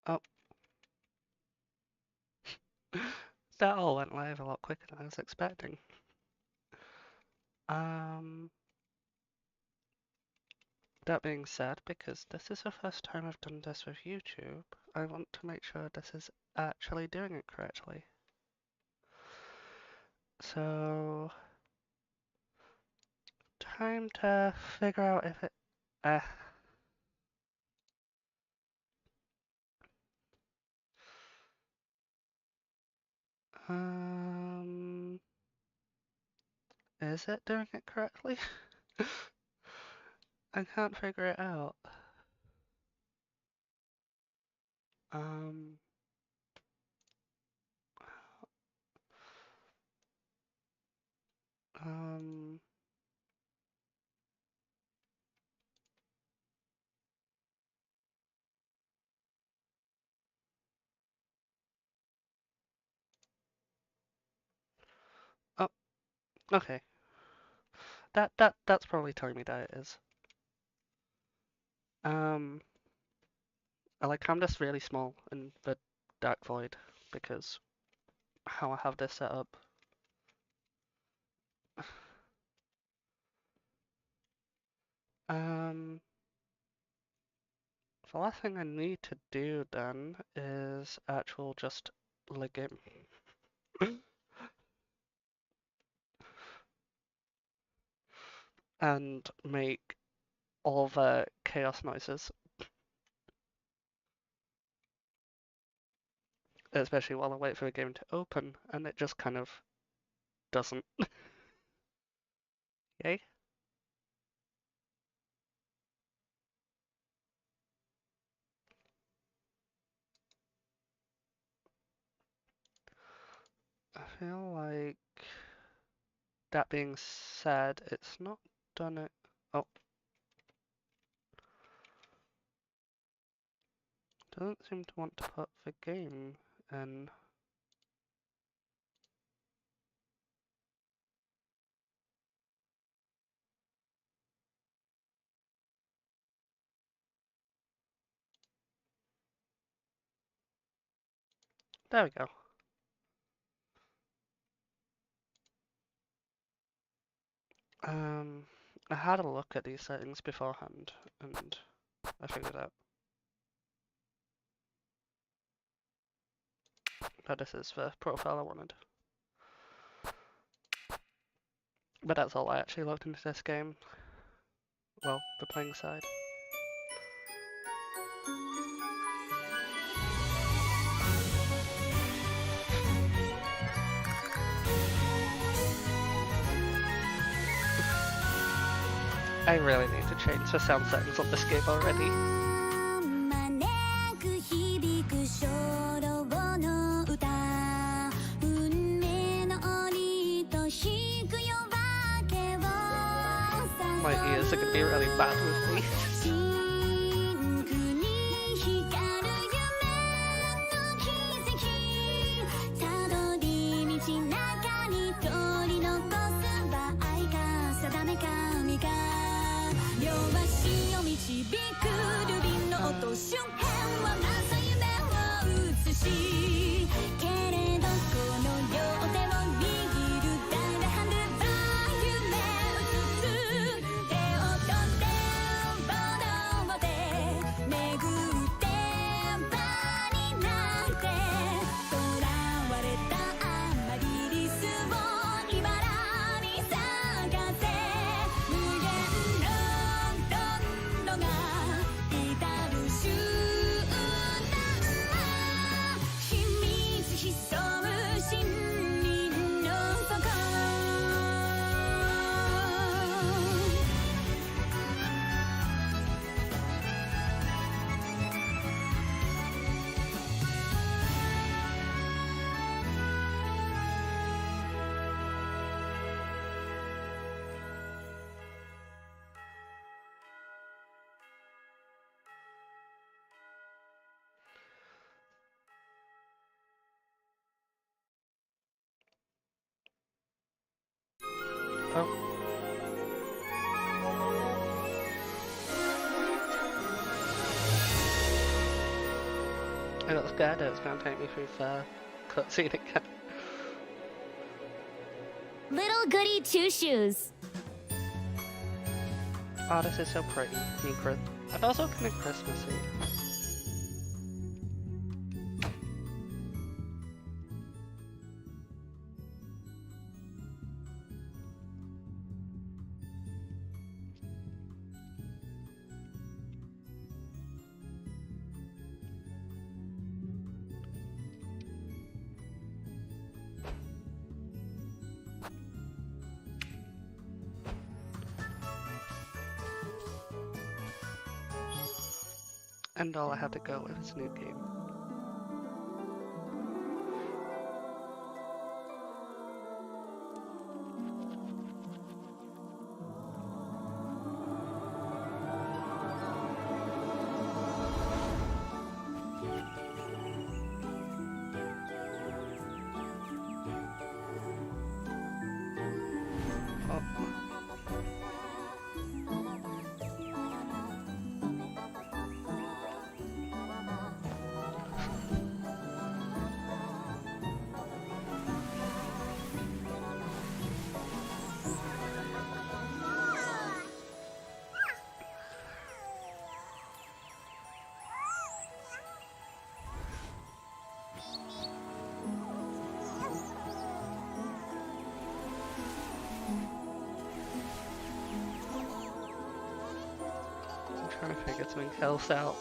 Oh, that all went live a lot quicker than I was expecting. That being said, because this is the first time I've done this with YouTube, I want to make sure this is actually doing it correctly. So, time to figure out if it... Um, is it doing it correctly? I can't figure it out. Um, um, oh, okay. That's probably telling me that it is. I'm just really small in the dark void because how I have this set up. Um, the last thing I need to do then is actual just game. And make all the chaos noises. Especially while I wait for the game to open, and it just kind of doesn't. Yay? I feel like that being said, it's not done it. Oh. Doesn't seem to want to put the game in. There we go. I had a look at these settings beforehand, and I figured out that this is the profile I wanted. But that's all I actually looked into this game. Well, the playing side. I really need to change the sound settings on this game already. My ears are gonna be really bad with me. I got scared it was going to take me through the cutscene again. Little Goody Two Shoes. Oh, this is so pretty. And also kind of Christmassy. And all I had to go with is a new game. Trying to figure something else out.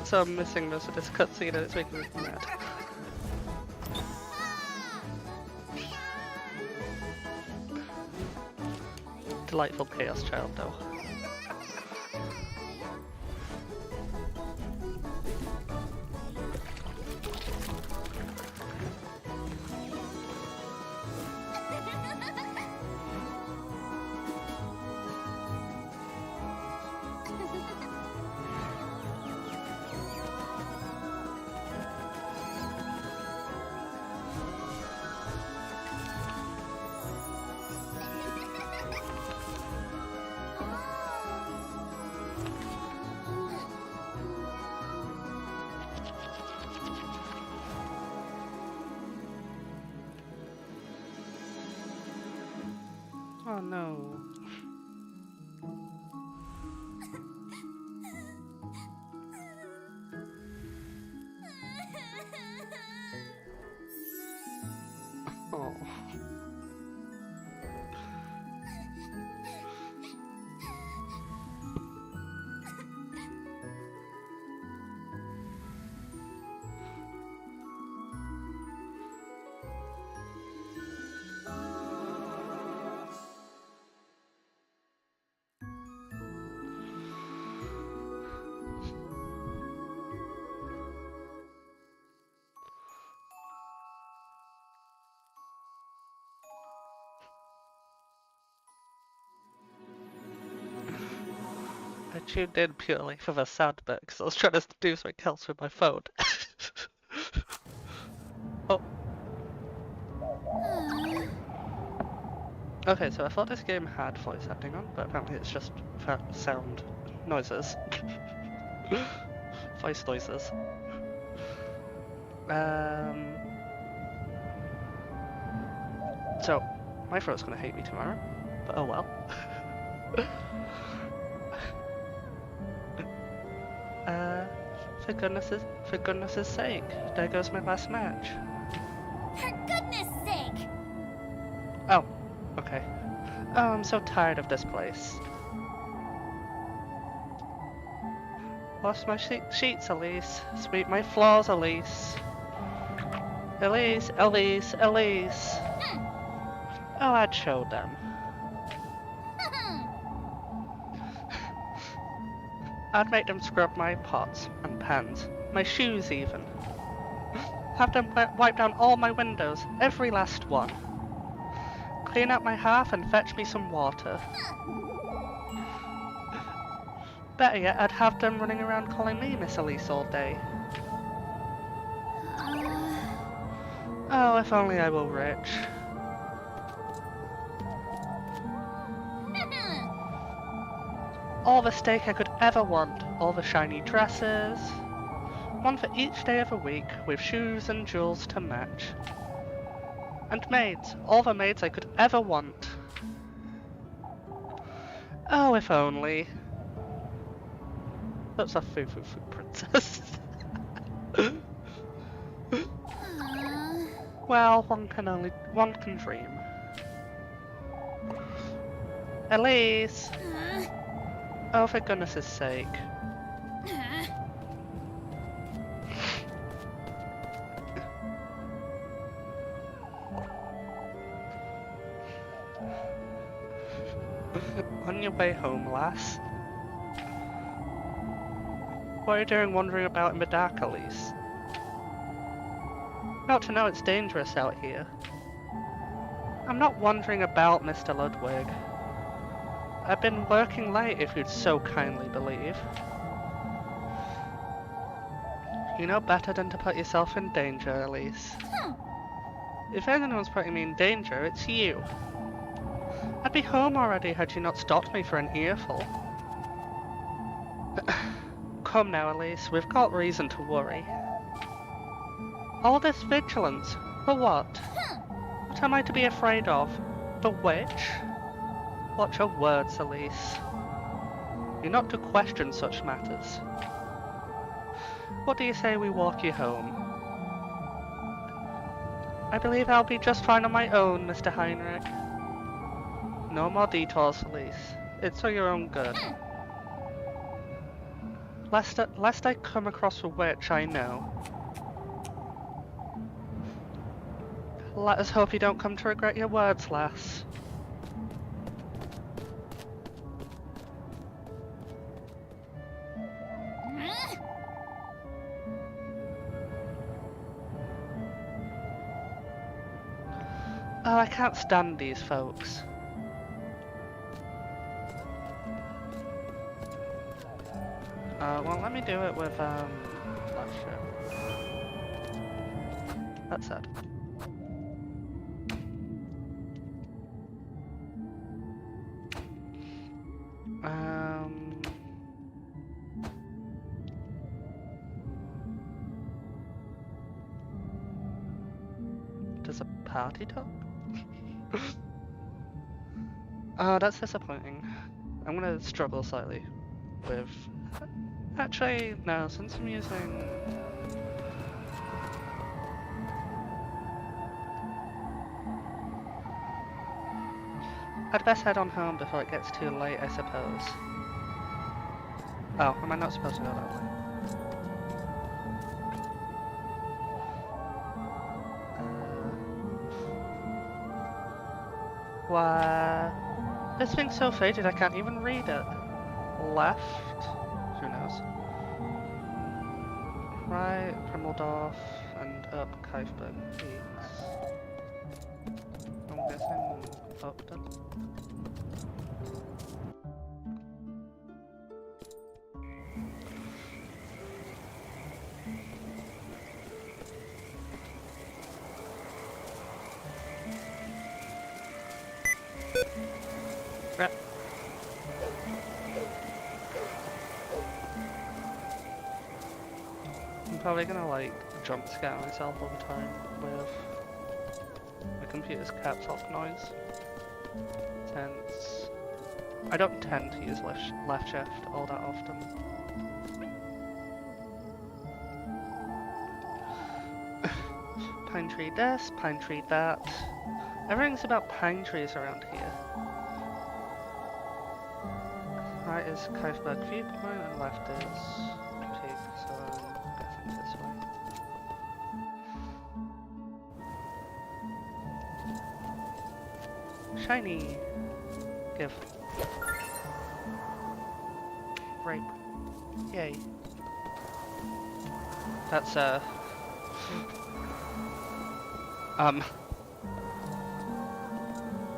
So I'm missing most of this cutscene and it's making me mad. Delightful chaos child though. Oh no. Oh. I tuned in purely for the sound bit because I was trying to do something else with my phone. Oh. Okay, so I thought this game had voice acting on, but apparently it's just sound noises. Voice noises. So, my throat's gonna hate me tomorrow, but oh well. For goodness' sake, there goes my last match. For goodness sake! Oh, okay. Oh, I'm so tired of this place. Wash my sheets, Elise. Sweep my floors, Elise. Elise, Elise, Elise. Oh, I'd show them. I'd make them scrub my pots and pans, my shoes even. Have them wipe down all my windows, every last one. Clean up my hearth and fetch me some water. Better yet, I'd have them running around calling me Miss Elise all day. Oh, if only I were rich. All the steak I could ever want, all the shiny dresses, One for each day of the week, with shoes and jewels to match. And maids, all the maids I could ever want. Oh, if only. That's a foo-foo princess. Well, one can dream. Elise! Oh, for goodness' sake. On your way home, lass. What are you doing wandering about in the dark, Elise? Not to know it's dangerous out here. I'm not wandering about, Mr. Ludwig. I've been working late, if you'd so kindly believe. You know better than to put yourself in danger, Elise. If anyone's putting me in danger, it's you. I'd be home already had you not stopped me for an earful. Come now, Elise, we've got reason to worry. All this vigilance, for what? What am I to be afraid of? The witch? Watch your words, Elise. You're not to question such matters. What do you say we walk you home? I believe I'll be just fine on my own, Mr. Heinrich. No more detours, Elise. It's for your own good. Lest I come across a witch I know. Let us hope you don't come to regret your words, lass. Oh, I can't stand these folks. Well, let me do it with, left shift. That's it. Does a party talk? Oh, that's disappointing. I'm gonna struggle slightly with... Actually, no, since I'm using... I'd best head on home before it gets too late, I suppose. Oh, am I not supposed to go that way? Why? This thing's so faded I can't even read it. Left? Who knows? Right, Primmeldorf, and up Kaifberg Peaks. I'm guessing Upton. Right. I'm probably gonna like jump scare myself all the time with my computer's caps lock noise. Since I don't tend to use left shift all that often. Pine tree this, pine tree that. Everything's about pine trees around here. Right is Kaifberg viewpoint and left is peak, so I'm guessing this way. Shiny! Give. Rape. Yay. That's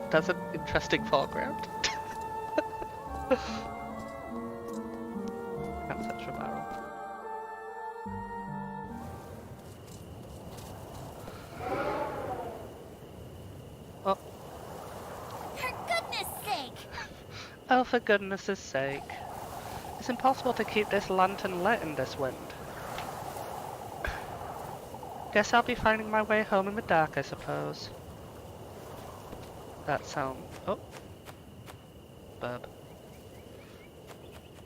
that's an interesting foreground. Can't touch a barrel. Oh. For goodness sake! Oh, for goodness' sake. It's impossible to keep this lantern lit in this wind. Guess I'll be finding my way home in the dark, I suppose. That sound. Oh. Burp.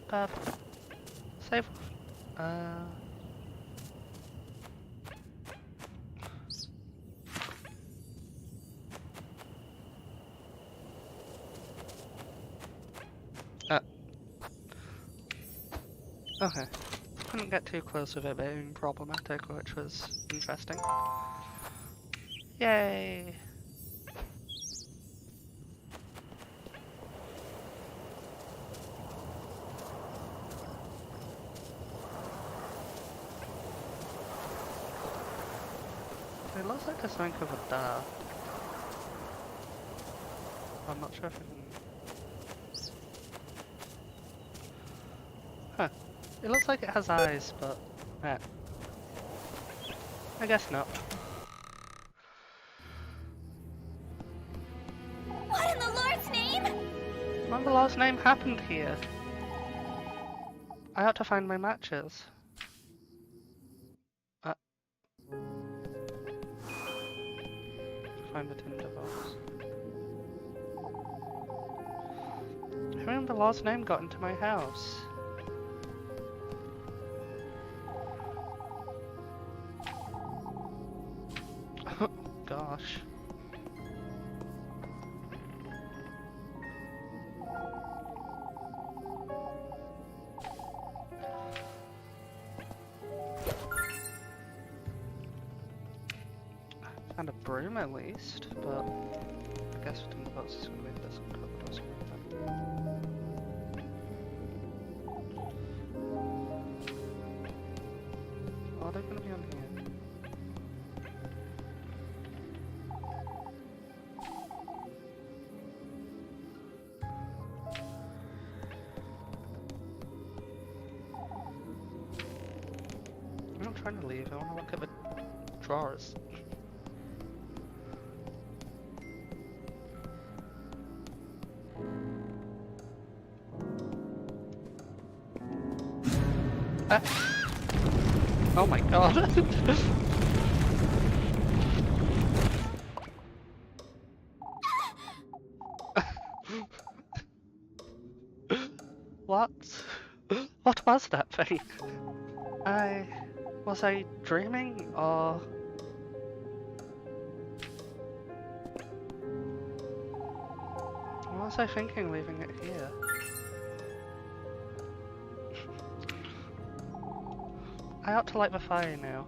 Burp. Save. Okay. Couldn't get too close with it being problematic, which was interesting. Yay! It looks like there's something over there. I'm not sure if I can... Huh. It looks like it has eyes, but... eh. I guess not. What in the Lord's name? What in the Lord's name happened here? I ought to find my matches. Find the tinder box. Who in the Lord's name got into my house? Gosh. Found a broom at least, but I guess the tinder box is going to be this uncovered or something. Are they going to be on here? I'm not trying to leave, I want to look at the drawers. Oh my god. What? What was that thing? Was I dreaming, or... What was I thinking leaving it here? I ought to light the fire now.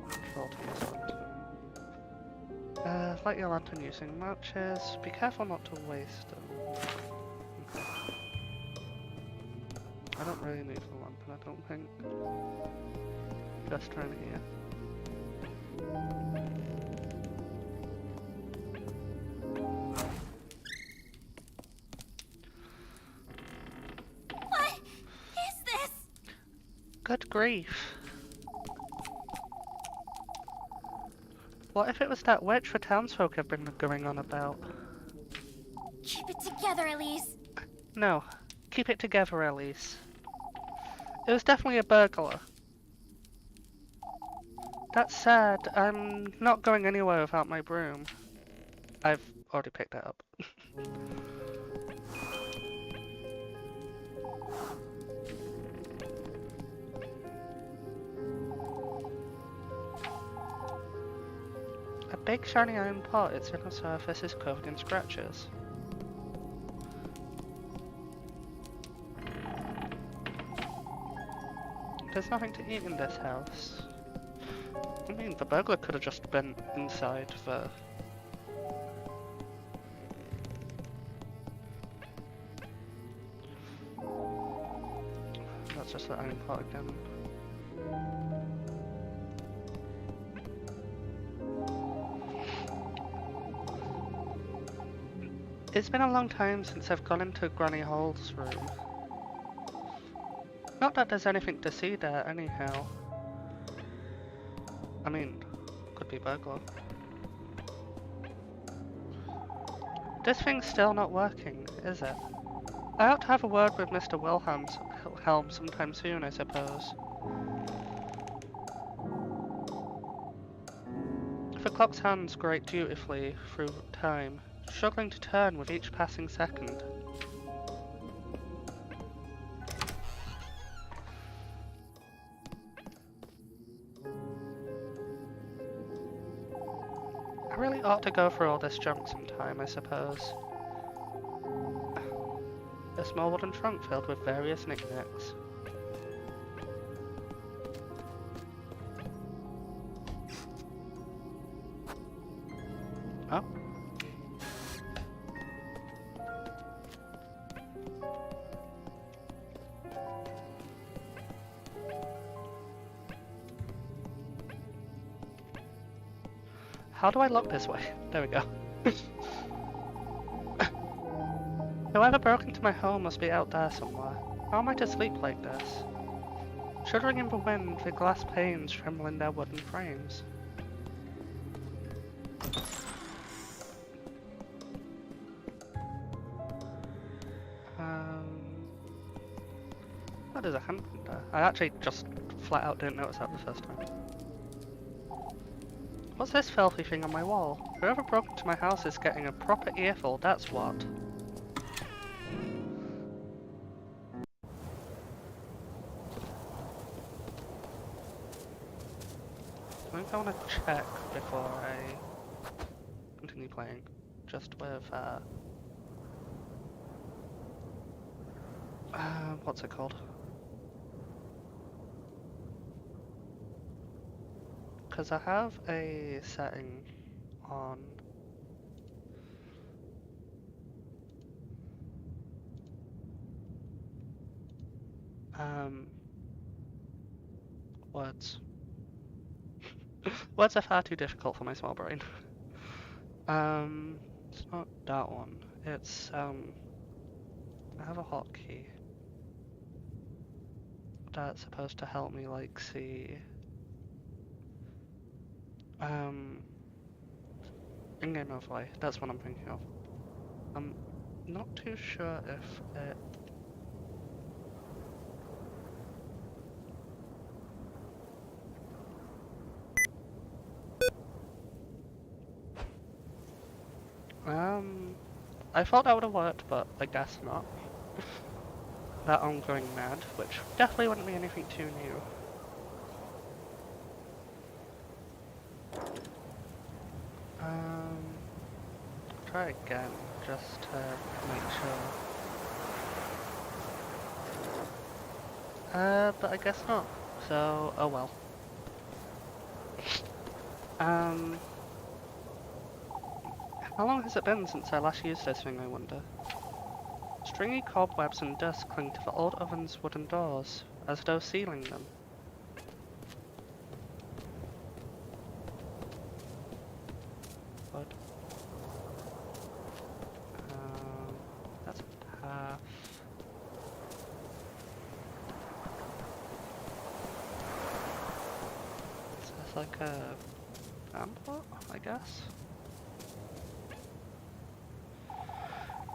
Control to use lantern. Light your lantern using matches. Be careful not to waste them. Okay. I don't really need the lantern, I don't think. Just trying here. Good grief. What if it was that witch the townsfolk have been going on about? Keep it together, Elise. No. Keep it together, Elise. It was definitely a burglar. That said, I'm not going anywhere without my broom. I've already picked it up. A big shiny iron pot, its inner surface is covered in scratches. There's nothing to eat in this house. I mean, the burglar could have just been inside the... That's just the iron pot again. It's been a long time since I've gone into Granny Hall's room. Not that there's anything to see there, anyhow. I mean, could be burglar. This thing's still not working, is it? I ought to have a word with Mr. Wilhelm sometime soon, I suppose. The clock's hands grate dutifully through time, struggling to turn with each passing second. I really ought to go through all this junk sometime, I suppose. A small wooden trunk filled with various knickknacks. Oh. How do I look this way? There we go. Whoever broke into my home must be out there somewhere. How am I to sleep like this? Shuddering in the wind, the glass panes tremble in their wooden frames. What is a hand there? I actually just flat out didn't notice that the first time. What's this filthy thing on my wall? Whoever broke into my house is getting a proper earful, that's what. I think I want to check before I continue playing. Just with, what's it called? Because I have a setting on words. Words are far too difficult for my small brain. It's not that one. It's I have a hotkey that's supposed to help me like see in-game overlay. That's what I'm thinking of. I'm not too sure if it I thought that would have worked, but I guess not. That ongoing mad, which definitely wouldn't be anything too new. Try again, just to make sure. But I guess not. So, oh well. How long has it been since I last used this thing, I wonder? Stringy cobwebs and dust cling to the old oven's wooden doors, as though sealing them. Wood. That's a path. So that's like a pamphlet, I guess?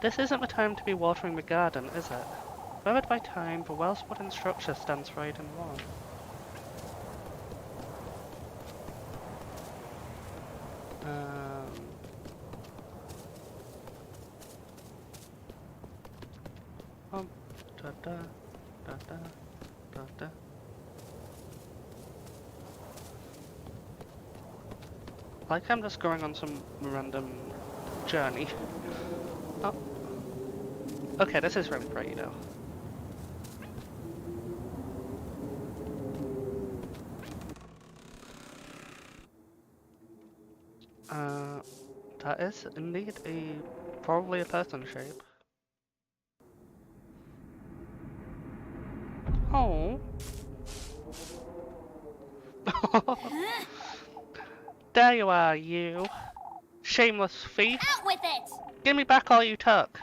This isn't the time to be watering the garden, is it? Weathered by time, the well's wooden structure stands right and warm. Like I'm just going on some random journey. Oh. Okay, this is really pretty though. That is indeed probably a person shape. Oh. There you are, you. Shameless thief. Out with it! Give me back all you took.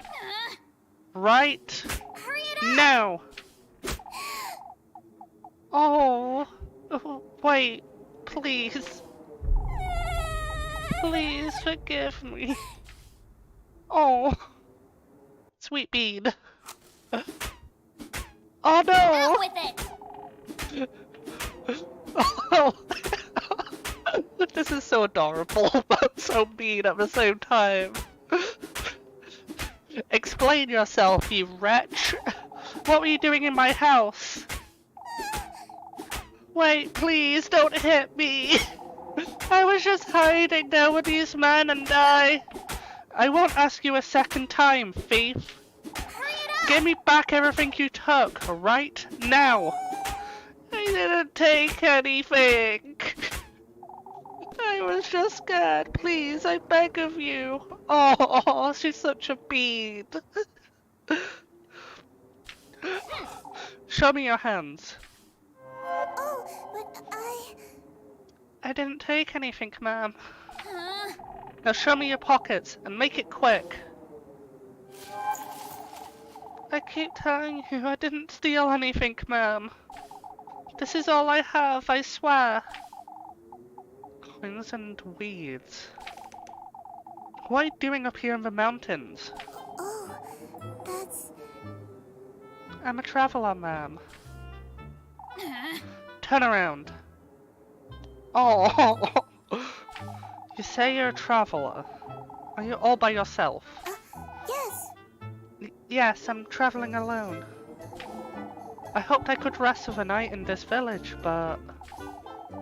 Right Hurry it up! now. Oh, wait, please. Please forgive me. Oh, sweet bean. Oh no! Out with it! Oh, this is so adorable, but so mean at the same time. Explain yourself, you wretch. What were you doing in my house? Wait, please, don't hit me. I was just hiding there with these men and I won't ask you a second time, thief. Hurry it up! Give me back everything you took, right now. I didn't take anything. I was just scared. Please, I beg of you. Oh, she's such a bean. Show me your hands. Oh, but I didn't take anything, ma'am. Huh? Now show me your pockets and make it quick. I keep telling you I didn't steal anything, ma'am. This is all I have, I swear. Coins and weeds. What are you doing up here in the mountains? Oh, that's... I'm a traveler, ma'am. Huh? Turn around. Oh, you say you're a traveler. Are you all by yourself? Yes. Yes, I'm traveling alone. I hoped I could rest for the night in this village, but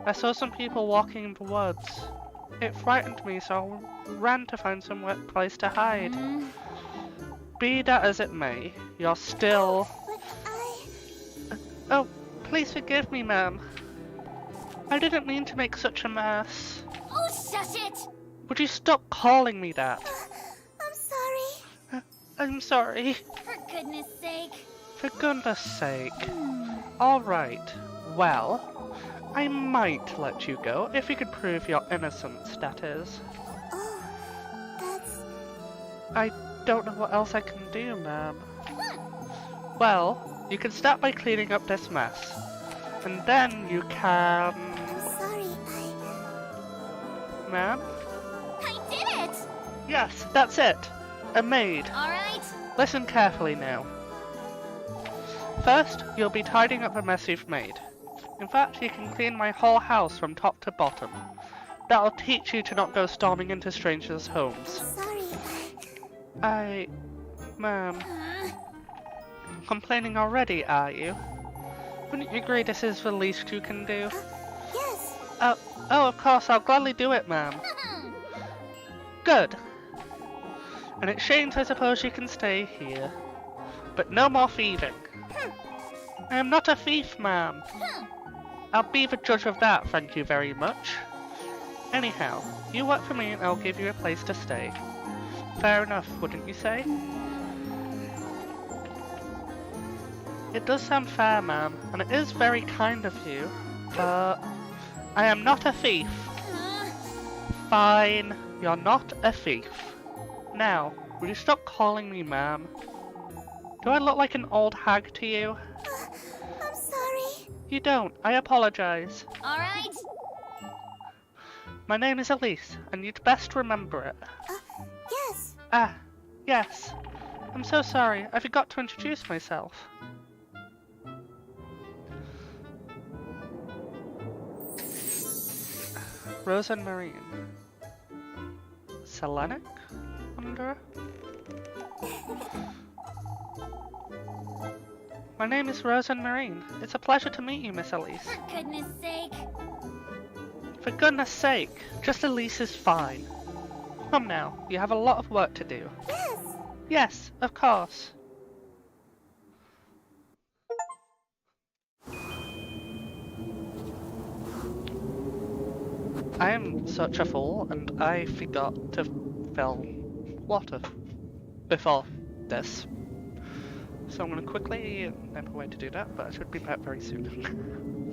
I saw some people walking in the woods. It frightened me, so I ran to find some wet place to hide. Be that as it may, you're still... But Oh, please forgive me, ma'am. I didn't mean to make such a mess. Oh, shush it! Would you stop calling me that? I'm sorry. I'm sorry. For goodness sake. For goodness sake. Alright, well, I might let you go if you could prove your innocence, that is. Oh, that's... I don't know what else I can do, ma'am. Well, you can start by cleaning up this mess. And then you can... I'm sorry, Ma'am? I did it! Yes, that's it. A maid. Alright. Listen carefully now. First, you'll be tidying up the mess you've made. In fact, you can clean my whole house from top to bottom. That'll teach you to not go storming into strangers' homes. Sorry, Ma'am, Huh? complaining already, are you? Wouldn't you agree this is the least you can do? Yes. Oh, of course, I'll gladly do it, ma'am. Good. In exchange, I suppose you can stay here. But no more thieving. I am not a thief, ma'am. I'll be the judge of that, thank you very much. Anyhow, you work for me and I'll give you a place to stay. Fair enough, wouldn't you say? It does sound fair, ma'am, and it is very kind of you, but I am not a thief. Fine, you're not a thief. Now, will you stop calling me ma'am? Do I look like an old hag to you? I'm sorry. You don't, I apologize. Alright. My name is Elise, and you'd best remember it. Yes. Ah, yes. I'm so sorry, I forgot to introduce myself. Rose and Marine. Selenic? Wonder? My name is Rose and Marine. It's a pleasure to meet you, Miss Elise. For goodness sake. For goodness sake, just Elise is fine. Come now, you have a lot of work to do. Yes. Yes, of course. I am such a fool, and I forgot to fill water before this. So I'm going to quickly nip away to do that, but I should be back very soon.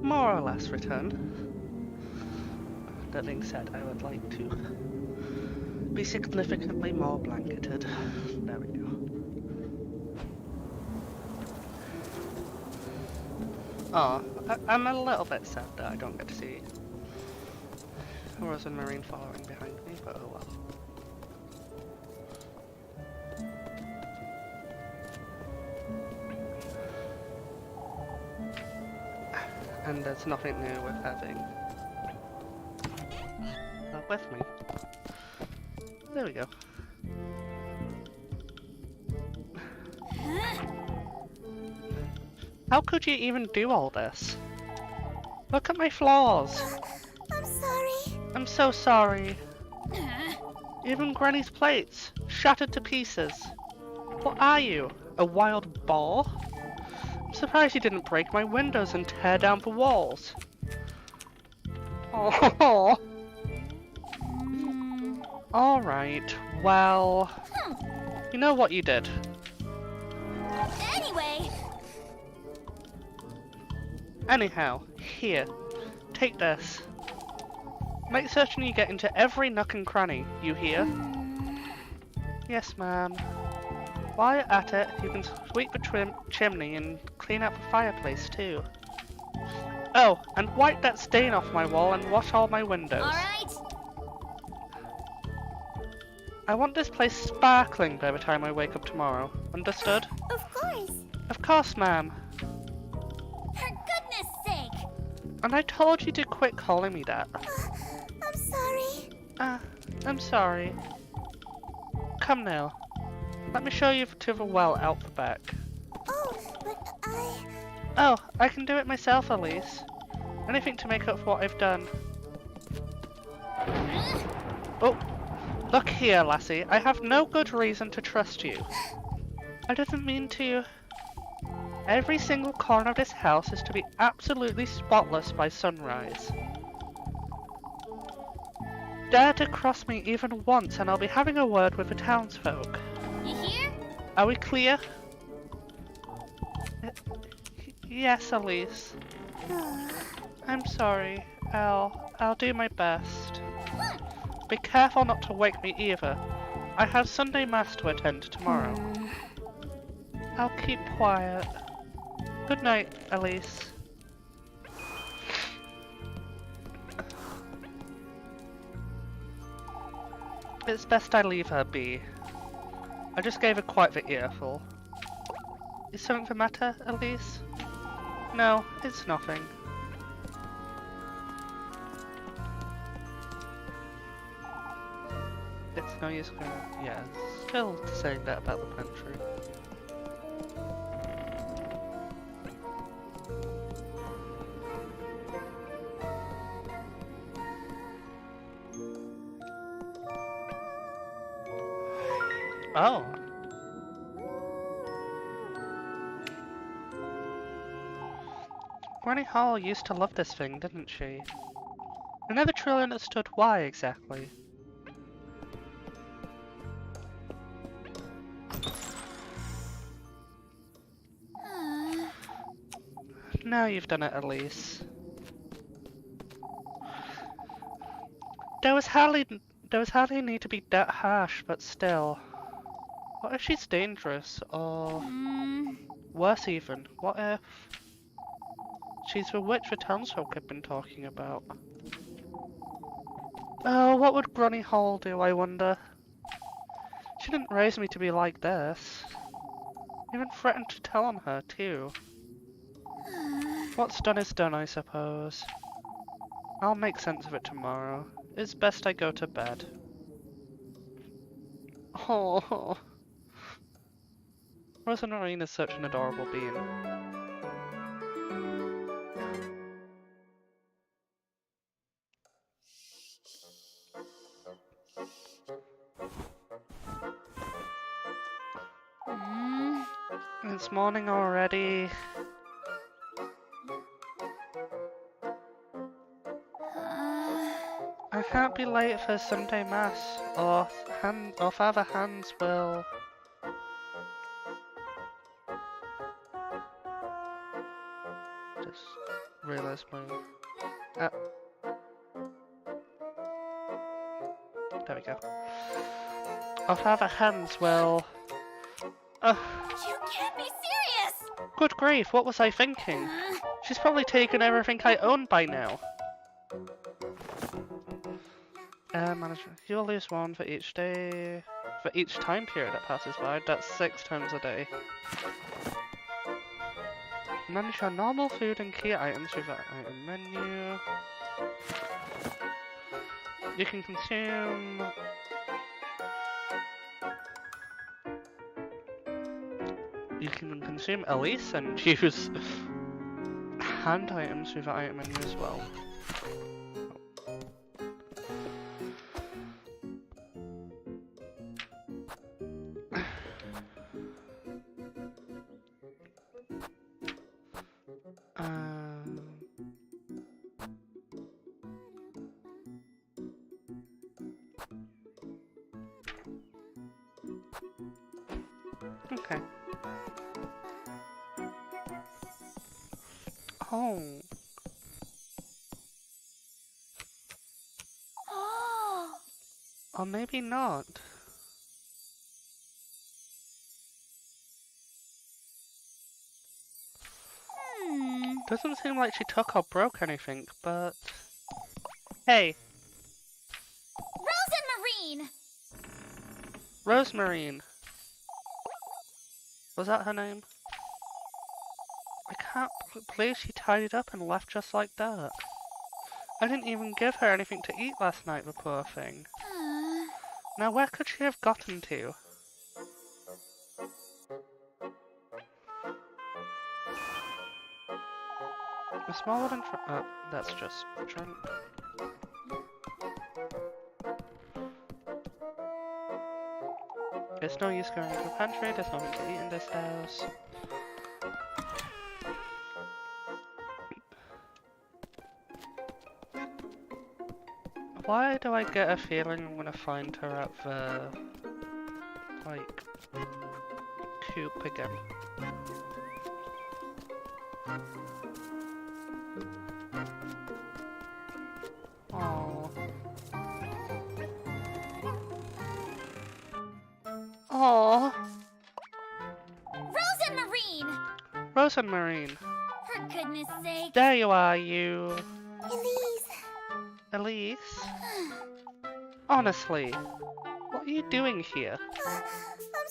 more or less return. That being said, I would like to be significantly more blanketed. There we go. Oh, I'm a little bit sad that I don't get to see Rose and Marine following behind me, but oh well. And there's nothing new with having that with me. There we go. How could you even do all this? Look at my flaws! I'm sorry. I'm so sorry. Even Granny's plates, shattered to pieces. What are you? A wild boar? I'm surprised you didn't break my windows and tear down the walls. Oh. Alright, well... You know what you did. Anyway. Anyhow, here. Take this. Make certain you get into every nook and cranny, you hear? Yes, ma'am. While you're at it, you can sweep the chimney and clean up the fireplace too. Oh, and wipe that stain off my wall and wash all my windows. Alright. I want this place sparkling by the time I wake up tomorrow. Understood? Of course. Of course, ma'am. For goodness sake. And I told you to quit calling me that. I'm sorry. I'm sorry. Come now. Let me show you to the well out the back. Oh, but Oh, I can do it myself, Elise. Anything to make up for what I've done. Oh, look here, lassie. I have no good reason to trust you. I didn't mean to. Every single corner of this house is to be absolutely spotless by sunrise. Dare to cross me even once and I'll be having a word with the townsfolk. You hear? Are we clear? Yes, Elise. I'm sorry. I'll do my best. Be careful not to wake me either. I have Sunday Mass to attend tomorrow. I'll keep quiet. Good night, Elise. It's best I leave her be. I just gave her quite the earful. Is something the matter, Elise? No, it's nothing. It's no use going. Yeah, still saying that about the pantry. Oh. Granny Hall used to love this thing, didn't she? I never truly understood why exactly. Now you've done it, Elise. There was hardly need to be that harsh, but still. What if she's dangerous, or worse even? What if she's the witch the townsfolk have been talking about? Oh, what would Granny Hall do, I wonder? She didn't raise me to be like this. Even threatened to tell on her, too. What's done is done, I suppose. I'll make sense of it tomorrow. It's best I go to bed. Oh, Rosamarine is such an adorable being. It's morning already. I can't be late for Sunday Mass, or Father Hans will... just realised my... there we go. Our father Hans will... You can't be serious! Good grief, what was I thinking? She's probably taken everything I own by now. Management. You'll lose one for each day... for each time period that passes by. That's 6 times a day. Manage your normal food and key items with that item menu. You can consume... You can consume Elise and use hand items with that item menu as well. Okay. Oh. Oh. Or maybe not. Doesn't seem like she took or broke anything, but... Hey! Rosemarine! Rosemarine! Was that her name? I can't believe she tied it up and left just like that. I didn't even give her anything to eat last night, the poor thing. Now where could she have gotten to? A small wooden oh, that's just trunk. There's no use going to the pantry, there's nothing to eat in this house. Why do I get a feeling I'm gonna find her at the... like... coop again? Aww. Aww. Rosemarine! Rosemarine. For goodness sake. There you are, you... Elise. Elise? Honestly, what are you doing here?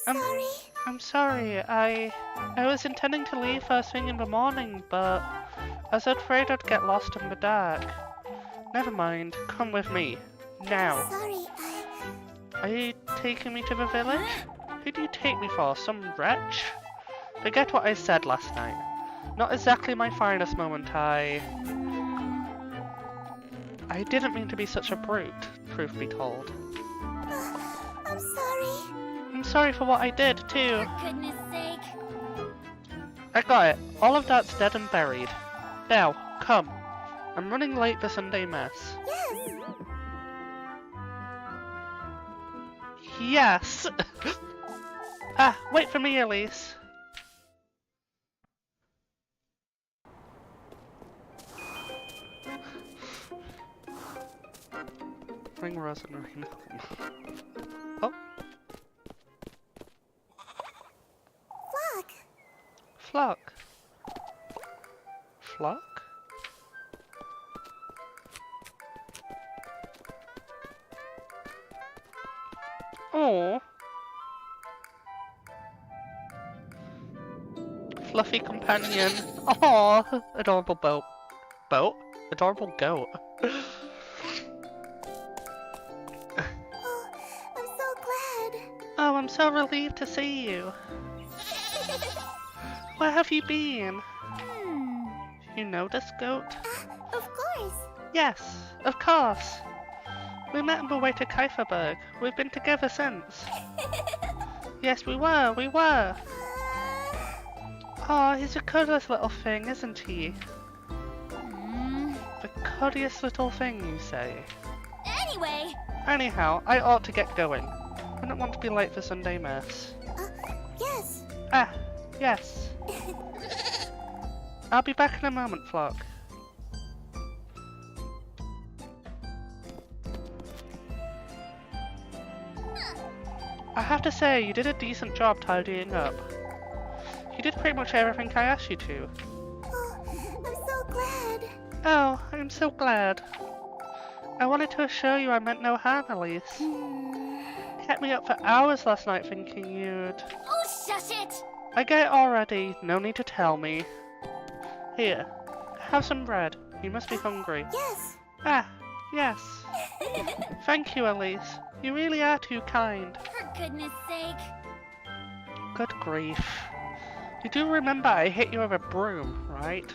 I'm sorry. I'm sorry, I was intending to leave first thing in the morning, but I was afraid I'd get lost in the dark. Never mind, come with me. Now. Sorry, Are you taking me to the village? Who do you take me for, some wretch? Forget what I said last night. Not exactly my finest moment, I didn't mean to be such a brute, truth be told. I'm sorry. I'm sorry for what I did, too. For goodness sake. I got it. All of that's dead and buried. Now, come. I'm running late for Sunday Mass. Yes. Yes! Ah, wait for me, Elise. Bring Rosemarine home. Oh. Flock. Flock. Flock? Oh. Fluffy companion. Oh, adorable boat. Boat? Adorable goat. I'm so glad. Oh, I'm so relieved to see you. Where have you been? You know this goat? Of course. Yes, of course. We met on the way to Kieferberg. We've been together since. Yes, we were. Oh, he's a cuddliest little thing, isn't he? The cuddliest little thing, you say? Anyway. Anyhow, I ought to get going. I don't want to be late for Sunday Mass. Yes. Ah, yes. I'll be back in a moment, Flock. I have to say, you did a decent job tidying up. You did pretty much everything I asked you to. Oh, I'm so glad. Oh, I'm so glad. I wanted to assure you I meant no harm, Elise. Kept me up for hours last night thinking you'd... Oh, shush it! I get it already, no need to tell me. Here, have some bread. You must be hungry. Yes. Ah, yes. Thank you, Elise. You really are too kind. For goodness sake. Good grief. You do remember I hit you with a broom, right?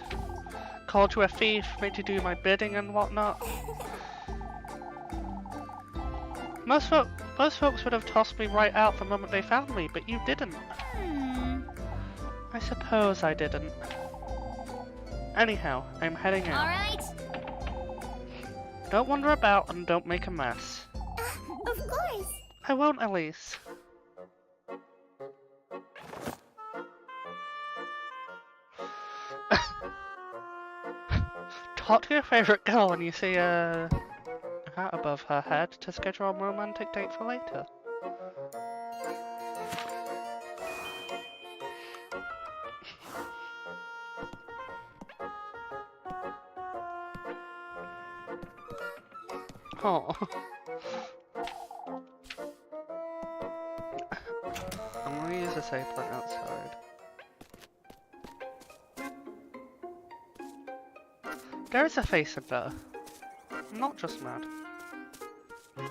Called you a thief, made you do my bidding and whatnot. Most folks would have tossed me right out the moment they found me, but you didn't. I suppose I didn't. Anyhow, I'm heading out. Alright. Don't wander about and don't make a mess. Of course. I won't, Elise. Talk to your favorite girl when you see a hat above her head to schedule a romantic date for later. Oh. I'm gonna use this apron outside. There is a face in there. I'm not just mad. No.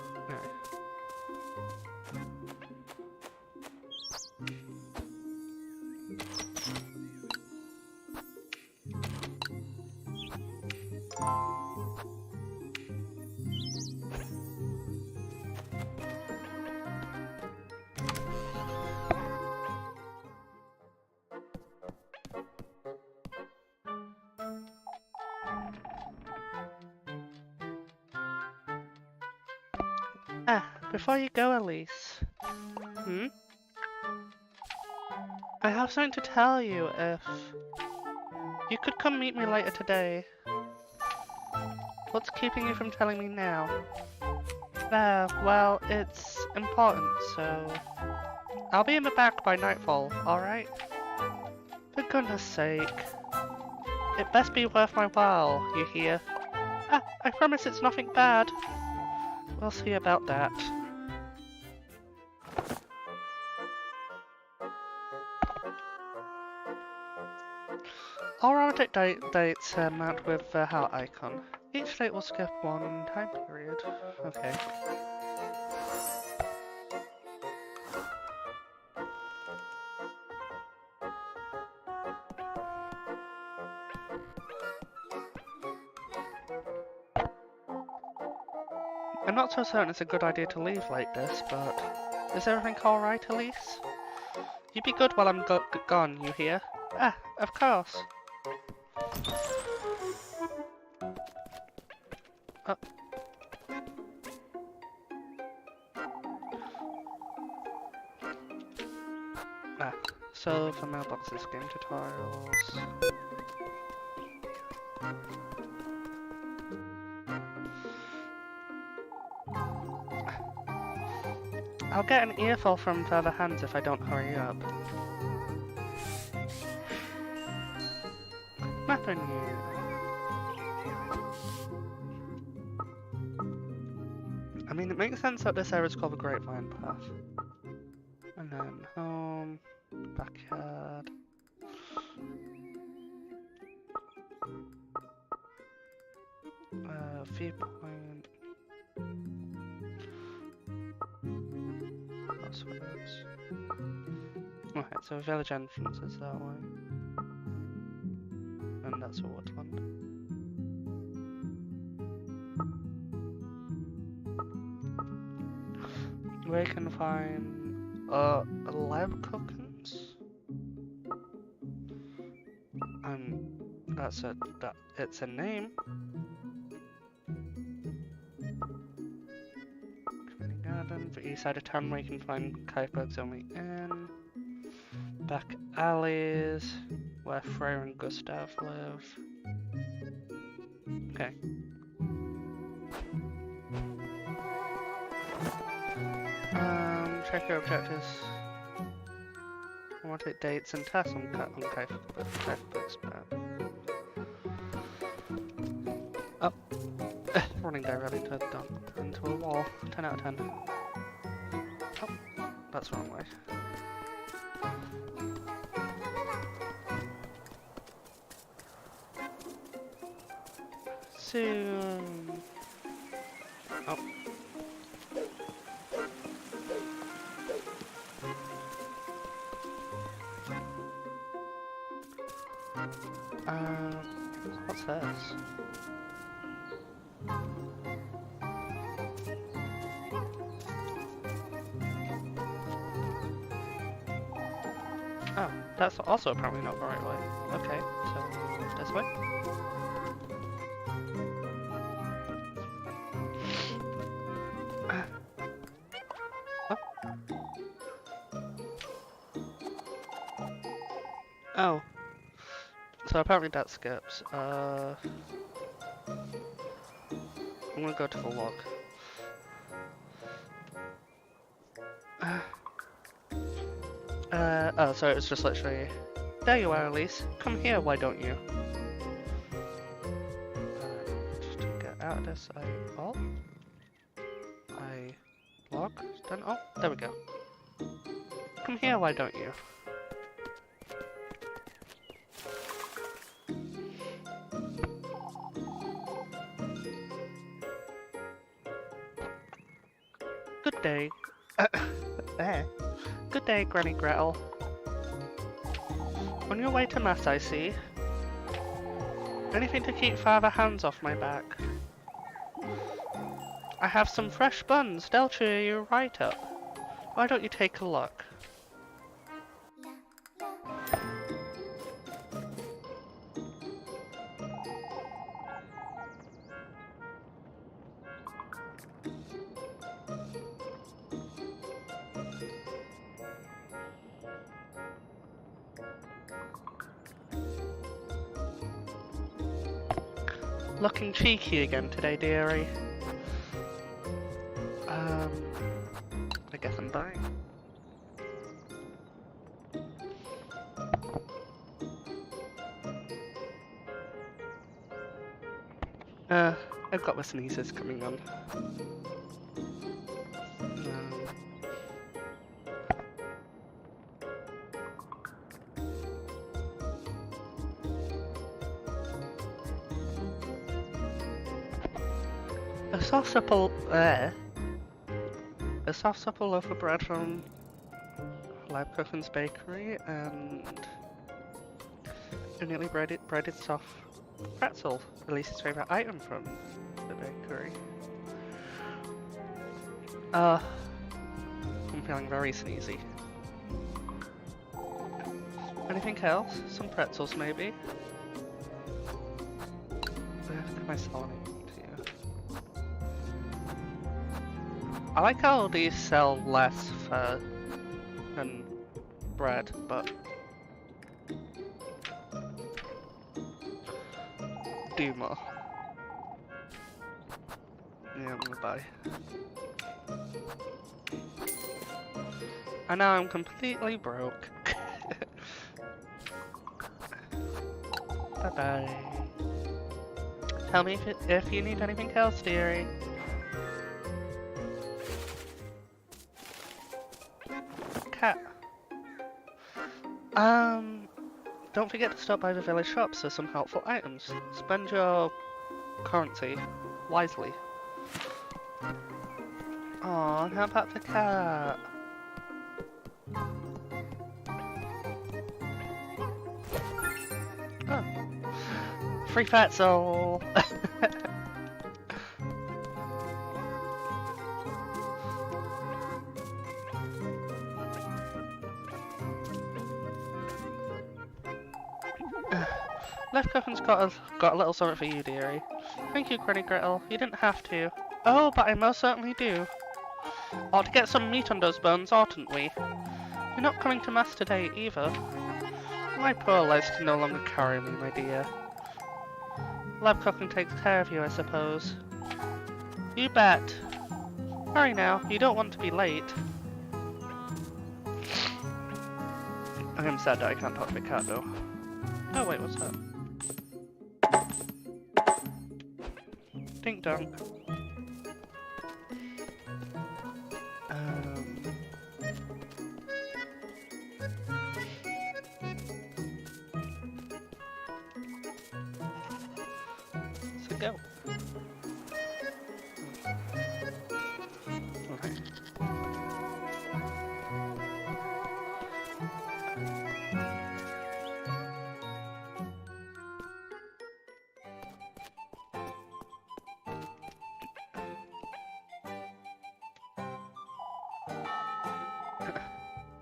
Ah, before you go, Elise. I have something to tell you if... You could come meet me later today. What's keeping you from telling me now? Well, it's important, so... I'll be in the back by nightfall, alright? For goodness sake. It best be worth my while, you hear? Ah, I promise it's nothing bad. We'll see about that. All romantic dates marked with the heart icon. Each date will skip one time period. Okay. I'm not so certain it's a good idea to leave like this, but... Is everything alright, Elise? You be good while I'm gone, you hear? Ah, of course. So the mailboxes, game tutorials... I'll get an earful from the other hands if I don't hurry up. Nothing new. I mean, it makes sense that this area is called the Grapevine Path. And then home, backyard. Viewpoint. Crossroads. Okay, so village entrance is that way. And that's a woodland. We can find 11 cookins. That's it's a name. Community garden, the east side of town where you can find Kuiper's only inn. Back alleys where Freya and Gustav live. Okay. Check your objectives. I want it dates and tests on books. Oh. Running directly into a wall. 10 out of 10. Oh. That's the wrong way. Soon. Oh. What's this? Oh, that's also apparently not the right way. Okay, so this way. Oh. So apparently that skips. I'm gonna go to the log. Oh, so it's just literally... There you are, Elise. Come here, why don't you? Just to get out of this, I log, then oh, there we go. Come here, why don't you? Good day. There. Good day, Granny Gretel. On your way to Mass, I see. Anything to keep Father hands off my back. I have some fresh buns, they'll cheer you right up. Why don't you take a look? Looking cheeky again today, dearie. I guess I'm buying. I've got my sneezes coming on. A soft supple loaf of bread from Leibkuchen's bakery and a neatly breaded soft pretzel, Elise's favourite item from the bakery. I'm feeling very sneezy. Anything else? Some pretzels maybe? Can I sell anything to you? I like how these sell less for than bread, but do more. Yeah, I'm gonna buy. And now I'm completely broke. Bye bye. Tell me if you need anything else, dearie. Cat. Don't forget to stop by the village shops for some helpful items. Spend your currency wisely. Aw, how about the cat? Oh. Free fatso! Leibkuchen's got a little something for you, dearie. Thank you, Granny Gretel. You didn't have to. Oh, but I most certainly do. Ought to get some meat on those bones, oughtn't we? You're not coming to Mass today, either. My poor legs can no longer carry me, my dear. Leibkuchen takes care of you, I suppose. You bet. Hurry now, you don't want to be late. I'm sad that I can't talk to the cat though. Oh wait, what's that? Dink dunk. So go. Okay.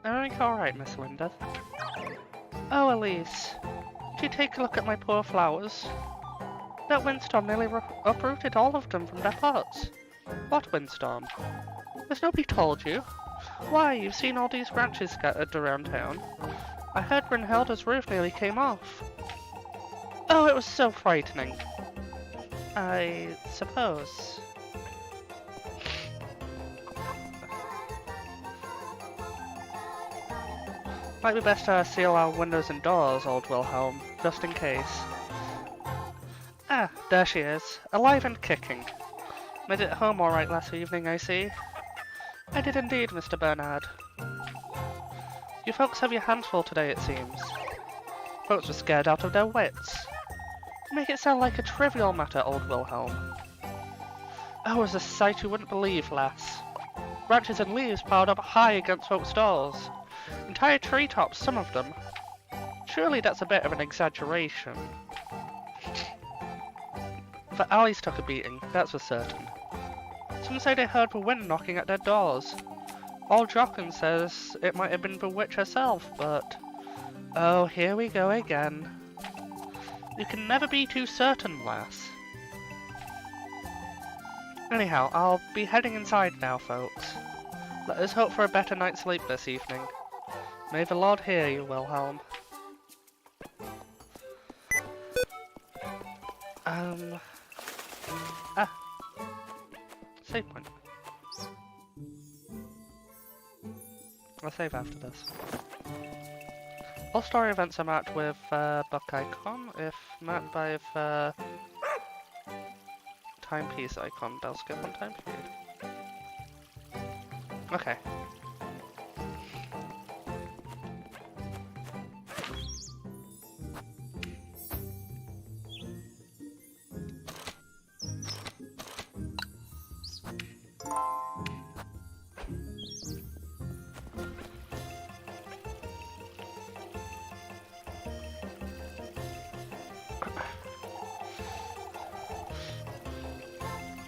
Everything alright, Miss Linda? Oh, Elise. Did you take a look at my poor flowers? That windstorm nearly uprooted all of them from their pots. What windstorm? Has nobody told you? Why, you've seen all these branches scattered around town. I heard Brynhilda's roof nearly came off. Oh, it was so frightening. I suppose. Might be best to seal our windows and doors, old Wilhelm, just in case. Ah, there she is, alive and kicking. Made it home all right last evening, I see. I did indeed, Mr. Bernard. You folks have your hands full today, it seems. Folks were scared out of their wits. You make it sound like a trivial matter, old Wilhelm. Oh, it was a sight you wouldn't believe, lass. Branches and leaves piled up high against folks' doors. Entire treetops, some of them. Surely that's a bit of an exaggeration. But Alice took a beating, that's for certain. Some say they heard the wind knocking at their doors. Old Jochen says it might have been the witch herself, but... Oh, here we go again. You can never be too certain, lass. Anyhow, I'll be heading inside now, folks. Let us hope for a better night's sleep this evening. May the Lord hear you, Wilhelm. Save point. I'll save after this. All story events are marked with book icon. If marked by timepiece icon, they'll skip one time period. Okay.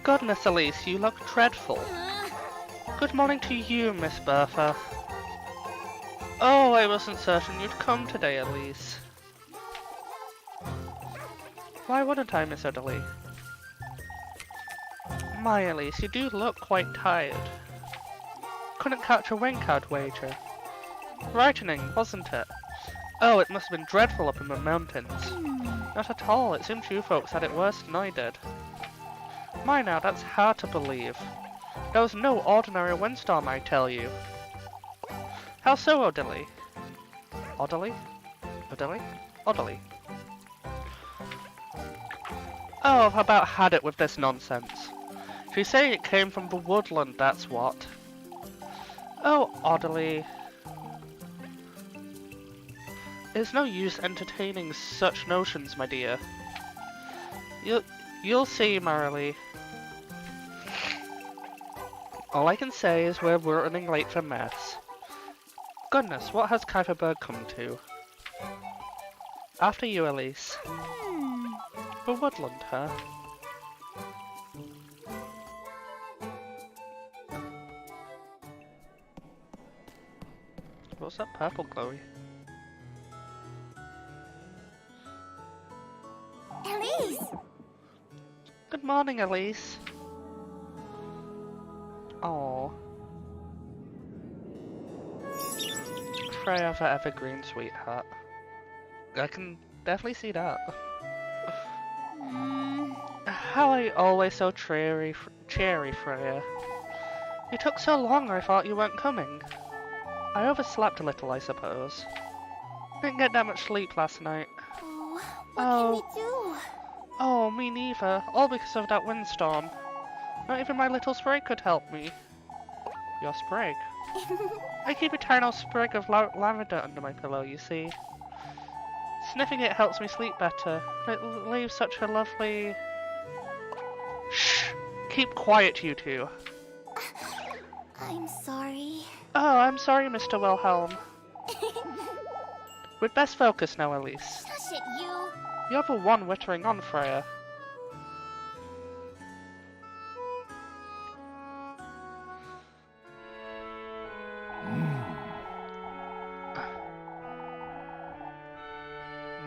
Goodness, Elise, you look dreadful. Good morning to you, Miss Bertha. Oh, I wasn't certain you'd come today, Elise. Why wouldn't I, Miss Italy? My, Elise, you do look quite tired. Couldn't catch a wink, I'd wager. Frightening, wasn't it? Oh, it must have been dreadful up in the mountains. Not at all, it seems you folks had it worse than I did. My now, that's hard to believe. There was no ordinary windstorm, I tell you. How so, Odili? Odili? Odili? Odili? Oh, I've about had it with this nonsense. She say it came from the woodland, that's what. Oh, Odili. It's no use entertaining such notions, my dear. You'll see, Marilee. All I can say is we're running late for mess. Goodness, what has Kuiperberg come to? After you, Elise. The woodland, huh? What's that purple glowy? Elise! Good morning, Elise. Oh. Freya for evergreen, sweetheart. I can definitely see that. How are you always so cheery, Freya? You took so long I thought you weren't coming. I overslept a little, I suppose. Didn't get that much sleep last night. Oh, what can we do? Oh, me neither. All because of that windstorm. Not even my little sprig could help me. Your sprig? I keep a tiny sprig of lavender under my pillow, you see. Sniffing it helps me sleep better. It leaves such a lovely... Shh! Keep quiet, you two. I'm sorry. Oh, I'm sorry, Mr. Wilhelm. We'd best focus now, Elise. Shush it, you. You're the one wittering on, Freya.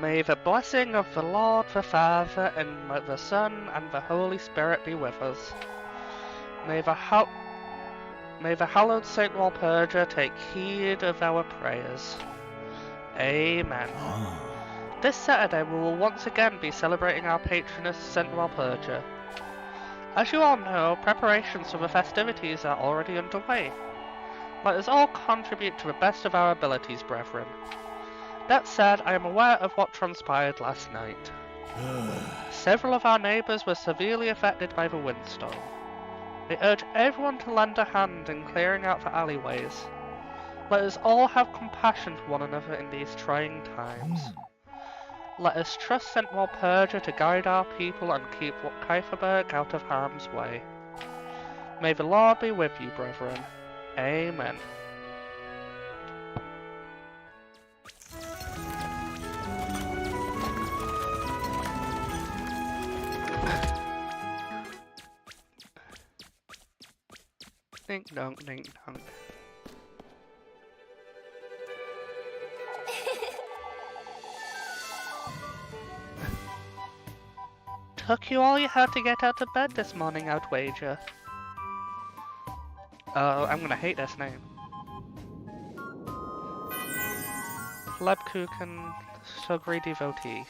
May the blessing of the Lord, the Father, and the Son, and the Holy Spirit be with us. May the hallowed Saint Walpurga take heed of our prayers. Amen. This Saturday we will once again be celebrating our patroness Saint Walpurga. As you all know, preparations for the festivities are already underway. Let us all contribute to the best of our abilities, brethren. That said, I am aware of what transpired last night. Several of our neighbours were severely affected by the windstorm. I urge everyone to lend a hand in clearing out the alleyways. Let us all have compassion for one another in these trying times. Let us trust St. Walpurga to guide our people and keep Kieferberg out of harm's way. May the Lord be with you, brethren. Amen. Dink donk, dink donk. Took you all you had to get out of bed this morning, I'd wager. Oh, I'm gonna hate this name. Lebkuchen, sugary devotee.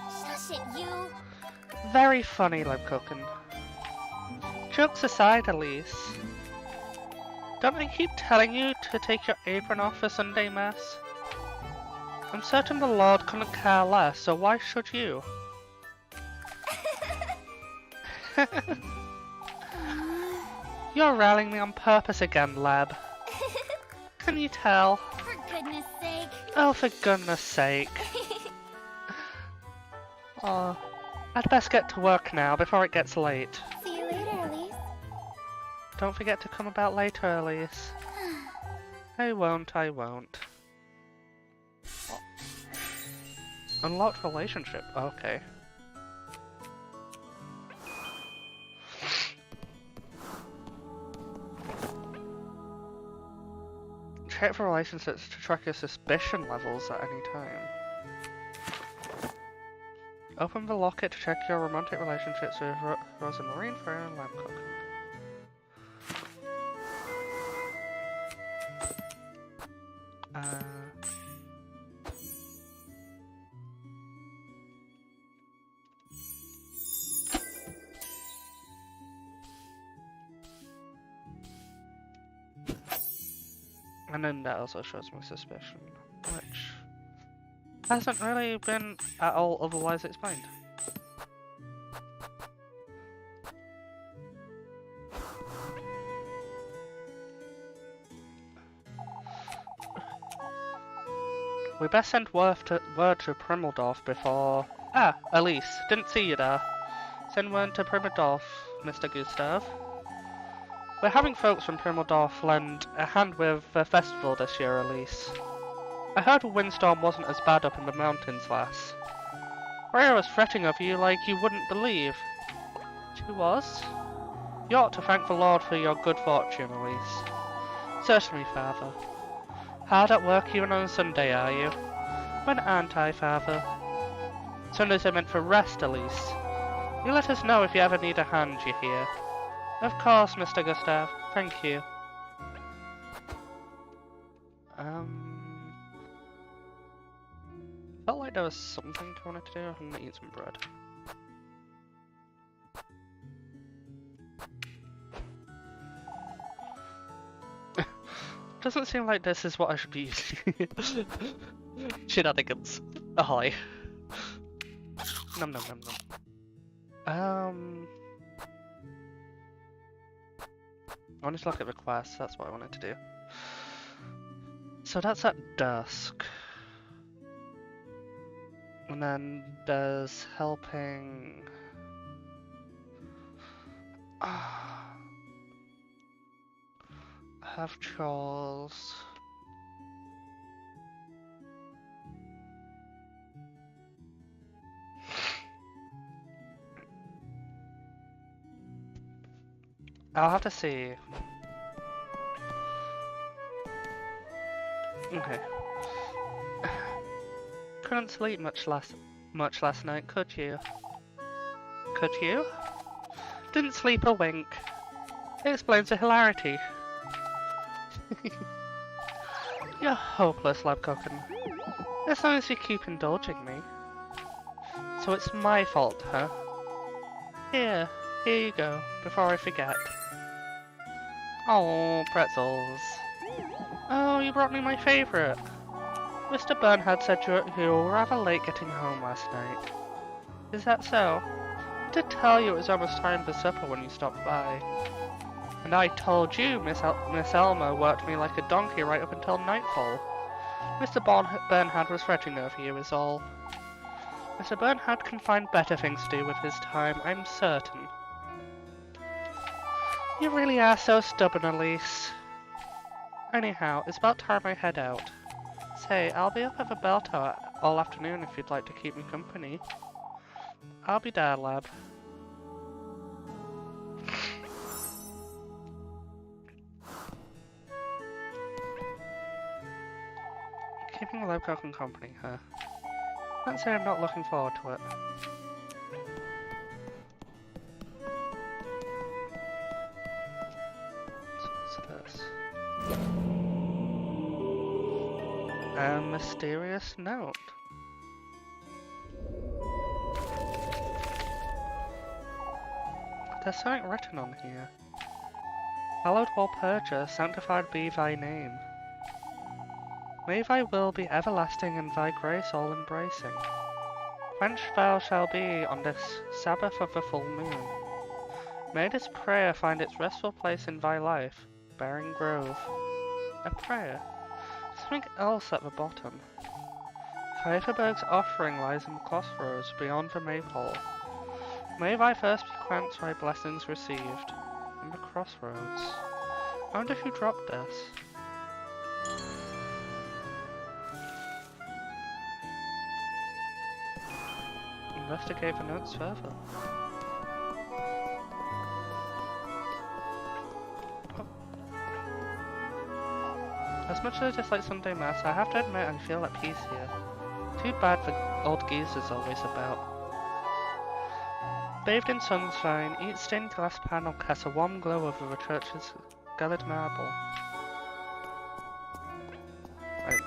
Shush it, you. Very funny, Lebkuchen. Jokes aside, Elise. Don't I keep telling you to take your apron off for Sunday Mass? I'm certain the Lord couldn't care less, so why should you? You're rallying me on purpose again, Leb. Can you tell? For goodness sake. Oh, for goodness sake. Oh, I'd best get to work now before it gets late. See you later, Elise. Don't forget to come about later, Elise. I won't. Unlocked relationship, okay. Check for relationships to track your suspicion levels at any time. Open the locket to check your romantic relationships with Rosa Marine, Freya, and Lamcock. And then that also shows my suspicion, which hasn't really been at all otherwise explained. We best send word to Primmeldorf before... Ah, Elise, didn't see you there. Send word to Primmeldorf, Mr. Gustav. We're having folks from Primmeldorf lend a hand with the festival this year, Elise. I heard a windstorm wasn't as bad up in the mountains last. Freya was fretting over you like you wouldn't believe. She was? You ought to thank the Lord for your good fortune, Elise. Certainly, Father. Hard at work even on a Sunday, are you? When aren't I, Father? Sundays are meant for rest, Elise. You let us know if you ever need a hand, you hear? Of course, Mr. Gustav. Thank you. Felt like there was something I wanted to do. I'm gonna eat some bread. Doesn't seem like this is what I should be using. Shenanigans. Ahoy. Nom nom nom nom. I wanted to look at requests, that's what I wanted to do. So that's at dusk. And then there's helping... have chores. I'll have to see. Okay. Couldn't sleep much last night, could you? Could you? Didn't sleep a wink. It explains the hilarity. You're hopeless, Labcocken. As long as you keep indulging me. So it's my fault, huh? Here you go, before I forget. Oh, pretzels. Oh, you brought me my favourite. Mr. Bernhard said you were rather late getting home last night. Is that so? I did tell you it was almost time for supper when you stopped by. And I told you Miss Elma worked me like a donkey right up until nightfall. Mr. Bernhard was fretting over you is all. Mr. Bernhard can find better things to do with his time, I'm certain. You really are so stubborn, Elise. Anyhow, it's about time I head out. Say, I'll be up at the bell tower all afternoon if you'd like to keep me company. I'll be there, lab. Keeping Labcocken company, huh? Can't say I'm not looking forward to it. What's this? A mysterious note. There's something written on here. Hallowed Walpurga, sanctified be thy name. May thy will be everlasting and thy grace all embracing. Quenched thou shall be on this Sabbath of the full moon. May this prayer find its restful place in thy life, Bearing Grove. A prayer? Something else at the bottom. Kieferberg's offering lies in the crossroads beyond the maypole. May thy thirst be quenched, thy blessings received. In the crossroads. I wonder who dropped this. Investigate the notes further. Oh. As much as I dislike Sunday Mass, I have to admit I feel at peace here. Too bad the old geezer's always about. Bathed in sunshine, each stained glass panel casts a warm glow over the church's gilded marble.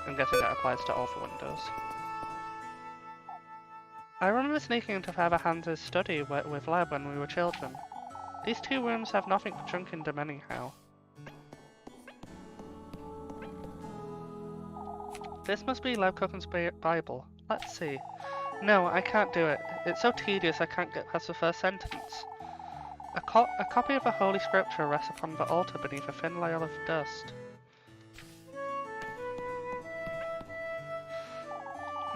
I'm guessing that applies to all the windows. I remember sneaking into Father Hans's study with Lab when we were children. These two rooms have nothing but junk in them anyhow. This must be Labcocken's Bible. Let's see. No, I can't do it. It's so tedious I can't get past the first sentence. A copy of the Holy Scripture rests upon the altar beneath a thin layer of dust.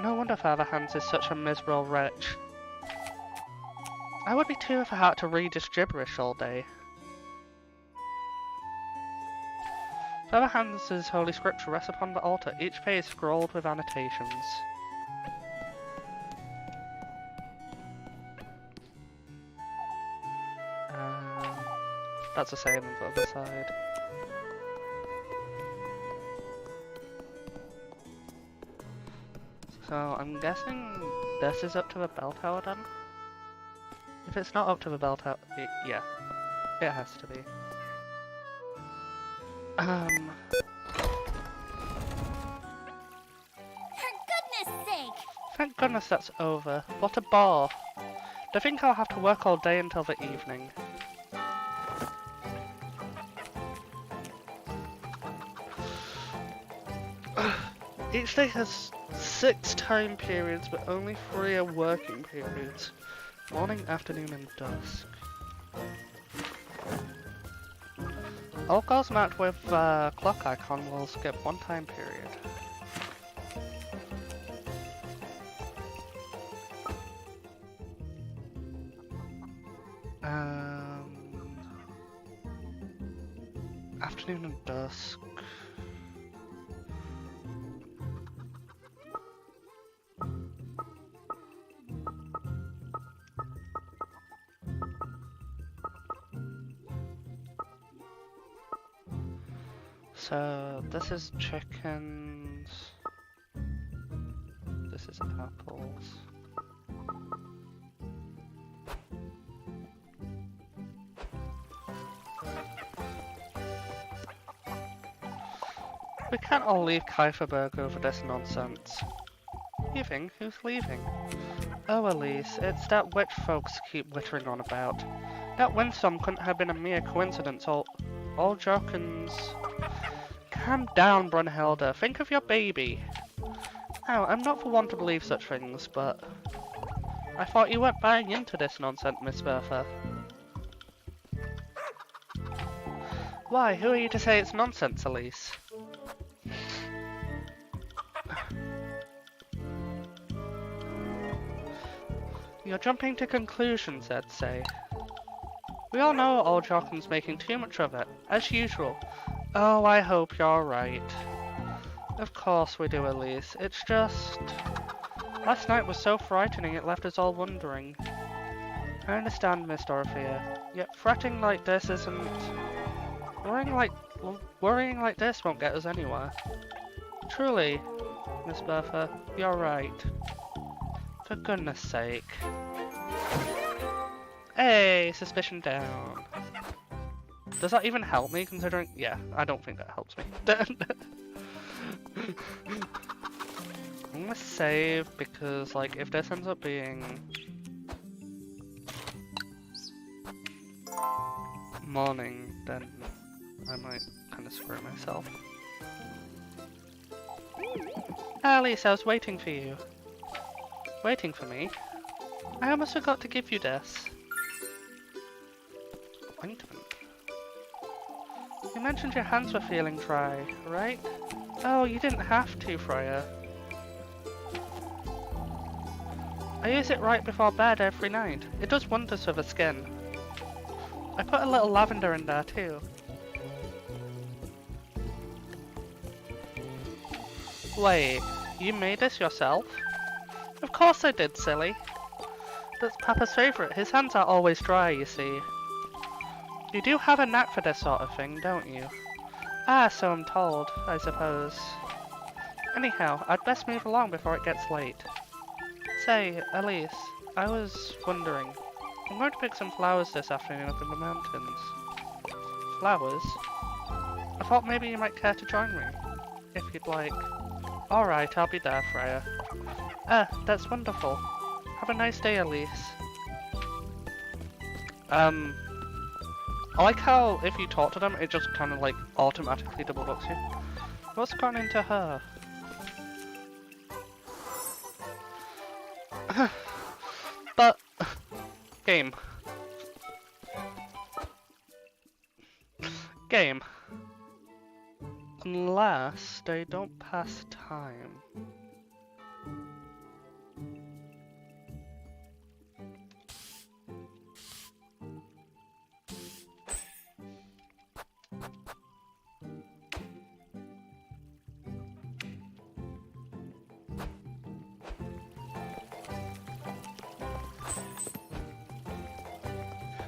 No wonder Father Hans is such a miserable wretch. I would be too if I had to read this gibberish all day. Father Hans's Holy Scripture rests upon the altar, each page scrawled with annotations. That's the same on the other side. So I'm guessing this is up to the bell tower then? If it's not up to the bell tower, yeah, it has to be. For goodness sake! Thank goodness that's over. What a bore. I think I'll have to work all day until the evening. Each day has 6 time periods, but only 3 are working periods. Morning, afternoon, and dusk. All girls marked with clock icon will skip 1 time period. Afternoon and dusk. So this is chickens. This is apples. We can't all leave Kieferberg over this nonsense. Leaving? Who's leaving? Oh, Elise, it's that witch folks keep wittering on about. That windstorm couldn't have been a mere coincidence, all Jokins. Calm down, Brunhilde. Think of your baby. Now, I'm not for one to believe such things, but I thought you weren't buying into this nonsense, Miss Bertha. Why, who are you to say it's nonsense, Elise? You're jumping to conclusions, I'd say. We all know old Jockin's making too much of it, as usual. Oh, I hope you're right. Of course we do, Elise. It's just... last night was so frightening it left us all wondering. I understand, Miss Dorothea. Yet fretting like this isn't... Worrying like this won't get us anywhere. Truly, Miss Bertha, you're right. For goodness sake. Hey, suspicion down. Does that even help me, considering... yeah, I don't think that helps me. I'm gonna save, because, like, if this ends up being... morning, then I might kind of screw myself. Alice, I was waiting for you. Waiting for me? I almost forgot to give you this. Ointment. You mentioned your hands were feeling dry, right? Oh, you didn't have to, Freya. I use it right before bed every night. It does wonders for the skin. I put a little lavender in there too. Wait, you made this yourself? Of course I did, silly. That's Papa's favourite. His hands are always dry, you see. You do have a knack for this sort of thing, don't you? Ah, so I'm told, I suppose. Anyhow, I'd best move along before it gets late. Say, Elise, I was wondering. I'm going to pick some flowers this afternoon up in the mountains. Flowers? I thought maybe you might care to join me, if you'd like. Alright, I'll be there, Freya. Ah, that's wonderful. Have a nice day, Elise. I like how if you talk to them, it just kind of like automatically double books you. What's gone into her? But... game. Game. Unless they don't pass time.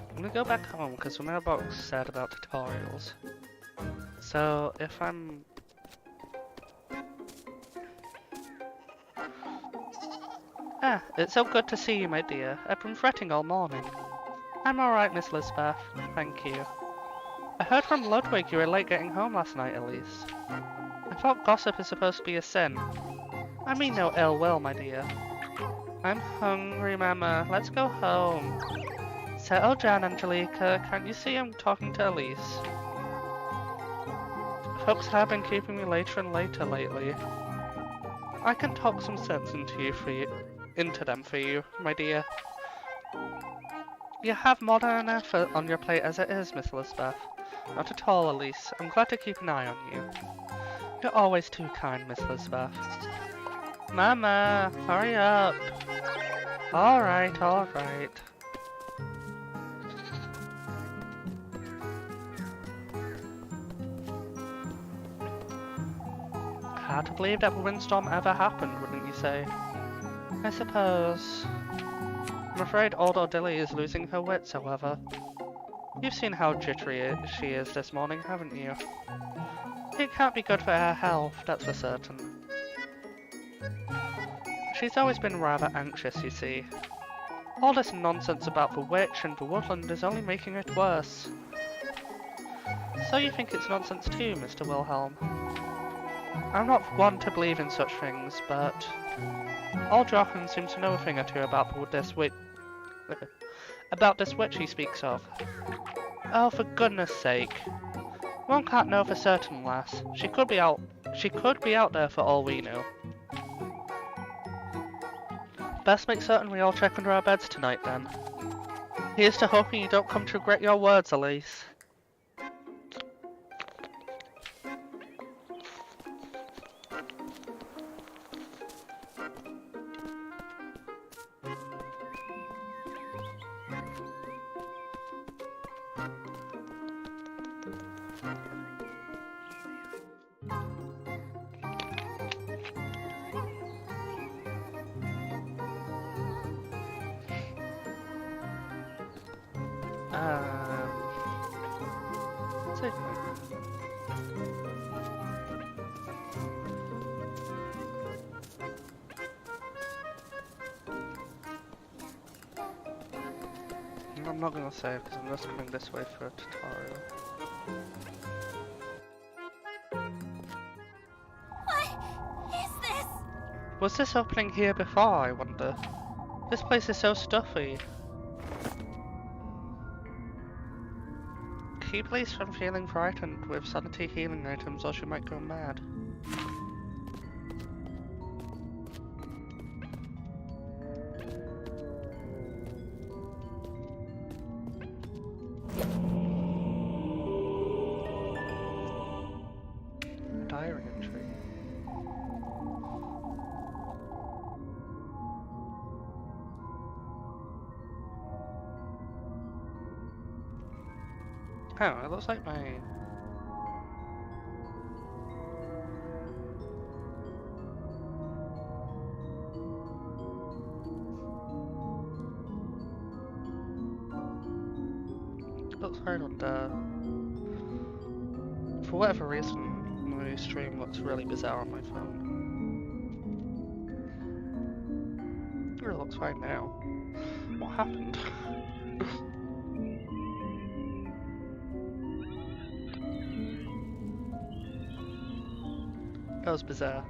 I'm gonna go back home because we're about sad about tutorials. So if I'm... Ah, it's so good to see you, my dear. I've been fretting all morning. I'm alright, Miss Lisbeth. Thank you. I heard from Ludwig you were late getting home last night, Elise. I thought gossip is supposed to be a sin. I mean no ill will, my dear. I'm hungry, Mama. Let's go home. Settle down, Angelica. Can't you see I'm talking to Elise? Folks have been keeping me later and later lately. I can talk some sense into them for you, my dear. You have more than enough on your plate as it is, Miss Elizabeth. Not at all, Elise. I'm glad to keep an eye on you. You're always too kind, Miss Elizabeth. Mama, hurry up. Alright, alright. Hard to believe that windstorm ever happened, wouldn't you say? I suppose. I'm afraid old Odilly is losing her wits, however. You've seen how jittery she is this morning, haven't you? It can't be good for her health, that's for certain. She's always been rather anxious, you see. All this nonsense about the witch and the woodland is only making it worse. So you think it's nonsense too, Mr. Wilhelm? I'm not one to believe in such things, but old Jochen seems to know a thing or two about this witch he speaks of. Oh, for goodness sake. One can't know for certain, lass. She could be out there for all we know. Best make certain we all check under our beds tonight, then. Here's to hoping you don't come to regret your words, Elise. Save me. I'm not gonna save because I'm just coming this way for a tutorial. What is this? Was this opening here before, I wonder? This place is so stuffy. Keep Elise from feeling frightened with sanity healing items or she might go mad. Diary entry. Oh, it looks like my... looks hard on the... For whatever reason, my stream looks really bizarre on my phone. It looks fine now. What happened? That was bizarre.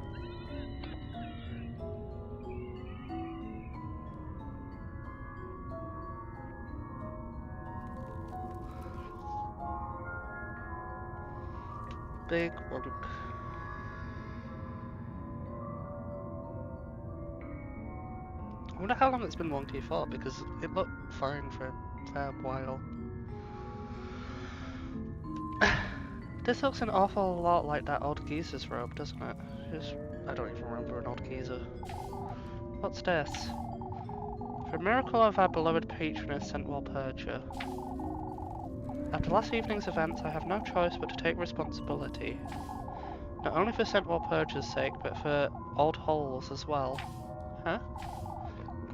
Big wonk. I wonder how long it's been wonky for, because it looked fine for a fair while. This looks an awful lot like that old geezer's robe, doesn't it? I don't even remember an old geezer. What's this? For a miracle of our beloved patroness St. Walpurga. After last evening's events, I have no choice but to take responsibility. Not only for St. Walpurga's sake, but for Old Hole's as well. Huh?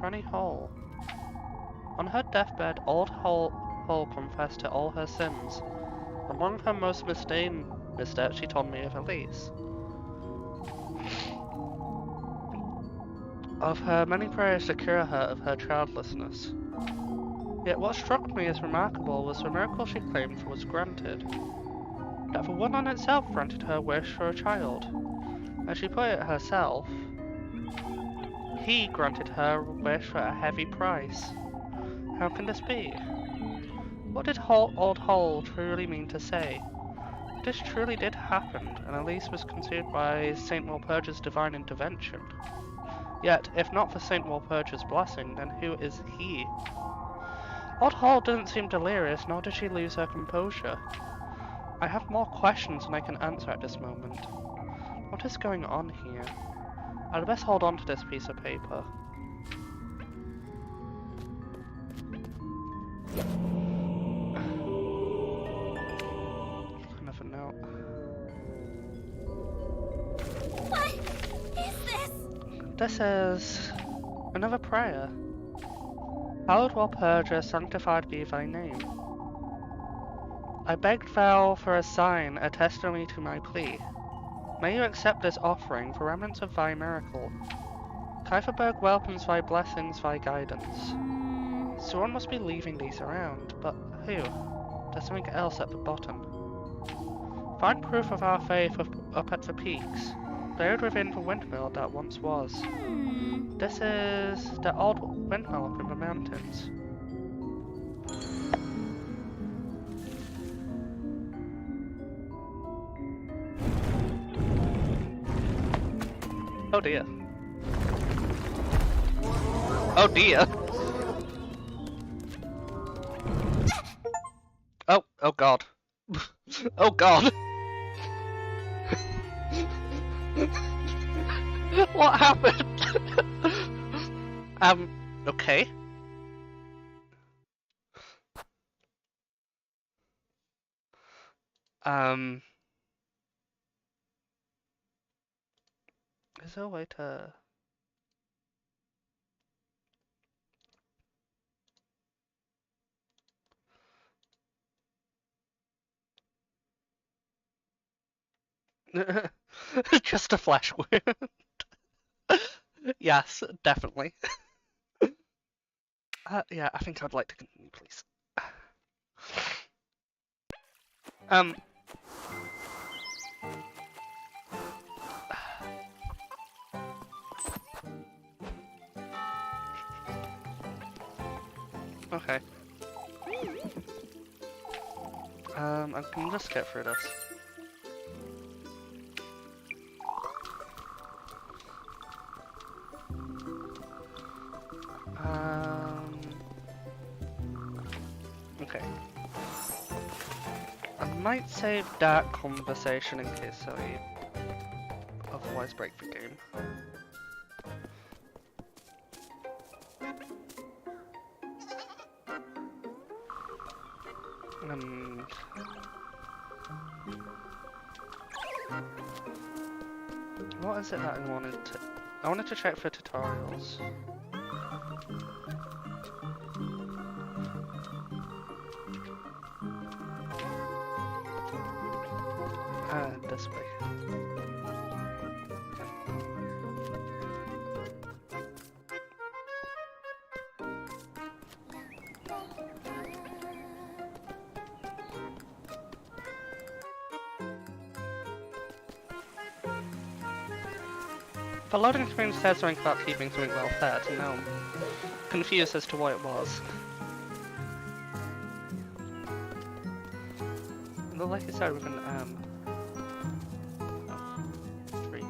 Granny Hole. On her deathbed, Old Hole confessed to all her sins. Among her most misdeeds, she told me of Elise. Of her many prayers to cure her of her childlessness. Yet what struck me as remarkable was the miracle she claimed was granted. That the woman itself granted her wish for a child. As she put it herself, he granted her wish for a heavy price. How can this be? What did Old Hole truly mean to say? This truly did happen, and Elise was conceived by Saint Walpurga's divine intervention. Yet, if not for Saint Walpurga's blessing, then who is he? Old Hall didn't seem delirious, nor did she lose her composure. I have more questions than I can answer at this moment. What is going on here? I'd best hold on to this piece of paper. Another note. What is this? This is another prayer. Hallowed Walpurga, sanctified be thy name. I begged thou for a sign, a testimony to my plea. May you accept this offering for remnants of thy miracle. Kieferberg welcomes thy blessings, thy guidance. Someone must be leaving these around, but who? There's something else at the bottom. Find proof of our faith up at the peaks, buried within the windmill that once was. This is the old windmill up in the mountains. Oh dear. Oh dear. Oh god. Oh god. What happened? Okay. Is there a way to... Just a flash wound. Yes, definitely. Yeah, I think I'd like to continue, please. Okay. I can just get through this. Okay. I might save that conversation in case I otherwise break the game. And what is it that I wanted to... I wanted to check for tutorials. This way. The loading screen said something about keeping something well fed, and now I'm confused as to what it was. Well, like I said, with an three.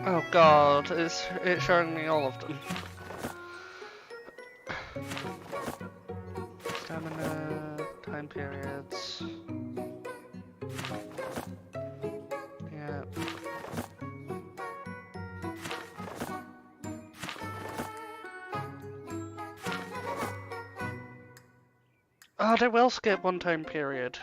Oh god, it's showing me all of them. Stamina, time periods. Yeah. Oh, they will skip one time period.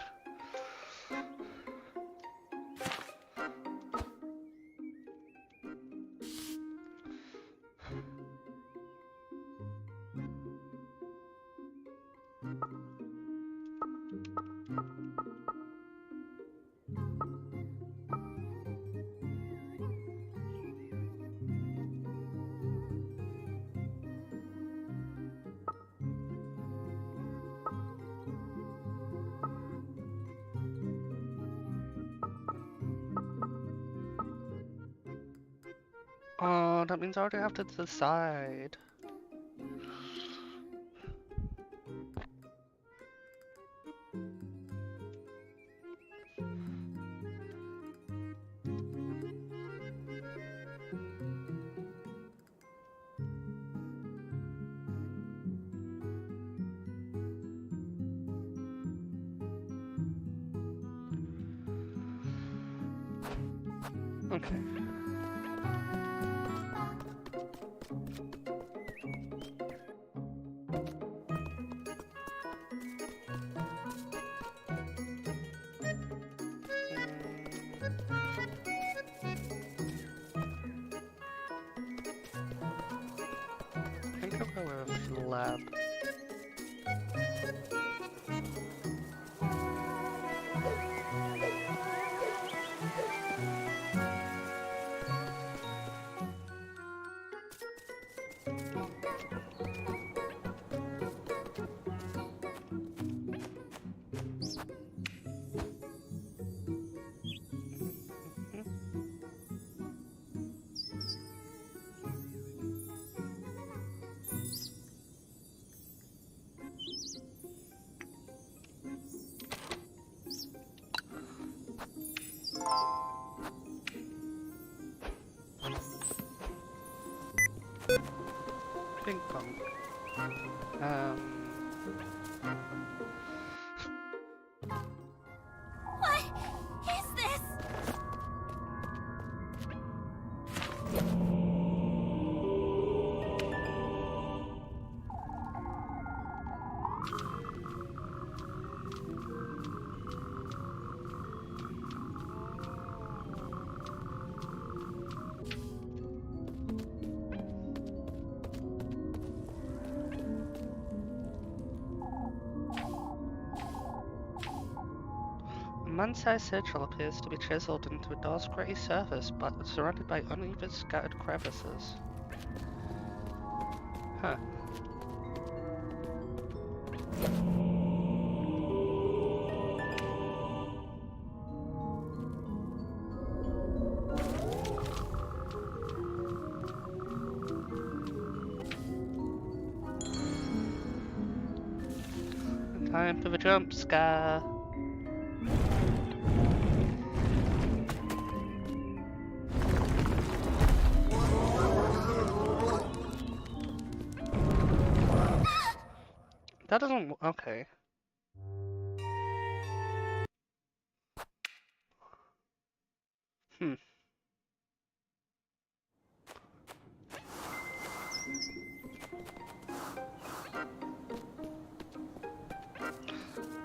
Oh, that means I already have to decide. Okay. I think I'll go with lab. Ping pong. What is this? A man-sized sigil appears to be chiseled into a dull grey surface, but surrounded by uneven scattered crevices. Huh. Time for the jump scare. That doesn't. Okay. Hmm.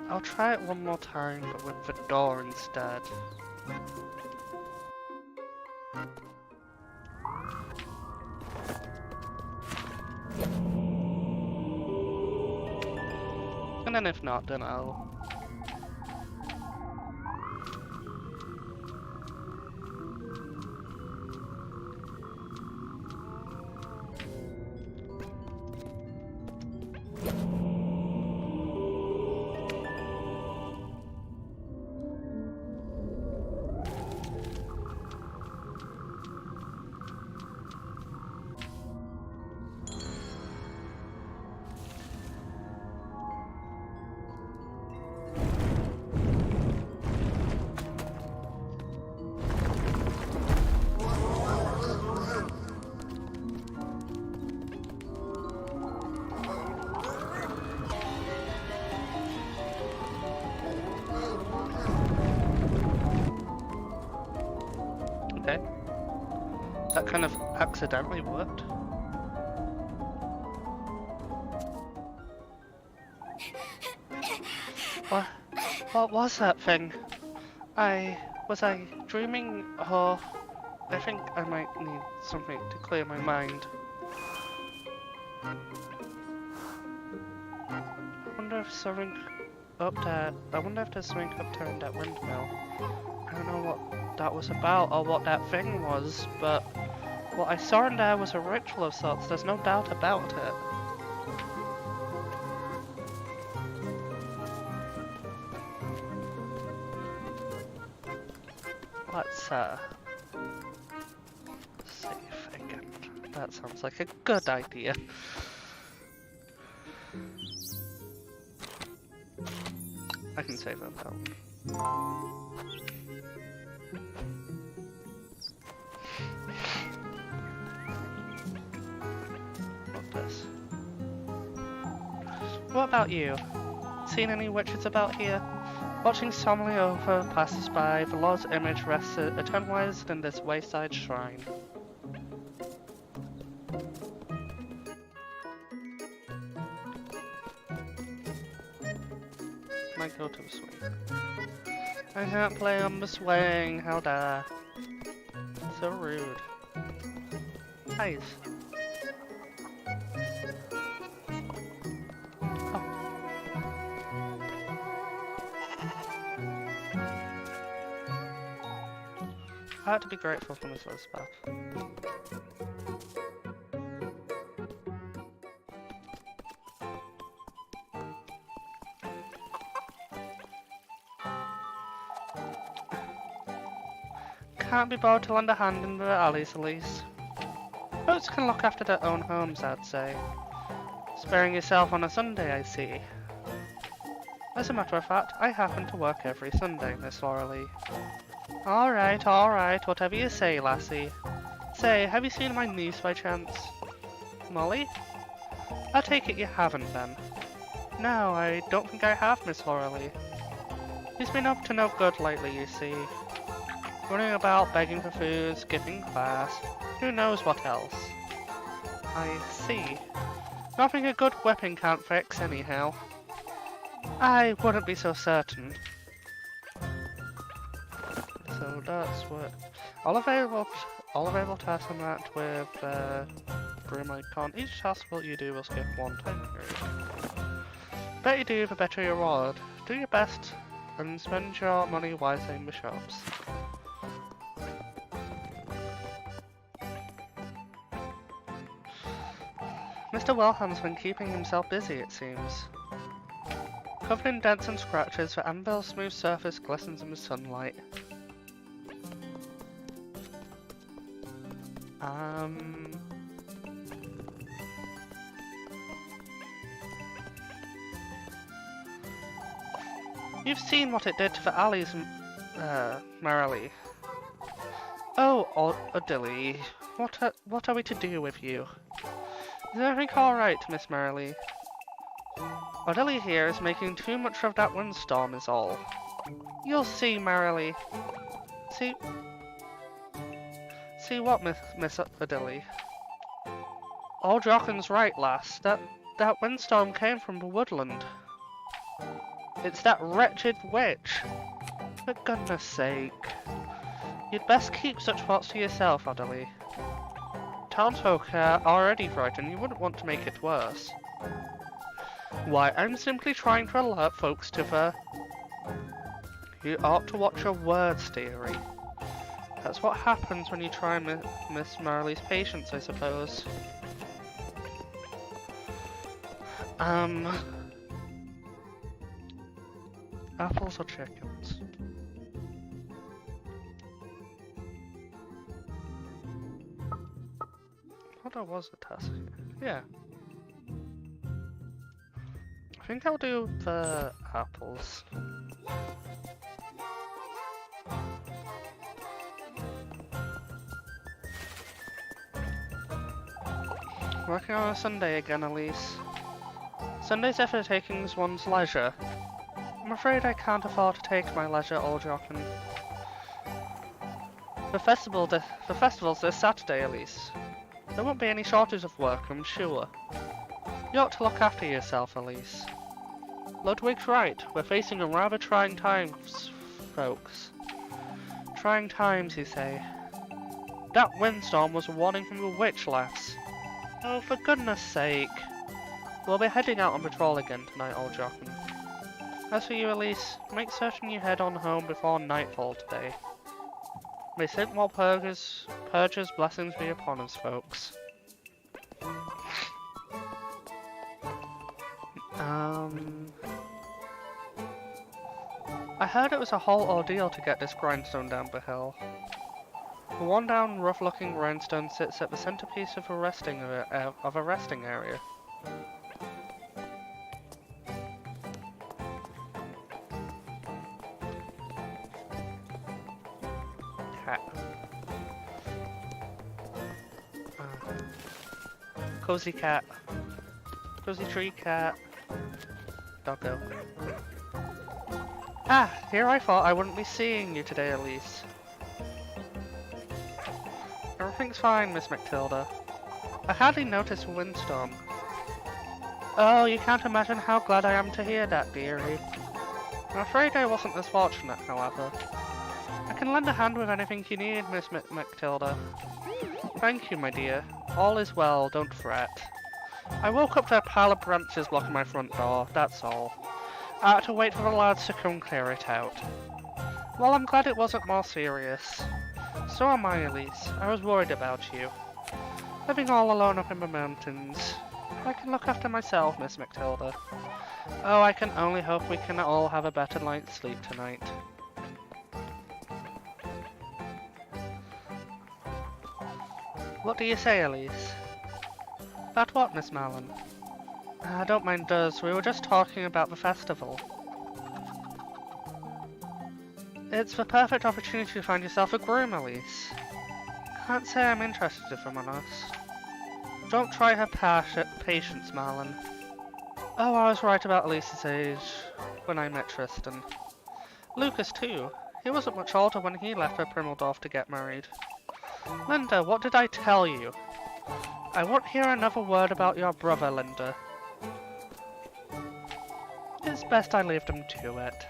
I'll try it one more time, but with the door instead. And then if not, then I'll... Okay. That kind of accidentally worked. What? What was that thing? Was I dreaming, or... I think I might need something to clear my mind. I wonder if something up there... I wonder if there's something up there in that windmill. I don't know what that was about, or what that thing was, but... what I saw in there was a ritual of sorts, there's no doubt about it. Let's, save again. That sounds like a good idea. I can save that though. What's this? What about you? Seen any witches about here? Watching solemnly over passers-by, the Lord's image rests eternalized in this wayside shrine. Might go to the swing. I can't play on the swing, how dare. So rude. Nice. Oh. I had to be grateful for Miss Elizabeth. Can't be bothered to lend a hand in the alleys, Elise. Folks can look after their own homes, I'd say. Sparing yourself on a Sunday, I see. As a matter of fact, I happen to work every Sunday, Miss Lauralee. Alright, whatever you say, lassie. Say, have you seen my niece by chance? Molly? I take it you haven't, then. No, I don't think I have, Miss Lauralee. He's been up to no good lately, you see. Running about, begging for food, skipping class. Who knows what else? I see. Nothing a good whipping can't fix, anyhow. I wouldn't be so certain. So that's what... All available tasks are matched with broom icon. Each task what you do will skip one time period. The better you do, the better your reward. Do your best and spend your money wisely in the shops. Mr. Wellham's been keeping himself busy, it seems. Covered in dents and scratches, the anvil's smooth surface glistens in the sunlight. You've seen what it did to the alleys, Marilee. Oh, Odile, what are we to do with you? Is everything alright, Miss Marilee? Odile here is making too much of that windstorm is all. You'll see, Marilee. See what, Miss Odile? Old Jockin's right, lass. That windstorm came from the woodland. It's that wretched witch. For goodness sake. You'd best keep such thoughts to yourself, Odile. Townsfolk are already frightened, you wouldn't want to make it worse. Why, I'm simply trying to alert folks to the... You ought to watch your words, dearie. That's what happens when you try Miss Marilee's patience, I suppose. Apples or chickens? I thought there was a task. Yeah. I think I'll do the apples. Working on a Sunday again, Elise. Sundays are for taking one's leisure. I'm afraid I can't afford to take my leisure, old Jockin. The festival's this Saturday, Elise. There won't be any shortage of work, I'm sure. You ought to look after yourself, Elise. Ludwig's right. We're facing a rather trying times, folks. Trying times, you say. That windstorm was a warning from the witch, lass. Oh, for goodness sake. We'll be heading out on patrol again tonight, old Jockin. As for you, Elise, make certain you head on home before nightfall today. May St. Walpurgis blessings be upon us, folks. I heard it was a whole ordeal to get this grindstone down the hill. The worn-down, rough-looking rhinestone sits at the centerpiece of a resting area. Cat. Cozy cat. Cozy tree cat. Doggo. Ah, here I thought I wouldn't be seeing you today, Elise. Everything's fine, Miss Matilda. I hardly noticed a windstorm. Oh, you can't imagine how glad I am to hear that, dearie. I'm afraid I wasn't as fortunate, however. I can lend a hand with anything you need, Miss Matilda. Thank you, my dear. All is well, don't fret. I woke up to a pile of branches blocking my front door, that's all. I had to wait for the lads to come clear it out. Well, I'm glad it wasn't more serious. So am I, Elise. I was worried about you. Living all alone up in the mountains. I can look after myself, Miss Matilda. Oh, I can only hope we can all have a better night's sleep tonight. What do you say, Elise? About what, Miss Malin? Don't mind us, we were just talking about the festival. It's the perfect opportunity to find yourself a groom, Elise. Can't say I'm interested, if I'm honest. Don't try her patience, Marlon. Oh, I was right about Elise's age when I met Tristan. Lucas, too. He wasn't much older when he left for Primmeldorf to get married. Linda, what did I tell you? I won't hear another word about your brother, Linda. It's best I leave them to it.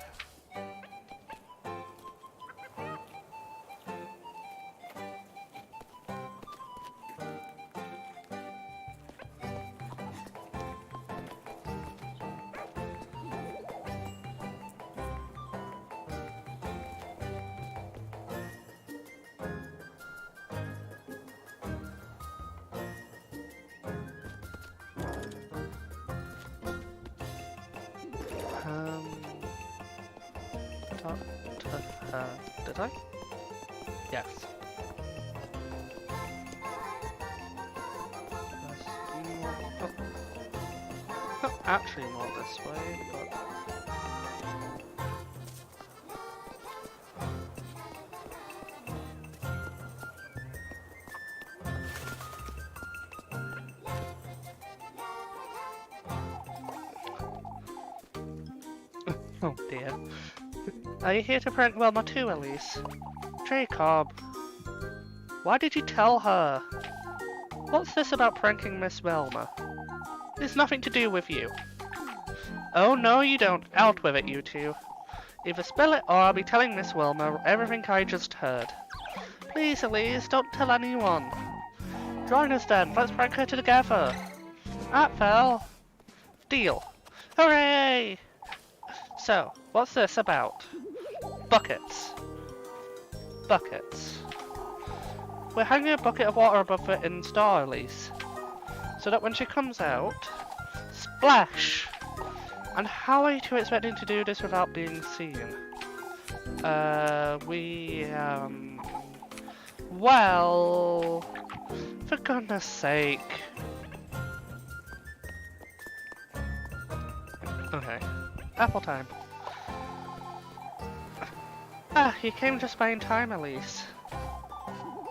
Did I? Yes. Not actually more this way, but... Oh dear. Are you here to prank Wilma too, Elise? Jacob. Why did you tell her? What's this about pranking Miss Wilma? It's nothing to do with you. Oh no you don't. Out with it, you two. Either spill it or I'll be telling Miss Wilma everything I just heard. Please, Elise, don't tell anyone. Join us then. Let's prank her together. That fell. Deal. Hooray! So, what's this about? Buckets. Buckets. We're hanging a bucket of water above the inn's door, Elise. So that when she comes out... Splash! And how are you two expecting to do this without being seen? Well... For goodness sake. Okay. Apple time. Ah, you came just by in time, Elise.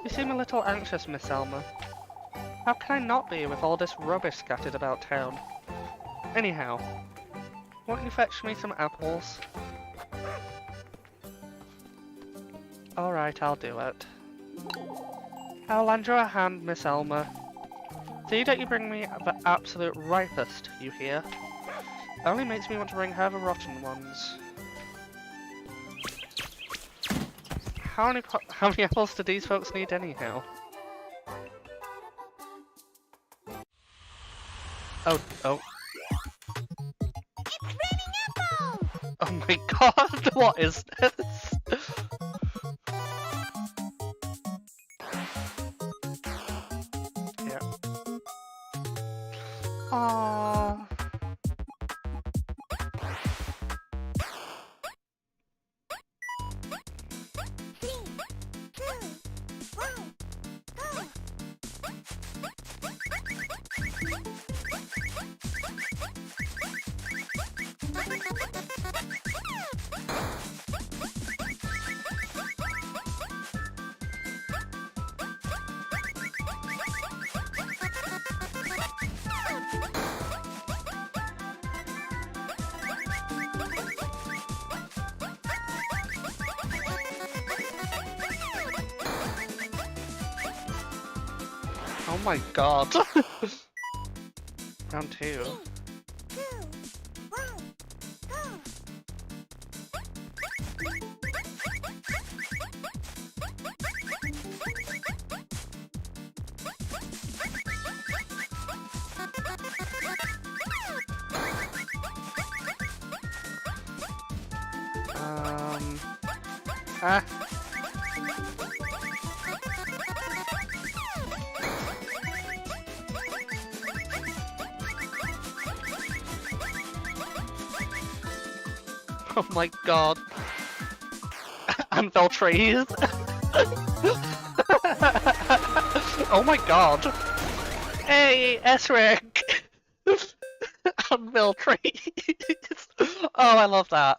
You seem a little anxious, Miss Elma. How can I not be with all this rubbish scattered about town? Anyhow, won't you fetch me some apples? Alright, I'll do it. I'll lend you a hand, Miss Elma. See that you bring me the absolute ripest, you hear? Only makes me want to bring her the rotten ones. How many apples do these folks need anyhow? Oh. It's raining apples! Oh my god, what is this? Yeah. Aww. Oh my god. Round 2. 2, 1, go! Ah. Oh my god. Anvil trees. Oh my god. Hey, Esric. Anvil trees. Oh, I love that.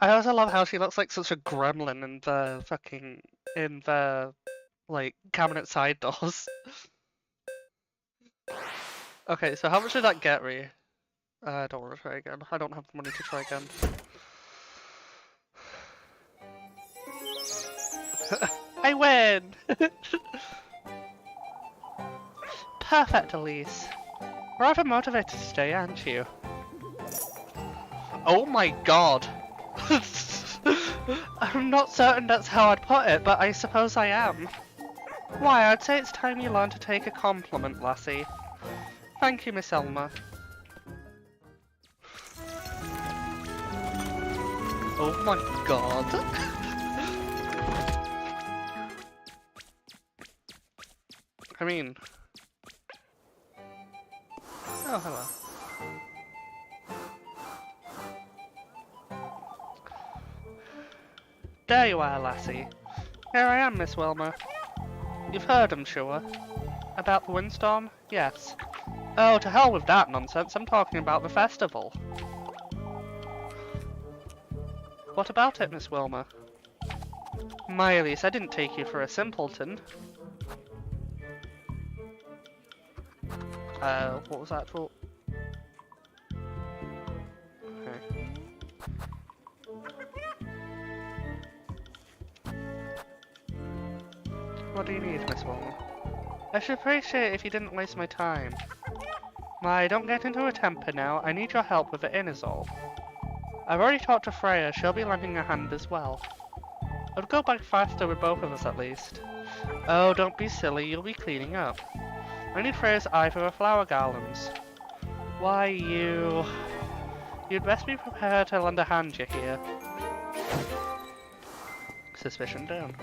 I also love how she looks like such a gremlin in the like cabinet side doors. Okay, so how much did that get me? I don't want to try again. I don't have the money to try again. I win! Perfect, Elise. Rather motivated today, aren't you? Oh my god! I'm not certain that's how I'd put it, but I suppose I am. Why, I'd say it's time you learned to take a compliment, lassie. Thank you, Miss Elmer. Oh my god. I mean... Oh, hello. There you are, lassie. Here I am, Miss Wilmer. You've heard, I'm sure. About the windstorm? Yes. Oh, to hell with that nonsense. I'm talking about the festival. What about it, Miss Wilmer? My Elise, I didn't take you for a simpleton. What was that for? Okay. What do you need, Miss Wilmer? I should appreciate it if you didn't waste my time. My, don't get into a temper now. I need your help with the inn is all. I've already talked to Freya. She'll be lending a hand as well. It'll go by faster with both of us at least. Oh, don't be silly. You'll be cleaning up. I need Freya's eye for the flower garlands. Why, you... You'd best be prepared to lend a hand, you hear? Suspicion down.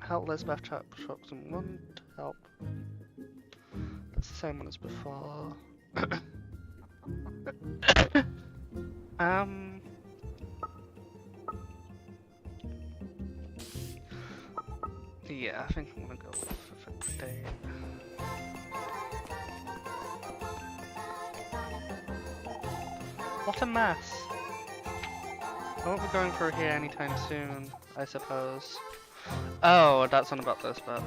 Help Lisbeth truck someone to help. That's the same one as before. Yeah, I think I'm gonna go for Dane. What a mess! I won't be going through here anytime soon, I suppose. Oh, that's not about this, but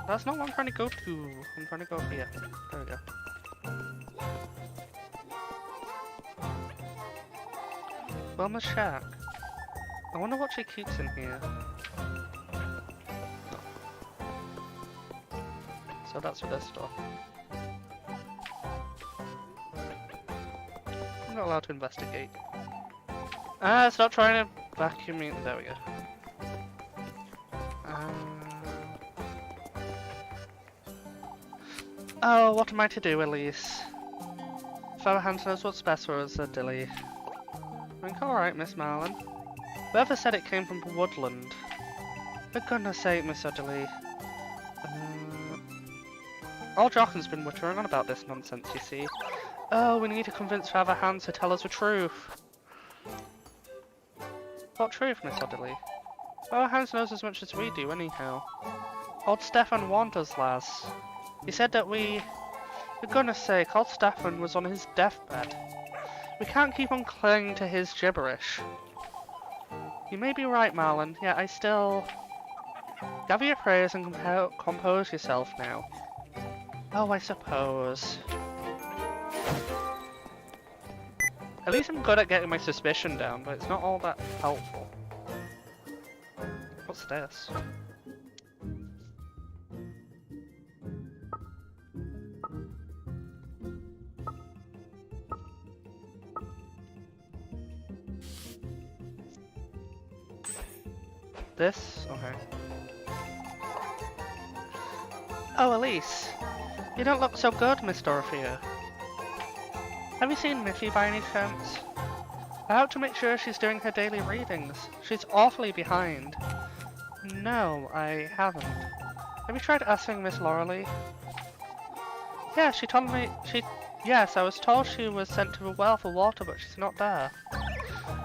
that's not what I'm trying to go to. I'm trying to go here. There we go. Wilma's shack. I wonder what she keeps in here. So that's for this door. I'm not allowed to investigate. Ah, stop trying to vacuum me. There we go. Oh, what am I to do, Elise? Father Hans knows what's best for us, said Dilly. I think alright, Miss Marlin. Whoever said it came from the woodland? For goodness sake, Miss Dilly. Old Jocken's been wittering on about this nonsense, you see. Oh, we need to convince Father Hans to tell us the truth. What truth, Miss Odilly? Father Hans knows as much as we do, anyhow. Old Stefan warned us, lass. He said that for goodness sake, old Stefan was on his deathbed. We can't keep on clinging to his gibberish. You may be right, Marlin, yet I still... Gather your prayers and compose yourself now. Oh, I suppose. At least I'm good at getting my suspicion down, but it's not all that helpful. What's this? This? Okay. Oh, Elise. You don't look so good, Miss Dorothea. Have you seen Miffy by any chance? I have to make sure she's doing her daily readings. She's awfully behind. No, I haven't. Have you tried asking Miss Laurelie? Yeah, she told me Yes, I was told she was sent to a well for water, but she's not there.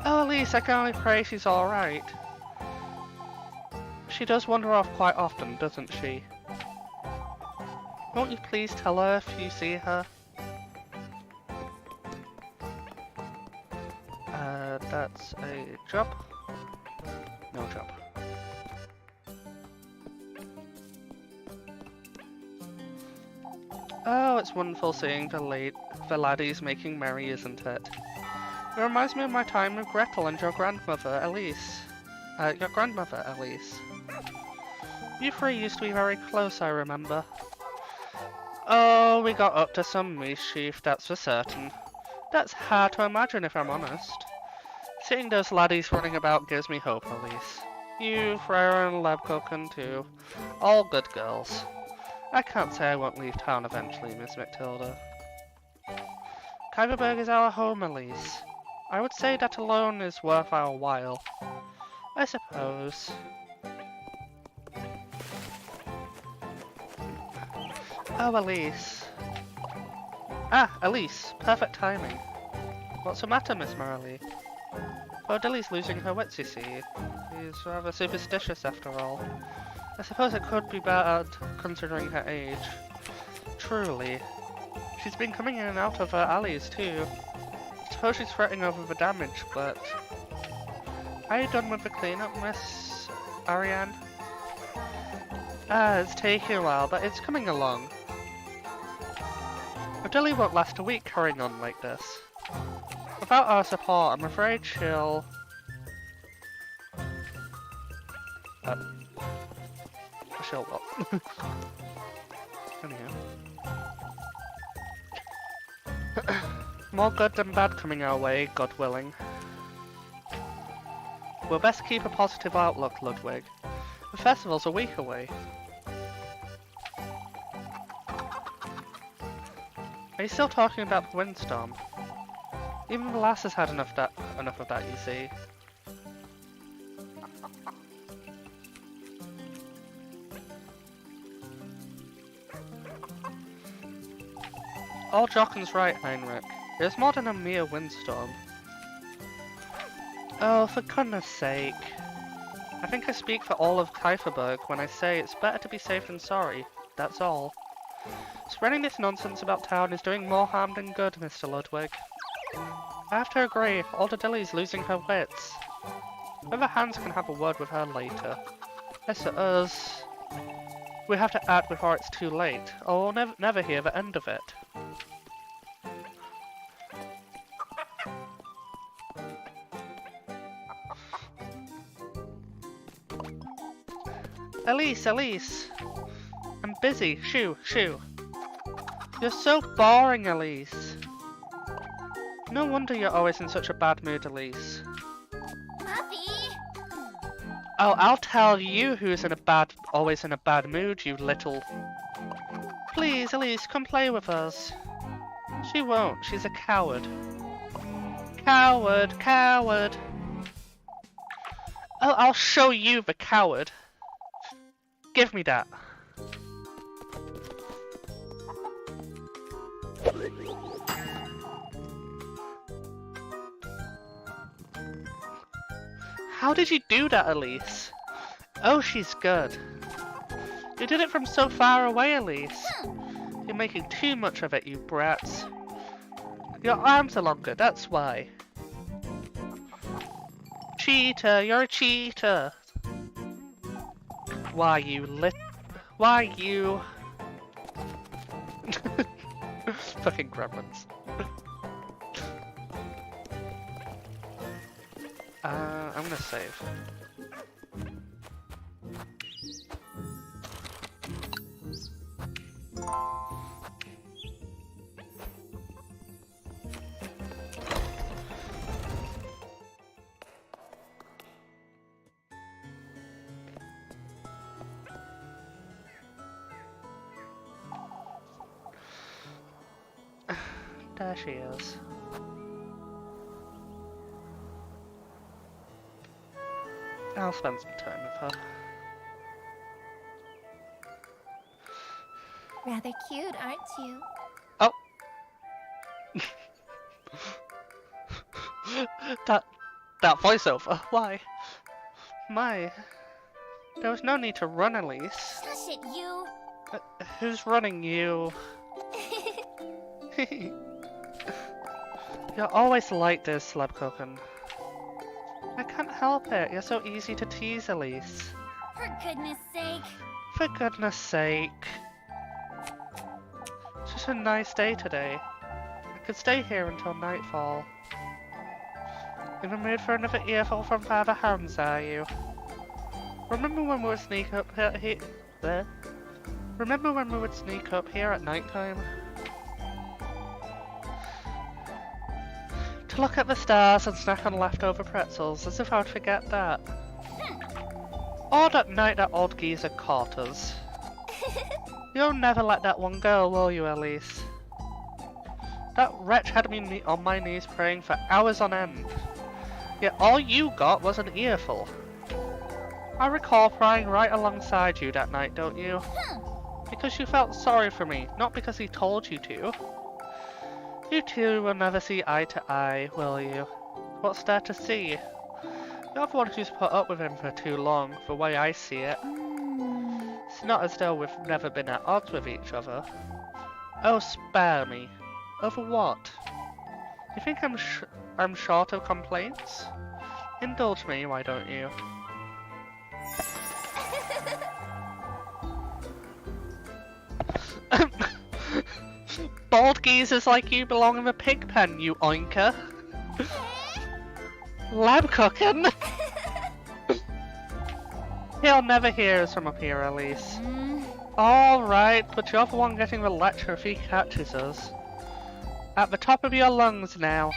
Oh, Elise, I can only pray she's alright. She does wander off quite often, doesn't she? Won't you please tell her if you see her? That's a job. No job. Oh, it's wonderful seeing the laddies making merry, isn't it? It reminds me of my time with Gretel and your grandmother, Elise. You three used to be very close, I remember. Oh, we got up to some mischief, that's for certain. That's hard to imagine, if I'm honest. Seeing those laddies running about gives me hope, Elise. You, Freya and Lebkuchen too. All good girls. I can't say I won't leave town eventually, Miss Matilda. Kyverberg is our home, Elise. I would say that alone is worth our while. I suppose. Oh, Elise. Ah, Elise. Perfect timing. What's the matter, Miss Morley? Oh, Dilly's losing her wits, you see. She's rather superstitious, after all. I suppose it could be bad, considering her age. Truly. She's been coming in and out of her alleys, too. I suppose she's fretting over the damage, but... Are you done with the cleanup, Miss Ariane? It's taking a while, but it's coming along. Dilly won't last a week hurrying on like this. Without our support, I'm afraid she'll... she'll what? Anyhow. More good than bad coming our way, God willing. We'll best keep a positive outlook, Ludwig. The festival's a week away. Are you still talking about the windstorm? Even the lass has had enough of that, you see. All Jocken's right, Heinrich. It is more than a mere windstorm. Oh, for goodness sake. I think I speak for all of Kieferberg when I say it's better to be safe than sorry. That's all. Spreading this nonsense about town is doing more harm than good, Mr. Ludwig. I have to agree, Alder Dilly's losing her wits. Whether Hans can have a word with her later. I suppose we have to act before it's too late, or we'll never hear the end of it. Elise, Elise! I'm busy. Shoo, shoo. You're so boring, Elise. No wonder you're always in such a bad mood, Elise. Muffy! Oh, I'll tell you who's always in a bad mood, you little... Please, Elise, come play with us. She won't. She's a coward. Coward, coward. Oh, I'll show you the coward. Give me that. How did you do that, Elise? Oh, she's good. You did it from so far away, Elise. You're making too much of it, you brats. Your arms are longer, that's why. Cheater, you're a cheater. Why you fucking gremlins. I'm gonna save. There she is. I'll spend some time with her. Rather cute, aren't you? Oh! that voiceover, why? My, there was no need to run, Elise. Shush it, you! Who's running you? You're always like this, Slabcookin. I can't help it, you're so easy to tease, Elise. For goodness sake. For goodness sake. It's just a nice day today. I could stay here until nightfall. In the mood for another earful from Father Hans, are you? Remember when we would sneak up here? Remember when we would sneak up here at nighttime? To look at the stars and snack on leftover pretzels, as if I would forget that. Or that night that old geezer caught us. You'll never let that one go, will you, Elise? That wretch had me on my knees praying for hours on end. Yet all you got was an earful. I recall crying right alongside you that night, don't you? Because you felt sorry for me, not because he told you to. You two will never see eye to eye, will you? What's there to see? You're the one who's put up with him for too long, the way I see it. It's not as though we've never been at odds with each other. Oh, spare me. Over what? You think I'm short of complaints? Indulge me, why don't you? Bald geezers like you belong in the pig pen, you oinker. Labcookin! He'll never hear us from up here, Elise. Alright, but you're the one getting the lecture if he catches us. At the top of your lungs now.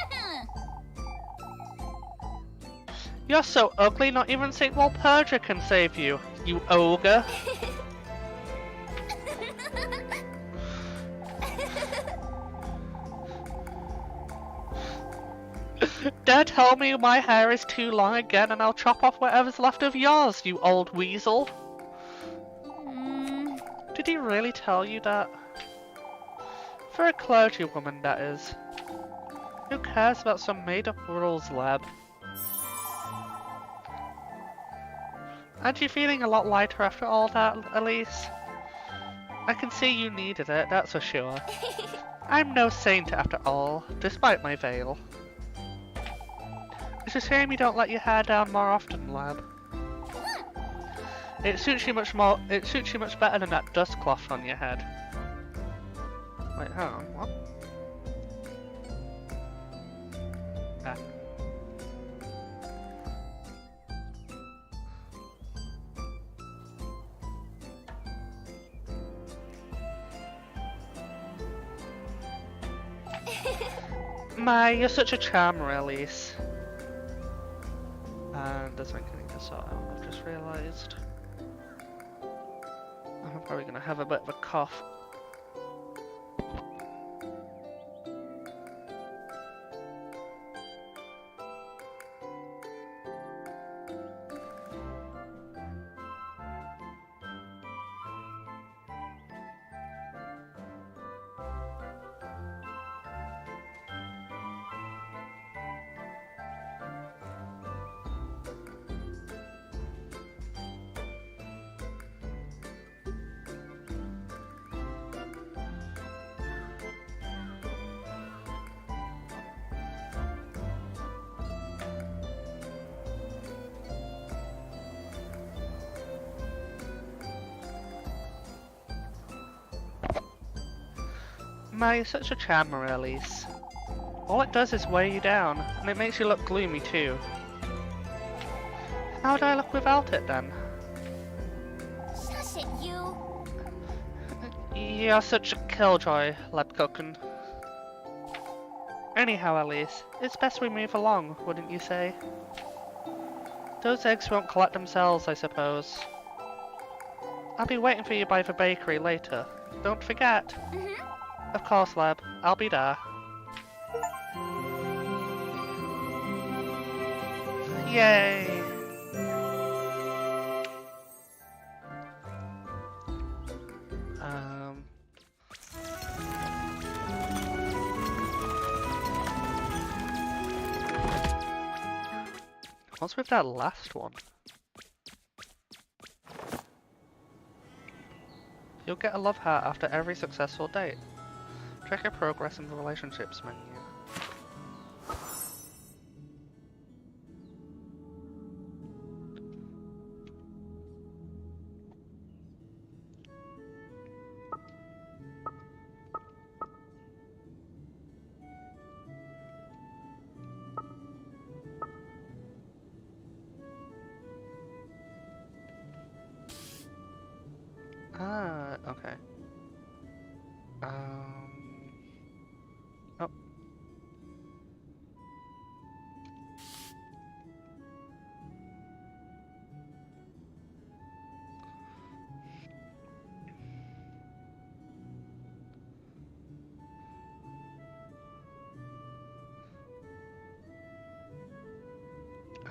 You're so ugly, not even St. Walpurga can save you, you ogre. Dare tell me my hair is too long again and I'll chop off whatever's left of yours, you old weasel. Did he really tell you that? For a clergywoman, that is. Who cares about some made-up rules, lab? Aren't you feeling a lot lighter after all that, Elise? I can see you needed it, that's for sure. I'm no saint after all, despite my veil. It's a shame you don't let your hair down more often, lab. It suits you much better than that dust cloth on your head. Wait, hang on, what? Ah. My, you're such a charmer, Elise. And there's something I need to sort out, I've just realised. I'm probably going to have a bit of a cough. My, you're such a charmer, Elise. All it does is weigh you down, and it makes you look gloomy too. How would I look without it then? Shush it, you. You're such a killjoy, lad cookin'. Anyhow, Elise, it's best we move along, wouldn't you say? Those eggs won't collect themselves, I suppose. I'll be waiting for you by the bakery later. Don't forget. Of course, Lab. I'll be there. Yay! What's with that last one? You'll get a love heart after every successful date. Check your progress in the relationships menu. Ah, okay. Oh.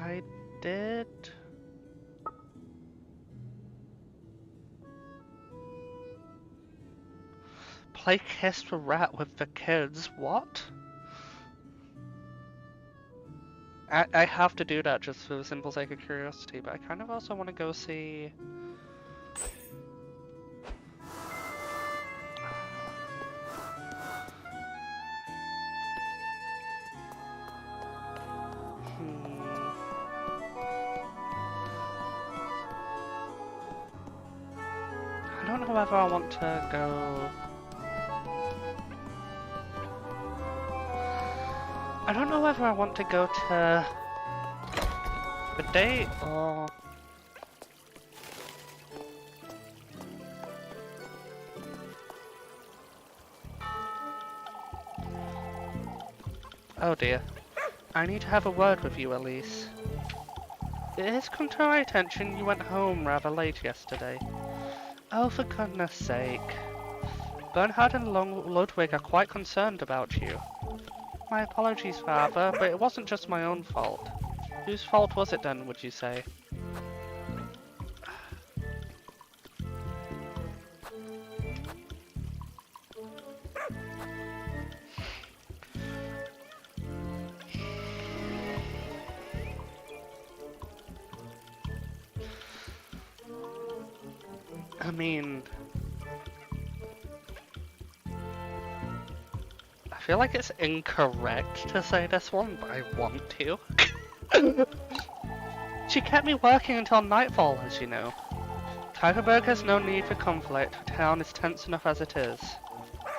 I did... play Kiss the Rat with the kids, what? I have to do that just for the simple sake of curiosity, but I kind of also want to go see... I don't know whether I want to go... I don't know whether I want to go to the date or... Oh dear. I need to have a word with you, Elise. It has come to my attention you went home rather late yesterday. Oh, for goodness sake. Bernhard and Ludwig are quite concerned about you. My apologies, Father, but it wasn't just my own fault. Whose fault was it then, would you say? I mean... I feel like it's incorrect to say this one, but I want to. She kept me working until nightfall, as you know. Tigerberg has no need for conflict, the town is tense enough as it is.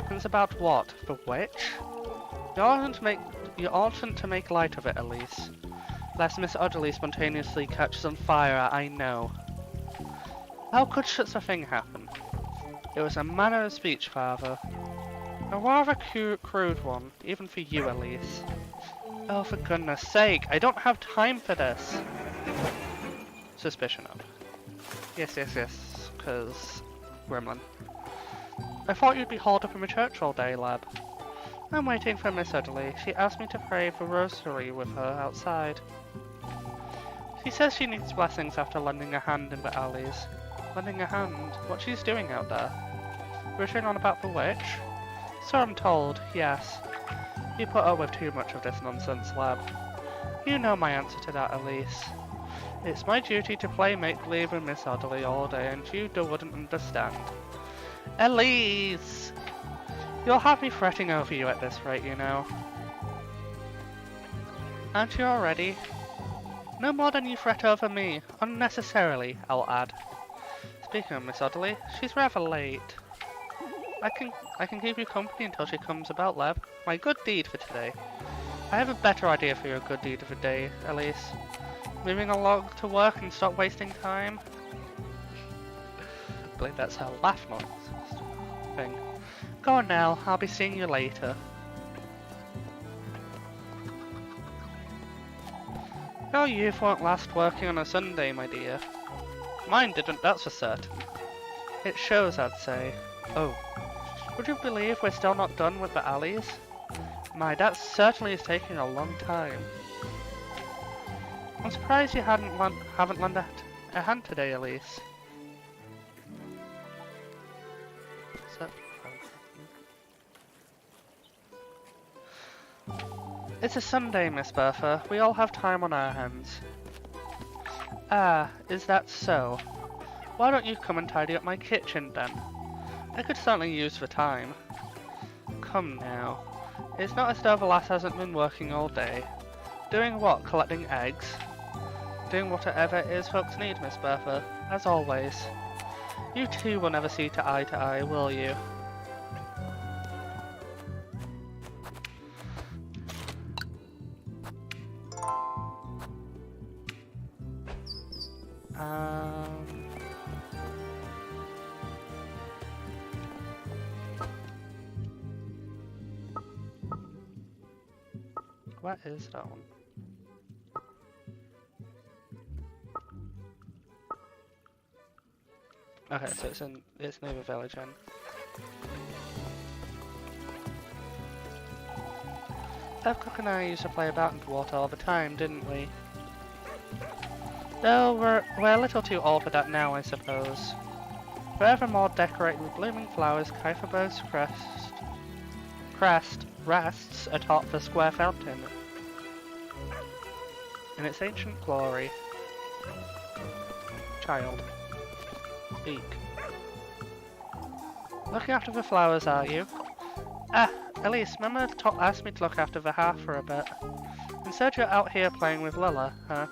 Tense about what? The witch? You oughtn't to make light of it, Elise. Lest Miss Udderly spontaneously catches on fire, I know. How could such a thing happen? It was a manner of speech, Father. A rather crude one, even for you, Elise. Oh, for goodness sake, I don't have time for this. Suspicion up. Yes, cause... Gremlin. I thought you'd be hauled up in the church all day, lab. I'm waiting for Miss Udderly. She asked me to pray the rosary with her outside. She says she needs blessings after lending a hand in the alleys. Lending a hand? What she's doing out there? Rittering on about the witch? So I'm told, yes. You put up with too much of this nonsense, lab. You know my answer to that, Elise. It's my duty to play make-believe with Miss Udderly all day, and you wouldn't understand. Elise! You'll have me fretting over you at this rate, you know. Aren't you already? No more than you fret over me. Unnecessarily, I'll add. Speaking of Miss Udderly, she's rather late. I can keep you company until she comes about, lab. My good deed for today. I have a better idea for your good deed of the day, Elise. moving along to work and stop wasting time. I believe that's her laugh noise thing. Go on now, I'll be seeing you later. Your youth won't last working on a Sunday, my dear. Mine didn't, that's for certain. It shows, I'd say. Oh, would you believe we're still not done with the alleys? My, that certainly is taking a long time. I'm surprised you haven't lent a hand today, Elise. It's a Sunday, Miss Bertha. We all have time on our hands. Ah, is that so? Why don't you come and tidy up my kitchen, then? I could certainly use the time. Come now. It's not as though the lass hasn't been working all day. Doing what? Collecting eggs? Doing whatever it is folks need, Miss Bertha, as always. You two will never see to eye, will you? What is that one? Okay, so it's near the village end. Cook and I used to play about in the water all the time, didn't we? Though we're a little too old for that now, I suppose. Forevermore decorated with blooming flowers, Kieferberg's crest rests atop the square fountain in its ancient glory. Child. Speak. Looking after the flowers, are you? Ah, Elise, Mama asked me to look after the hearth for a bit. Instead you're out here playing with Lilla, huh?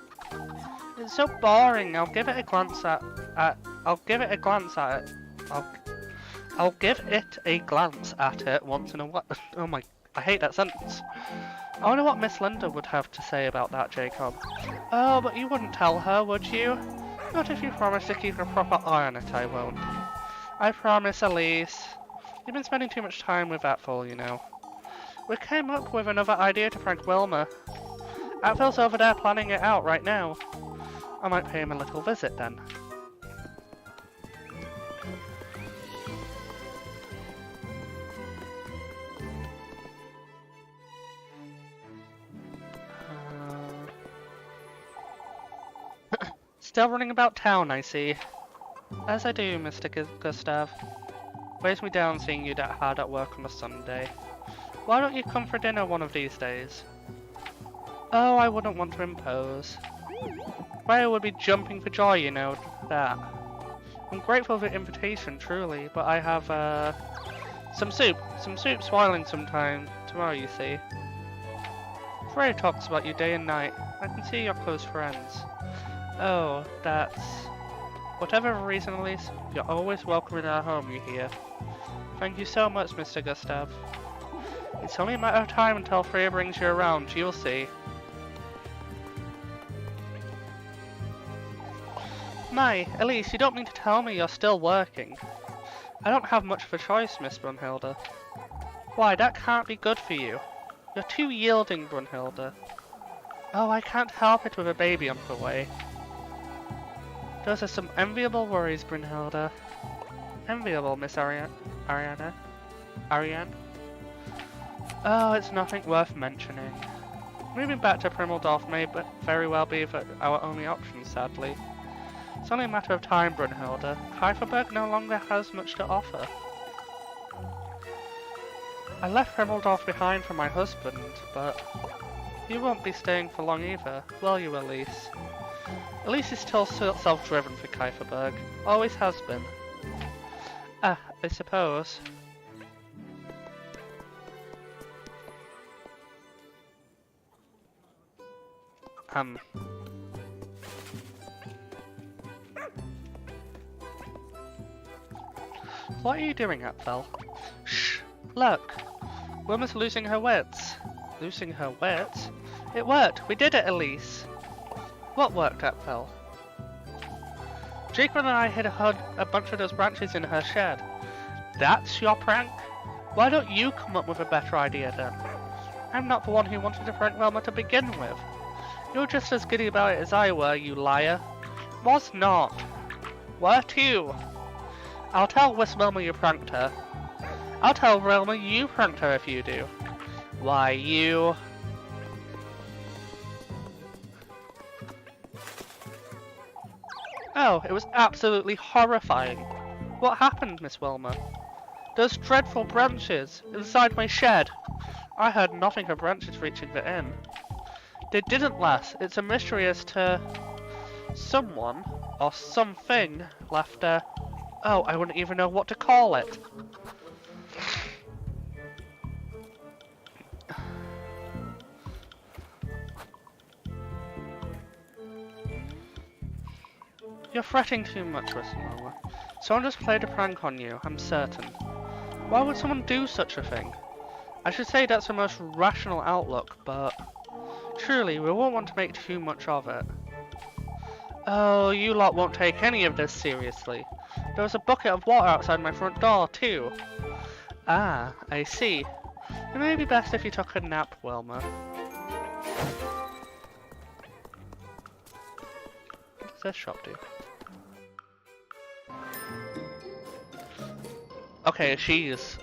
It's so boring. I'll give it a glance at it once in a while. Oh my, I hate that sentence. I wonder what Miss Linda would have to say about that, Jacob. Oh, but you wouldn't tell her, would you? Not if you promise to keep a proper eye on it, I won't. I promise, Elise. You've been spending too much time with that fool, you know. We came up with another idea to prank Wilma. Atvil's over there planning it out right now. I might pay him a little visit then. Still running about town, I see. As I do, Mr. Gustav. Weighs me down seeing you that hard at work on a Sunday. Why don't you come for dinner one of these days? Oh, I wouldn't want to impose. Why, I would be jumping for joy, you know, that. I'm grateful for the invitation, truly, but I have, some soup spoiling sometime tomorrow, you see. Freya talks about you day and night. I can see you're close friends. Oh, that's... Whatever the reason, Elise, you're always welcome in our home, you hear. Thank you so much, Mr. Gustav. It's only a matter of time until Freya brings you around, you'll see. My, Elise, you don't mean to tell me you're still working. I don't have much of a choice, Miss Brunhilde. Why, that can't be good for you. You're too yielding, Brunhilde. Oh, I can't help it with a baby on the way. Those are some enviable worries, Brunhilde. Enviable, Miss Ariane? Oh, it's nothing worth mentioning. Moving back to Primmeldorf may very well be our only option, sadly. It's only a matter of time, Brunhilde. Kieferberg no longer has much to offer. I left Primmeldorf behind for my husband, but you won't be staying for long either, will you, Elise? Elise is still self-driven for Kieferberg. Always has been. Ah, I suppose. What are you doing, Apfel? Shh! Look! Wilma's losing her wits. Losing her wits? It worked! We did it, Elise! What worked at Phil? Jacob and I hid a bunch of those branches in her shed. That's your prank? Why don't you come up with a better idea then? I'm not the one who wanted to prank Velma to begin with. You're just as giddy about it as I were, you liar. Was not. Were too. I'll tell Velma you pranked her. I'll tell Velma you pranked her if you do. Why, you... Oh, it was absolutely horrifying. What happened, Miss Wilmer? Those dreadful branches inside my shed. I heard nothing of branches reaching the inn. They didn't last. It's a mystery as to someone or something left there. Oh, I wouldn't even know what to call it. You're fretting too much, Whistleblower. Someone just played a prank on you, I'm certain. Why would someone do such a thing? I should say that's the most rational outlook, but truly, we won't want to make too much of it. Oh, you lot won't take any of this seriously. There was a bucket of water outside my front door, too. Ah, I see. It may be best if you took a nap, Wilma. What does this shop do? Okay, she's...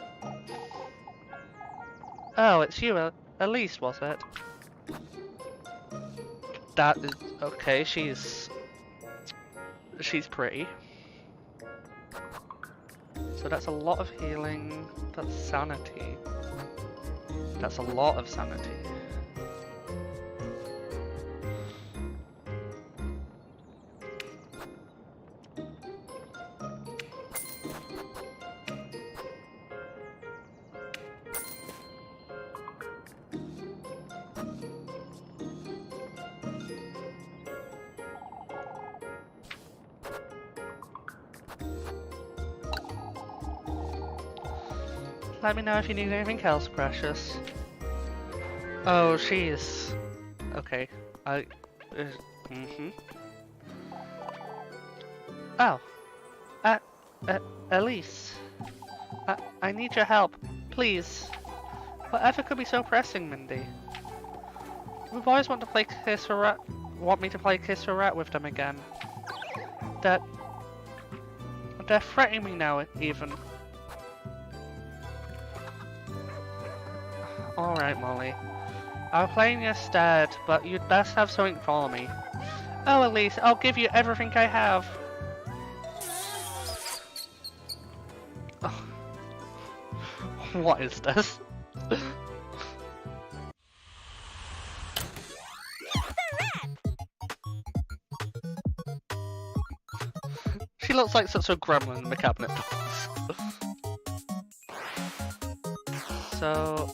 Oh, it's you, Elise, was it? That is... Okay, she's pretty. So that's a lot of healing. That's sanity. That's a lot of sanity. Let me know if you need anything else, precious. Oh, she's... Okay. Oh. Elise. I need your help. Please. Whatever could be so pressing, Mindy? The boys want to play Kiss for Rat... Want me to play Kiss for Rat with them again. They're threatening me now, even. Alright, Molly. I'll play in your stead, but you'd best have something for me. Oh, Elise, I'll give you everything I have. Oh. What is this? She looks like such a gremlin in the cabinet does. So...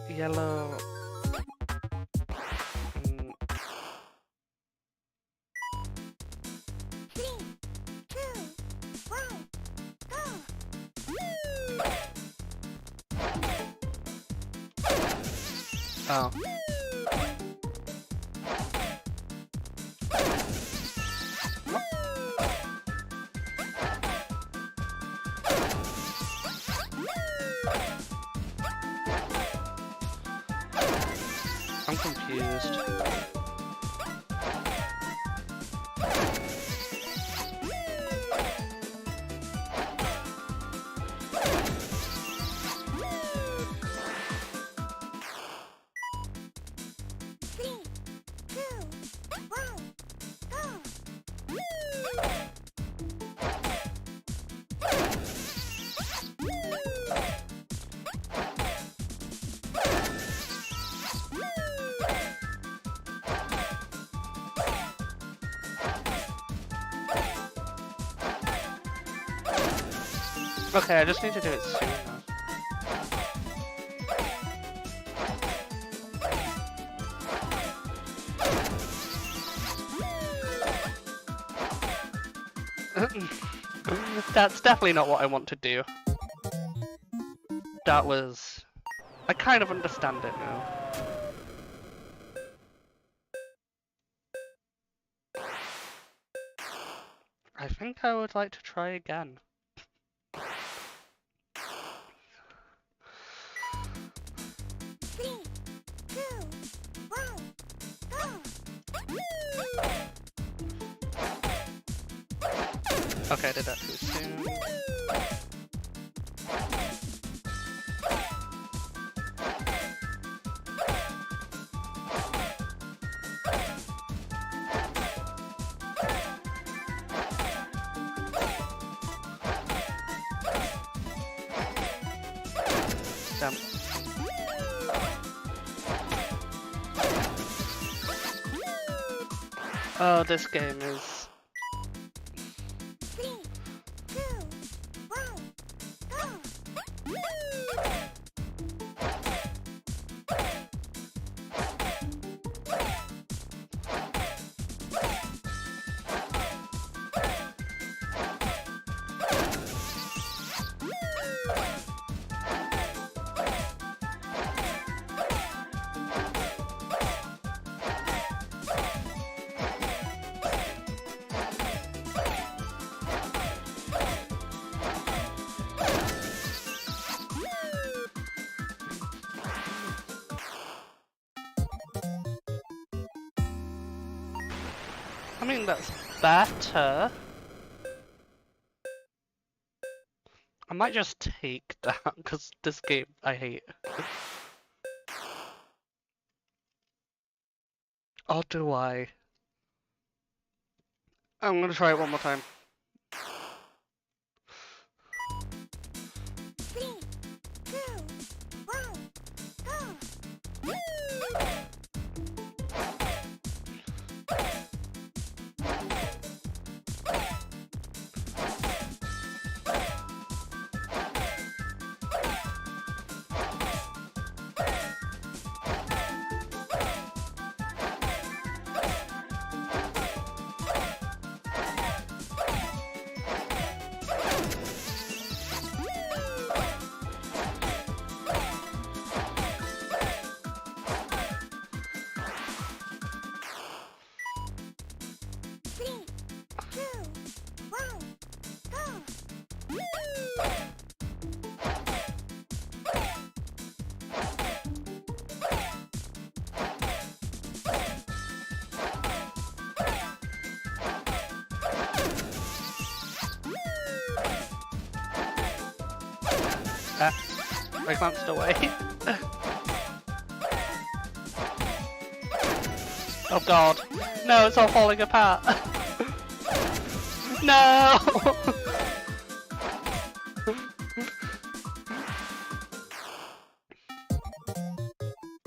Yellow... Oh. I'm confused. Okay, I just need to do it soon. That's definitely not what I want to do. That was... I kind of understand it now. I think I would like to try again. 3, 2, 1, go! Okay, I did that too soon. Damn. Oh, this game is... 3, 2, 1, go! I mean, that's better. I might just take that, because this game I hate. Or do I? I'm gonna try it one more time. 3, 2, 1, go! I glanced away. Oh god. No, it's all falling apart. No!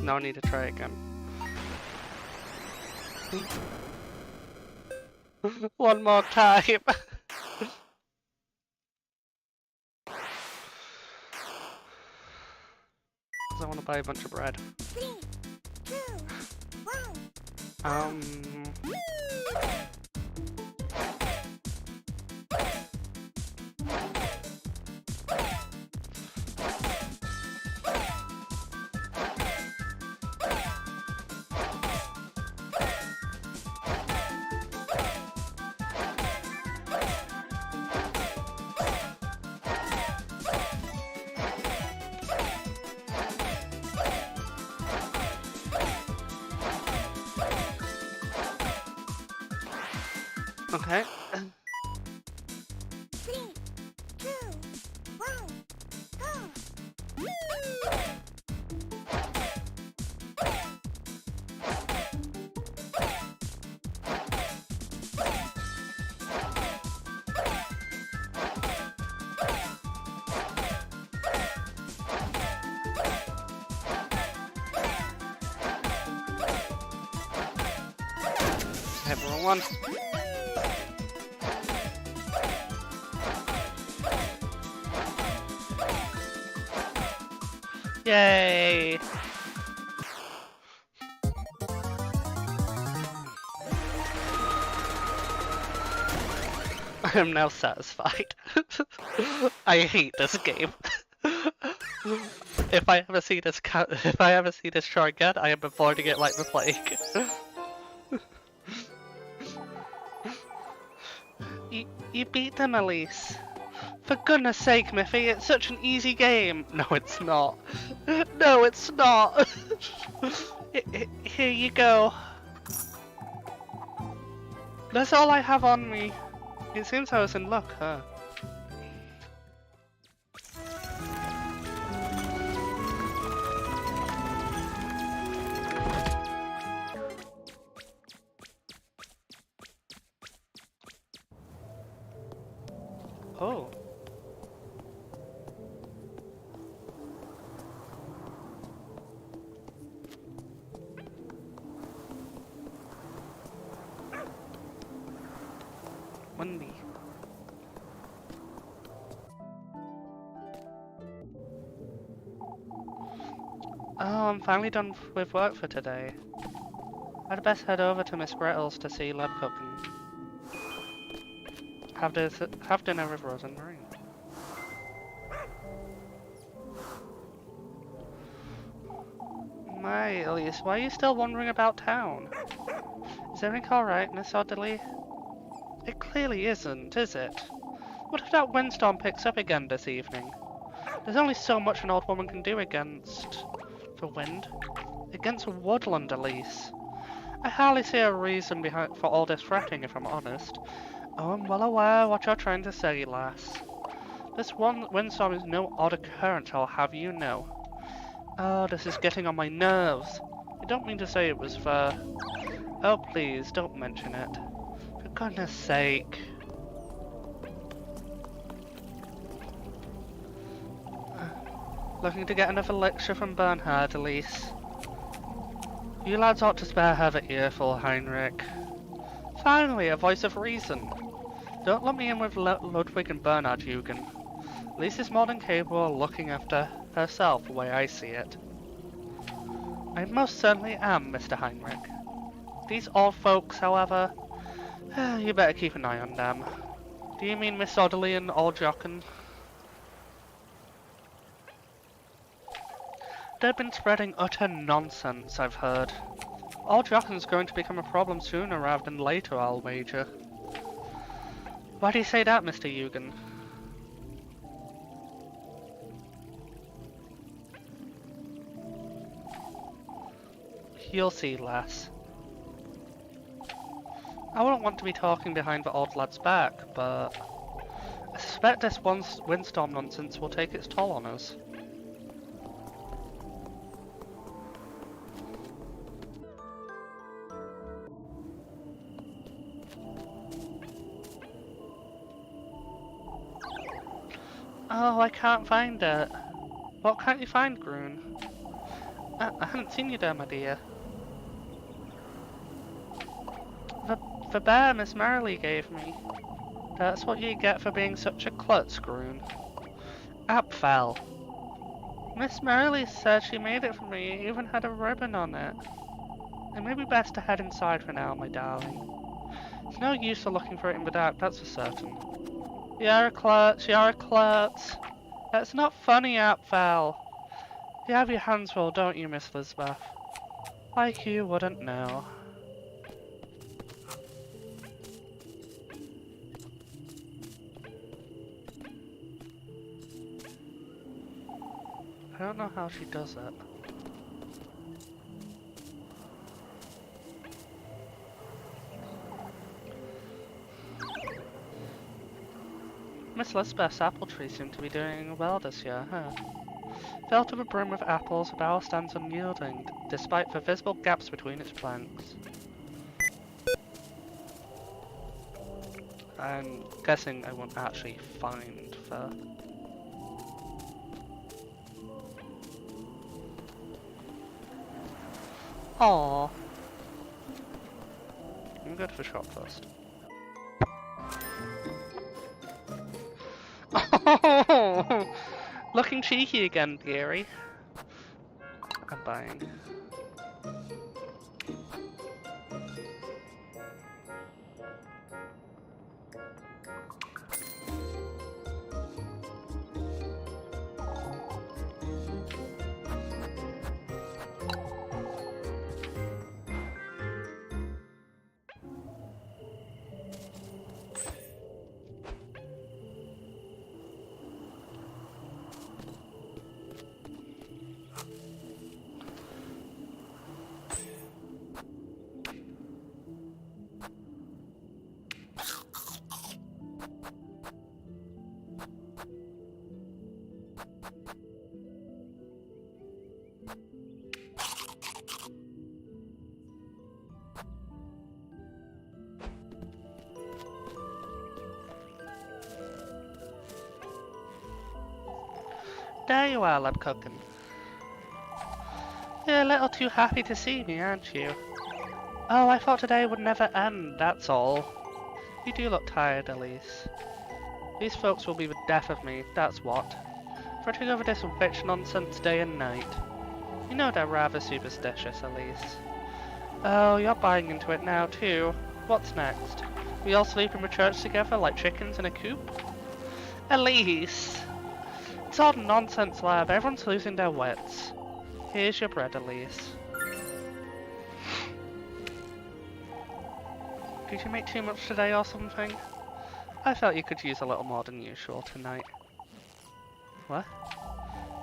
Now I need to try again. One more time. I want to buy a bunch of bread. 3, 2, 1. Okay. 3, 2, 1, go! I have the wrong one. Yay! I am now satisfied. I hate this game. If I ever see this show again, I am avoiding it like the plague. You beat them, Elise. For goodness sake, Miffy, it's such an easy game. No, it's not. No, it's not. Here you go. That's all I have on me. It seems I was in luck, huh? Oh. Wendy. Oh, I'm finally done with work for today. I'd best head over to Miss Gretel's to see Lab Cook and have dinner with Rose and Marine. My, Elise, why are you still wandering about town? Is everything alright, Miss Oddly? It clearly isn't, is it? What if that windstorm picks up again this evening? There's only so much an old woman can do against the wind. Against woodland, Elise. I hardly see a reason for all this fretting, if I'm honest. Oh, I'm well aware what you're trying to say, lass. This one windstorm is no odd occurrence, I'll have you know. Oh, this is getting on my nerves. I don't mean to say it was for... Oh, please, don't mention it. For goodness sake. Looking to get another lecture from Bernhard, Elise. You lads ought to spare her the earful, Heinrich. Finally, a voice of reason. Don't let me in with Ludwig and Bernhard, Eugen. Elise is more than capable of looking after herself the way I see it. I most certainly am, Mr. Heinrich. These old folks, however, you better keep an eye on them. Do you mean Miss Oddly and Old Jochen? They've been spreading utter nonsense, I've heard. Old Jochen's going to become a problem sooner rather than later, I'll wager. Why do you say that, Mr. Eugen? You'll see, lass. I wouldn't want to be talking behind the old lad's back, but I suspect this windstorm nonsense will take its toll on us. Oh, I can't find it. What can't you find, Groon? I haven't seen you there, my dear. The bear Miss Marilee gave me. That's what you get for being such a klutz, Groon. Apfel. Miss Marilee said she made it for me, it even had a ribbon on it. It may be best to head inside for now, my darling. It's no use for looking for it in the dark, that's for certain. You're a klutz, you're a klutz. That's not funny, Apfel. You have your hands full, don't you, Miss Lisbeth? Like you wouldn't know. I don't know how she does it. Miss Lisbeth's apple tree seemed to be doing well this year, huh? Filled to the brim with apples, the bough stands unyielding, despite the visible gaps between its planks. I'm guessing I won't actually find the... Aww. Let me go to the shop first. Oh, looking cheeky again, Gary. I'm buying. There you are, lad cooking. You're a little too happy to see me, aren't you? Oh, I thought today would never end, that's all. You do look tired, Elise. These folks will be the death of me, that's what. Fretting over this witch nonsense day and night. You know they're rather superstitious, Elise. Oh, you're buying into it now too. What's next? We all sleep in the church together like chickens in a coop? Elise! It's all nonsense, lad. Everyone's losing their wits. Here's your bread, Elise. Did you make too much today or something? I felt you could use a little more than usual tonight. What?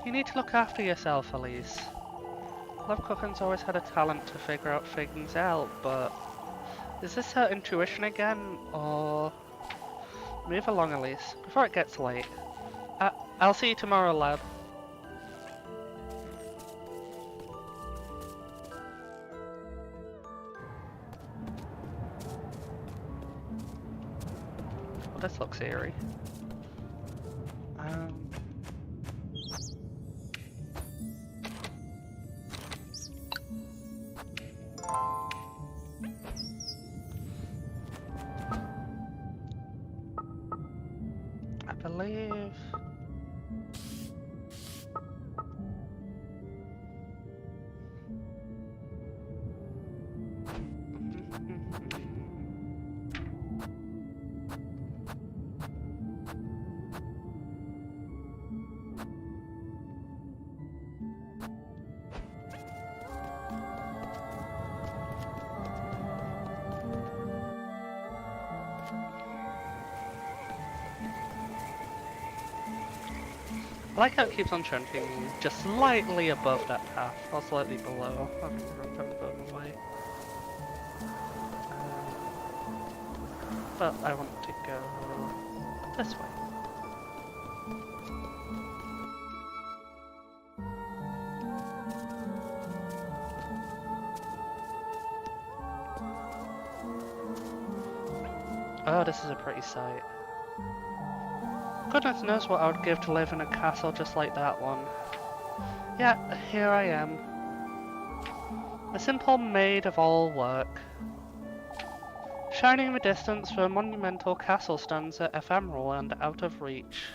You need to look after yourself, Elise. Love Cooking's always had a talent to figure out things out, but... Is this her intuition again, or... Move along, Elise, before it gets late. I'll see you tomorrow, lad. Well, this looks eerie. I believe... I like how it keeps on trending just slightly above that path, or slightly below. I think we're going away. But I want to go this way. Oh, this is a pretty sight. Goodness knows what I would give to live in a castle just like that one. Yeah, here I am. A simple maid of all work. Shining in the distance, the monumental castle stands ephemeral and out of reach.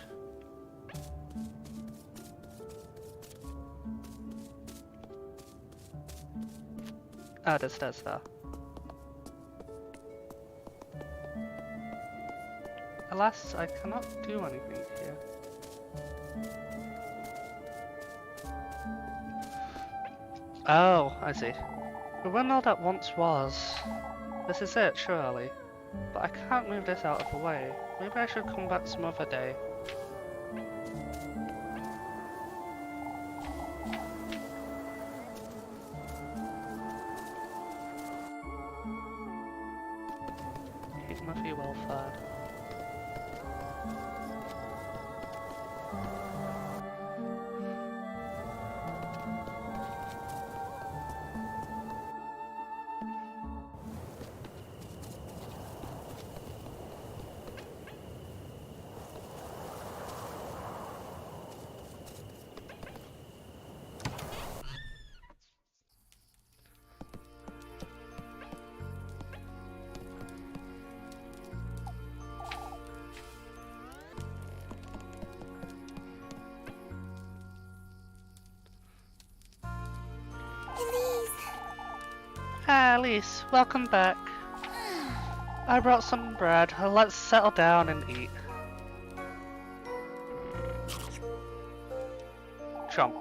Ah, there's stairs there. Alas, I cannot do anything here. Oh, I see. The windmill that once was. This is it, surely. But I can't move this out of the way. Maybe I should come back some other day. Keep Muffy well fed. Ah, Elise, welcome back. I brought some bread. Let's settle down and eat. Chomp.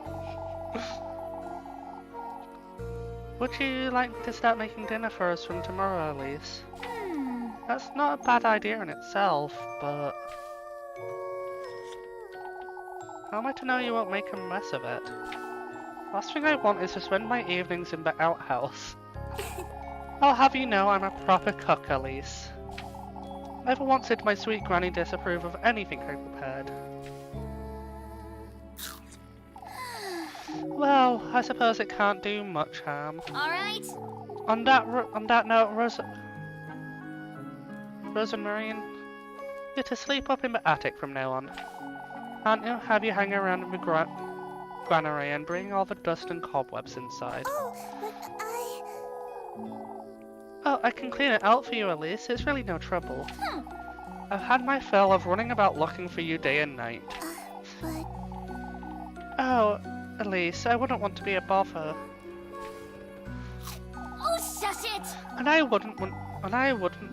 Would you like me to start making dinner for us from tomorrow, Elise? That's not a bad idea in itself, but... How am I to know you won't make a mess of it? Last thing I want is to spend my evenings in the outhouse. I'll have you know I'm a proper cook, Elise. Never once did my sweet granny disapprove of anything I prepared. Well, I suppose it can't do much harm. Alright. On that note, Rosamarian, you're to sleep up in the attic from now on. Can't you have you hang around in the granary and bring all the dust and cobwebs inside? Oh, but Oh, I can clean it out for you, Elise. It's really no trouble. I've had my fill of running about looking for you day and night. but Oh, Elise, I wouldn't want to be a bother. Oh, shush it! And I wouldn't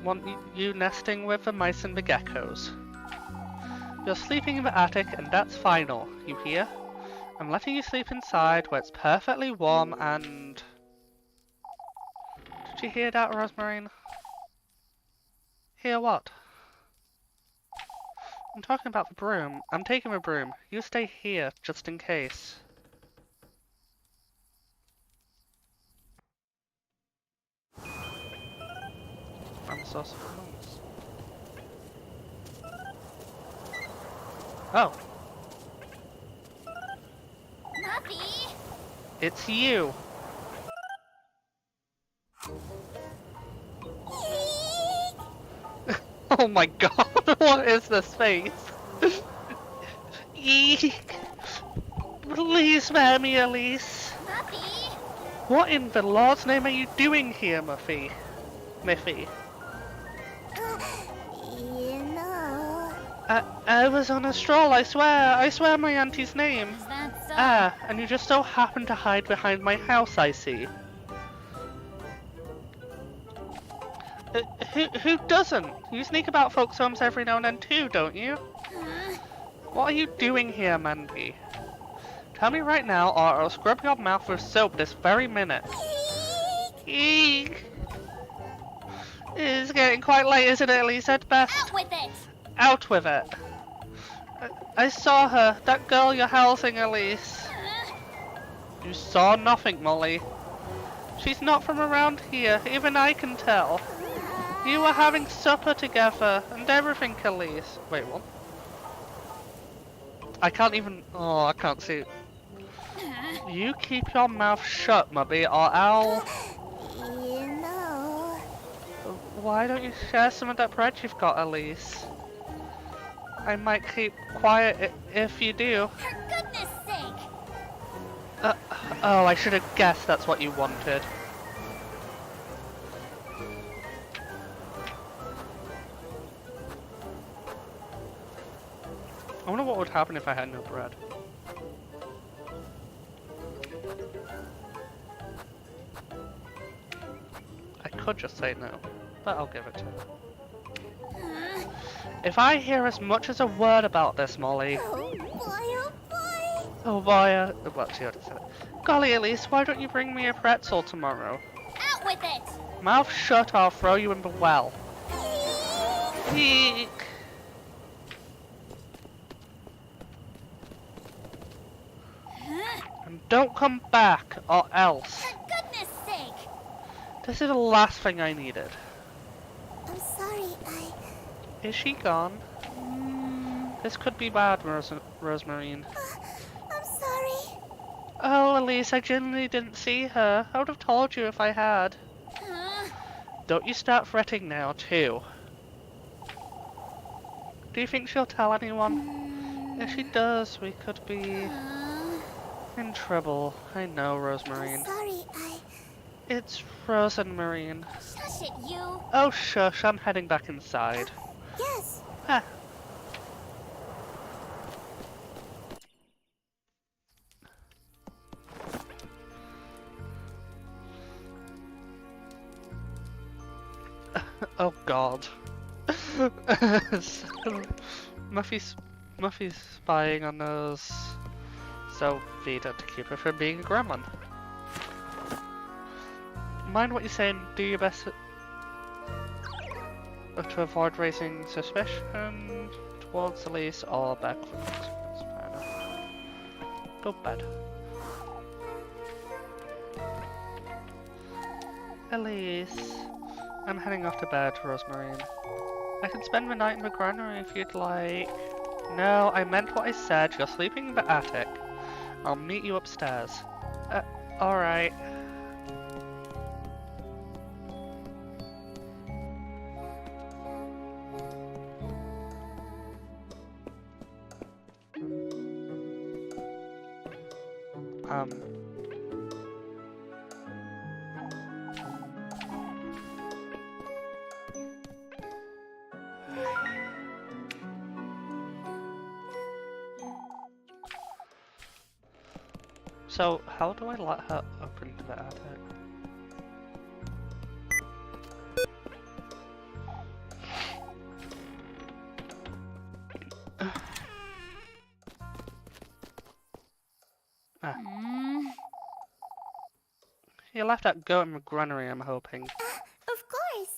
want you nesting with the mice and the geckos. You're sleeping in the attic, and that's final. You hear? I'm letting you sleep inside where it's perfectly warm and... Did you hear that, Rosemary? Hear what? I'm talking about the broom. I'm taking the broom. You stay here, just in case. I'm the source of noise. Oh, Muffy! it's you. Oh my god, what is this face? Eek. Please spare me, Elise. Muffy! What in the Lord's name are you doing here, Muffy? Miffy? you know. I was on a stroll, I swear. I swear my auntie's name. Is that so? Ah, and you just so happen to hide behind my house, I see. Who doesn't? You sneak about folks' homes every now and then too, don't you? What are you doing here, Mandy? Tell me right now, or I'll scrub your mouth with soap this very minute. Eek! It's getting quite late, isn't it, Elise? At best. Out with it! Out with it. I saw her. That girl you're housing, Elise. You saw nothing, Molly. She's not from around here. Even I can tell. You were having supper together and everything, Elise. Wait, what? I can't even... Oh, I can't see. You keep your mouth shut, Mubby, or I'll... You know. Why don't you share some of that bread you've got, Elise? I might keep quiet if you do. For goodness sake! Oh, I should have guessed that's what you wanted. I wonder what would happen if I had no bread. I could just say no, but I'll give it to her. If I hear as much as a word about this, Molly... Oh boy, oh boy. Oh boy, well, she already said it. Golly, Elise, why don't you bring me a pretzel tomorrow? Out with it! Mouth shut or I'll throw you in the well. Eek. And don't come back, or else. For goodness sake! This is the last thing I needed. I'm sorry, Is she gone? This could be bad, Rosemarine. I'm sorry. Oh, Elise, I genuinely didn't see her. I would have told you if I had. Don't you start fretting now, too. Do you think she'll tell anyone? If she does, we could be in trouble. I know, Rosemarine. Sorry, It's Rosemarine. Shush it, you! Oh, shush, I'm heading back inside. yes. Ah. Oh God. Muffy's spying on us. So Vita to keep her from being a gremlin. Mind what you're saying, do your best to avoid raising suspicion towards Elise or back for consequence. Fair enough. Go to bed. Elise. I'm heading off to bed, Rosemarine. I can spend the night in the granary if you'd like. No, I meant what I said. You're sleeping in the attic. I'll meet you upstairs. Alright. So, how do I let her up into the attic? Ah. You left that goat in the granary, I'm hoping. Of course.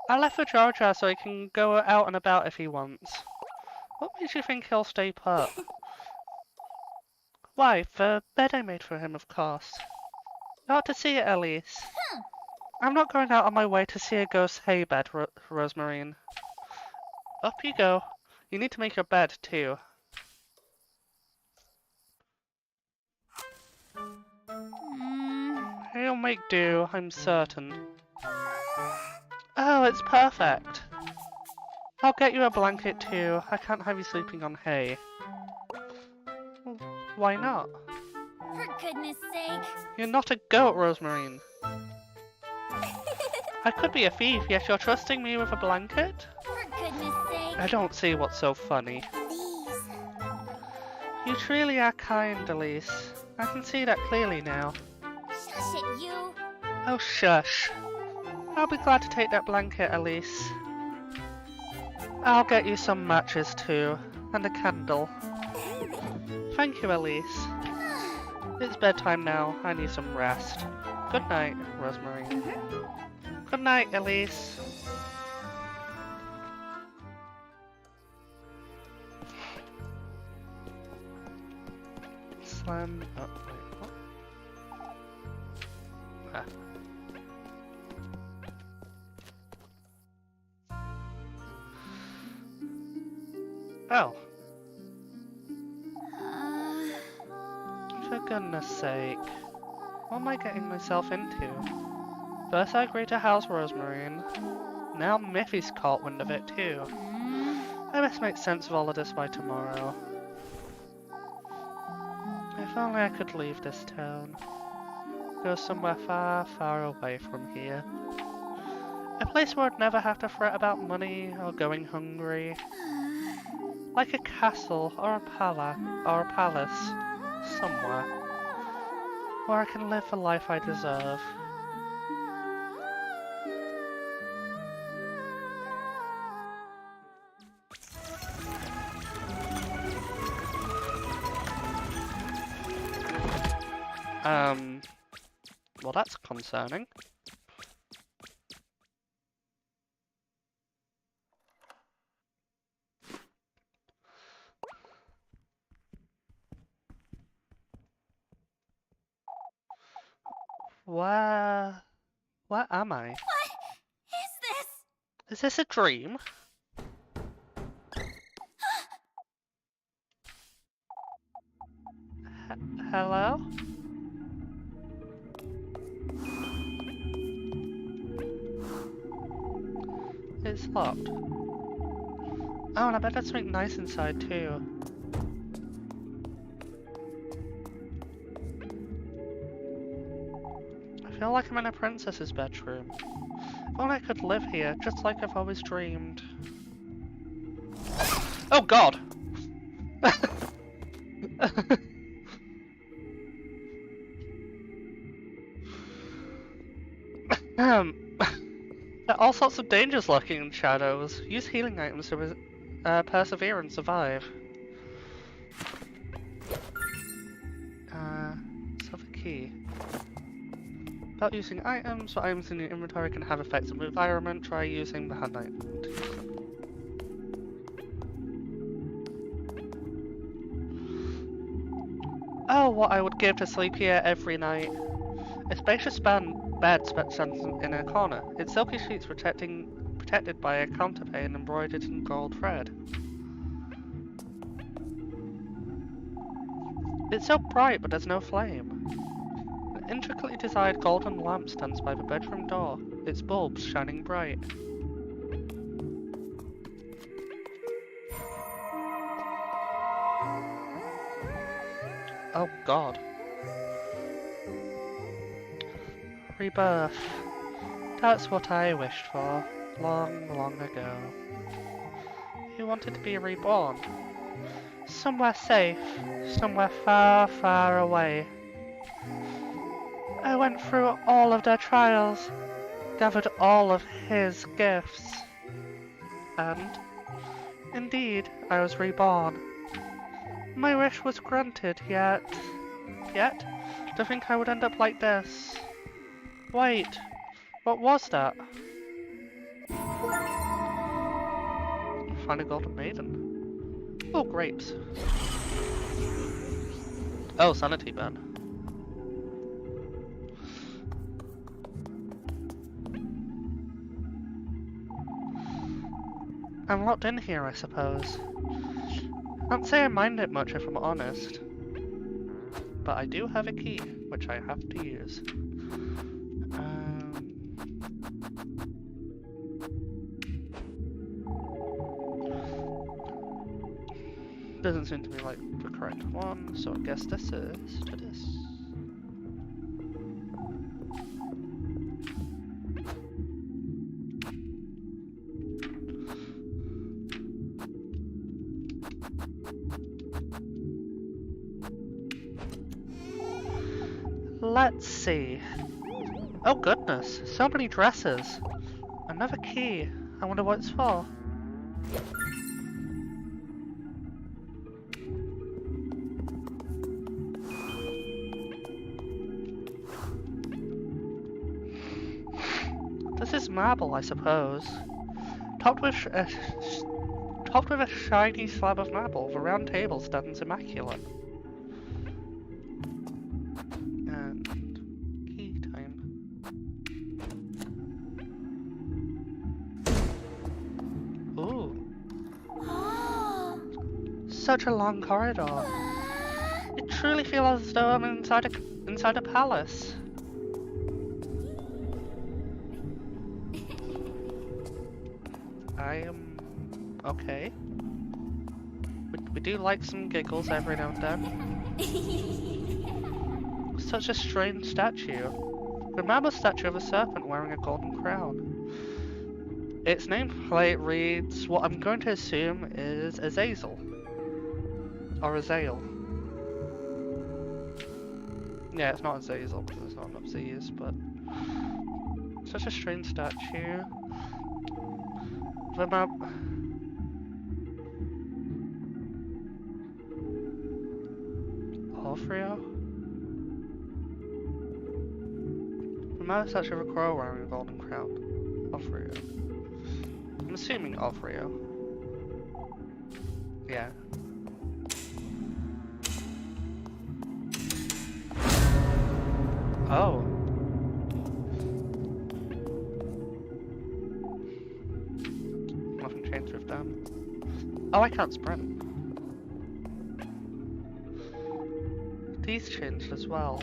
I left for Georgia so he can go out and about if he wants. What makes you think he'll stay put? Why, the bed I made for him, of course. You ought to see it, Elise. I'm not going out on my way to see a ghost hay bed, Rosemarine. Up you go. You need to make your bed, too. He'll make do, I'm certain. Oh, it's perfect. I'll get you a blanket, too. I can't have you sleeping on hay. Why not? For goodness sake. You're not a goat, Rosemarine. I could be a thief, yet you're trusting me with a blanket? For goodness sake. I don't see what's so funny. Please. You truly are kind, Elise. I can see that clearly now. Shush it, you. Oh, shush. I'll be glad to take that blanket, Elise. I'll get you some matches, too, and a candle. Thank you, Elise. It's bedtime now. I need some rest. Good night, Rosemary. Good night, Elise. Slam. Oh, wait, what? Ah. Oh. For goodness sake. What am I getting myself into? First I agreed to house Rosemarine. Now Miffy's caught wind of it too. I must make sense of all of this by tomorrow. If only I could leave this town. Go somewhere far, far away from here. A place where I'd never have to fret about money or going hungry. Like a castle or a palace. Somewhere. Where I can live the life I deserve. Well, that's concerning. Where am I? What is this? Is this a dream? Hello? It's locked. Oh, and I bet there's something nice inside too. I feel like I'm in a princess's bedroom. If only I could live here, just like I've always dreamed. Oh god! There are all sorts of dangers lurking in shadows. Use healing items to persevere and survive. So the key. Without using items, or items in your inventory can have effects on the environment, try using the hand item. Oh, what I would give to sleep here every night. A spacious bed stands in a corner, its silky sheets protected by a counterpane embroidered in gold thread. It's so bright, but there's no flame. An intricately designed golden lamp stands by the bedroom door, its bulbs shining bright. Oh god. Rebirth. That's what I wished for, long, long ago. Who wanted to be reborn? Somewhere safe, somewhere far, far away. I went through all of their trials, gathered all of his gifts. And, indeed, I was reborn. My wish was granted, yet, to think I would end up like this. Wait, what was that? Find a golden maiden. Oh, grapes. Oh, sanity burn. I'm locked in here, I suppose. Can't say I mind it much if I'm honest. But I do have a key, which I have to use. Doesn't seem to be like the correct one, so I guess this is to this. Let's see. Oh goodness, so many dresses. Another key. I wonder what it's for. This is marble, I suppose. Topped with a shiny slab of marble, the round table stands immaculate. And key time. Ooh. Such a long corridor. It truly feels as though I'm inside a palace. I am okay. We do like some giggles every now and then. Such a strange statue. The marble statue of a serpent wearing a golden crown. Its nameplate reads what I'm going to assume is Azazel. Or Azael. Yeah, it's not Azazel because it's not enough Z's, but such a strange statue. The map. Orfeo? The map statue of a crow wearing a golden crown. Orfeo. I'm assuming Orfeo. Yeah. Oh. Nothing changed with them. Oh, I can't sprint. These changed as well.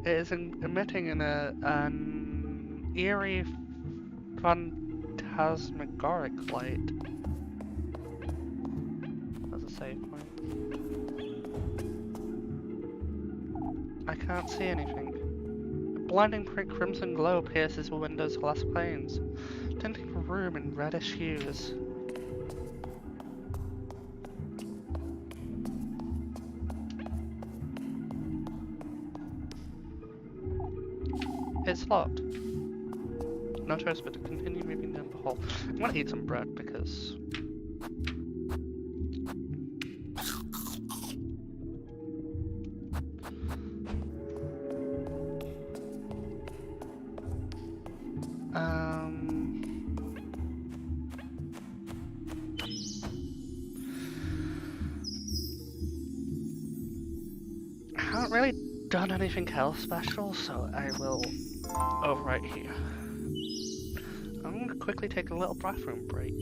It is emitting an eerie, phantasmagoric light. That's a save point. I can't see anything. A blinding crimson glow pierces the window's glass panes, tinting the room in reddish hues. It's locked. No choice but to continue moving down the hall. I'm gonna eat some bread because... I haven't really done anything else special, so I will... Oh, right here. I'm gonna quickly take a little bathroom break.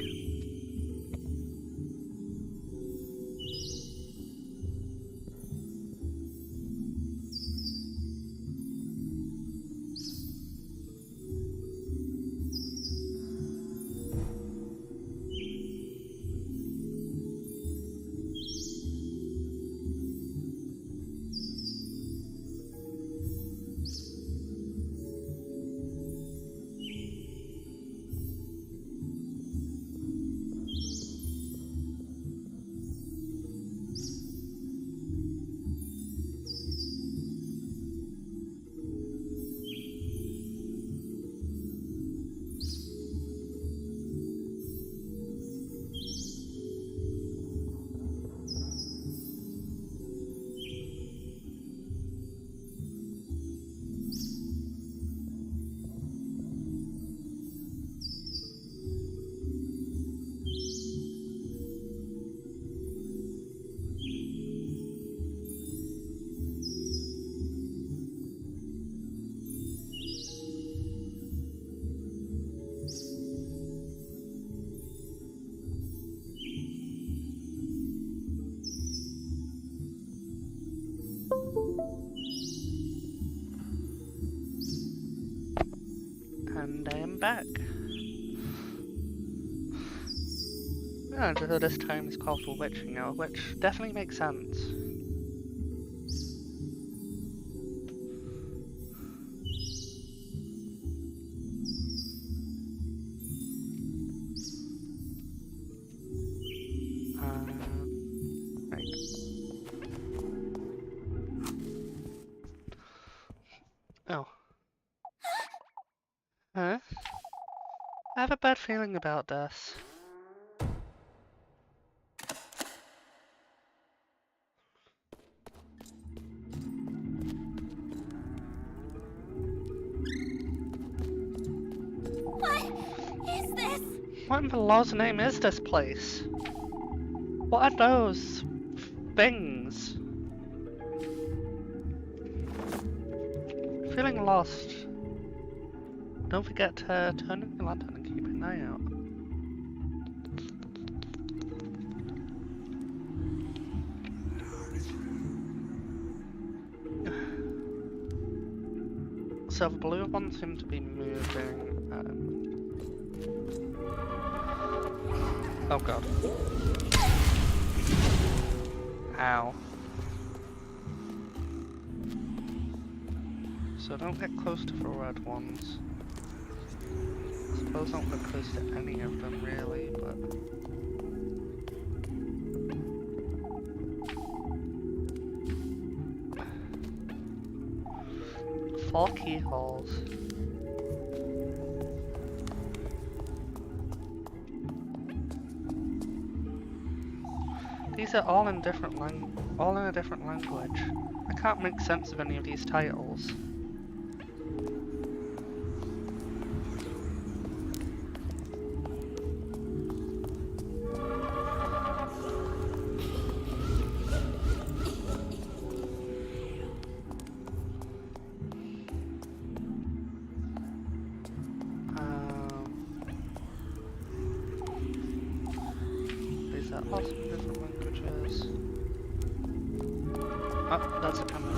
And I am back. So this time is called for witching now, which definitely makes sense. Right. Oh. Huh? I have a bad feeling about this. What is this? What in the law's name is this place? What are those things? Feeling lost. Don't forget to turn on your lantern and keep an eye out. So the blue ones seem to be moving. Oh god. Ow. So don't get close to the red ones. I suppose don't get close to any of them really, but... Four keyholes. These are all in a different language. I can't make sense of any of these titles. These are also different languages. Oh, that's a camera.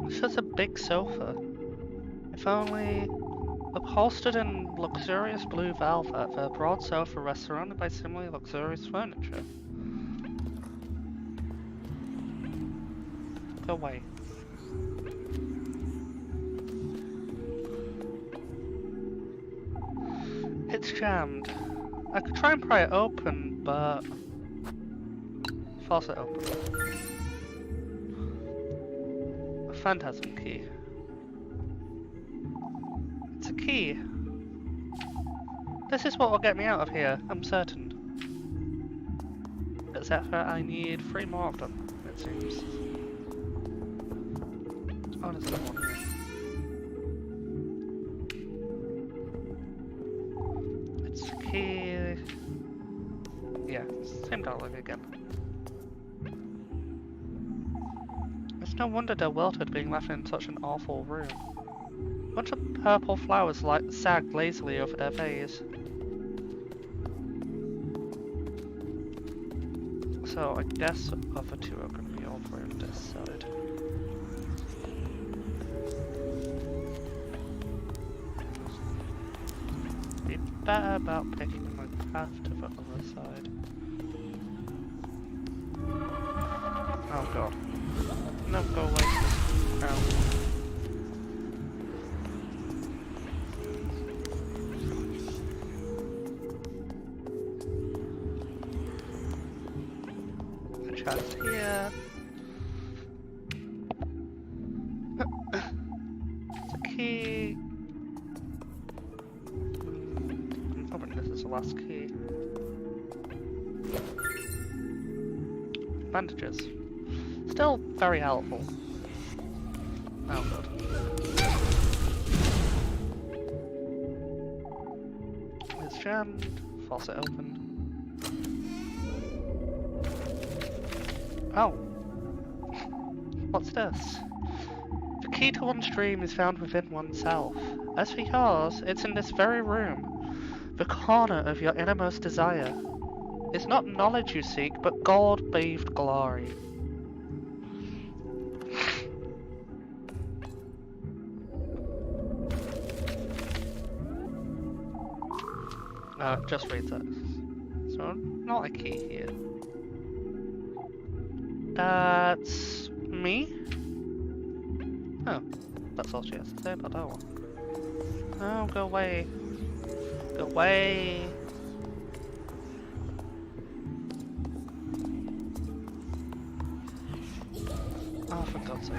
It's just a big sofa. If only upholstered in luxurious blue velvet, the broad sofa rests surrounded by similarly luxurious furniture. Go away. It's jammed. I could try and pry it open, but... force it open. A phantasm key. It's a key. This is what will get me out of here, I'm certain. Except for I need 3 more of them, it seems. Oh, there's another one here. It's a key... yeah, same dialogue again. It's no wonder they're wilted being left in such an awful room. A bunch of purple flowers sag lazily over their vase. So I guess the other two are going to be over on this side. Be better about picking my path to the other side. Oh god. No, go away. Ow. Chest here. It's a key. I'm hoping this is the last key. Bandages. Still very helpful. Oh god. question. Force it open. Oh. What's this? The key to one's dream is found within oneself. As for yours, it's in this very room, the corner of your innermost desire. It's not knowledge you seek, but gold-bathed glory. Just read that. So, not a key here. That's me? Oh, that's all she has to say about that one. Oh, go away. Go away. Oh, for God's sake.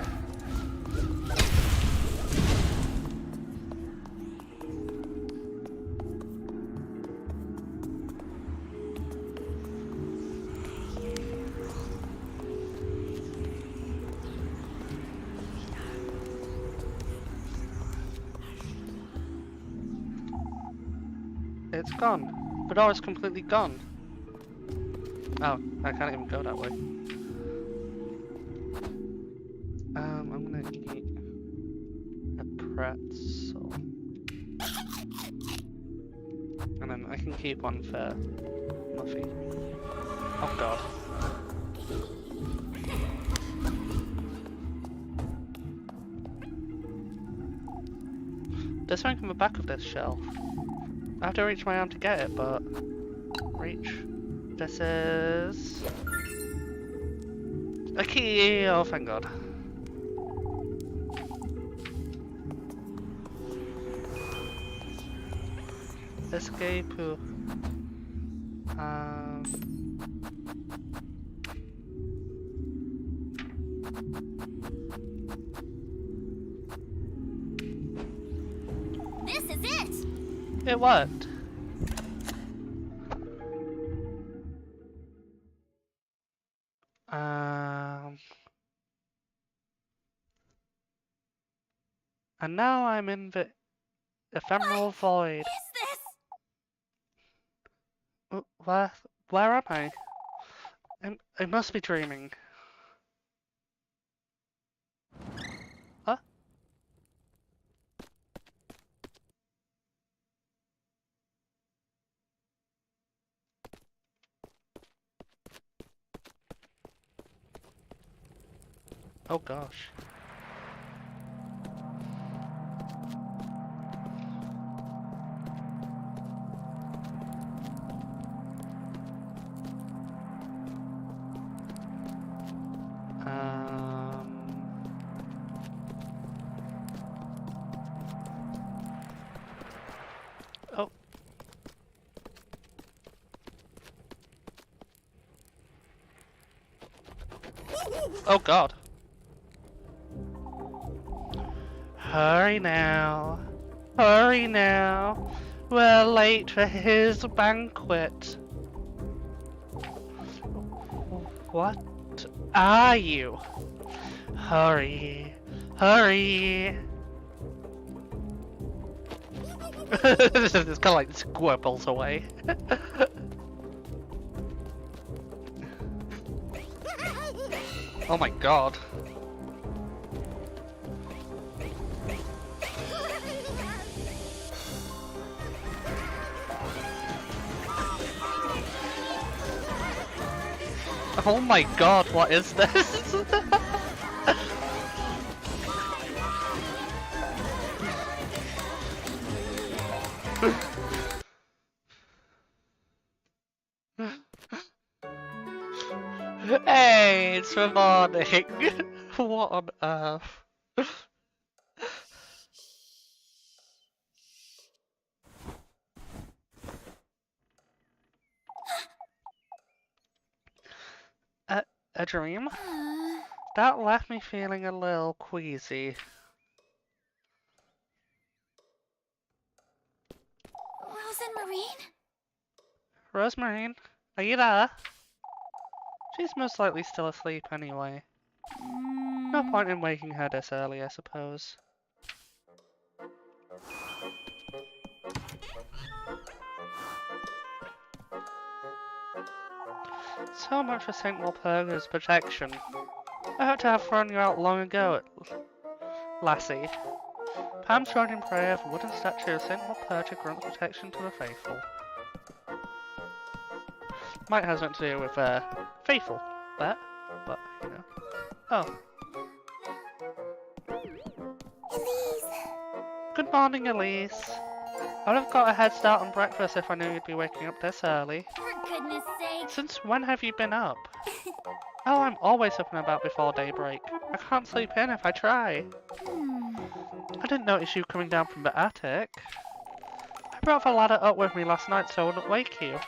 It's gone. The door is completely gone. Oh, I can't even go that way. I'm gonna eat a pretzel. And then I can keep one for Muffy. Oh God. There's something on the back of this shelf. I have to reach my arm to get it, but... Reach. This is... a key! Oh, thank God. Escape. This is it! It worked. And now I'm in the ephemeral void. Is this? Where am I? I must be dreaming. Huh? Oh gosh. Oh. Oh God. Hurry now. Hurry now. We're late for his banquet. What are you? Hurry. Hurry. It's kind of like squirrels away. Oh my God. Oh my God, what is this? Hey, it's the morning. What on earth? A dream? That left me feeling a little queasy. Rose and Marine? Rosemary, are you there? She's most likely still asleep anyway. No point in waking her this early, I suppose. So much for St. Walpurga's protection. I ought to have thrown you out long ago, lassie. Pam's joined in prayer of a wooden statue of St. Walpurga grants protection to the faithful. Might have something to do with, faithful, but, you know. Oh. Elise. Good morning, Elise. I'd have got a head start on breakfast if I knew you'd be waking up this early. For goodness sake. Since when have you been up? Oh, I'm always up and about before daybreak. I can't sleep in if I try. I didn't notice you coming down from the attic. I brought the ladder up with me last night so I wouldn't wake you.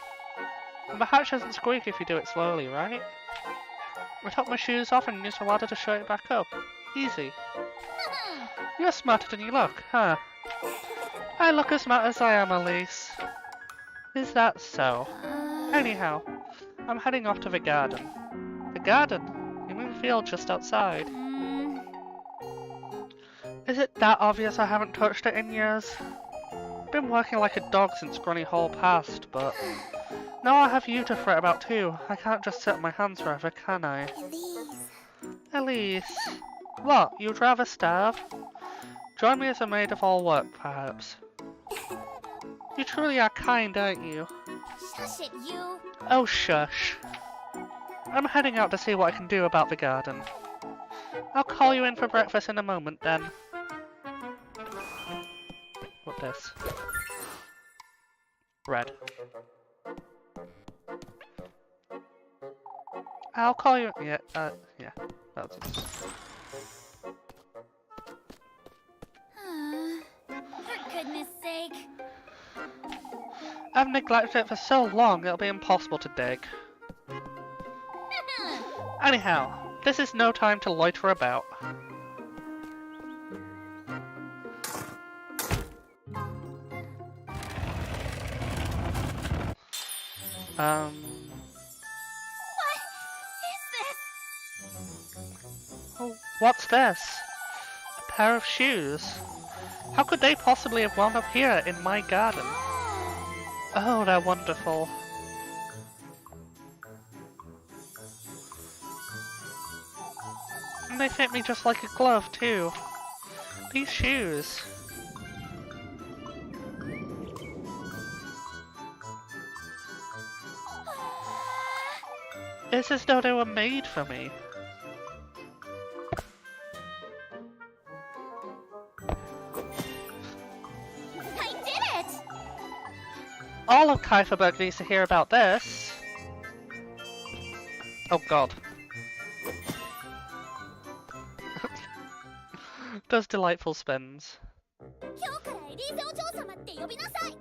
And the hatch doesn't squeak if you do it slowly, right? I took my shoes off and used the ladder to shut it back up. Easy. You're smarter than you look, huh? I look as smart as I am, Elise. Is that so? Anyhow, I'm heading off to the garden. The garden? You mean the field just outside? Is it that obvious I haven't touched it in years? I've been working like a dog since Granny Hall passed, but now I have you to fret about too. I can't just sit on my hands forever, can I? Elise. Elise. What, you'd rather starve? Join me as a maid of all work, perhaps. You truly are kind, aren't you? Shush it, you. Oh, shush. I'm heading out to see what I can do about the garden. I'll call you in for breakfast in a moment, then. What this? Red. I'll call you. Yeah, yeah. That's it. For goodness sake. I've neglected it for so long, it'll be impossible to dig. Anyhow, this is no time to loiter about. What is this? Oh, what's this? A pair of shoes. How could they possibly have wound up here in my garden? Oh, they're wonderful. And they fit me just like a glove, too. These shoes. It's as though they were made for me. I did it! All of Kieferberg needs to hear about this. Oh god. Those delightful spins. 今日からエリーゼお嬢様って呼びなさい。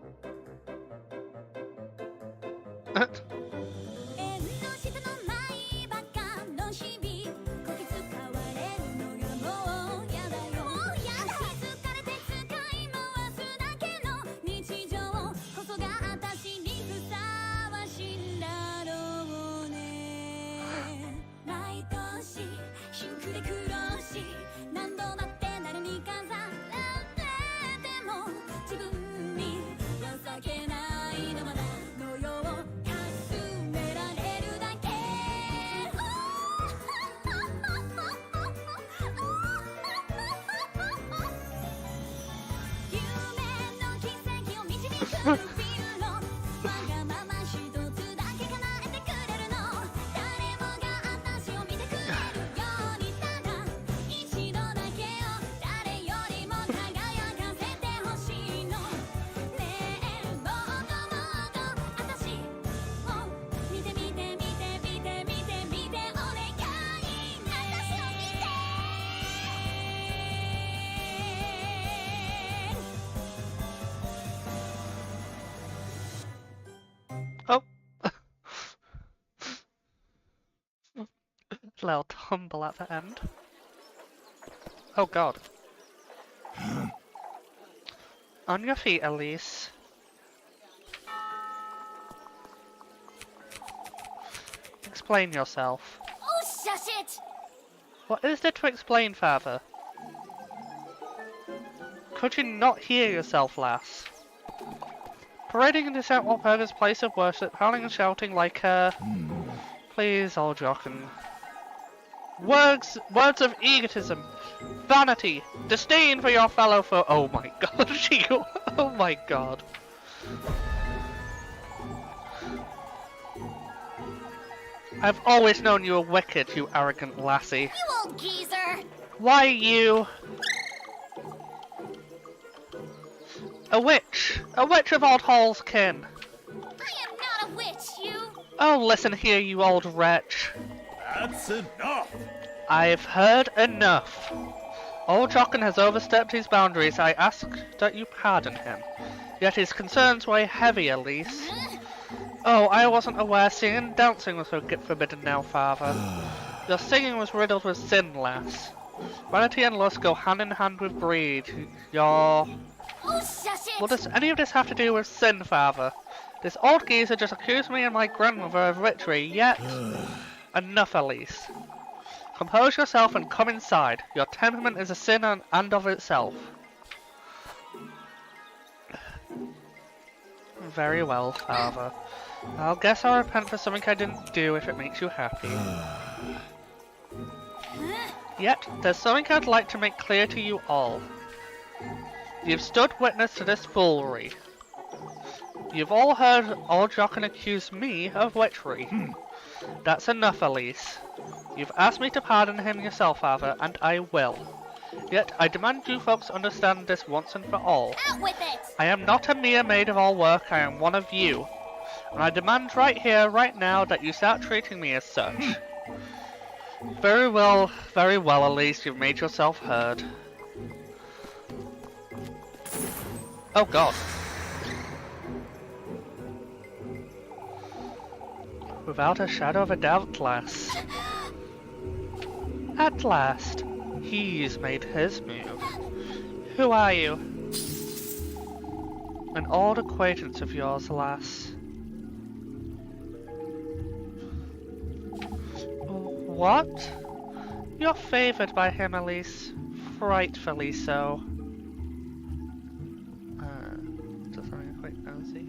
縁の下の舞ばかの日々こき使われるのよもうやだよもうやだ気づかれて使い回すだけの日常こそが私にふさわしいんだろうね毎年シンクで苦労し何度だって誰に飾られても自分に情けないのまだのようかすめられるだけ夢の奇跡を導くフィルのわがまま一つだけ叶えてくれるの誰もが私を見てくれるようにただ一度だけを誰よりも輝かせてほしいのねえもっともっと私を見て見て見て見て見て見てお願いね私を見て Oh. Little tumble at the end. Oh god. On your feet, Elise. Explain yourself. Oh, shush it! What is there to explain, father? Could you not hear yourself, lass? Parading into St. Walpurga's place of worship, howling and shouting like Please, old Jochen. Words of egotism, vanity, disdain for your fellow foe. Oh my god, oh my god. I've always known you were wicked, you arrogant lassie. You old geezer! Why you? A witch of old Hall's kin. I am not a witch, you! Oh, listen here, you old wretch. That's enough! I've heard enough. Old Jochen has overstepped his boundaries. I ask that you pardon him. Yet his concerns weigh heavy, Elise. Oh, I wasn't aware singing and dancing was forbidden now, Father. Your singing was riddled with sin, lass. Vanity and lust go hand in hand with greed. Your... Oh, shush it! What does any of this have to do with sin, Father? This old geezer just accused me and my grandmother of witchery, yet... Enough, Elise. Compose yourself and come inside. Your temperament is a sin and of itself. Very well, Father. I'll guess I'll repent for something I didn't do if it makes you happy. Yet, there's something I'd like to make clear to you all. You've stood witness to this foolery. You've all heard old Jochen accuse me of witchery. That's enough, Elise. You've asked me to pardon him yourself, Father, and I will. Yet, I demand you folks understand this once and for all. Out with it! I am not a mere maid of all work, I am one of you. And I demand right here, right now, that you start treating me as such. Very well, Elise, you've made yourself heard. Oh god. Without a shadow of a doubt, lass. At last, he's made his move. Who are you? An old acquaintance of yours, lass. What? You're favoured by him, Elise. Frightfully so. Just something quick nosy.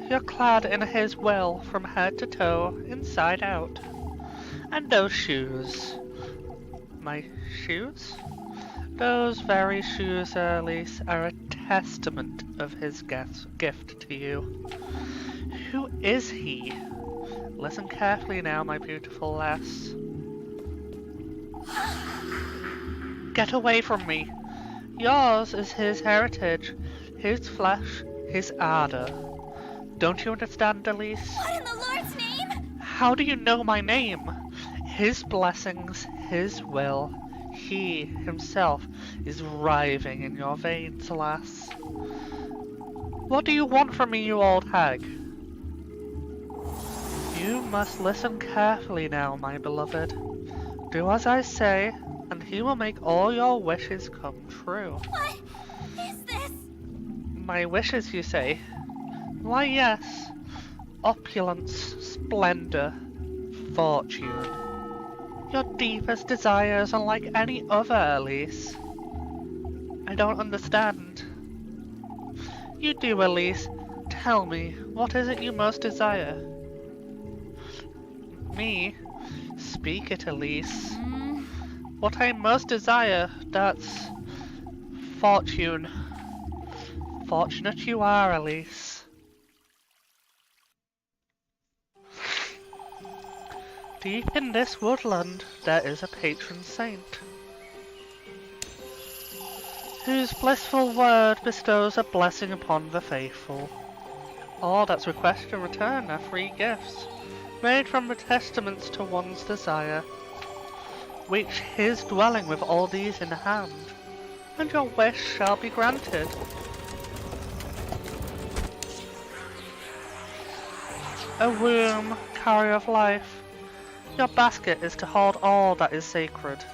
You're clad in his will from head to toe, inside out. And those shoes. My shoes? Those very shoes, Elise, are a testament of his gift to you. Who is he? Listen carefully now, my beautiful lass. Get away from me. Yours is his heritage, his flesh, his ardor. Don't you understand, Elise? What in the Lord's name? How do you know my name? His blessings, his will. He himself is writhing in your veins, lass. What do you want from me, you old hag? You must listen carefully now, my beloved. Do as I say, and he will make all your wishes come true. What is this? My wishes, you say? Why, yes. Opulence, splendor, fortune. Your deepest desires unlike any other, Elise. I don't understand. You do, Elise. Tell me, what is it you most desire? Me? Speak it, Elise. What I most desire, that's... fortune. Fortunate you are, Elise. Deep in this woodland, there is a patron saint, whose blissful word bestows a blessing upon the faithful. All that's requested in return are free gifts, made from the testaments to one's desire. Reach his dwelling with all these in hand, and your wish shall be granted. A womb, carrier of life. Your basket is to hold all that is sacred.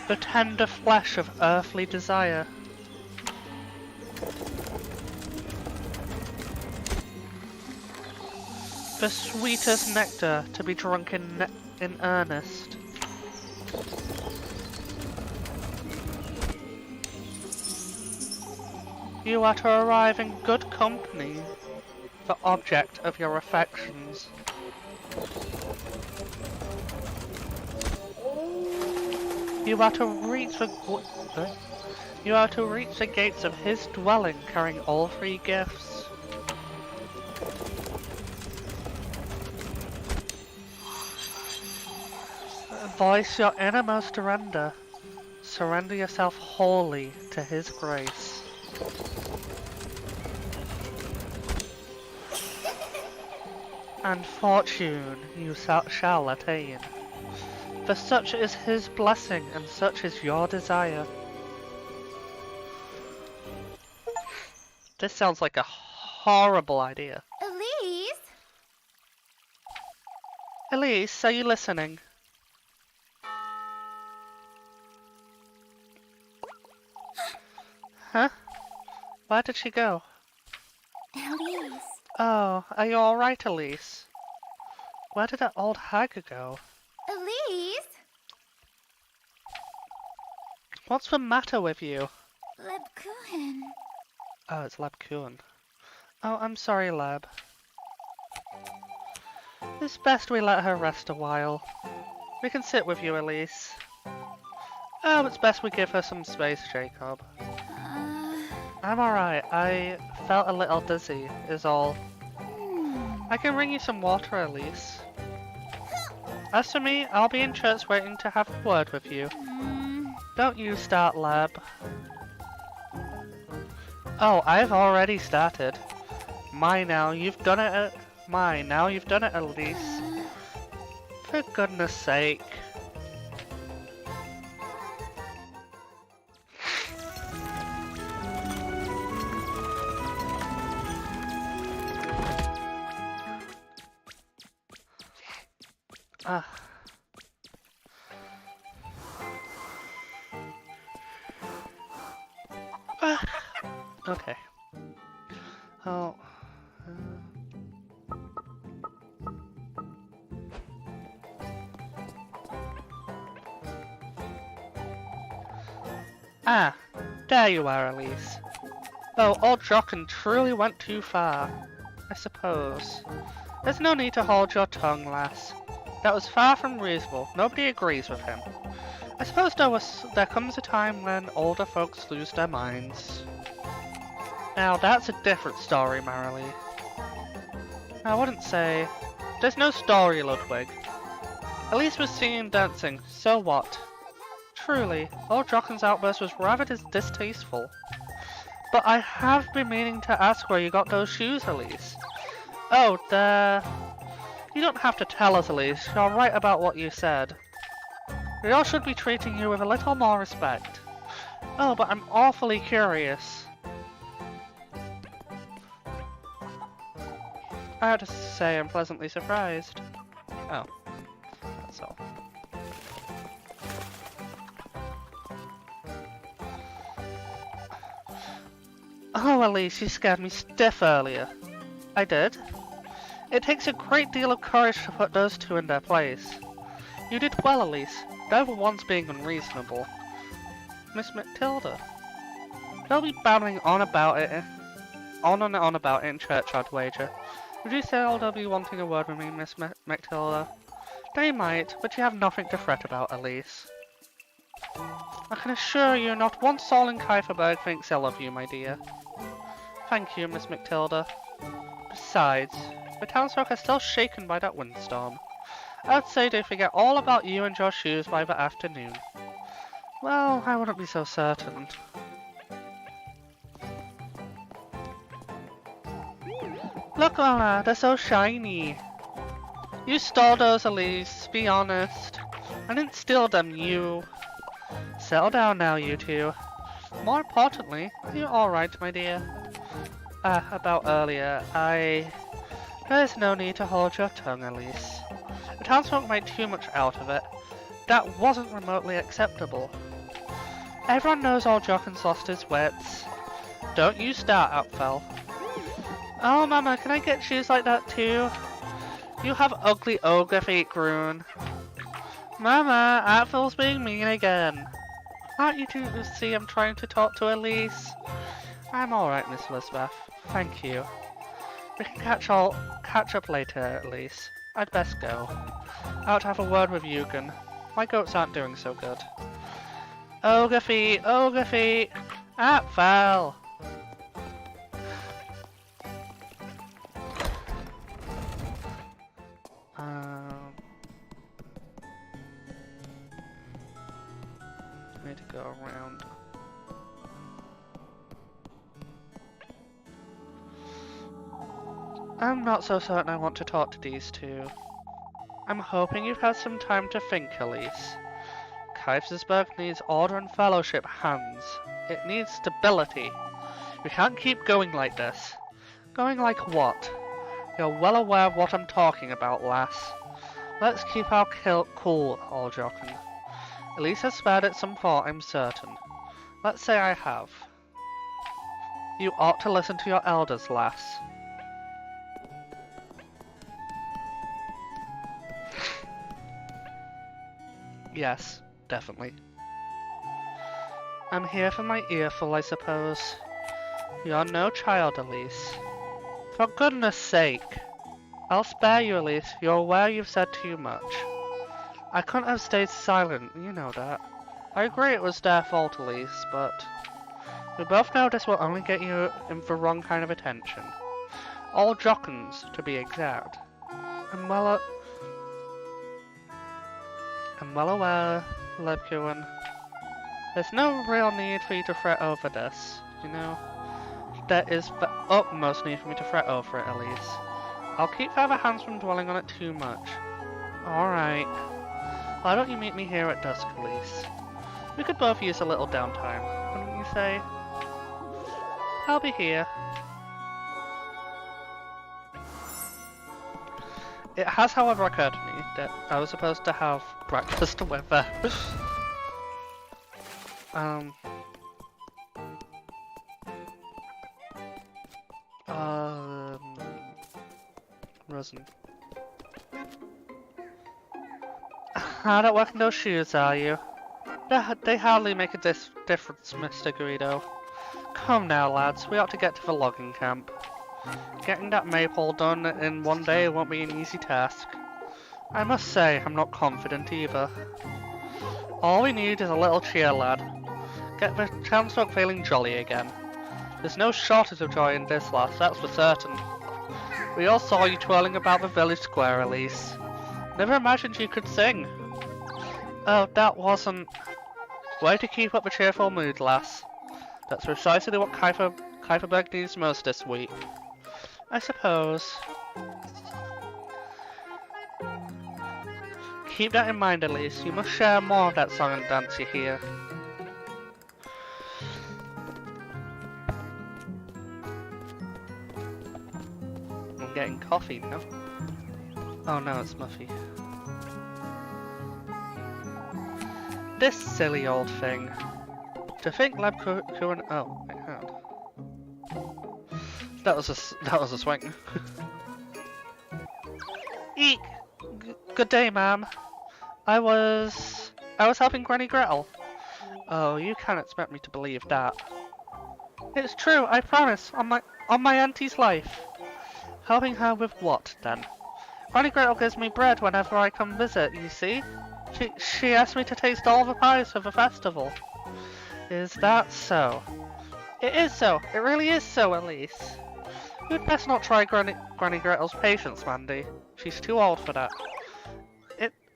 The tender flesh of earthly desire. the sweetest nectar to be drunk in earnest. You are to arrive in good company, the object of your affections. You are to reach the gates of his dwelling carrying all three gifts. Voice your innermost surrender. Surrender yourself wholly to his grace. And fortune you shall attain. For such is his blessing, and such is your desire. This sounds like a horrible idea. Elise? Elise, are you listening? Huh? Where did she go? Elise? Oh, are you alright, Elise? Where did that old hag go? Elise? What's the matter with you? Lebkuchen. Oh, it's Lab Kuhn. Oh, I'm sorry, Lab. It's best we let her rest a while. We can sit with you, Elise. Oh, it's best we give her some space, Jacob. I'm alright. I felt a little dizzy, is all. I can bring you some water, Elise. As for me, I'll be in church waiting to have a word with you. Don't you start, Lab. Oh, I've already started. Mine now, you've done it, Elise. For goodness sake. Okay. Oh. Ah, there you are, Elise. Oh, old Jochen truly went too far, I suppose. There's no need to hold your tongue, lass. That was far from reasonable. Nobody agrees with him. I suppose there comes a time when older folks lose their minds. Now that's a different story, Marilee. I wouldn't say... There's no story, Ludwig. Elise was singing and dancing, so what? Truly, old Jochen's outburst was rather distasteful. But I have been meaning to ask where you got those shoes, Elise. Oh, there... You don't have to tell us, Elise. You're right about what you said. We all should be treating you with a little more respect. Oh, but I'm awfully curious. I have to say I'm pleasantly surprised. Oh. That's all. Oh, Elise, you scared me stiff earlier. I did? It takes a great deal of courage to put those two in their place. You did well, Elise. Never once being unreasonable. Miss Matilda. They'll be babbling on about it, on and on about it in church, I'd wager. Would you say they'll be wanting a word with me, Miss Matilda? They might, but you have nothing to fret about, Elise. I can assure you not one soul in Kieferberg thinks ill of you, my dear. Thank you, Miss Matilda. Besides, the townsfolk are still shaken by that windstorm. I'd say they forget all about you and your shoes by the afternoon. Well, I wouldn't be so certain. Look, Lana, they're so shiny. You stole those, Elise, be honest. I didn't steal them, you. Settle down now, you two. More importantly, are you alright, my dear? About earlier, There's no need to hold your tongue, Elise. The townsfolk made too much out of it. That wasn't remotely acceptable. Everyone knows old Jochen's lost his wits. Don't you start, Fulfil. Oh, Mama, can I get shoes like that too? You have ugly ogre feet, Groon. Mama, Apfel's being mean again. Can't you two see I'm trying to talk to Elise? I'm alright, Miss Elizabeth. Thank you. We can catch up later, Elise. I'd best go. Out to have a word with Eugen. My goats aren't doing so good. Ogre feet! Ogre feet! Apfel! I need to go around. I'm not so certain I want to talk to these two. I'm hoping you've had some time to think, Elise. Kaisersburg needs order and fellowship, Hans. It needs stability. We can't keep going like this. Going like what? You're well aware of what I'm talking about, lass. Let's keep our cool, all joking. Elise has spared it some thought, I'm certain. Let's say I have. You ought to listen to your elders, lass. Yes, definitely. I'm here for my earful, I suppose. You're no child, Elise. For goodness sake! I'll spare you, Elise. You're aware you've said too much. I couldn't have stayed silent, you know that. I agree it was their fault, Elise, but... we both know this will only get you in the wrong kind of attention. All jockins, to be exact. I'm well aware, Lebkuin. There's no real need for you to fret over this, you know? There is the utmost need for me to fret over it, Elise. I'll keep the other hands from dwelling on it too much. Alright. Why don't you meet me here at dusk, Elise? We could both use a little downtime, wouldn't you say? I'll be here. It has, however, occurred to me that I was supposed to have breakfast with Rosen. Not working those shoes, are you? They hardly make a difference, Mr. Guido. Come now, lads, we ought to get to the logging camp. Getting that maple done in one day won't be an easy task. I must say, I'm not confident either. All we need is a little cheer, lad. Get the townsfolk feeling jolly again. There's no shortage of joy in this, lass, that's for certain. We all saw you twirling about the village square, Elise. Never imagined you could sing. Oh, that wasn't... Way to keep up a cheerful mood, lass. That's precisely what Kieferberg needs most this week. I suppose. Keep that in mind, Elise. You must share more of that song and dance you hear. I'm getting coffee, no? Oh no, it's Muffy. This silly old thing. To think Lebkuin... Oh, my hand. That was a swing. Eek! Good day, ma'am. I was helping Granny Gretel. Oh, you can't expect me to believe that. It's true, I promise, on my auntie's life. Helping her with what, then? Granny Gretel gives me bread whenever I come visit, you see? She asked me to taste all the pies for the festival. Is that so? It is so. It really is so, Elise. You'd best not try Granny Gretel's patience, Mandy. She's too old for that.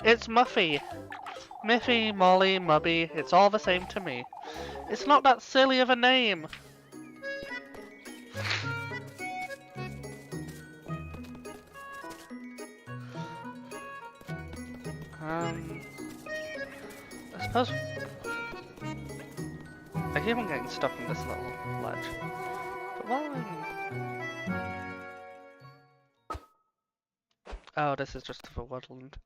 It's Muffy. Miffy, Molly, Mubby, it's all the same to me. It's not that silly of a name. I suppose... I keep on getting stuck in this little ledge. But while oh, this is just for woodland.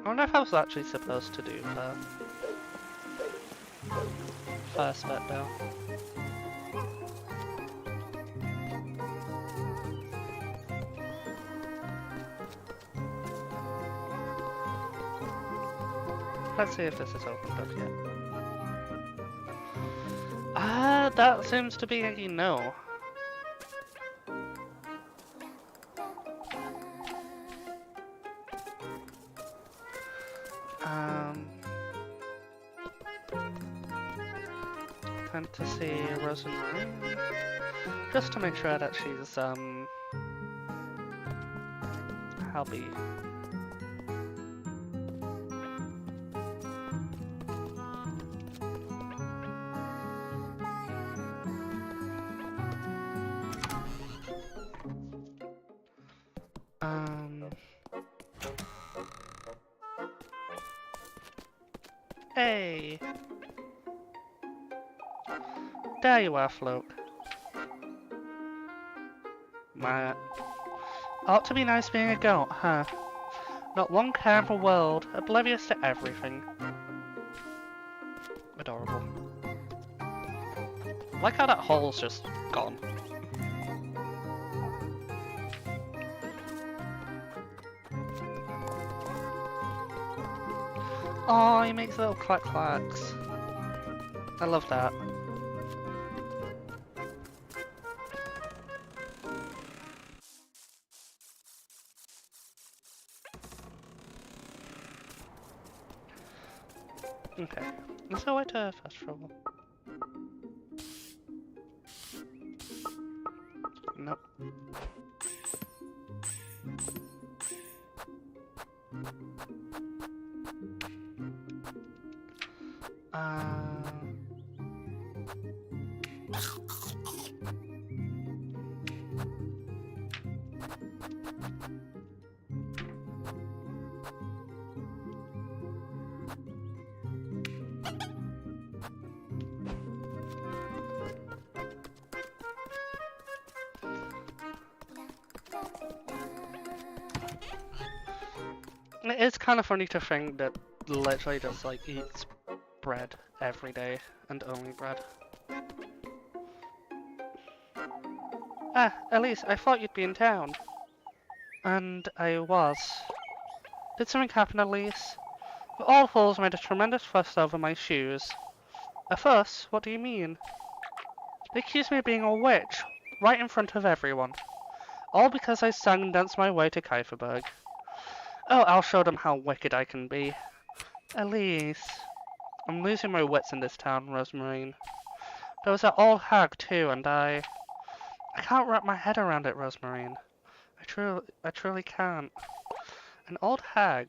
wonder if I was actually supposed to do the first bit though. Let's see if this is opened up yet. Ah, that seems to be a no. Fantasy Rosemary. Just to make sure that she's, happy. Hey! There you are, Float. My... Ought to be nice being a goat, huh? Not one care in the world, oblivious to everything. Adorable. Like how that hole's just gone. Oh, he makes little clack clacks. I love that. Okay, let's go to fast travel. Nope. It's kind of funny to think that literally just like eats bread every day and only bread. Ah, Elise, I thought you'd be in town. And I was. Did something happen, Elise? The old fools made a tremendous fuss over my shoes. A fuss? What do you mean? They accused me of being a witch, right in front of everyone. All because I sang and danced my way to Kieferberg. Oh, I'll show them how wicked I can be. Elise. I'm losing my wits in this town, Rosemarine. There was that old hag too, and I can't wrap my head around it, Rosemarine. I truly can't. An old hag?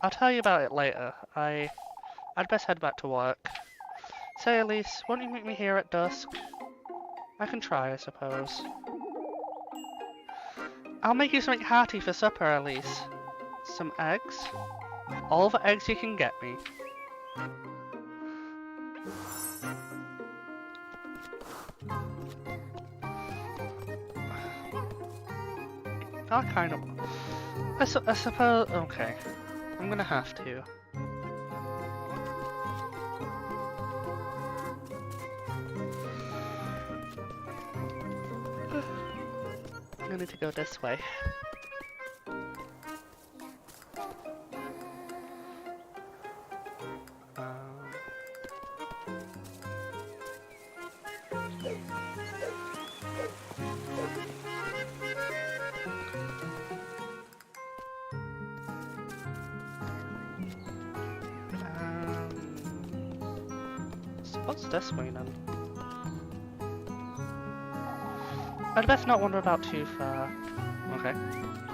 I'll tell you about it later. I'd best head back to work. Say, Elise, won't you meet me here at dusk? I can try, I suppose. I'll make you something hearty for supper, Elise. Some eggs? All the eggs you can get me. I kind of... I suppose... Okay. I'm gonna have to. I need to go this way. What's this way then? I'd best not wander about too far. Okay,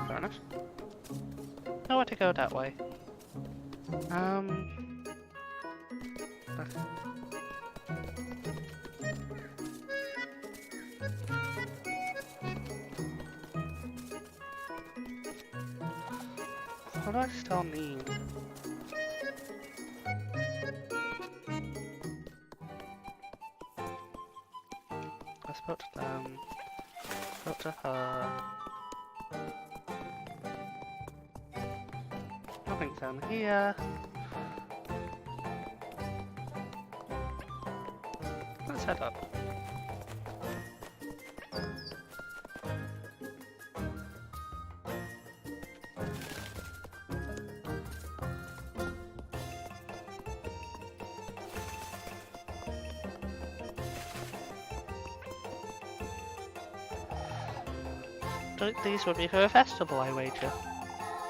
fair enough. Nowhere to go that way. What do I still need? I spoke to them. Spoke to her. Nothing down here. Let's head up. These would be for a festival, I wager.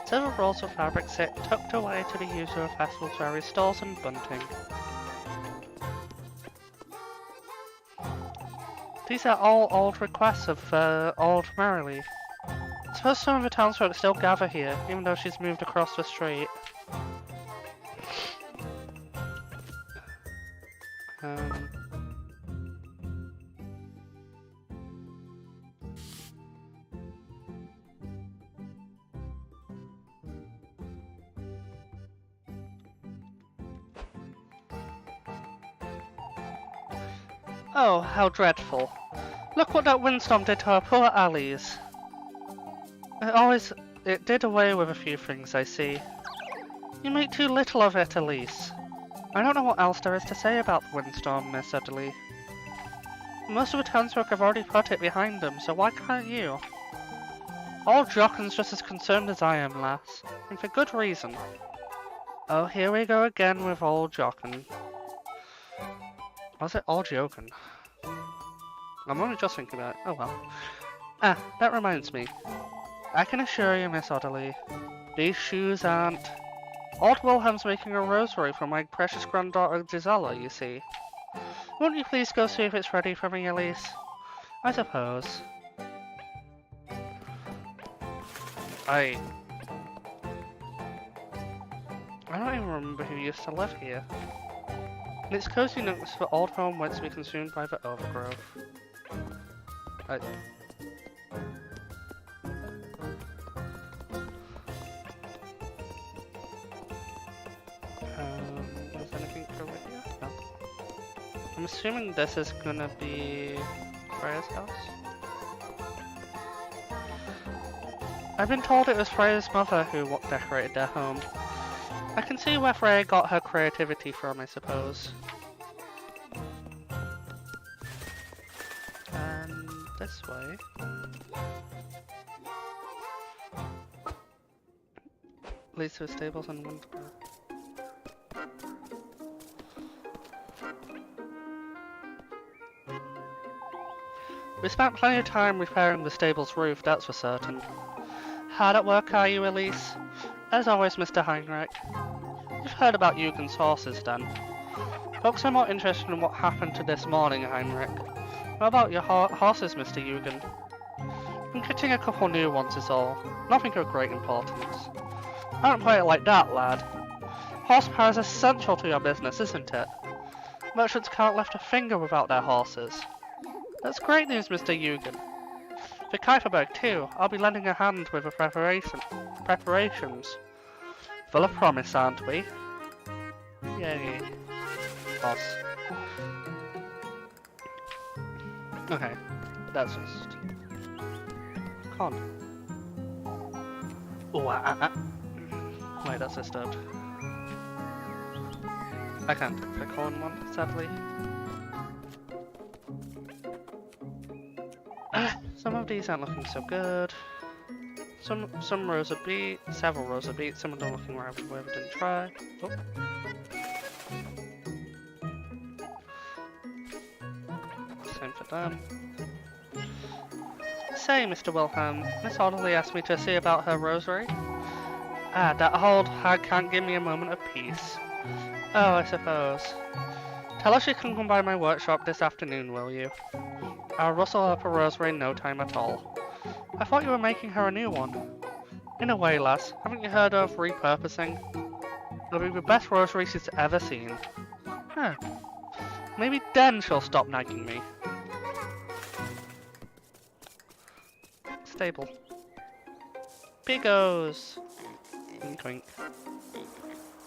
Several rolls of fabric sit tucked away to be used for festivals, various stalls and bunting. These are all old requests of old Marilee. I suppose some of the townsfolk still gather here, even though she's moved across the street. Oh, how dreadful. Look what that windstorm did to our poor Elise. It did away with a few things, I see. You make too little of it, Elise. I don't know what else there is to say about the windstorm, Miss Udley. Most of the townsfolk have already put it behind them, so why can't you? Old Jockin's just as concerned as I am, lass, and for good reason. Oh, here we go again with old Jockin. Was it all joking? I'm only just thinking about it. Oh well. Ah, that reminds me. I can assure you, Miss Otterly, these shoes aren't... Old Wilhelm's making a rosary for my precious granddaughter Gisela, you see. Won't you please go see if it's ready for me, Elise? I suppose. I don't even remember who used to live here. In its cozy nooks, the old home went to be consumed by the overgrowth. Is anything over here? No. I'm assuming this is gonna be Freya's house. I've been told it was Freya's mother who decorated their home. I can see where Freya got her creativity from, I suppose. And this way. Leads to the stables and Windsboro. We spent plenty of time repairing the stable's roof, that's for certain. Hard at work, are you, Elise? As always, Mr. Heinrich. You've heard about Eugen's horses, then? Folks are more interested in what happened to this morning, Heinrich. What about your horses, Mr. Eugen? I'm getting a couple new ones is all. Nothing of great importance. I don't play it like that, lad. Horsepower is essential to your business, isn't it? Merchants can't lift a finger without their horses. That's great news, Mr. Eugen. For Kuiperberg, too, I'll be lending a hand with the preparations. Full of promise, aren't we? Yay. Boss. Okay, that's just... Con. Ooh, wait, that's disturbed. I can't take the corn one, sadly. Some of these aren't looking so good. Some rows of beets, several rows of beets, some of them looking where I didn't try. Oh. Same for them. Say, Mr. Wilhelm, Miss Audley asked me to see about her rosary. Ah, that old hag can't give me a moment of peace. Oh, I suppose. Tell her she can come by my workshop this afternoon, will you? I'll rustle up a rosary in no time at all. I thought you were making her a new one. In a way, lass, haven't you heard of repurposing? It'll be the best rosary she's ever seen. Huh. Maybe then she'll stop nagging me. Stable. Piggos! Wink wink.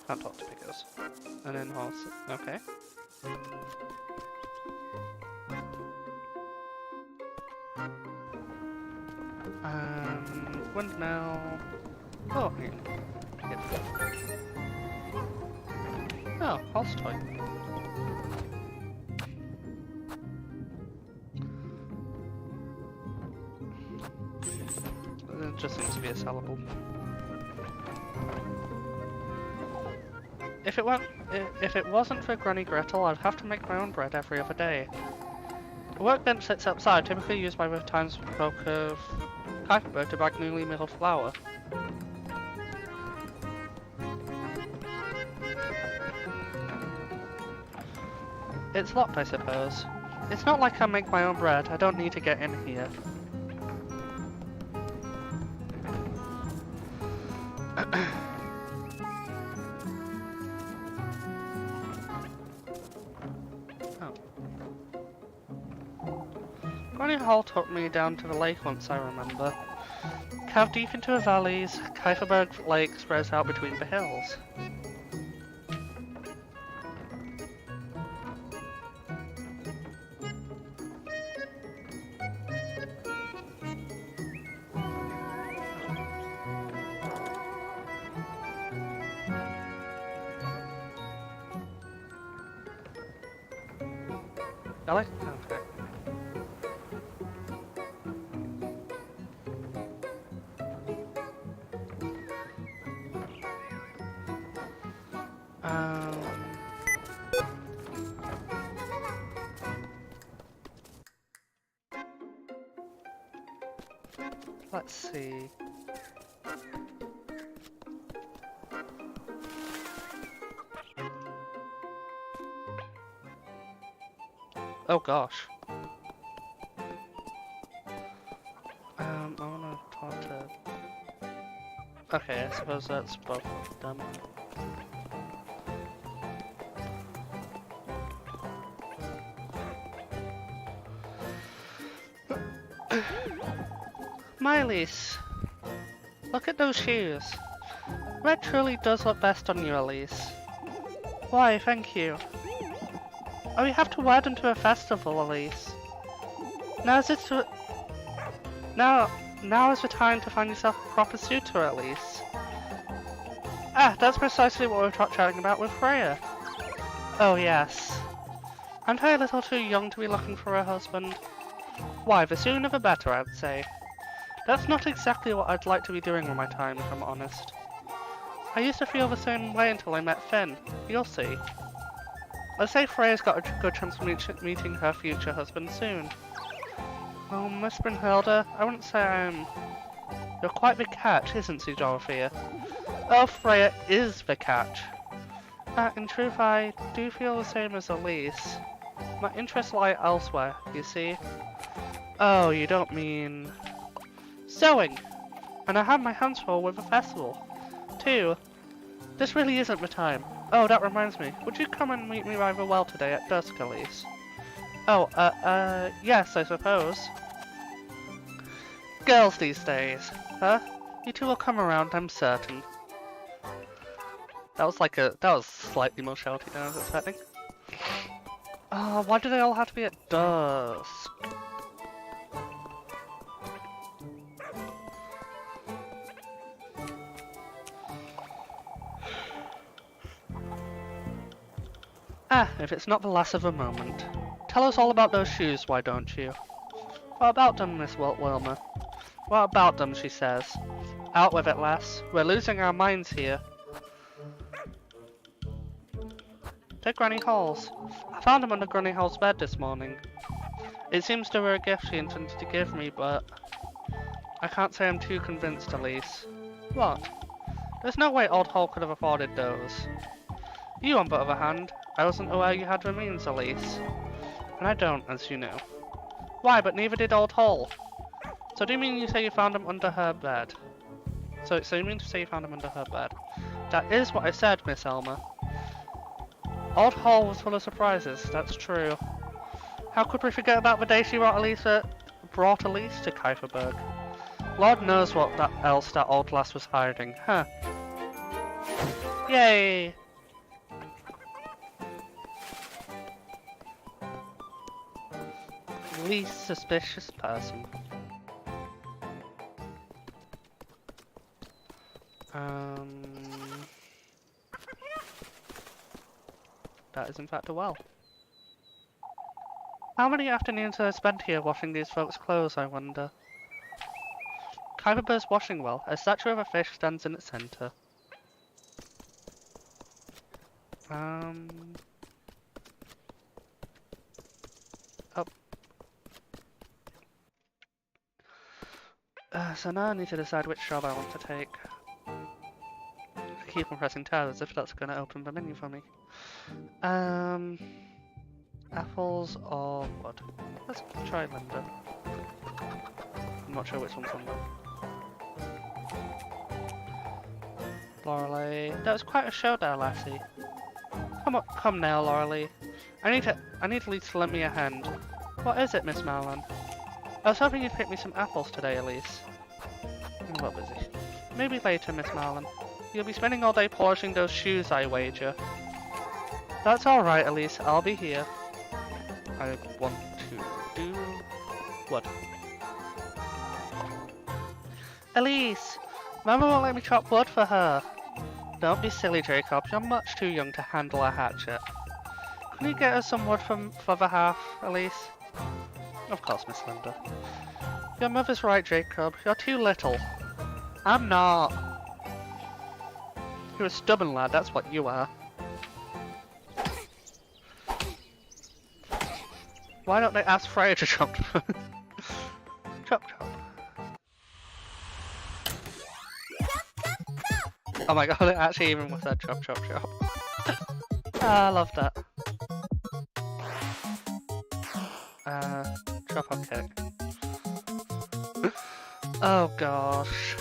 Can't talk to piggos. And then horses. Okay. Windmill. Oh, here. Yep. Oh, horse toy. It just seems to be a sellable. If it wasn't for Granny Gretel, I'd have to make my own bread every other day. The workbench sits outside, typically used by the townsfolk of Kuiperberg to bag newly milled flour. It's locked, I suppose. It's not like I make my own bread. I don't need to get in here. Oh. Granny Hall took me down to the lake once, I remember. Carved deep into the valleys, Kuiperberg Lake spreads out between the hills. Ellie? Okay. Let's see. Oh gosh. I wanna talk to... Okay, I suppose that's both of them. My Elise, look at those shoes. Red truly does look best on you, Elise. Why, thank you. Oh, you have to wear them to a festival, Elise. Now is the time to find yourself a proper suitor, Elise. Ah, that's precisely what we were chatting about with Freya. Oh yes. Aren't I a little too young to be looking for a husband? Why, the sooner the better, I'd say. That's not exactly what I'd like to be doing with my time, if I'm honest. I used to feel the same way until I met Finn. You'll see. Let's say Freya's got a good chance of meeting her future husband soon. Oh, Miss Brunhilde, I wouldn't say I'm... You're quite the catch, isn't she, Dorothea? Oh, Freya is the catch. In truth, I do feel the same as Elise. My interests lie elsewhere, you see. Oh, you don't mean... Sewing! And I have my hands full with a festival, too. This really isn't the time. Oh, that reminds me. Would you come and meet me by the well today at dusk, Elise? Oh, yes, I suppose. Girls these days, huh? You two will come around, I'm certain. That was slightly more shouty than I was expecting. Oh, why do they all have to be at dusk? Ah, if it's not the last of a moment. Tell us all about those shoes, why don't you? What about them, Miss Wilmer? What about them, she says. Out with it, lass. We're losing our minds here. They're Granny Hall's. I found them under Granny Hall's bed this morning. It seems they were a gift she intended to give me, but... I can't say I'm too convinced, Elise. What? There's no way Old Hall could have afforded those. You, on the other hand, I wasn't aware you had the means, Elise. And I don't, as you know. Why, but neither did Old Hall. So do you mean you say you found them under her bed? So you mean to say you found them under her bed? That is what I said, Miss Elmer. Old Hall was full of surprises, that's true. How could we forget about the day she brought Elise to Kuiperberg? Lord knows what else that old lass was hiding, huh? Yay! Least suspicious person. That is in fact a well. How many afternoons have I spent here washing these folks' clothes, I wonder? Kyber's washing well. A statue of a fish stands in its center. Oh. So now I need to decide which job I want to take. I keep on pressing tab as if that's going to open the menu for me. Apples or wood? Let's try Linda. I'm not sure which one's on there. Lorelei. That was quite a show there, lassie. Come now, Lorelei. I need at least to lend me a hand. What is it, Miss Marlin? I was hoping you'd pick me some apples today, Elise. I'm a little busy. Maybe later, Miss Marlin. You'll be spending all day polishing those shoes, I wager. That's alright, Elise. I'll be here. I want to do... what? Elise! Mama won't let me chop wood for her. Don't be silly, Jacob. You're much too young to handle a hatchet. Can you get us some wood for the hearth, Elise? Of course, Miss Linda. Your mother's right, Jacob. You're too little. I'm not. You're a stubborn lad, that's what you are. Why don't they ask Freya to chop? Chop chop. Oh my god, it actually even was that chop chop chop. I love that. Chop up cake. Oh gosh.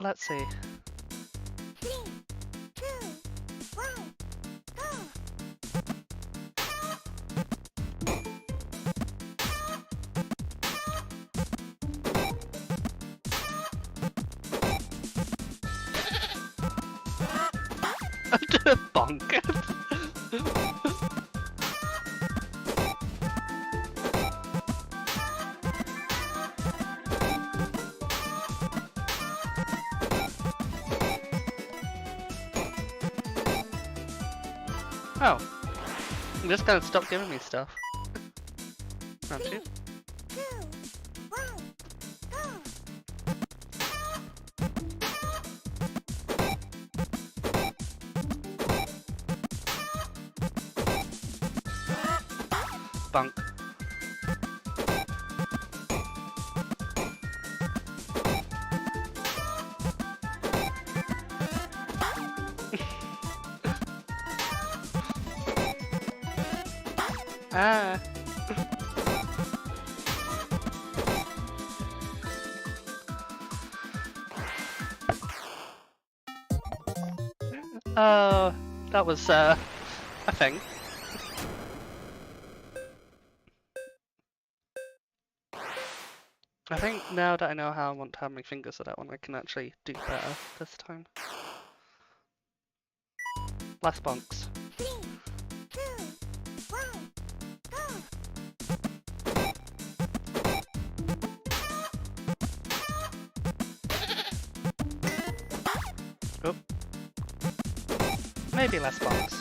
Let's see. 3, 2, 1, go! Bonk. Oh. I'm just gonna stop giving me stuff. Not you. 2, 1, go! Bunk. Ah. Oh, that was a thing. I think now that I know how I want to have my fingers for that one, I can actually do better this time. Last bonks. 3, 2, 1, go! Oh. Maybe less bonks.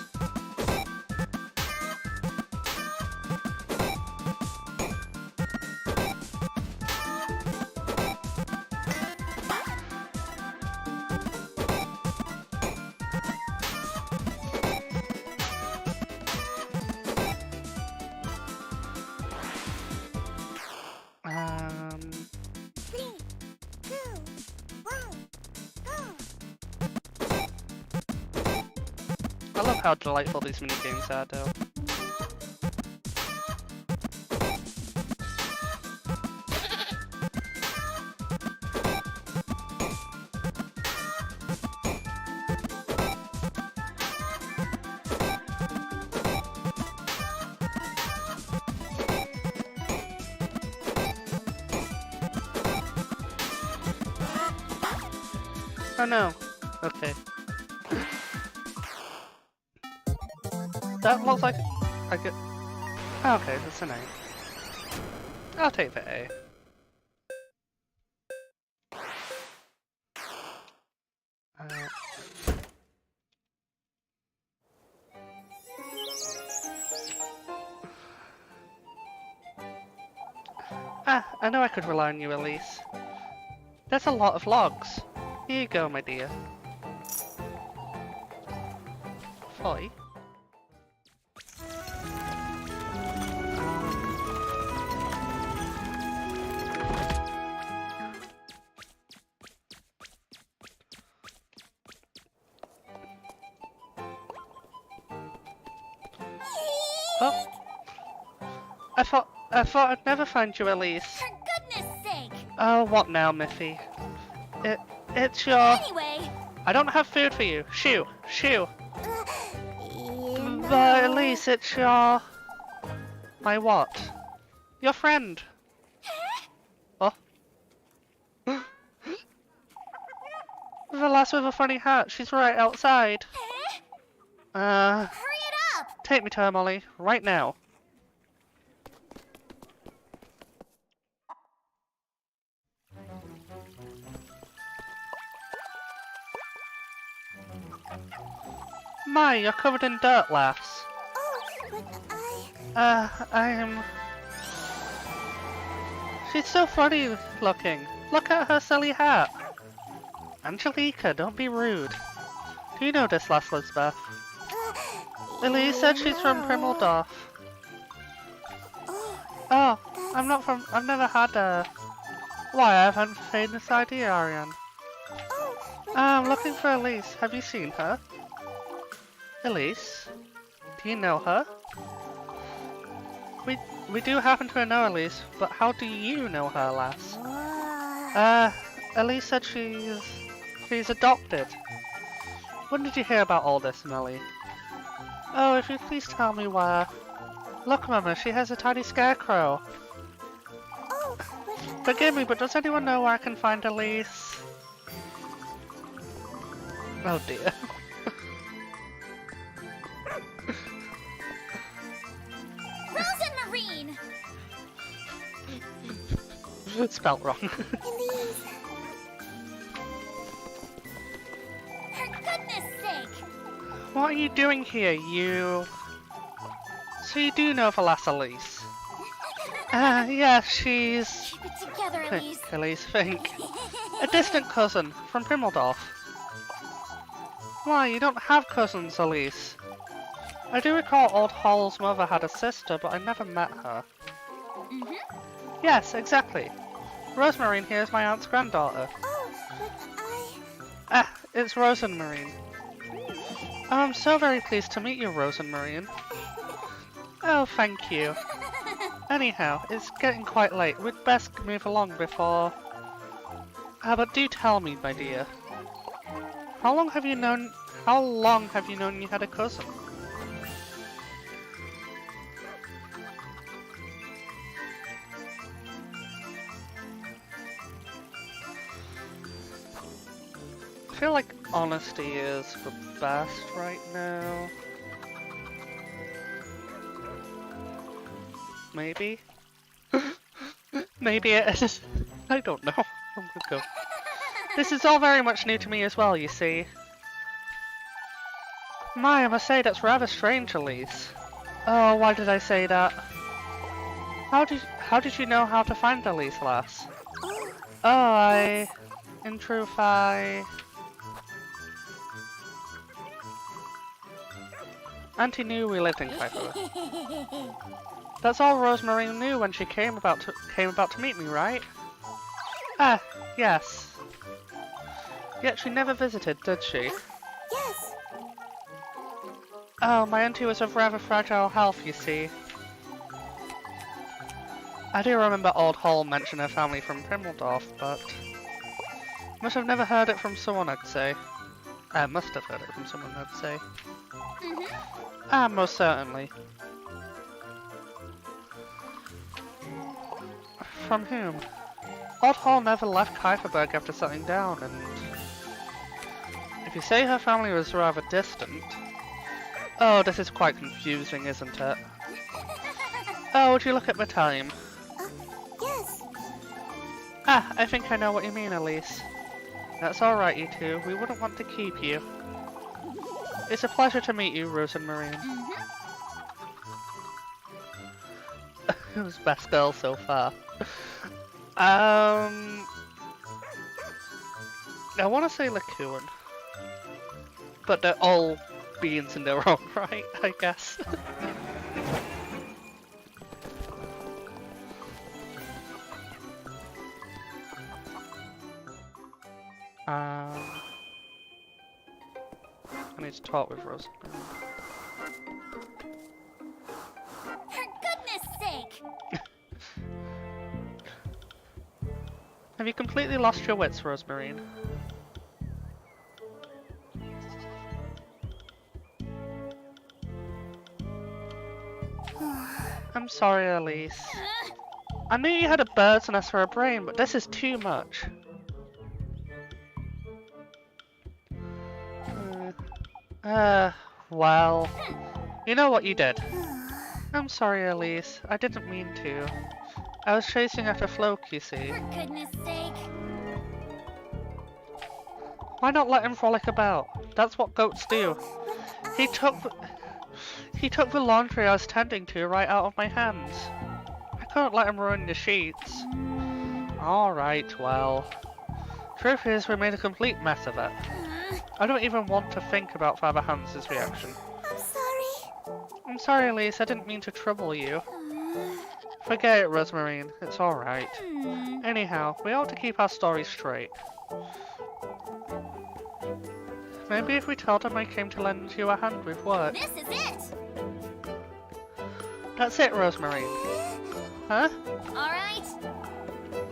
Um, 3, 2, 1, go! I love how delightful these mini games are, though. Oh no. Okay. That looks like I get. Okay, that's an A. I'll take the A. I know I could rely on you, Elise. There's a lot of logs. Here you go, my dear. Foy. Oh. I thought I'd never find you, Elise. For goodness sake! Oh, what now, Miffy? It's your... Anyway, I don't have food for you. Shoo! Shoo! You But know. Elise, it's your... My what? Your friend. Oh. The lass with a funny hat. She's right outside. hurry it up! Take me to her, Molly. Right now. My, you're covered in dirt, lass. Oh, but I'm... She's so funny looking. Look at her silly hat. Angelica, don't be rude. Do you know this, lass Lisbeth? Elise said she's from Primeldorf. Oh, Oh, I'm not from... I've never had a... Why, I haven't made this idea, Ariane. oh, but I'm looking for Elise. Have you seen her? Elise? Do you know her? We do happen to know Elise, but how do you know her, lass? Elise said she's adopted. When did you hear about all this, Melly? Oh, if you please tell me where. Look, Mama, she has a tiny scarecrow. oh, but Forgive me, but does anyone know where I can find Elise? Oh dear. Rose and Marine! Spelt wrong. Elise. For goodness sake! What are you doing here, you... So you do know the lass Elise? Yeah, she's... Keep it together, Elise. Elise, think. A distant cousin from Primeldorf. Why, you don't have cousins, Elise? I do recall old Hall's mother had a sister, but I never met her. Mm-hmm. Yes, exactly. Rosemarine here is my aunt's granddaughter. Oh, but It's Rosemarine. Oh, I'm so very pleased to meet you, Rosemarine. Oh, thank you. Anyhow, it's getting quite late. We'd best move along before... but do tell me, my dear. How long have you known you had a cousin? I feel like honesty is the best right now. Maybe? Maybe it is. I don't know. I'm gonna go. This is all very much new to me as well, you see. My, I must say that's rather strange, Elise. Oh, why did I say that? How did you know how to find Elise, lass? oh, In truth, I... Auntie knew we lived in Kuiper. That's all Rosemarine knew when she came about to meet me, right? Ah, yes. Yet she never visited, did she? yes. Oh, my auntie was of rather fragile health, you see. I do remember old Hall mention her family from Primeldorf, but... Must have never heard it from someone, I'd say. Must have heard it from someone, I'd say. Mm-hmm. Most certainly. From whom? Old Hall never left Kuiperberg after settling down, and... If you say her family was rather distant... Oh, this is quite confusing, isn't it? Oh, would you look at my time? Yes. I think I know what you mean, Elise. That's alright, you two. We wouldn't want to keep you. It's a pleasure to meet you, Rose and Marine. Who's best girl so far? I want to say Lacoon. But they're all beings in their own right, I guess. I need to talk with Rose. For goodness sake! Have you completely lost your wits, Rosemarine? I'm sorry, Elise. I knew you had a bird's nest for a brain, but this is too much. Well, you know what you did. I'm sorry, Elise. I didn't mean to. I was chasing after Floke, you see. For goodness sake! Why not let him frolic about? That's what goats do. He took the laundry I was tending to right out of my hands. I couldn't let him ruin the sheets. Alright, well. Truth is, we made a complete mess of it. I don't even want to think about Father Hans's reaction. I'm sorry. I'm sorry, Elise. I didn't mean to trouble you. Forget it, Rosemarine. It's alright. Anyhow, we ought to keep our stories straight. Maybe if we tell them I came to lend you a hand with work. This is it! That's it, Rosemarine. Huh? Alright?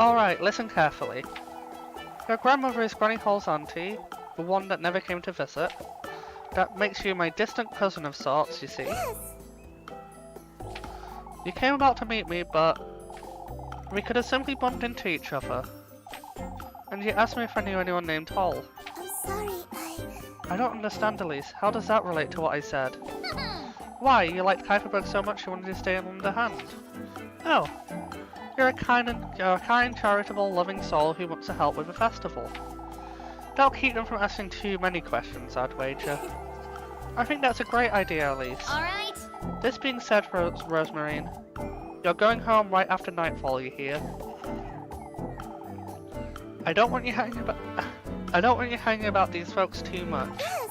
Alright, listen carefully. Your grandmother is Granny Hall's auntie, the one that never came to visit. That makes you my distant cousin of sorts, you see. Yes. You came about to meet me, but we could have simply bumped into each other. And you asked me if I knew anyone named Hall. I'm sorry. I don't understand, Elise. How does that relate to what I said? Why, you liked Kuiperberg so much you wanted to stay in under hand? Oh, you're a kind, charitable, loving soul who wants to help with a festival. That'll keep them from asking too many questions, I'd wager. I think that's a great idea, Elise. Alright? This being said, Rosemarine, you're going home right after nightfall, you hear? I don't want you hanging about these folks too much. Yes.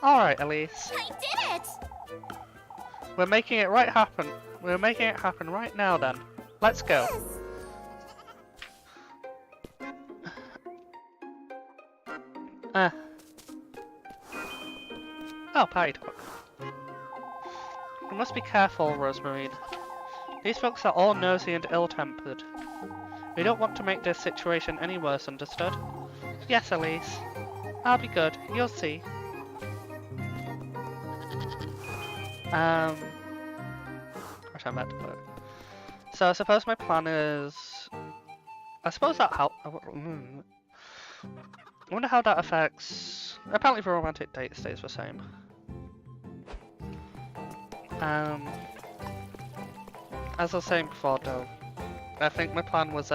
Alright, Elise. I did it! We're making it happen right now then. Let's go. Yes. Oh, party talk. You must be careful, Rosemarine. These folks are all nosy and ill-tempered. We don't want to make this situation any worse, understood? Yes, Elise. I'll be good. You'll see. What I'm about to put. So I suppose my plan is. I suppose that help. I wonder how that affects. Apparently, the romantic date stays the same. As I was saying before, though, I think my plan was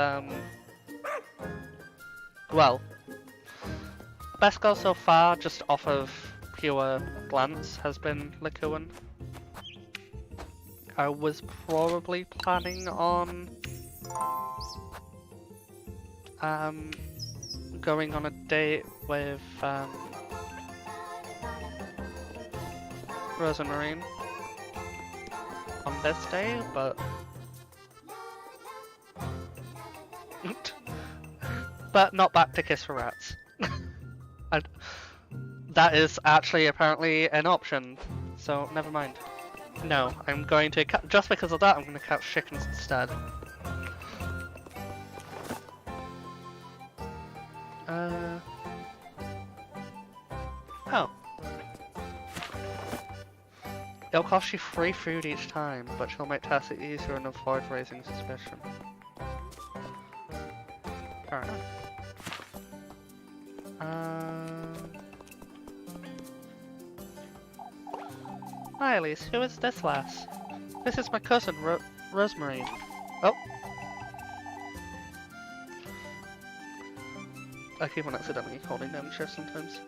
well, best girl so far, just off of pure glance, has been Lacoon. I was probably planning on going on a date with Rose and Marine on this day, but not back to Kiss for Rats. That is actually apparently an option, so never mind. No, I'm going to just because of that, I'm going to catch chickens instead. Oh. It'll cost you free food each time, but she'll make tasks easier and avoid raising suspicion. Alright. Hi Elise, who is this lass? This is my cousin, Rosemarine. Oh. I keep on accidentally holding down shift sometimes.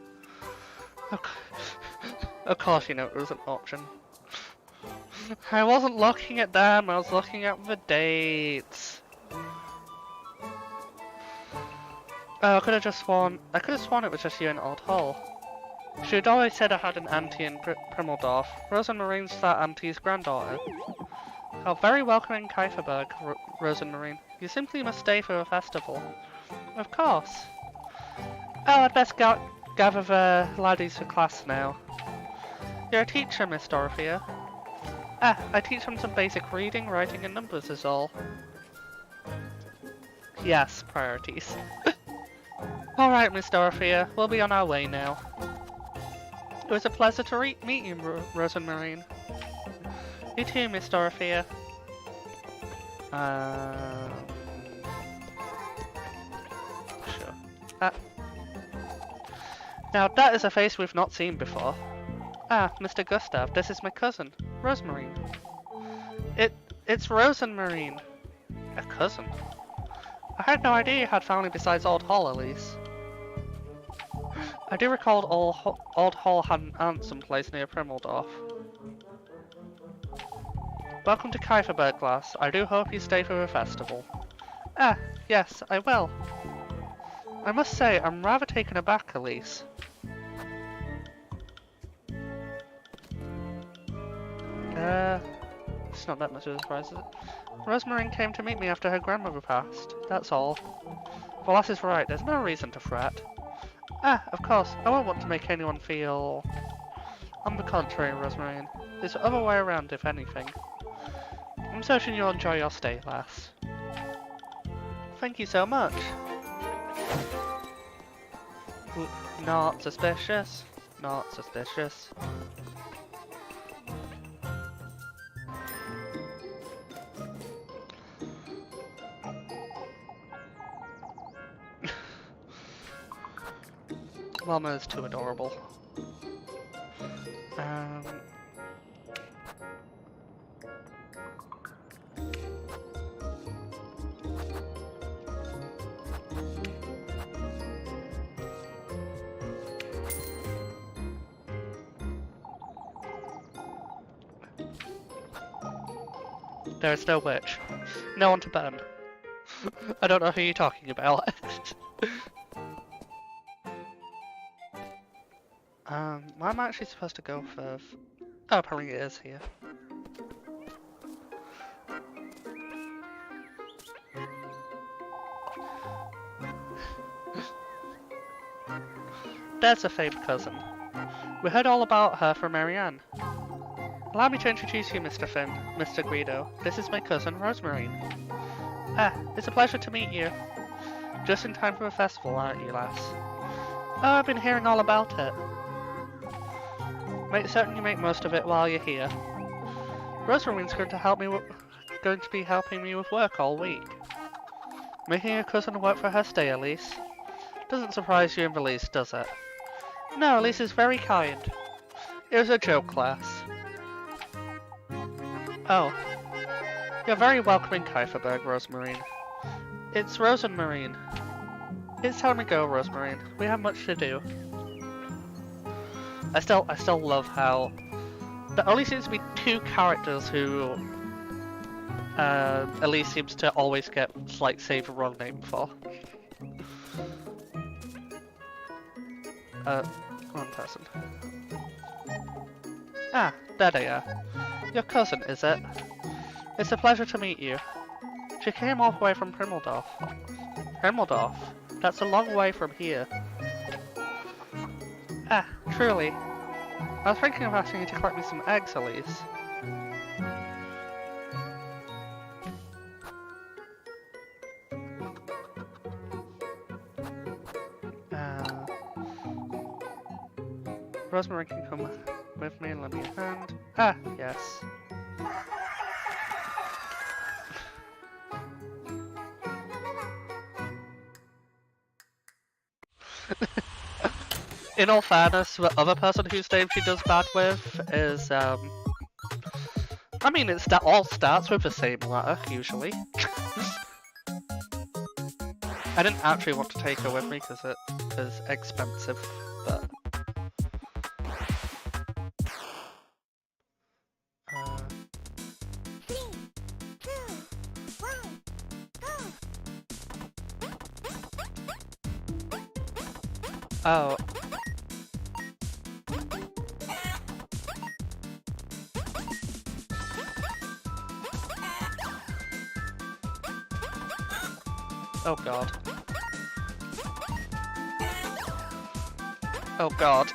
Of course you know it was an option. I wasn't looking at them, I was looking at the dates. Oh, I could have sworn it was just you and Old Hall. She'd always said I had an auntie in Primmeldorf. Rosenmarine's that auntie's granddaughter. How very welcoming Kieferberg, Rosenmarine. You simply must stay for the festival. Of course. Oh, I'd best gather the laddies for class now. You're a teacher, Miss Dorothea. Ah, I teach them some basic reading, writing, and numbers is all. Yes, priorities. Alright, Miss Dorothea, we'll be on our way now. It was a pleasure to meet you, Rosenmarine. You too, Miss Dorothea. Sure. Now that is a face we've not seen before. Ah, Mr. Gustav, this is my cousin, Rosemarine. It's Rosenmarine. A cousin? I had no idea you had family besides Old Hall, Elise. I do recall Old Hall had an aunt someplace near Primmeldorf. Welcome to Kieferberg class. I do hope you stay for the festival. Ah, yes, I will. I must say, I'm rather taken aback, Elise. It's not that much of a surprise, is it? Rosemarine came to meet me after her grandmother passed, that's all. The lass is right, there's no reason to fret. Ah, of course, I won't want to make anyone feel... On the contrary, Rosemarine. It's the other way around, if anything. I'm certain you'll enjoy your stay, lass. Thank you so much. Not suspicious. Not suspicious. Mama is too adorable. There is no witch. No one to burn. I don't know who you're talking about. Why am I actually supposed to go for... Oh, apparently it is here. There's a famed cousin. We heard all about her from Marianne. Allow me to introduce you, Mr. Finn, Mr. Guido. This is my cousin, Rosemarine. Ah, it's a pleasure to meet you. Just in time for the festival, aren't you, lass? Oh, I've been hearing all about it. Make certain you make most of it while you're here. Rosemarine's going to be helping me with work all week. Making your cousin work for her stay, Elise. Doesn't surprise you in the least, does it? No, Elise is very kind. It was a joke, class. Oh. You're very welcome in Kieferberg, Rosemarine. It's Rosenmarine. It's time to go, Rosemarine. We have much to do. I still love how there only seems to be two characters who Elise seems to always get like say the wrong name for. One person. Ah, there they are. Your cousin, is it? It's a pleasure to meet you. She came all the way from Primmeldorf. Primmeldorf? That's a long way from here. Ah, truly. I was thinking of asking you to collect me some eggs, Elise. Rosemary can come with me and lend me a hand. Ah, yes. In all fairness, the other person whose name she does bad with is, I mean, all starts with the same letter, usually. I didn't actually want to take her with me because it is expensive, but... Three, two, one, go! Oh. Oh god. Oh god.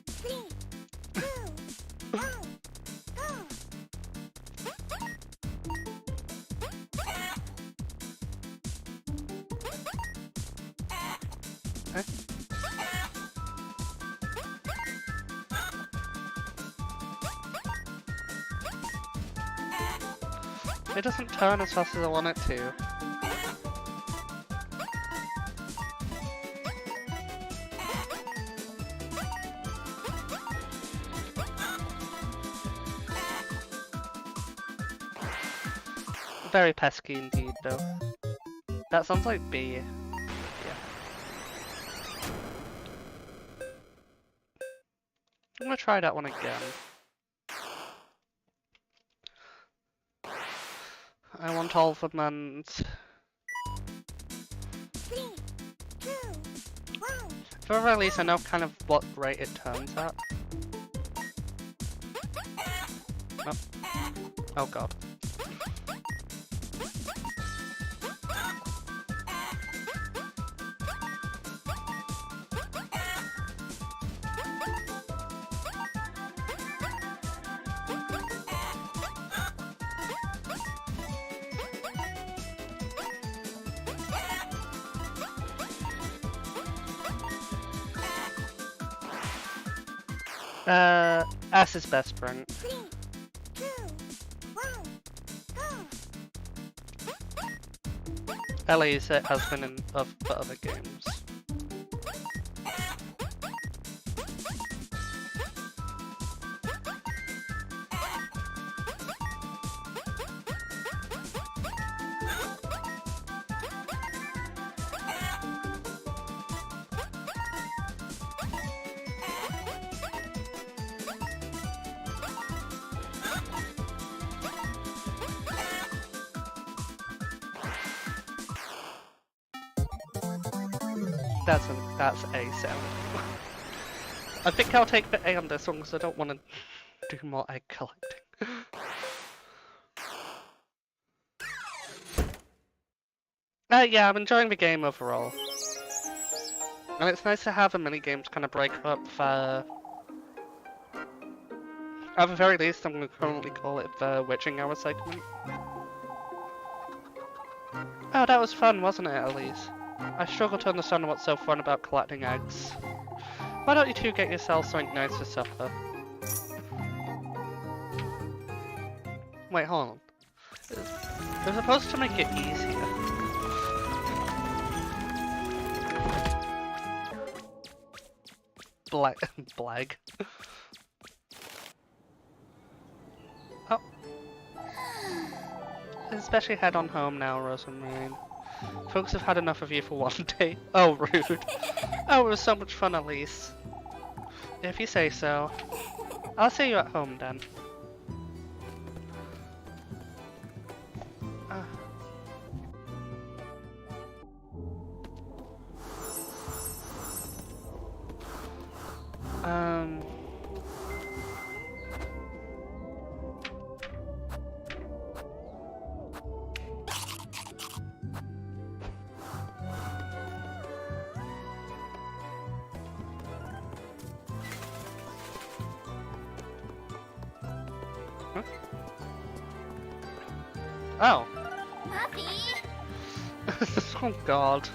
Three, two, one, go! Eh? It doesn't turn as fast as I want it to. Very pesky indeed, though. That sounds like B. Yeah. I'm gonna try that one again. I want all the men. Three, two, one. For the very least, I know kind of what rate it turns at. Oh, oh god. S is best friend. Three, two, one, go! Elise has been in the other games. That's A sound. I think I'll take the A on this one because I don't want to do more egg collecting. Yeah, I'm enjoying the game overall. And it's nice to have a mini game to kind of break up the... At the very least, I'm going to currently call it the witching hour segment. Oh, that was fun, wasn't it, Elise? I struggle to understand what's so fun about collecting eggs. Why don't you two get yourself something nice for supper? Wait, hold on. They're supposed to make it easier. Blag. Oh. Especially head on home now, Rosamund. Folks have had enough of you for one day. Oh, rude. Oh, it was so much fun, Elise. If you say so. I'll see you at home then. Huh? Oh. Puppy! Oh god.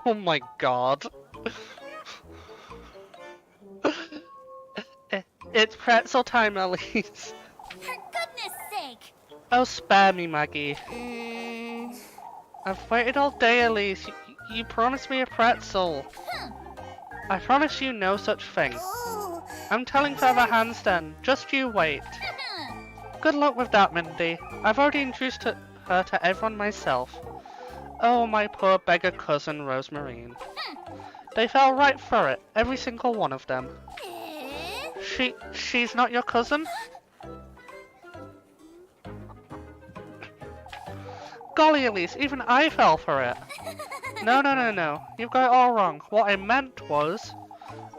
Oh my god. It's pretzel time, Elise. For goodness sake! Oh, spare me, Maggie. Mm. I've waited all day, Elise. You promised me a pretzel. I promise you no such thing. Oh, I'm telling Further Handstand. Just you wait. Good luck with that, Mindy. I've already introduced her to everyone myself. Oh, my poor beggar cousin, Rosemarine. They fell right for it, every single one of them. Eh? She's not your cousin? Golly, Elise, even I fell for it. No. You've got it all wrong. What I meant was,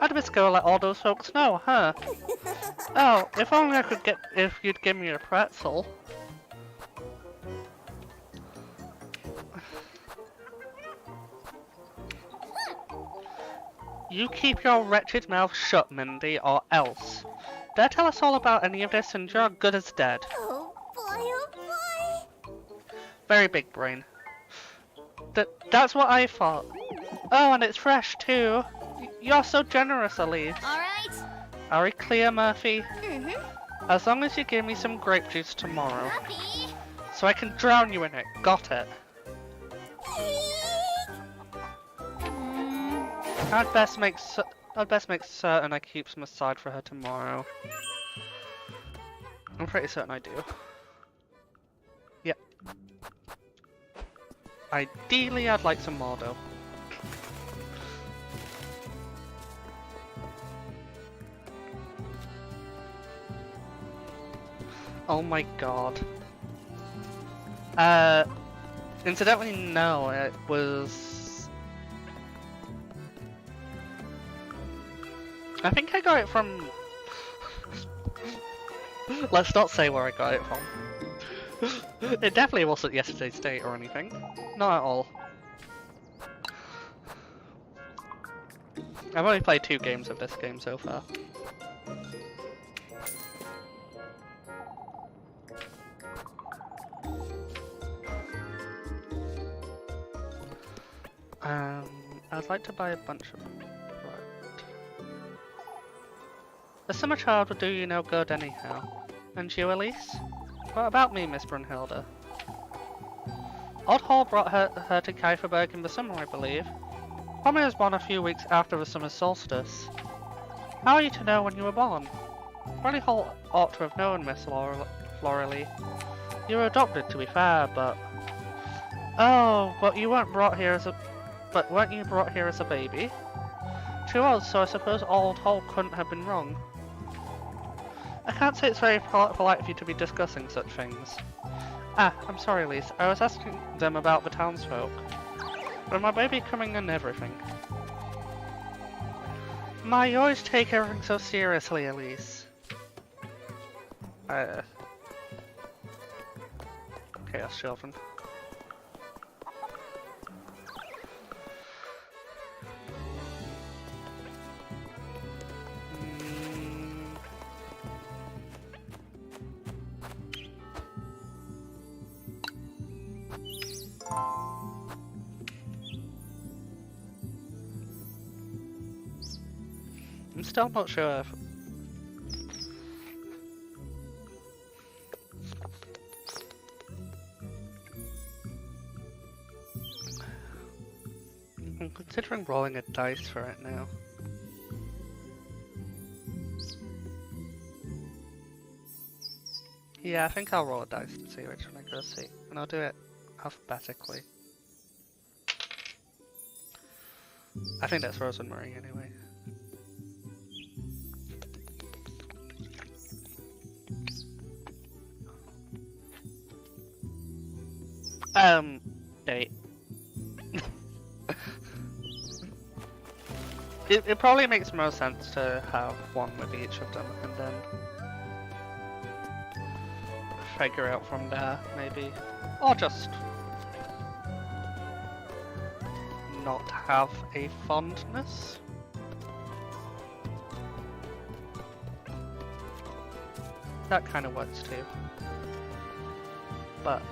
I'd best go let all those folks know, huh? Oh, if only I could if you'd give me a pretzel. You keep your wretched mouth shut, Mindy, or else. Dare tell us all about any of this and you're good as dead. oh boy. Very big brain. That's what I thought. Oh, and it's fresh too. You're so generous, Elise. Alright. Are we clear, Murphy? Mm-hmm. As long as you give me some grape juice tomorrow. Happy. So I can drown you in it. Got it. I'd best make certain I keep some aside for her tomorrow. I'm pretty certain I do. Yep. Ideally, I'd like some more though. Oh my god. Incidentally, no, it was... I think I got it from... Let's not say where I got it from. It definitely wasn't yesterday's date or anything. Not at all. I've only played 2 games of this game so far. I'd like to buy a bunch of them. Right. A summer child would do you no good anyhow. And you, Elise? What about me, Miss Brunhilde? Old Hall brought her to Kieferberg in the summer, I believe. Pommy was born a few weeks after the summer solstice. How are you to know when you were born? Ronnie Hall ought to have known, Miss Floralee. You were adopted, to be fair, but... Oh, but you weren't brought here as a... But weren't you brought here as a baby? She was, so I suppose Old Hall couldn't have been wrong. I can't say it's very polite of you to be discussing such things. Ah, I'm sorry, Elise. I was asking them about the townsfolk. With my baby coming and everything. My, you always take everything so seriously, Elise. Chaos children. I'm still not sure if... I'm considering rolling a dice for it now. Yeah, I think I'll roll a dice to see which one I go see. And I'll do it alphabetically. I think that's Rose and Marie anyway. Date. It probably makes more sense to have one with each of them and then figure out from there, maybe. Or just not have a fondness. That kind of works too. But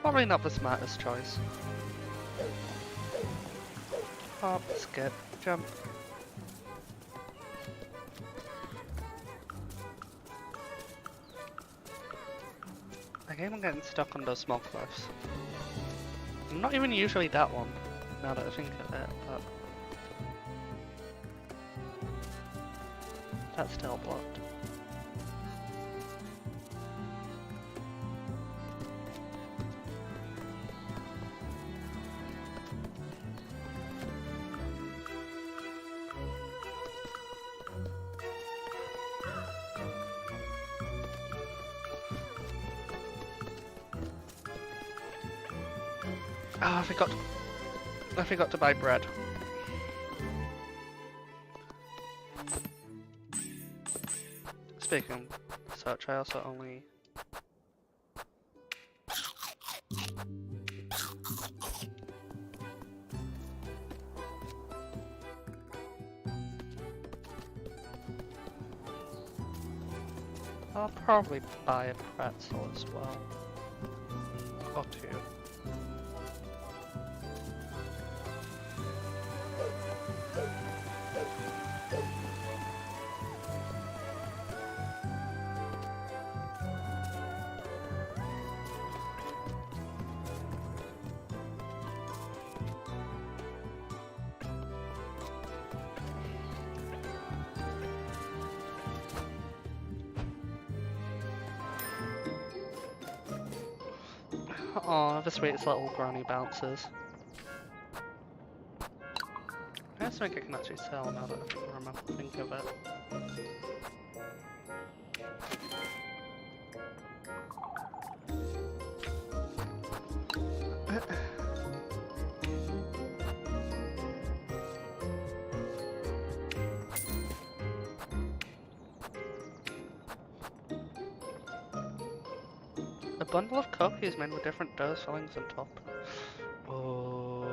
probably not the smartest choice. Hop, skip, jump. I keep on getting stuck on those small cliffs. I'm not even usually that one, now that I think of it, but... That's still blocked. Oh, I forgot to buy bread. Speaking of such, I also only... I'll probably buy a pretzel as well. Or two. Aw, the sweetest little granny bounces. That's something I can actually sell now that I think of it. A bundle of cookies made with different dough fillings on top. Oh.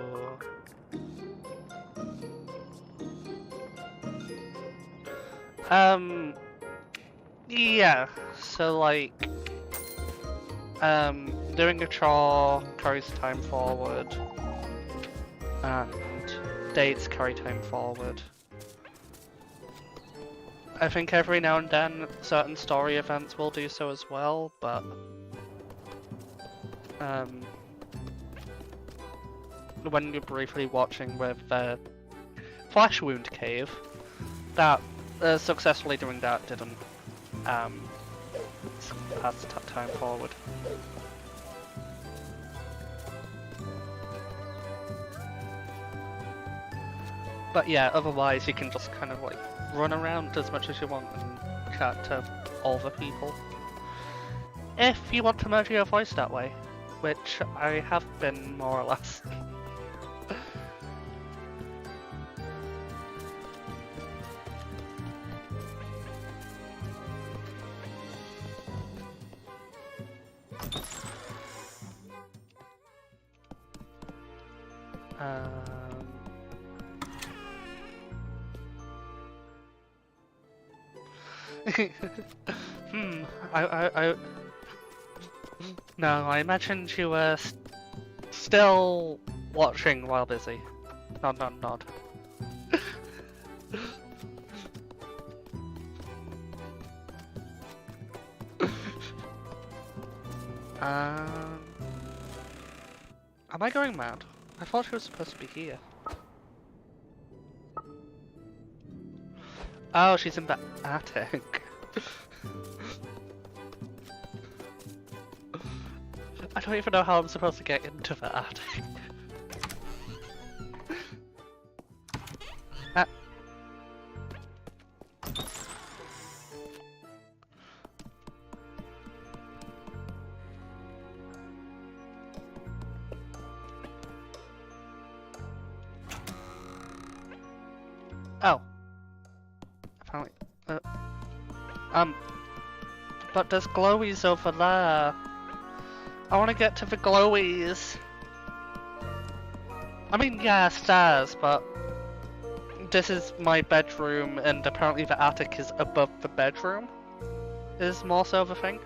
Yeah. So like, doing a chore carries time forward, and dates carry time forward. I think every now and then certain story events will do so as well, but when you're briefly watching with Flash Wound Cave, that successfully doing that didn't pass time forward. But yeah, otherwise you can just kind of like run around as much as you want and chat to all the people. If you want to merge your voice that way, which I have been more or less. No, I imagined you were still watching while busy. Nod. Am I going mad? I thought she was supposed to be here. Oh, she's in the attic. I don't even know how I'm supposed to get into the attic. Oh. Apparently. But there's glowies over there. I want to get to the glowies. I mean, yeah, stairs, but this is my bedroom, and apparently the attic is above the bedroom. Is more so the thing.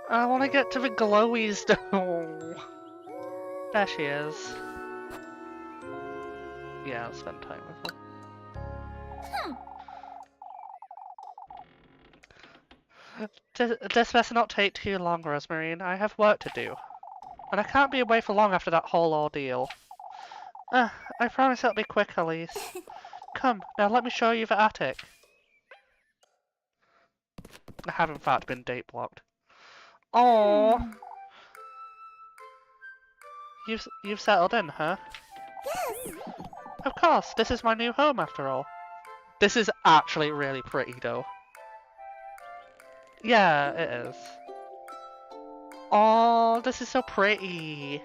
I want to get to the glowies though. There she is. Yeah, I'll spend time with her. This better not take too long, Rosemarine. I have work to do. And I can't be away for long after that whole ordeal. I promise it'll be quick, Elise. Come, now let me show you the attic. I have in fact been date blocked. Oh, you've settled in, huh? Yes. Of course, this is my new home after all. This is actually really pretty though. Yeah, it is. Oh, this is so pretty.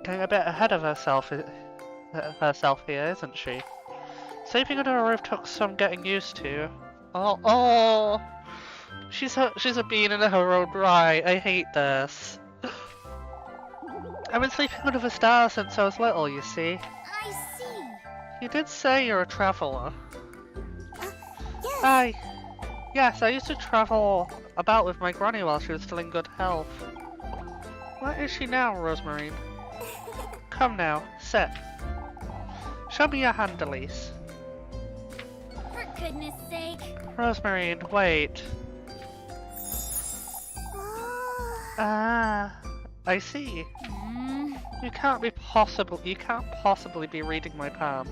Getting a bit ahead of herself here, isn't she? Sleeping under a roof took some getting used to. Oh, she's a bean in her own right. I hate this. I've been sleeping under the stars since I was little, you see. I see. You did say you're a traveller. Yes. Yes, I used to travel about with my granny while she was still in good health. Where is she now, Rosemarine? Come now, sit. Show me your hand, Elise. For goodness sake. Rosemarine, wait. Oh. I see. You can't possibly be reading my palm.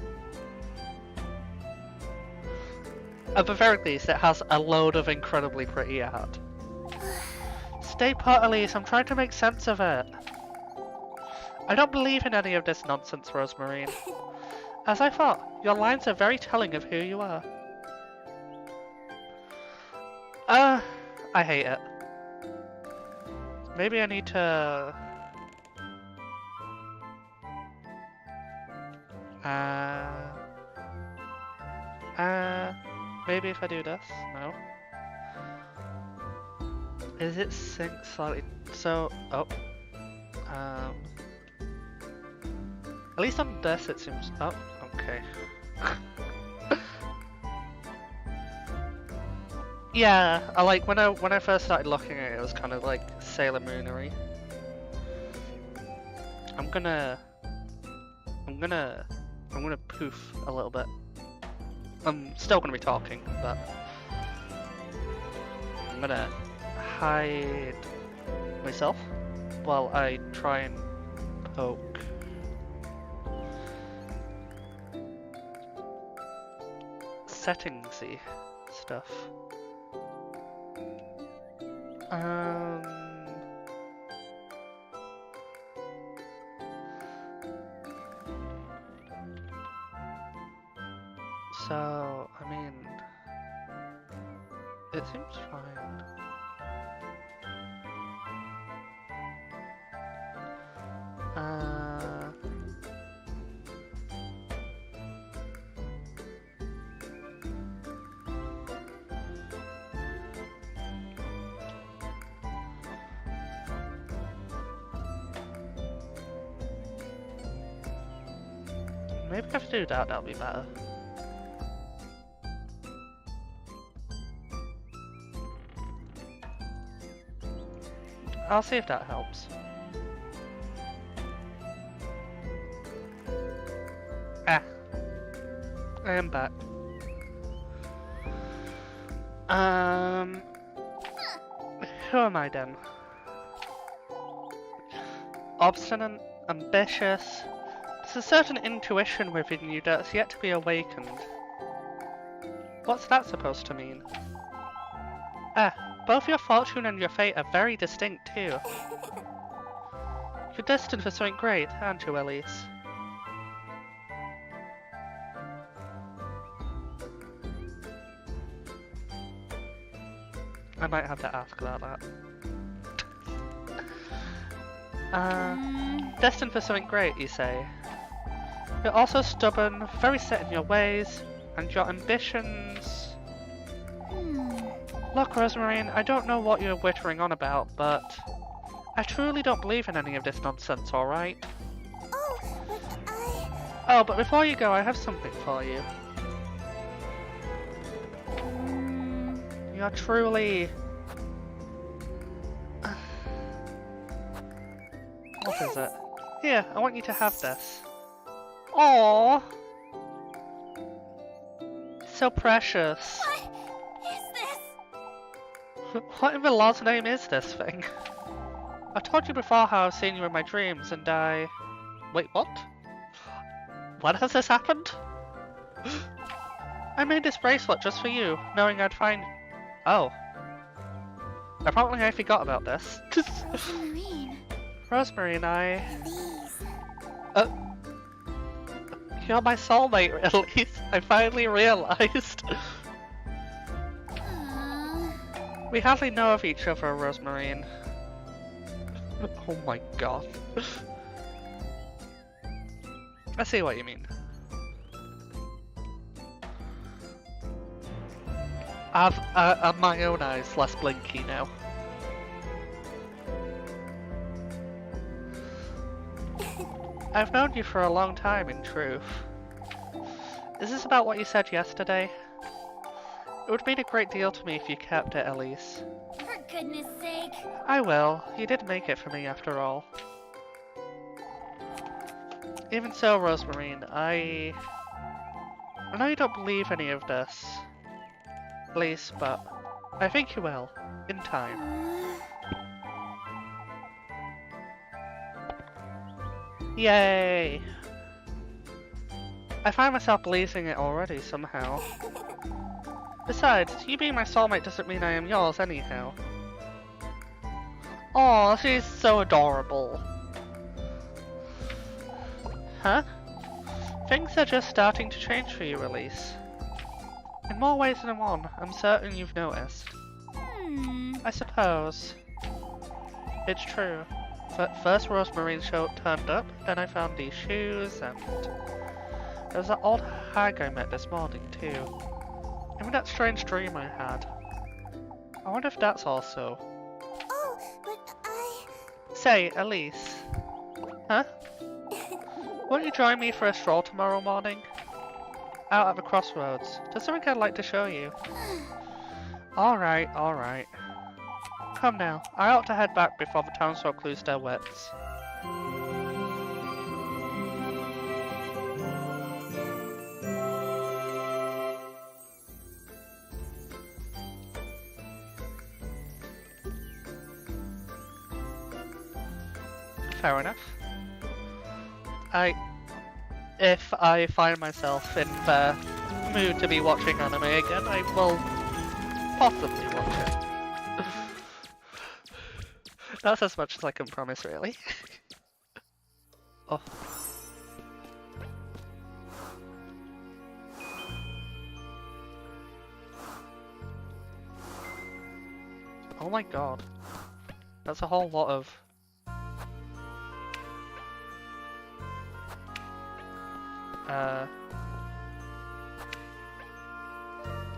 At the very least, it has a load of incredibly pretty art. Stay put, Elise, I'm trying to make sense of it. I don't believe in any of this nonsense, Rosemarine. As I thought, your lines are very telling of who you are. I hate it. Maybe I need to... maybe if I do this? No. Is it synced slightly? So, at least on this it seems, okay. Yeah, I like, when I first started looking at it, it was kind of like Sailor Moonery. I'm gonna poof a little bit. I'm still gonna be talking, but I'm gonna hide myself while I try and poke. Settingsy stuff. So, I mean, it seems fine. Maybe I have to do that, that'll be better. I'll see if that helps. I am back. Who am I then? Obstinate, ambitious. There's a certain intuition within you that's yet to be awakened. What's that supposed to mean? Both your fortune and your fate are very distinct too. You're destined for something great, aren't you, Elise? I might have to ask about that. Destined for something great, you say? You're also stubborn, very set in your ways, and your ambitions... Look, Rosemarine, I don't know what you're whittering on about, but... I truly don't believe in any of this nonsense, alright? Oh, but Oh, but before you go, I have something for you. You're truly... What is it? Here, I want you to have this. Aww! So precious. What is this? What in the Lord's name is this thing? I told you before how I've seen you in my dreams, and I... Wait, what? When has this happened? I made this bracelet just for you, knowing I'd find... Oh. Apparently I forgot about this. Marine. Rosemary and I... Elise. You're my soulmate, Elise. I finally realized. We hardly know of each other, Rosemary. Oh my god. I see what you mean. I've my own eyes less blinky now. I've known you for a long time, in truth. Is this about what you said yesterday? It would mean a great deal to me if you kept it, Elise. For goodness sake. I will. You did make it for me, after all. Even so, Rosemary, I know you don't believe any of this, Elise, but I think you will, in time. Yay! I find myself believing it already, somehow. Besides, you being my soulmate doesn't mean I am yours anyhow. Aw, she's so adorable. Huh? Things are just starting to change for you, Elise. In more ways than one, I'm certain you've noticed. I suppose. It's true. First Rosemary turned up, then I found these shoes, and... there was that old hag I met this morning, too. Even that strange dream I had. I wonder if that's also... Oh, but I... Say, Elise. Huh? Won't you join me for a stroll tomorrow morning? Out at the crossroads. There's something I'd like to show you. Alright, alright. Come now, I ought to head back before the townsfolk lose their wits. Fair enough. If I find myself in the mood to be watching anime again, I will possibly watch it. That's as much as I can promise, really. Oh. Oh my god. That's a whole lot of...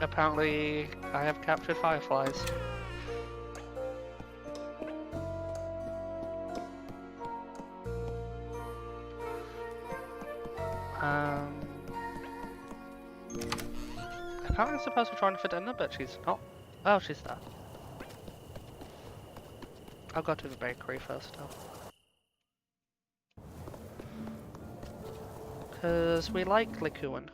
apparently I have captured fireflies. Apparently I'm supposed to be trying for dinner, but she's not. Oh, she's there. I'll go to the bakery first though. Because we like Likuan.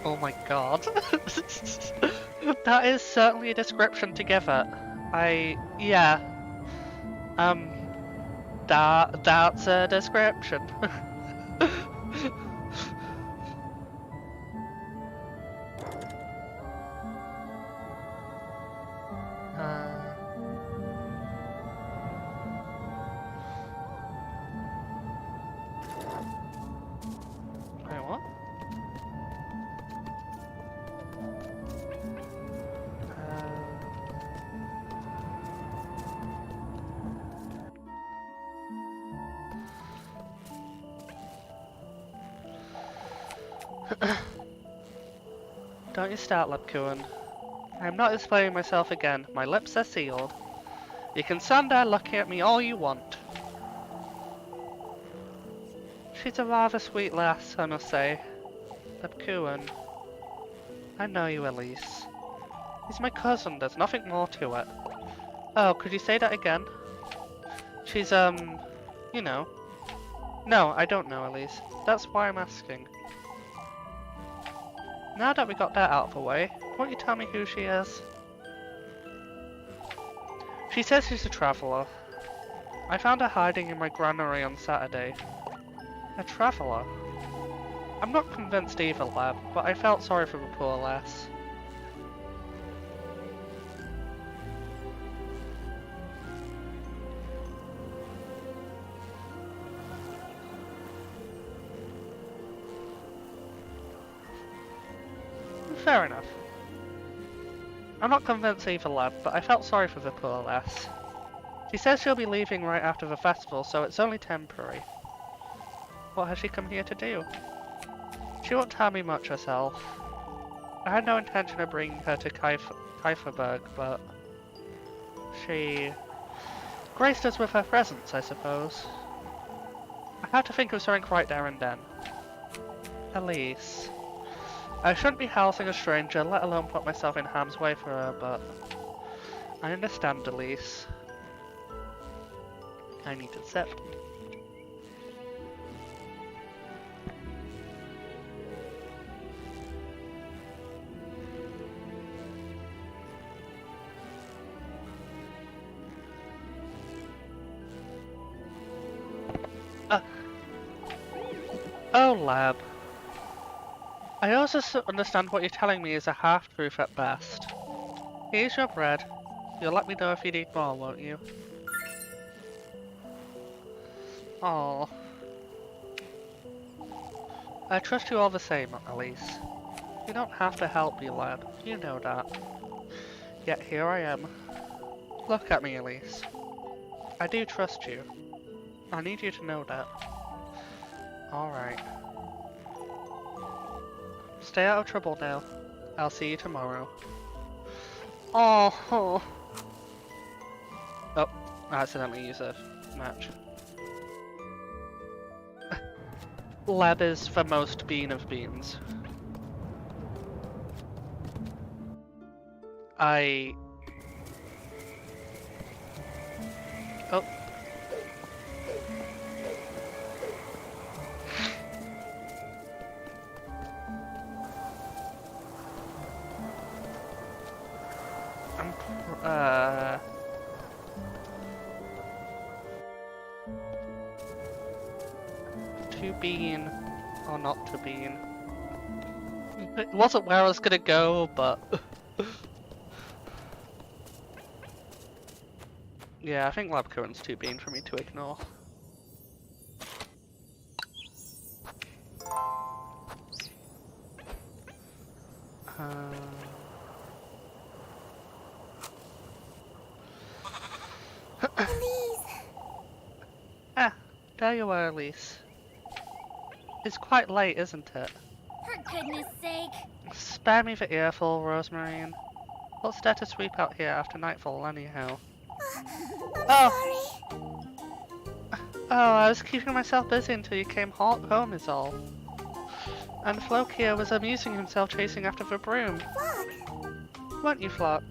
Oh my god. That is certainly a description to give it. Yeah. That's a description. Wait, what? Don't you start, Lipkuan. I am not displaying myself again. My lips are sealed. You can stand there looking at me all you want. She's a rather sweet lass, I must say. Lebkuan. I know you, Elise. He's my cousin, there's nothing more to it. Oh, could you say that again? She's, you know. No, I don't know, Elise. That's why I'm asking. Now that we got that out of the way, won't you tell me who she is? She says she's a traveller. I found her hiding in my granary on Saturday. A traveller? I'm not convinced either, lad, but I felt sorry for the poor lass. Fair enough. I'm not convinced either, lad, but I felt sorry for the poor lass. She says she'll be leaving right after the festival, so it's only temporary. What has she come here to do? She won't tell me much herself. I had no intention of bringing her to Kieferberg, but she graced us with her presence, I suppose. I had to think of something right there and then. Elise. I shouldn't be housing a stranger, let alone put myself in harm's way for her, but I understand, Elise. I need to accept. Oh, lab. I also understand what you're telling me is a half-truth at best. Here's your bread. You'll let me know if you need more, won't you? Oh. I trust you all the same, Elise. You don't have to help me, lad. You know that. Yet here I am. Look at me, Elise. I do trust you. I need you to know that. Alright. Stay out of trouble now. I'll see you tomorrow. Oh, I accidentally used a match. Lab is the most bean of beans. Oh. To bean or not to bean. It wasn't where I was gonna go, but yeah, I think lab current's too bean for me to ignore. Elise! There you are, Elise. It's quite late, isn't it? For goodness sake. Spare me the earful, Rosemarine. What's there to sweep out here after nightfall, anyhow? I'm sorry. Oh, I was keeping myself busy until you came home is all. And Flock here was amusing himself chasing after the broom. Look! Weren't you, Flock?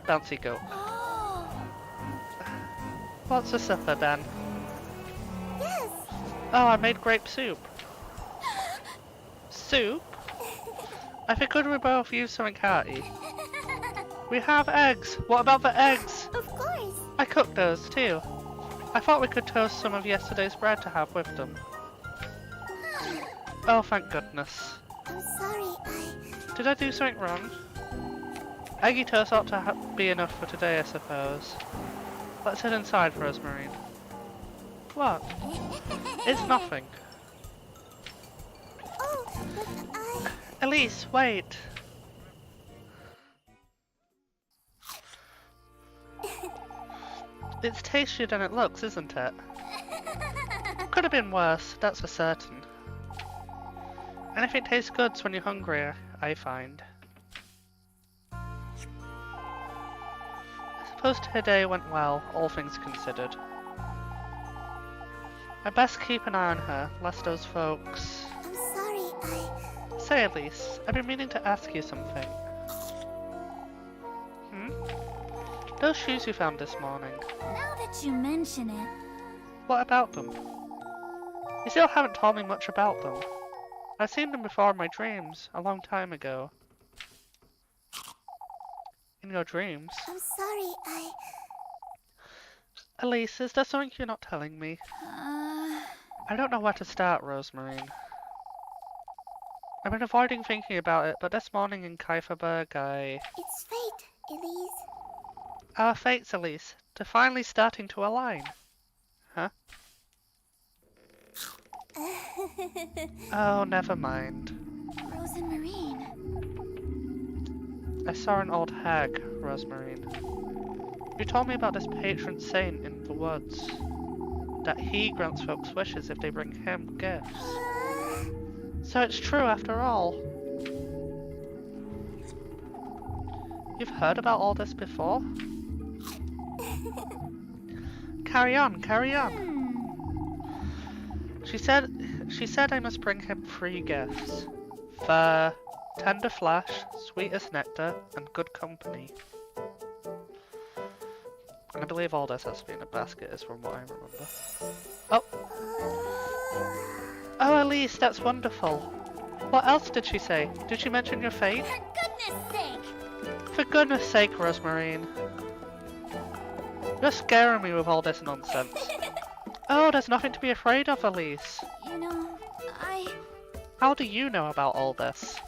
Bouncy goat. Oh. What's the supper, then? Yes! Oh, I made grape soup. Soup? I figured we both use something hearty. We have eggs! What about the eggs? Of course! I cooked those too. I thought we could toast some of yesterday's bread to have with them. Oh, thank goodness. I'm sorry, Did I do something wrong? Eggy toast ought to be enough for today, I suppose. Let's head inside, Rosemarine. What? It's nothing. Oh, but Elise, wait! It's tastier than it looks, isn't it? Could have been worse, that's for certain. Anything tastes good when you're hungry, I find. I suppose today went well, all things considered. I best keep an eye on her, lest those folks... I'm sorry, Say, Elise, I've been meaning to ask you something. Those shoes you found this morning, Now that you mention it, what about them? You still haven't told me much about them. I've seen them before in my dreams, a long time ago. In your dreams? I'm sorry, Elise, is there something you're not telling me? I don't know where to start, Rosemarine. I've been avoiding thinking about it, but this morning in Kieferberg, It's fate, Elise. Our fates, Elise, they're finally starting to align. Huh? Oh, never mind. Rose and Marine. I saw an old hag, Rosemarine. You told me about this patron saint in the woods. That he grants folks wishes if they bring him gifts. So it's true after all. You've heard about all this before? Carry on, carry on. She said I must bring him 3 gifts. Fur, tender flesh, sweetest nectar, and good company. And I believe all this has to be in a basket, is from what I remember. Oh! Oh, Elise, that's wonderful. What else did she say? Did she mention your fate? For goodness sake! For goodness sake, Rosemarine. You're scaring me with all this nonsense. Oh, there's nothing to be afraid of, Elise. You know, How do you know about all this?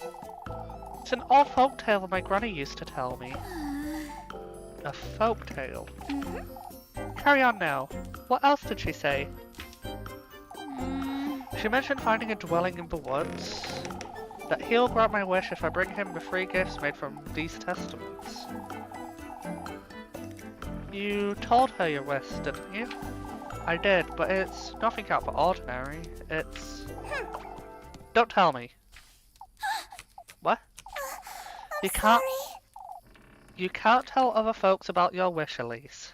It's an old folk tale my granny used to tell me. A folk tale? Carry on now. What else did she say? She mentioned finding a dwelling in the woods. That he'll grant my wish if I bring him the 3 gifts made from these testaments. You told her your wish, didn't you? I did, but it's nothing out of the ordinary. It's... Don't tell me. What? You can't... You can't tell other folks about your wish, Elise.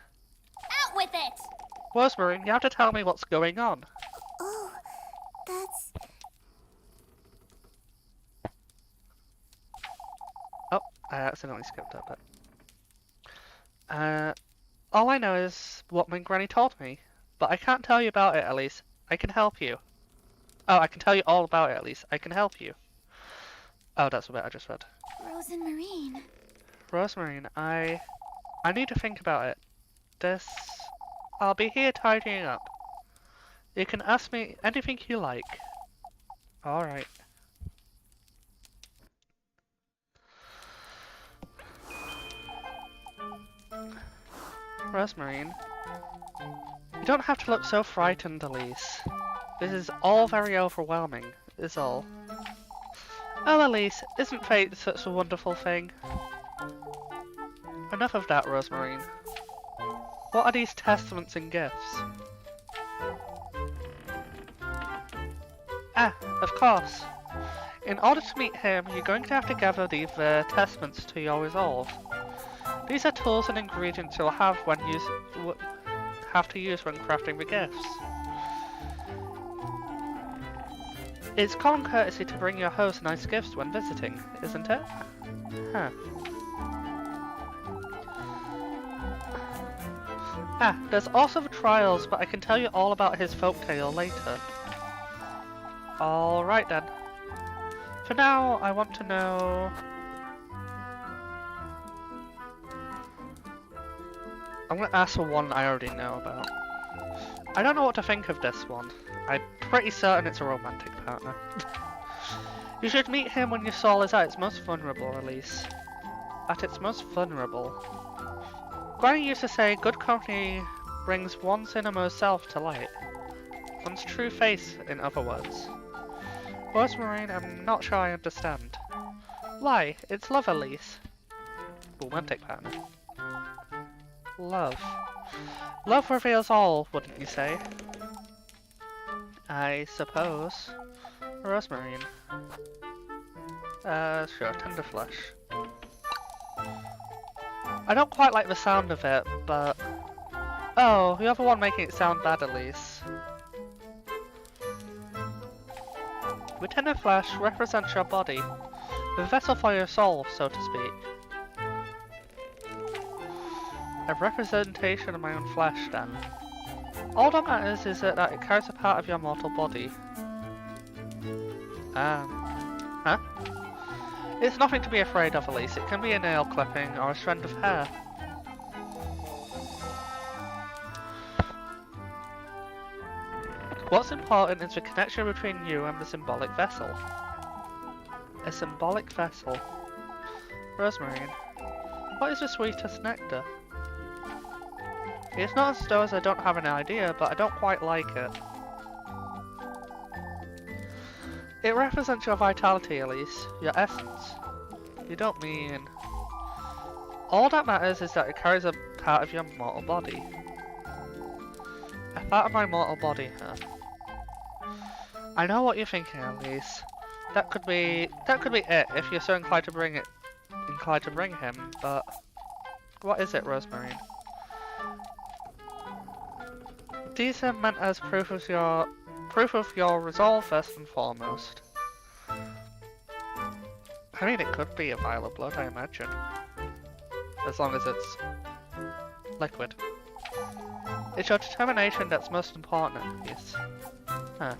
out with it! Rosemarine, you have to tell me what's going on. Oh, that's... Oh, I accidentally skipped that bit. All I know is what my granny told me. But I can't tell you about it, Elise. I can help you. Oh, I can tell you all about it, Elise. I can help you. Oh, that's the bit I just read. Rose and Marine. Rosemarine, I need to think about it. I'll be here tidying up. You can ask me anything you like. Alright. Rosemarine, you don't have to look so frightened, Elise. This is all very overwhelming, is all. Oh, Elise, isn't fate such a wonderful thing? Enough of that, Rosemarine. What are these testaments and gifts? Ah, of course. In order to meet him, you're going to have to gather these testaments to your resolve. These are tools and ingredients you'll have to use when crafting the gifts. It's common courtesy to bring your host nice gifts when visiting, isn't it? Huh. Ah, there's also the trials, but I can tell you all about his folktale later. Alright then. For now, I want to know... I'm gonna ask for one I already know about. I don't know what to think of this one. I'm pretty certain it's a romantic partner. You should meet him when your soul is at its most vulnerable, Elise. At its most vulnerable. Granny used to say, good company brings one's innermost self to light. One's true face, in other words. Rosemarine, I'm not sure I understand. Why? It's love, Elise. Romantic partner. Love. Love reveals all, wouldn't you say? I suppose. Rosemarine. Sure, tender flesh. I don't quite like the sound of it, but... Oh, you're the one making it sound bad, Elise. The tin of flesh represents your body, the vessel for your soul, so to speak. A representation of my own flesh, then. All that matters is that it carries a part of your mortal body. Huh? It's nothing to be afraid of, Elise. It can be a nail clipping or a strand of hair. What's important is the connection between you and the symbolic vessel. A symbolic vessel. Rosemary, what is the sweetest nectar? It's not as though I don't have an idea, but I don't quite like it. It represents your vitality, Elise. Your essence. You don't mean... All that matters is that it carries a part of your mortal body. A part of my mortal body, huh? I know what you're thinking, Elise. That could be it if you're so inclined to bring him, but what is it, Rosemary? These are meant as proof of your resolve first and foremost. I mean, it could be a vial of blood, I imagine. As long as it's liquid. It's your determination that's most important, Elise. Huh.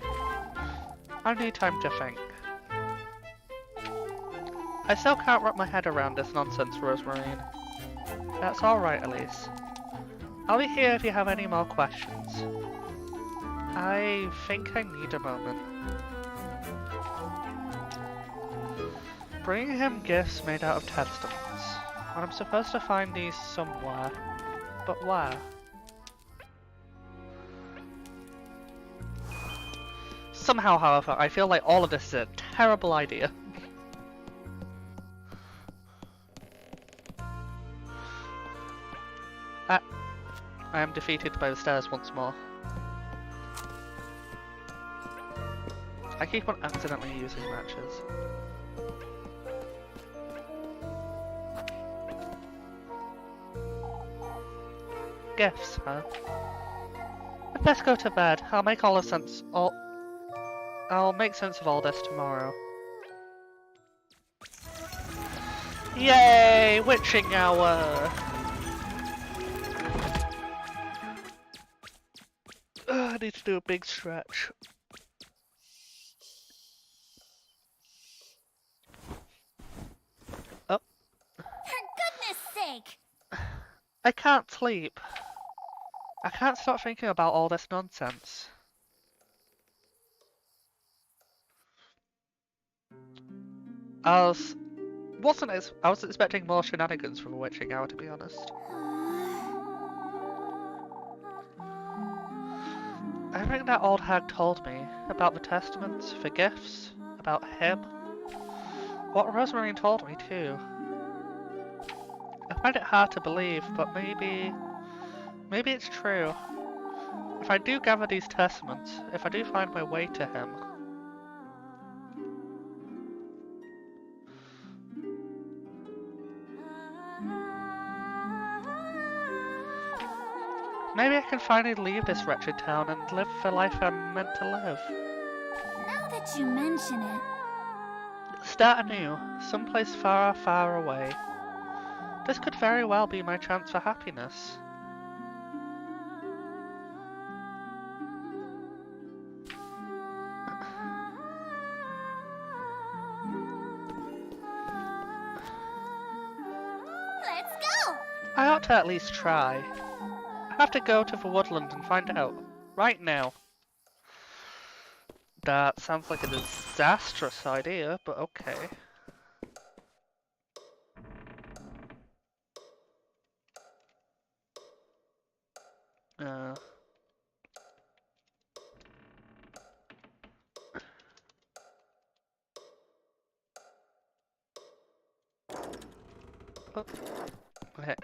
I need time to think. I still can't wrap my head around this nonsense, Rosemary. That's alright, Elise. I'll be here if you have any more questions. I think I need a moment. Bringing him gifts made out of testaments. And I'm supposed to find these somewhere. But where? Somehow, however, I feel like all of this is a terrible idea. I am defeated by the stairs once more. I keep on accidentally using matches. Gifts, huh? I'd best go to bed. I'll make sense of all this tomorrow. Yay! Witching hour! I need to do a big stretch. Oh. For goodness sake! I can't sleep. I can't stop thinking about all this nonsense. I was expecting more shenanigans from a witching hour, to be honest. Everything that old hag told me about the testaments, the gifts, about him, what Rosemary told me too. I find it hard to believe, but maybe it's true. If I do gather these testaments, if I do find my way to him, maybe I can finally leave this wretched town and live the life I'm meant to live. Now that you mention it... Start anew, someplace far, far away. This could very well be my chance for happiness. Let's go! I ought to at least try. I have to go to the woodland and find out. Right now. That sounds like a disastrous idea, but okay. Oh. Okay.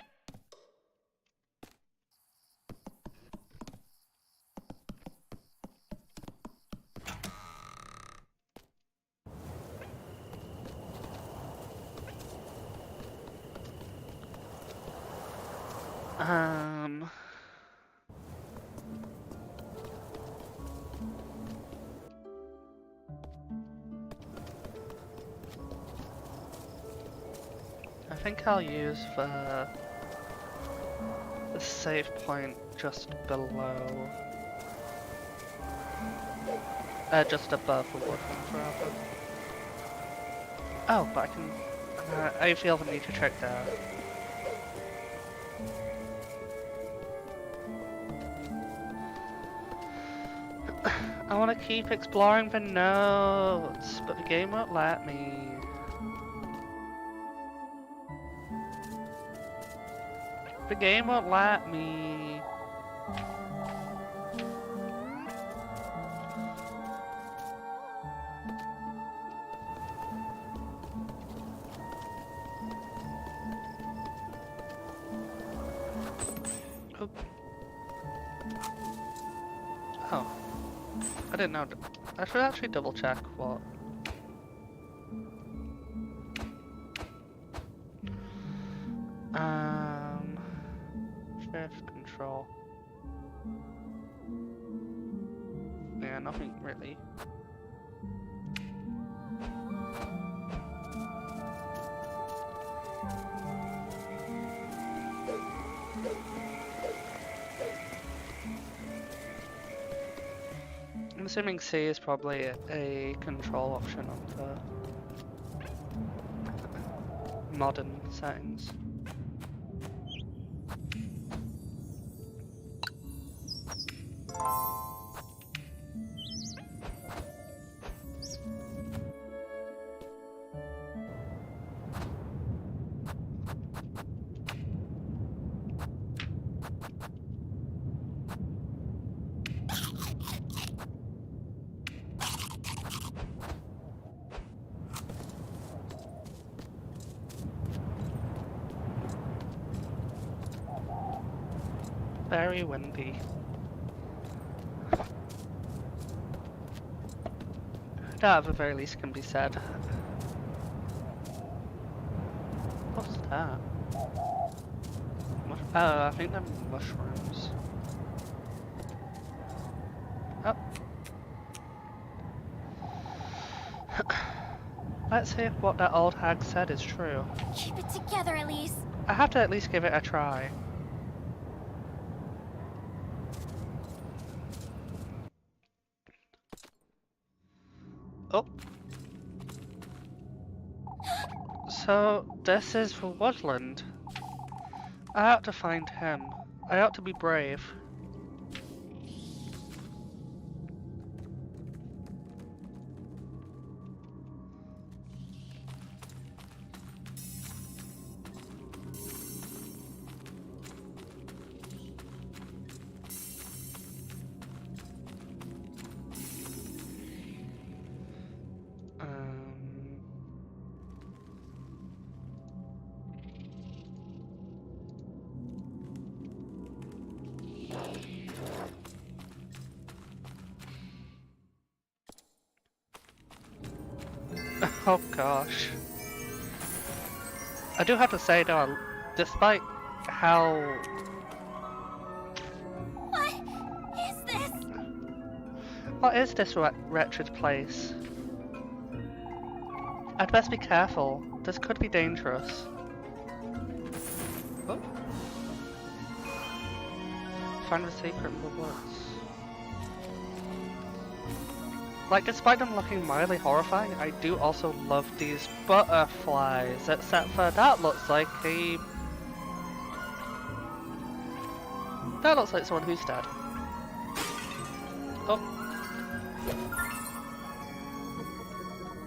Um... I think I'll use the save point just below. Just above the woodlands, rather. Oh, but I can... I feel the need to check there. I want to keep exploring the notes, but the game won't let me. The game won't let me. Oh. Oh. I didn't know. I should actually double check what. Shift control. Yeah, nothing really. I'm assuming C is probably a control option on the modern settings. Very windy. That at the very least can be said. What's that? Oh, I think they're mushrooms. Oh. Let's see if what that old hag said is true. Keep it together, Elise. I have to at least give it a try. Oh. So, this is the woodland. I ought to find him. I ought to be brave. Oh gosh. I do have to say though, despite how... What is this? What is this wretched place? I'd best be careful. This could be dangerous. Oh. Find the secret in the woods. Like, despite them looking mildly horrifying, I do also love these butterflies, except for that looks like a... That looks like someone who's dead. Oh.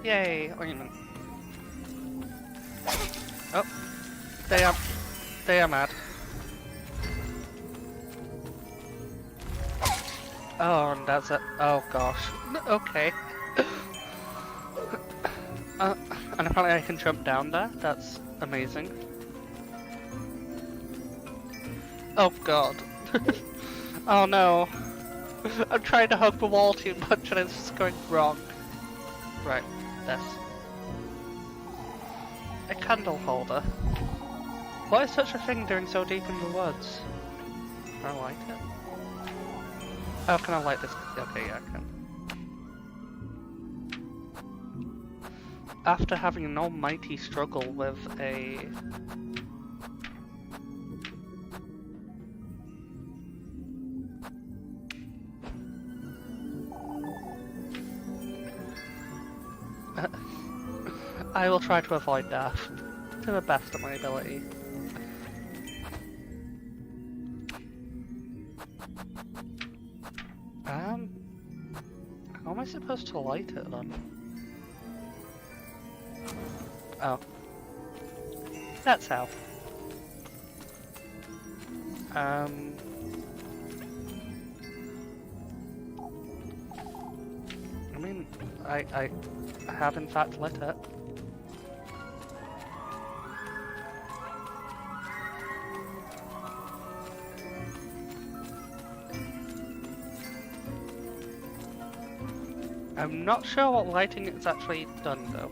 Yay, ointment. Oh. They are mad. Oh, and that's it. Oh gosh. Okay. And apparently I can jump down there. That's amazing. Oh god. Oh no. I'm trying to hug the wall too much and it's just going wrong. Right, this. A candle holder. What is such a thing doing so deep in the woods? Can I light it? Oh, can I light this? Okay, yeah, I can. After having an almighty struggle with a... I will try to avoid death to the best of my ability. How am I supposed to light it then? Oh. That's how. I mean, I have in fact lit it. I'm not sure what lighting it's actually done though.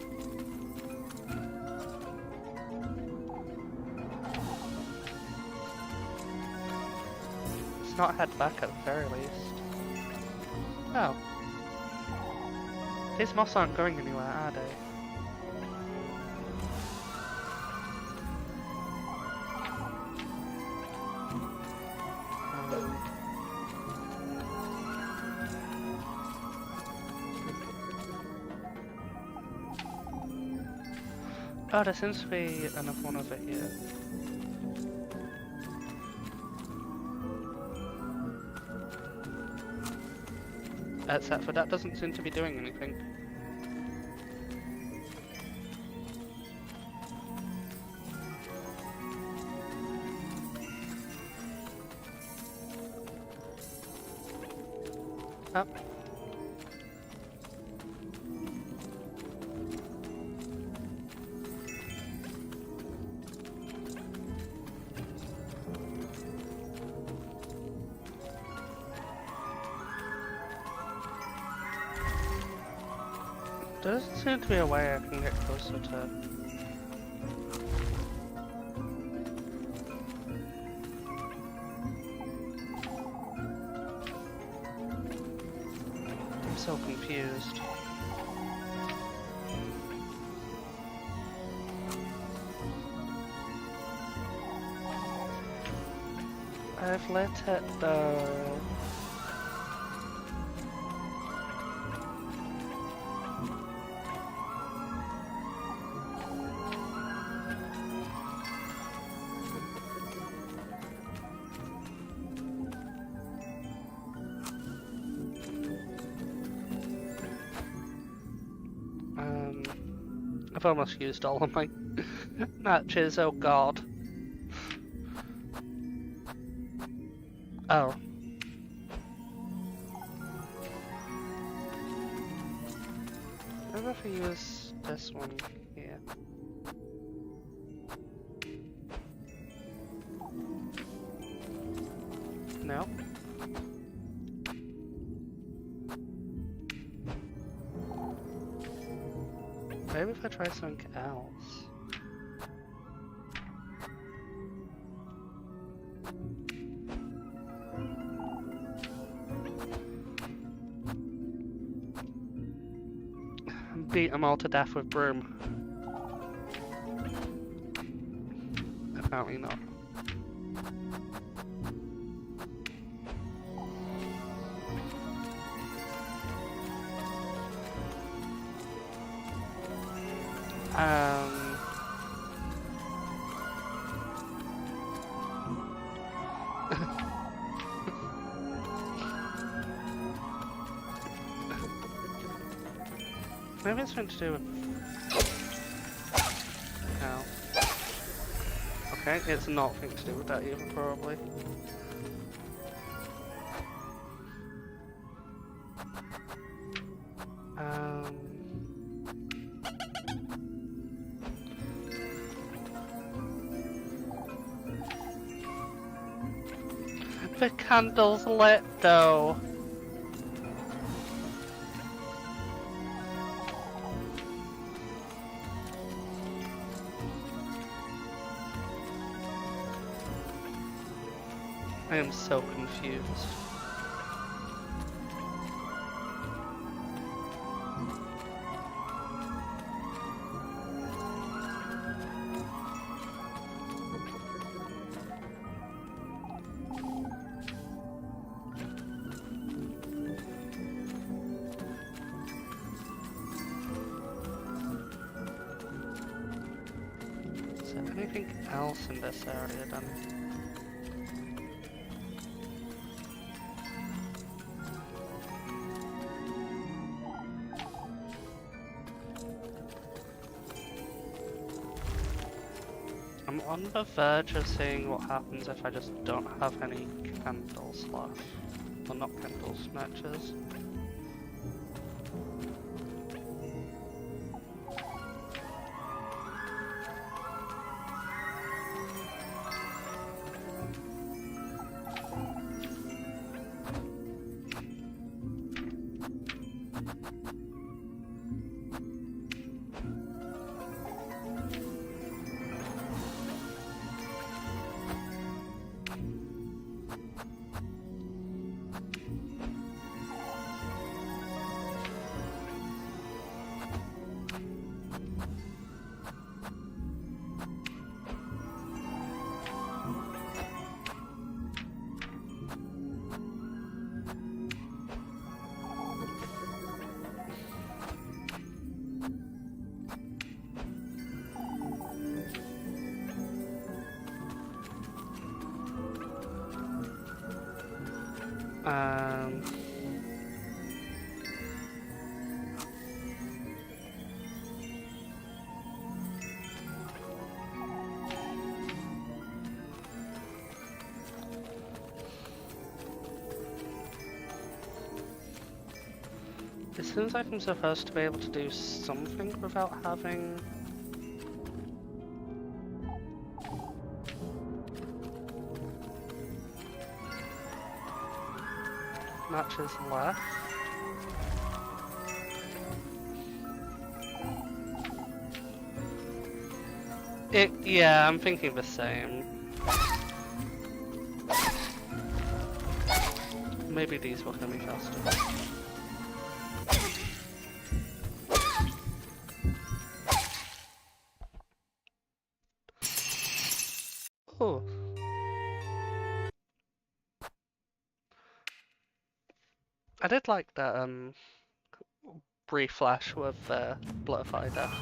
It's not head back at the very least. Oh. These moths aren't going anywhere, are they? Oh, there seems to be another one over here. Except for that doesn't seem to be doing anything. Oh. There doesn't seem to be a way I can get closer to... I'm so confused. I've lit it though. I've almost used all of my matches, oh god. Oh. Maybe if I use this one here. No? Maybe if I try something else. Beat them all to death with broom. Apparently not. Maybe it's something to do with... Ow. Okay, it's not something to do with that either, probably. The candle's lit though. I am so confused. Is there anything else in this area then? I'm on the verge of seeing what happens if I just don't have any candles left. Well, not candles, matches. Um, it seems like I'm supposed to be able to do something without having... matches left. Yeah, I'm thinking the same. Maybe these will kill me faster. Oh. I did like that brief flash with Butterfly Death.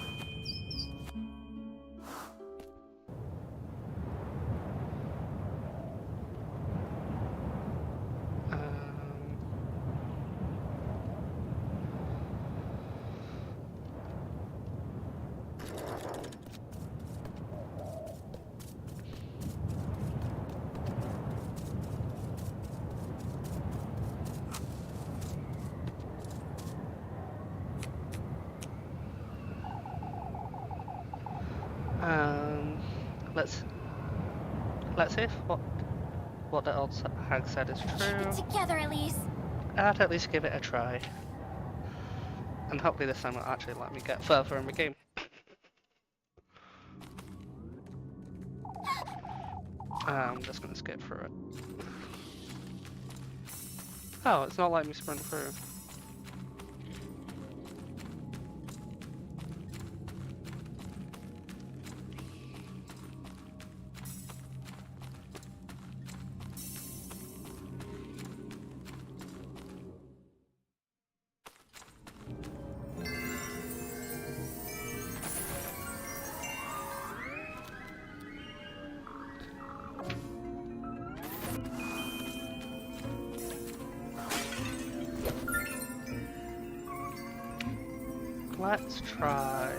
Let's see if what the old hag said is Keep it true. together, Elise. I'd at least give it a try. And hopefully this time it'll actually let me get further in the game. I'm just gonna skip through it. Oh, it's not letting me sprint through. Let's try.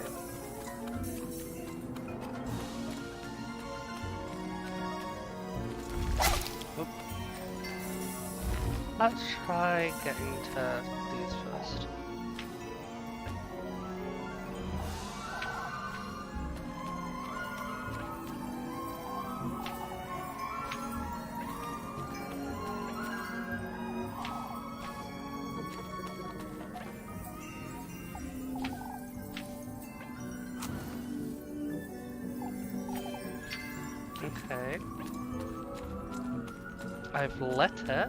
Oop. Let's try getting to these first. Okay. I've lit it.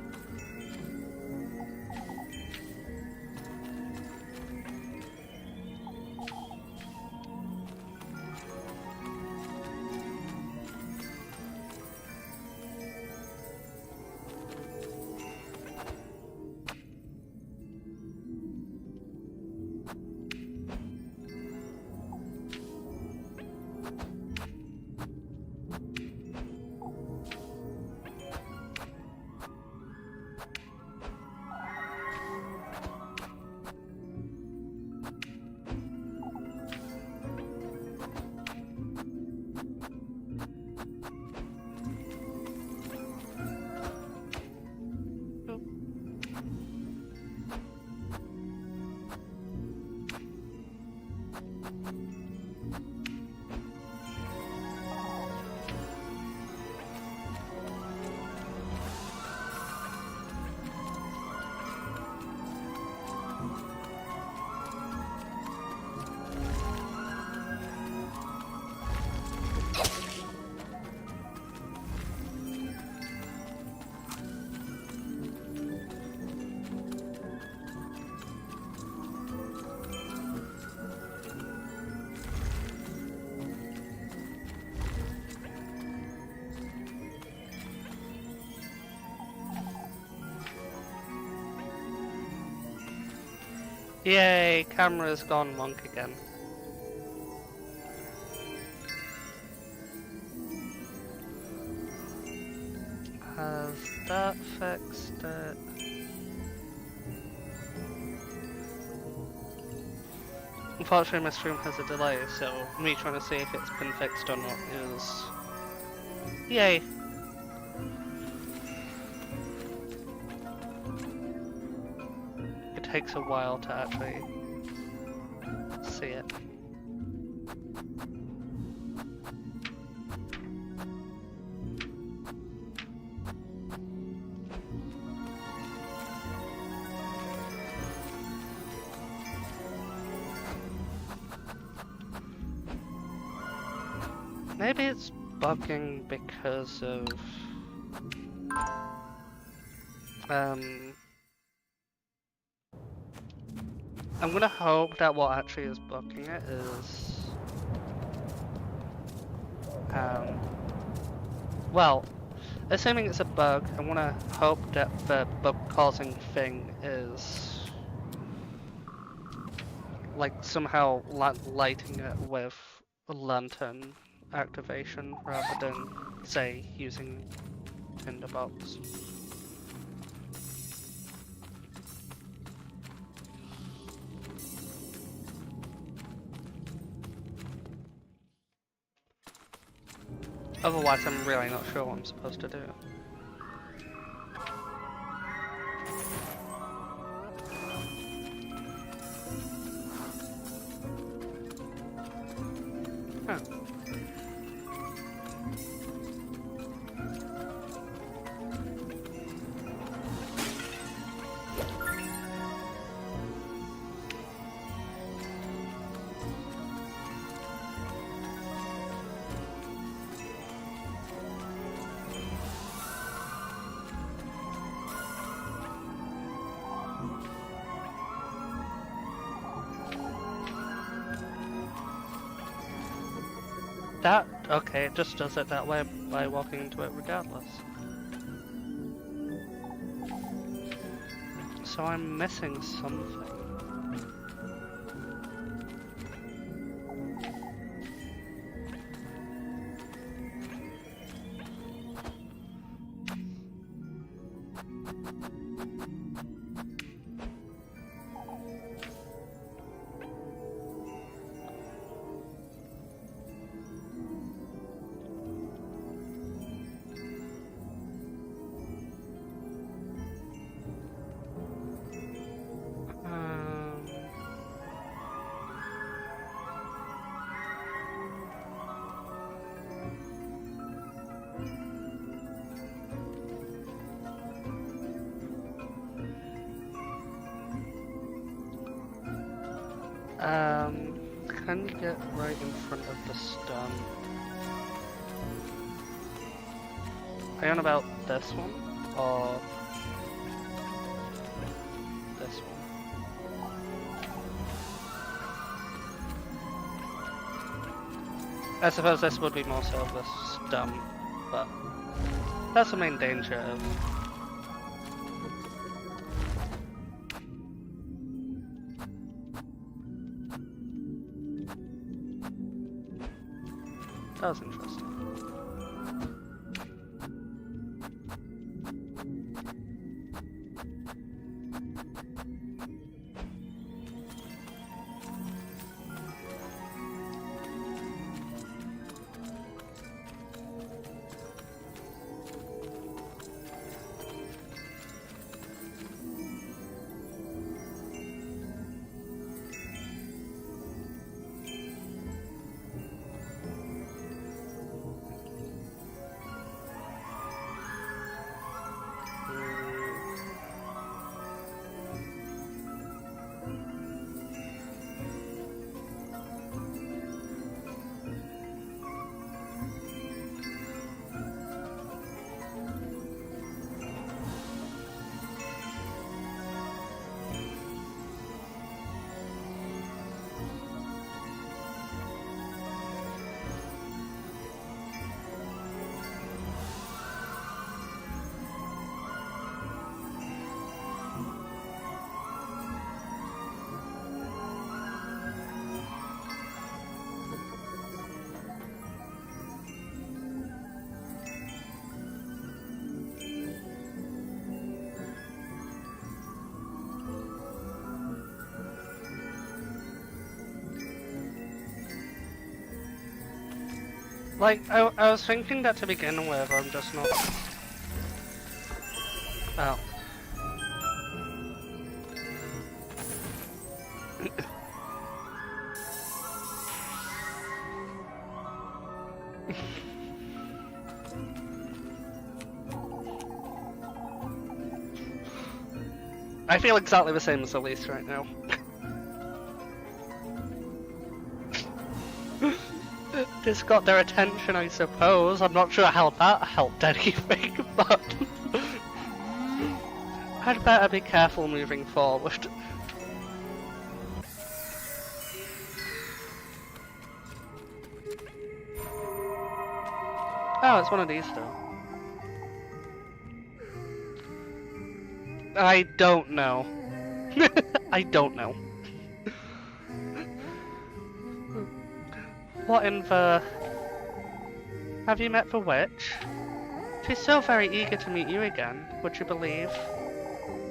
Yay, camera's gone wonk again. Has that fixed it? Unfortunately my stream has a delay, so me trying to see if it's been fixed or not is... Yay! It takes a while to actually see it. Maybe it's bugging because of I'm gonna hope that what actually is bugging it is well, assuming it's a bug, I wanna hope that the bug causing thing is like somehow lighting it with a lantern activation rather than, say, using tinderbox. Otherwise, I'm really not sure what I'm supposed to do. Huh. That, okay, it just does it that way by walking into it regardless. So I'm missing something. Can you get right in front of the stun? Are you on about this one? or this one? I suppose this would be more so of the stump, but that's the main danger of. That was interesting. Like, I was thinking that to begin with, I'm just not. Oh. I feel exactly the same as Elise right now. This got their attention, I suppose. I'm not sure how that helped anything, but I'd better be careful moving forward. Oh, it's one of these though. I don't know. I don't know. What in the... Have you met the witch? She's so very eager to meet you again, would you believe?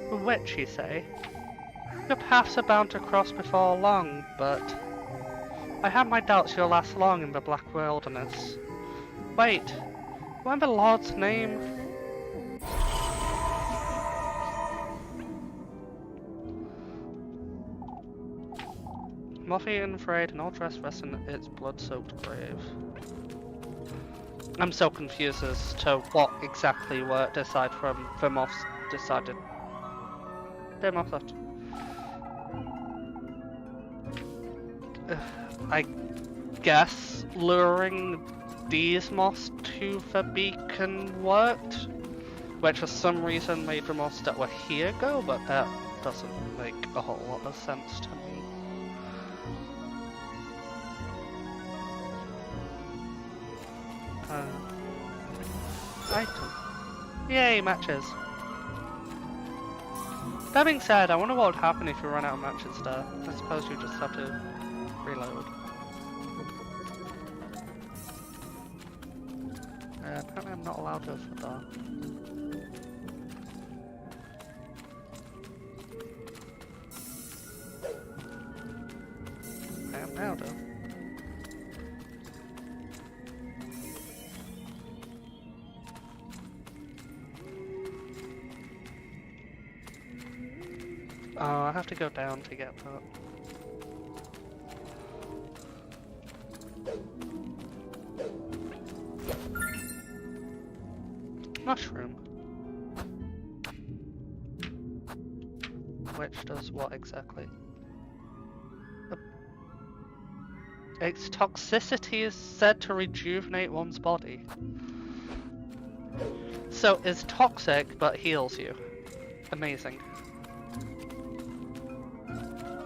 The witch, you say? Your paths are bound to cross before long, but... I have my doubts you'll last long in the Black Wilderness. Wait, what in the Lord's name? Moth-eaten, frayed, and all dress rests in its blood-soaked grave. I'm so confused as to what exactly worked aside from the moths decided. The moth left. I guess luring these moths to the beacon worked, which for some reason made the moths that were here go, but that doesn't make a whole lot of sense to me. Item. Yay, matches. That being said, I wonder what would happen if you run out of matches there. I suppose you just have to reload. Apparently I'm not allowed to for that. I am now though. Oh, I have to go down to get that. Mushroom. Which does what exactly? Its toxicity is said to rejuvenate one's body. So is toxic but heals you. Amazing.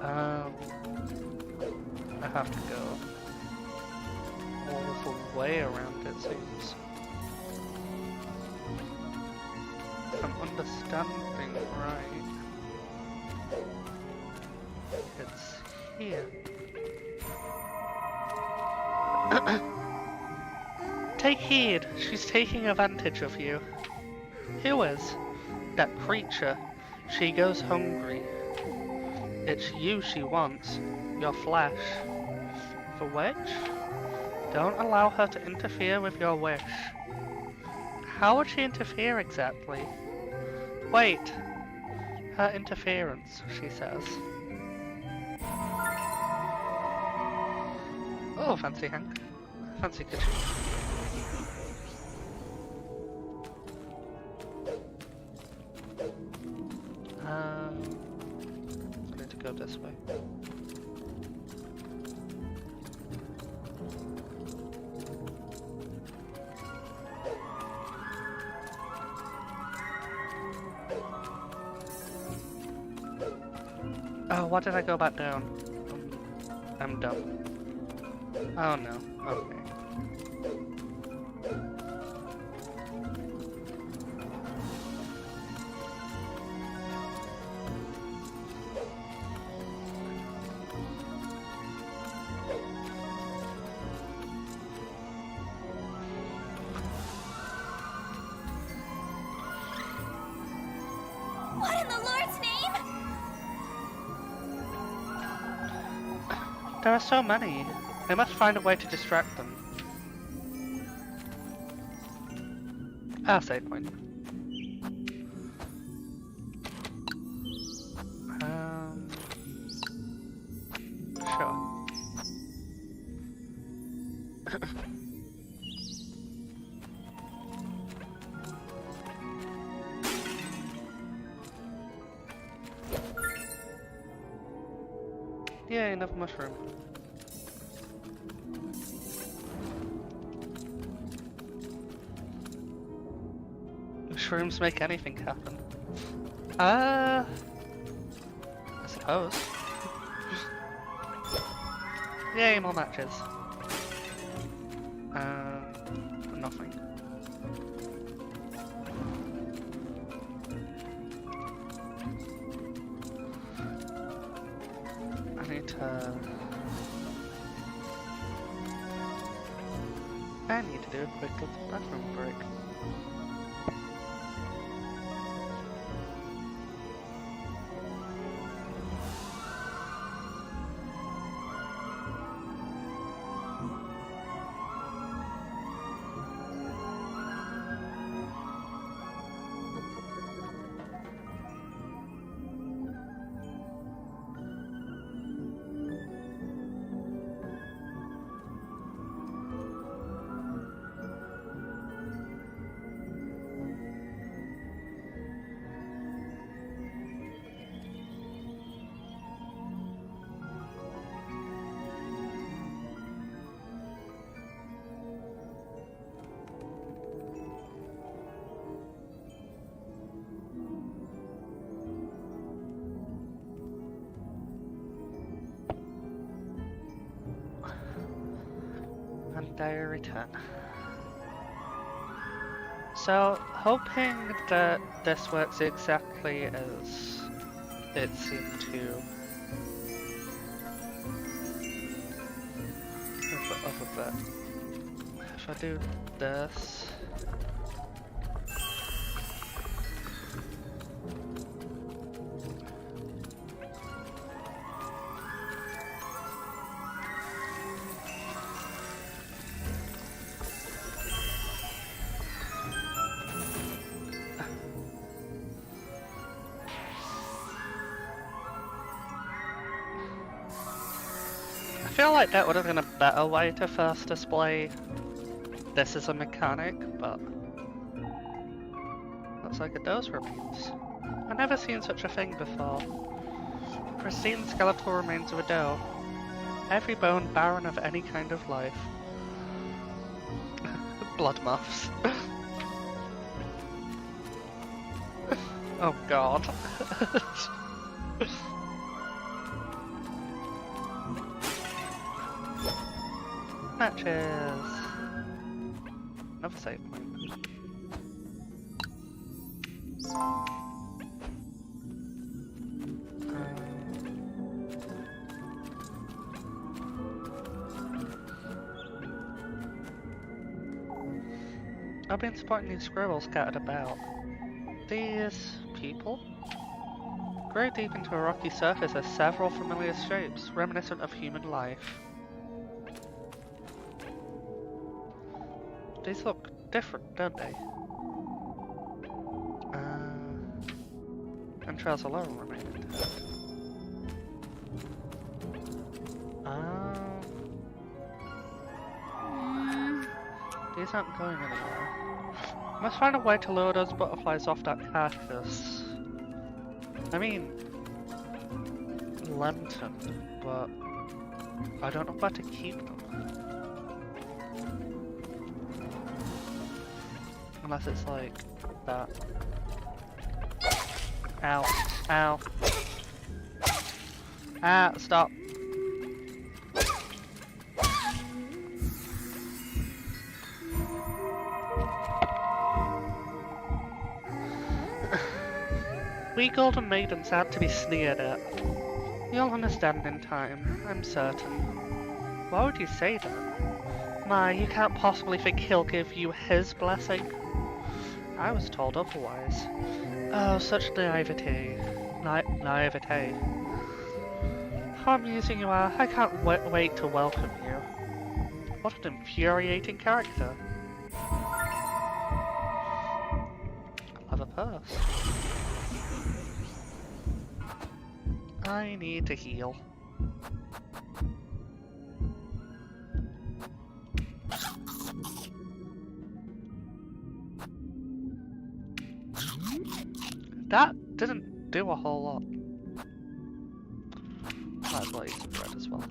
I have to go all the way around, it seems. If I'm understanding right, it's here. Take heed, she's taking advantage of you. Who is? That creature. She goes hungry. It's you she wants, your flesh. For which? Don't allow her to interfere with your wish. How would she interfere exactly? Wait. Her interference, she says. Oh, fancy Hank. Fancy kitchen. I need to go this way. Oh, why did I go back down? I'm dumb. Oh no, okay. What in the Lord's name? There are so many. I must find a way to distract them. Ah, save point. Sure. Yay, another mushroom. Mushrooms make anything happen. I suppose. Yay, more matches. Nothing. I need to do a quick little bathroom break. And I return. So, hoping that this works exactly as it seemed to with the other bit. If I do this... I feel like that would have been a better way to first display this as a mechanic, but looks like it does repeats. I've never seen such a thing before. Pristine skeletal remains of a doe. Every bone barren of any kind of life. Blood moths. Oh god. Matches. Another save point. I've been spotting these squirrels scattered about. These people? Growing deep into a rocky surface are several familiar shapes, reminiscent of human life. These look different, don't they? And trails alone remain intact. These aren't going anywhere. Must find a way to lure those butterflies off that cactus. I mean, lantern, but I don't know where to keep them. Unless it's like that. Ow. Ow. Ah, stop. We golden maidens aren't to be sneered at. You'll understand in time, I'm certain. Why would you say that? My, you can't possibly think he'll give you his blessing. I was told otherwise. Oh, such naivete. Naivete. How amusing you are. I can't wait to welcome you. What an infuriating character. I'll have a purse. I need to heal. That didn't do a whole lot. Might as well eat some bread as well.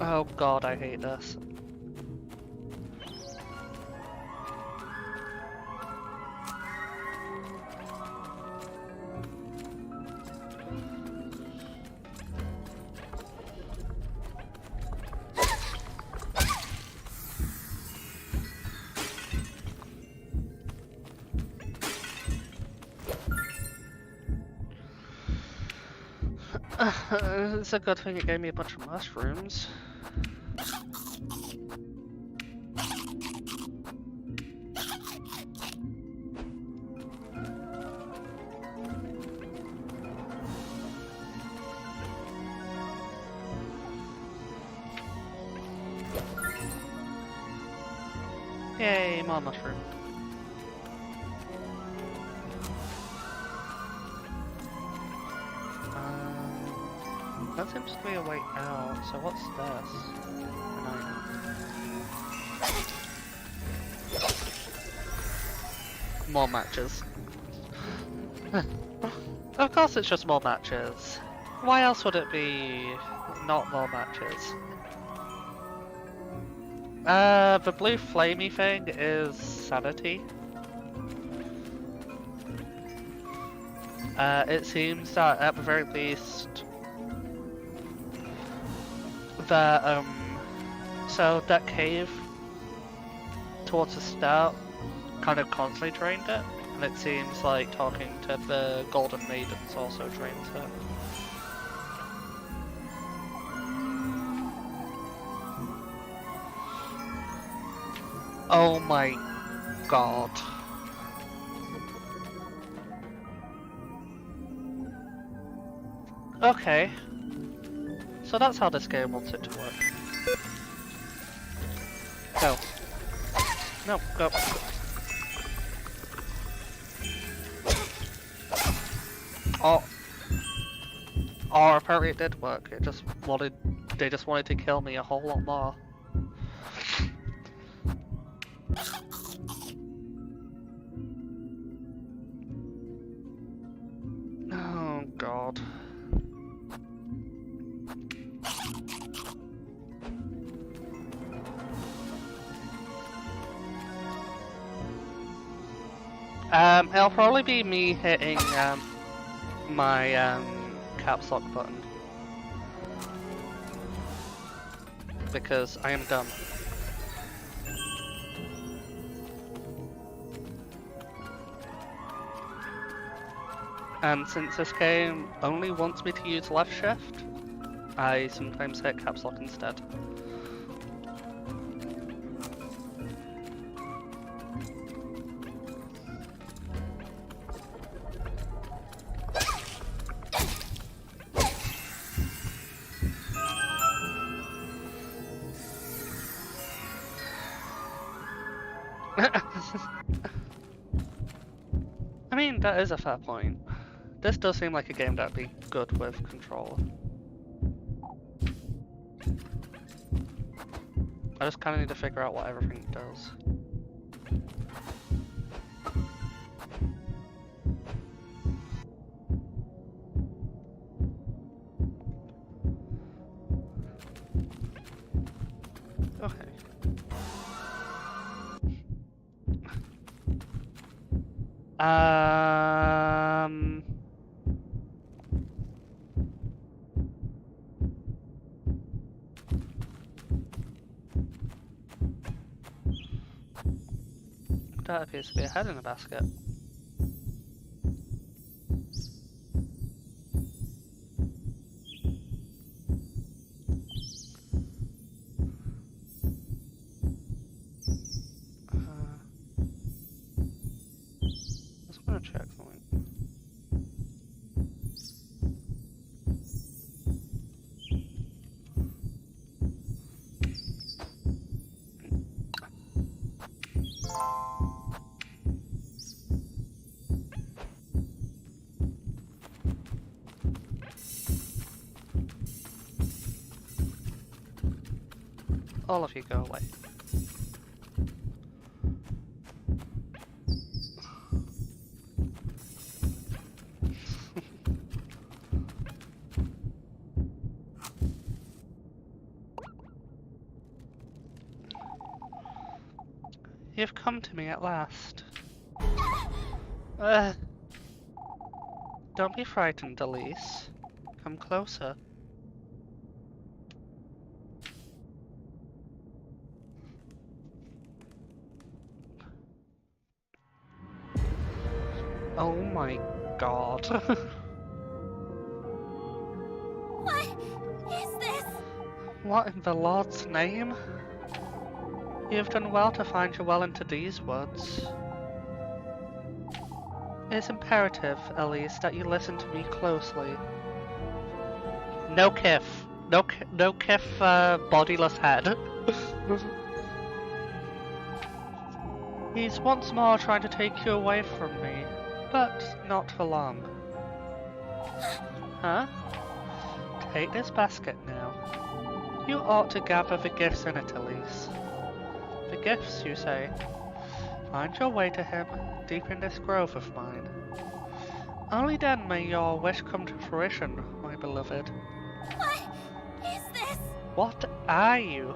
Oh god, I hate this. It's a good thing it gave me a bunch of mushrooms. Yay, more mushroom. That seems to be a way out, so what's this? More matches. Of course it's just more matches. Why else would it be not more matches? The blue flamey thing is sanity. It seems that at the very least that so that cave towards the start kind of constantly drained it, and it seems like talking to the golden maidens also drains it. Oh my god. Okay. So that's how this game wants it to work. Go. No, go. Oh. Or apparently it did work. They just wanted to kill me a whole lot more. Oh god. It'll probably be me hitting my caps lock button. Because I am dumb. And since this game only wants me to use left shift, I sometimes hit caps lock instead. I mean, that is a fair point. This does seem like a game that'd be good with controller. I just kind of need to figure out what everything does. Okay. That appears to be a head in a basket. I was gonna check something. All of you go away. You've come to me at last. Don't be frightened, Elise. Come closer. Oh my god. What is this? What in the Lord's name? You've done well to find your well into these woods. It's imperative, Elise, that you listen to me closely. No kiff. No kiff, bodiless head. He's once more trying to take you away from me, but not for long. Huh? Take this basket now. You ought to gather the gifts in it, Elise. The gifts, you say? Find your way to him, deep in this grove of mine. Only then may your wish come to fruition, my beloved. What is this? What are you?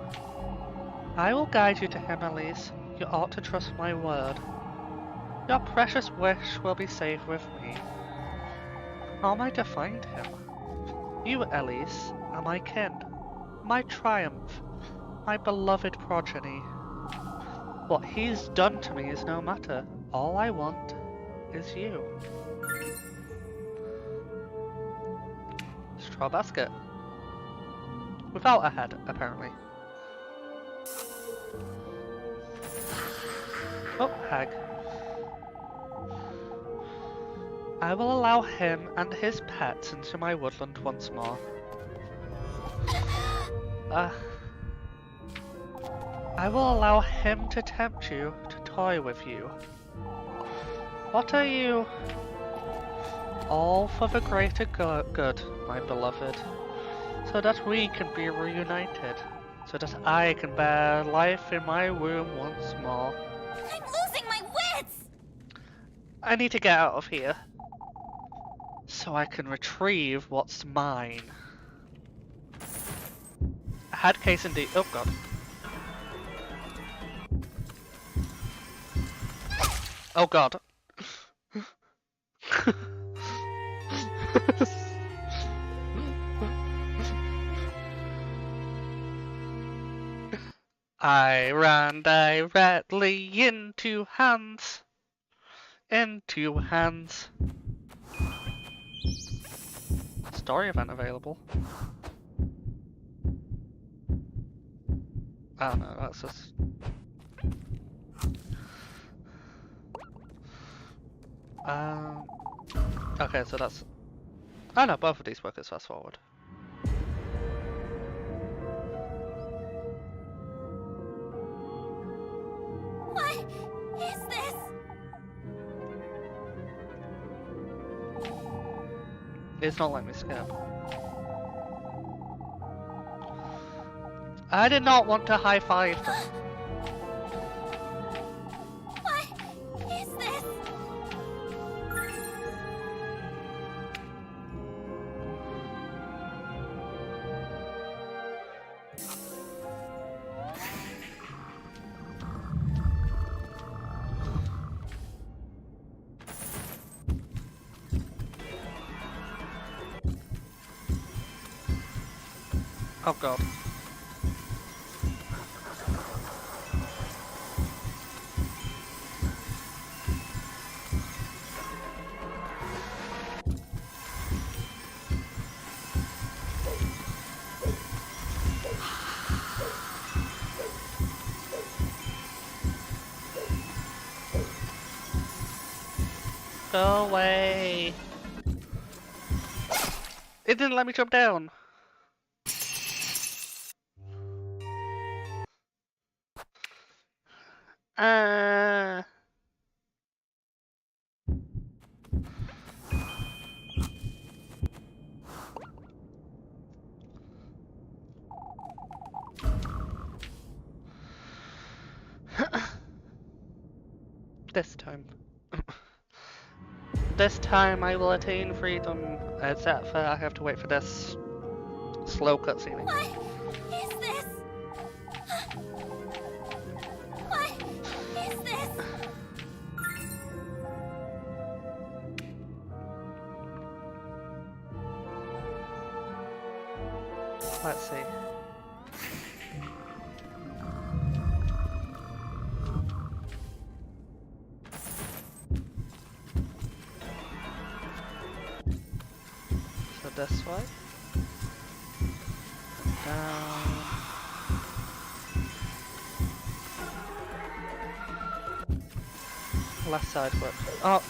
I will guide you to him, Elise. You ought to trust my word. Your precious wish will be safe with me. How am I to find him? You, Elise, are my kin, my triumph, my beloved progeny. What he's done to me is no matter. All I want is you. Straw basket. Without a head, apparently. Oh, hag. I will allow him and his pets into my woodland once more. I will allow him to tempt you, to toy with you. What are you all for the greater good, my beloved, so that we can be reunited, so that I can bear life in my womb once more. I'm losing my wits! I need to get out of here, so I can retrieve what's mine. A head case indeed. Oh god. Oh god. I ran directly into hands. Into hands. Story event available. Oh no, that's just... Okay, so that's... Oh no, both of these work as fast forward. What is this? It's not letting me skip. I did not want to high-five them. What is this? Oh god. Go away. It didn't let me jump down. This time. This time I will attain freedom, except for I have to wait for this slow cutscene. What is this? What is this? Let's see. So this way. Down. Left side work. Oh!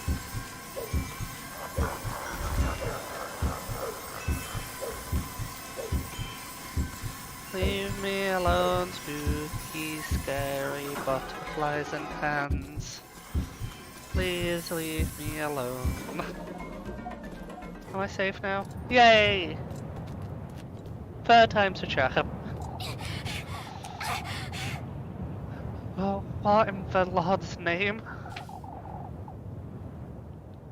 Leave me alone, spooky, scary butterflies and hands. Please leave me alone. Am I safe now? Yay! Third time's a charm. Well, what in the Lord's name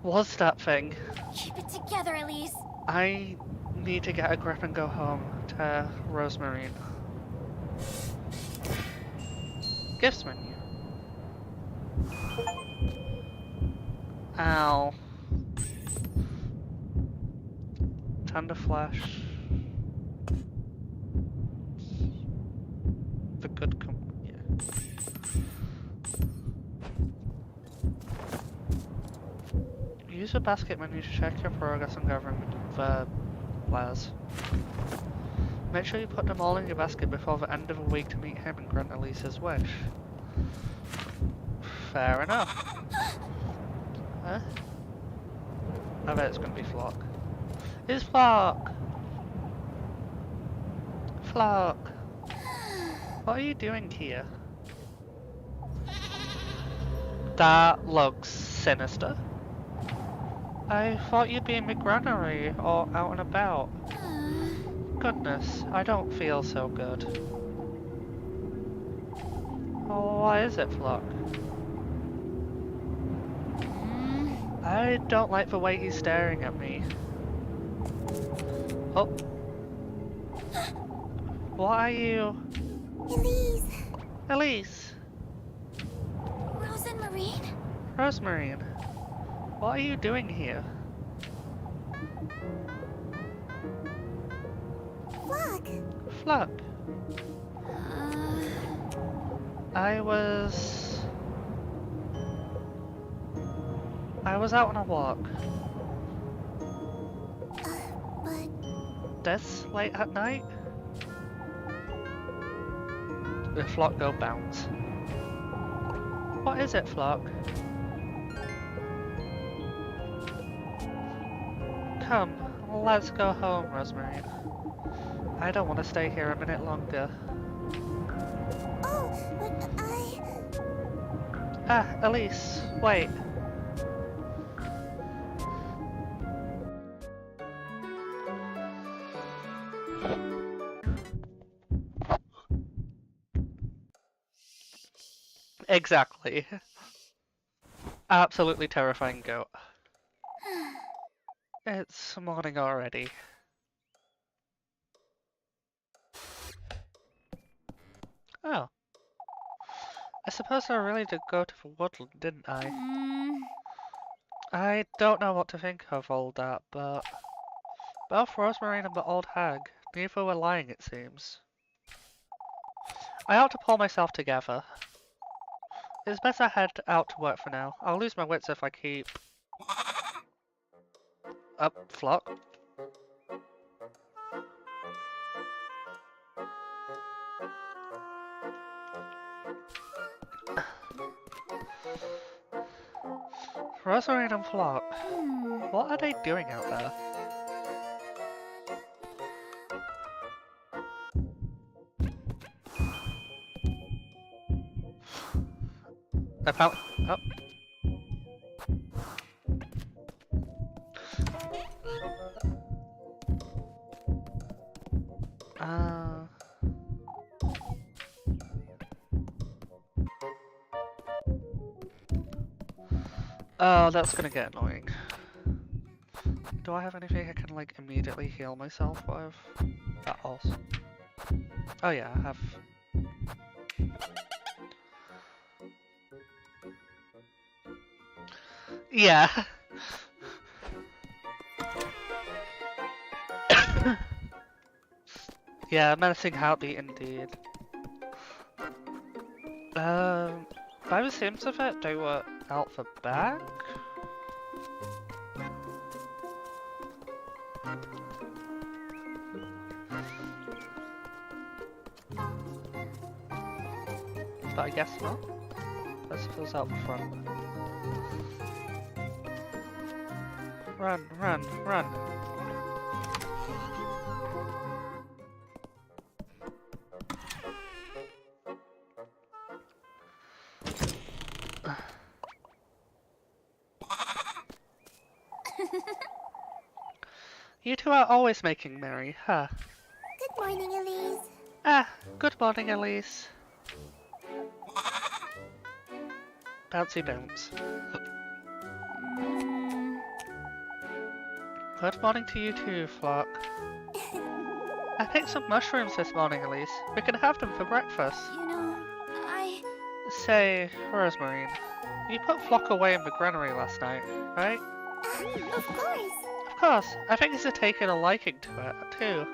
was that thing? Keep it together, Elise. I need to get a grip and go home to Rosemarine. Gifts menu. Ow. Tender flesh. The good yeah. Use the basket menu to check your progress on gathering the wares. Make sure you put them all in your basket before the end of the week to meet him and grant Elise's wish. Fair enough. Huh? I bet it's gonna be Flock. It's Flock! Flock! What are you doing here? That looks sinister. I thought you'd be in the granary or out and about. Goodness, I don't feel so good. Oh, what is it, Flock? I don't like the way he's staring at me. Oh. What are you? Elise. Elise! Rosemarine? Rosemarine, what are you doing here? Flock. Flock, I was out on a walk. But This late at night? The Flock go bounce. What is it, Flock? Come, let's go home, Rosemarine. I don't want to stay here a minute longer. oh, but I. Ah, Elise, wait. Exactly. Absolutely terrifying goat. It's morning already. Oh. I suppose I really did go to the woodland, didn't I? I don't know what to think of all that, but both Rosemarine and the old hag, neither were lying, it seems. I ought to pull myself together. It's best I head out to work for now. I'll lose my wits if I keep... Up, Flock. Rosemarine and Flock, what are they doing out there? About... Oh. Oh, that's gonna get annoying. Do I have anything I can, like, immediately heal myself with? That also. Oh yeah, I have... Yeah. Yeah, menacing heartbeat indeed. By the seams of it, they were out the back? But I guess not. Let's fills out the front. Run, run, run! You two are always making merry, huh? Good morning, Elise. Ah, good morning, Elise. Bouncy bounce. Good morning to you too, Flock. I picked some mushrooms this morning, Elise. We can have them for breakfast. You know, Say, Rosemarine, you put Flock away in the granary last night, right? Of course. Of course, I think he's taken a liking to it, too.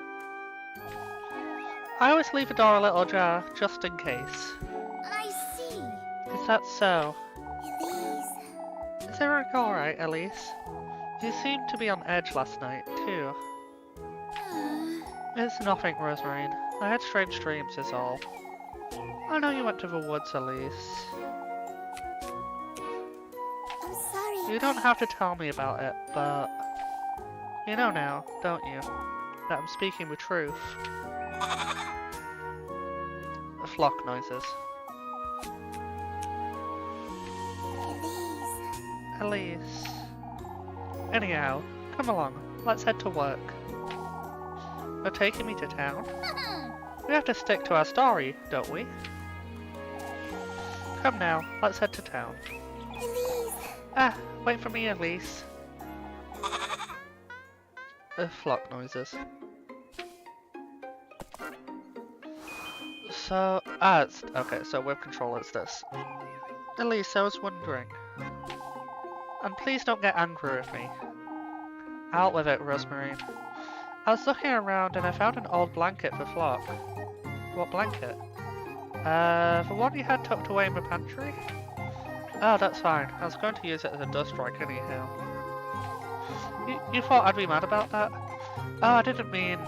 I always leave the door a little ajar, just in case. I see. Is that so? Elise. Is everything alright, Elise? You seemed to be on edge last night, too. It's nothing, Rosemarine. I had strange dreams, is all. I know you went to the woods, Elise. I'm sorry. You don't have to tell me about it, but... You know now, don't you? That I'm speaking the truth. Flock noises. Elise. Elise. Anyhow, come along. Let's head to work. You're taking me to town? We have to stick to our story, don't we? Come now, let's head to town. Elise. Ah, wait for me, Elise. Flock noises. So, okay, so web control is this. Elise, I was wondering. And please don't get angry with me. Out with it, Rosemarine. I was looking around and I found an old blanket for Flock. What blanket? The one you had tucked away in my pantry? Oh, that's fine. I was going to use it as a dust rag anyhow. You thought I'd be mad about that? Oh, I didn't mean...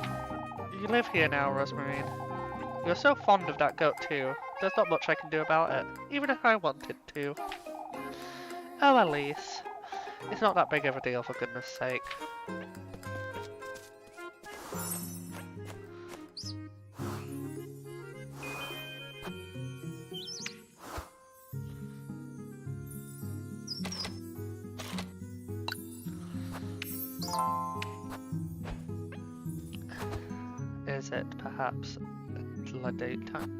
You live here now, Rosemarine. You're so fond of that goat too. There's not much I can do about it, even if I wanted to. Oh, Elise. It's not that big of a deal, for goodness sake. Is it perhaps la daytime?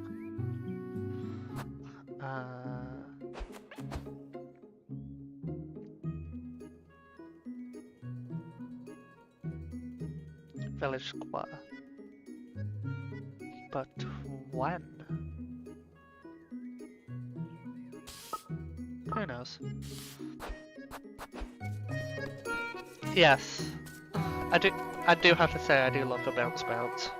Village square. But when? Who knows? Yes. I do have to say I do love the bounce bounce.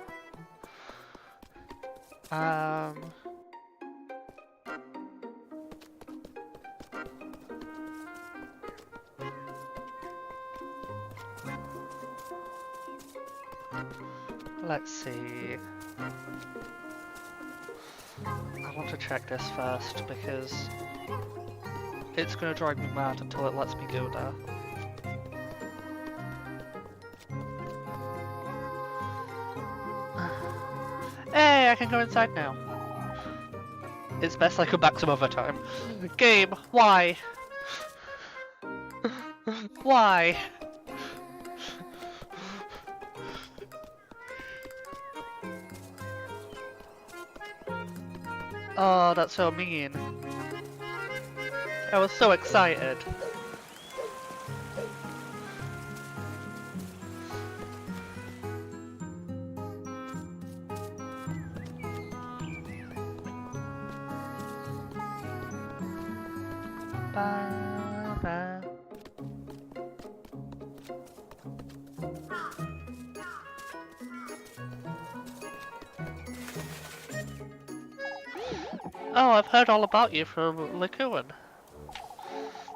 Let's see. I want to check this first because it's gonna drive me mad until it lets me go there. Hey, I can go inside now. It's best I come back some other time. Game, why? Why? Oh, that's so mean. I was so excited. Ba-ba. Oh, I've heard all about you from Likuan.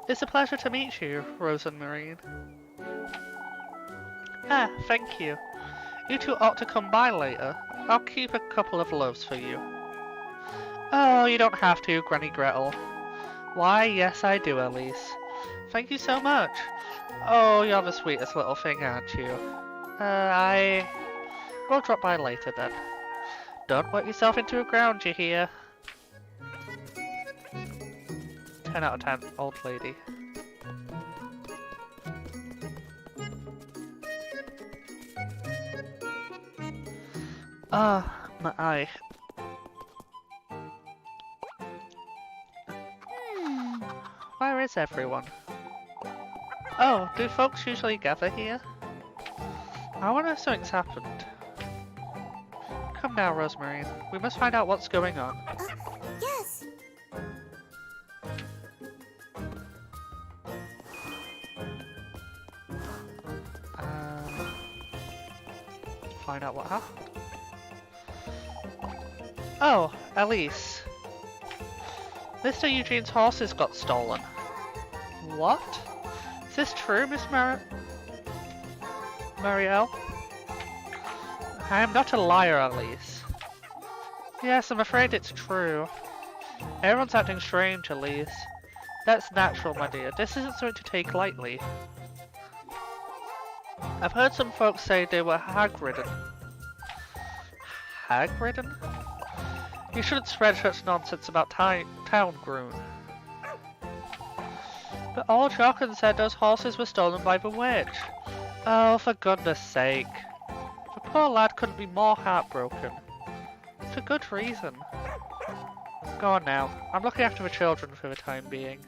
It's a pleasure to meet you, Rosemarine. Ah, thank you. You two ought to come by later. I'll keep a couple of loaves for you. Oh, you don't have to, Granny Gretel. Why, yes I do, Elise. Thank you so much. Oh, you're the sweetest little thing, aren't you? I will drop by later then. Don't work yourself into a ground, you hear? 10 out of 10, old lady. Ah, my eye. Where is everyone? Oh, do folks usually gather here? I wonder if something's happened. Come now, Rosemarine. We must find out what's going on. Yes. Find out what happened. Oh, Elise. Mr. Eugene's horses got stolen. What? Is this true, Miss Marielle? I am not a liar, Elise. Yes, I'm afraid it's true. Everyone's acting strange, Elise. That's natural, my dear. This isn't something to take lightly. I've heard some folks say they were hag-ridden. Hag-ridden? You shouldn't spread such nonsense about town grown. But old Jochen said those horses were stolen by the witch. Oh, for goodness sake. The poor lad couldn't be more heartbroken. For good reason. Go on now. I'm looking after the children for the time being.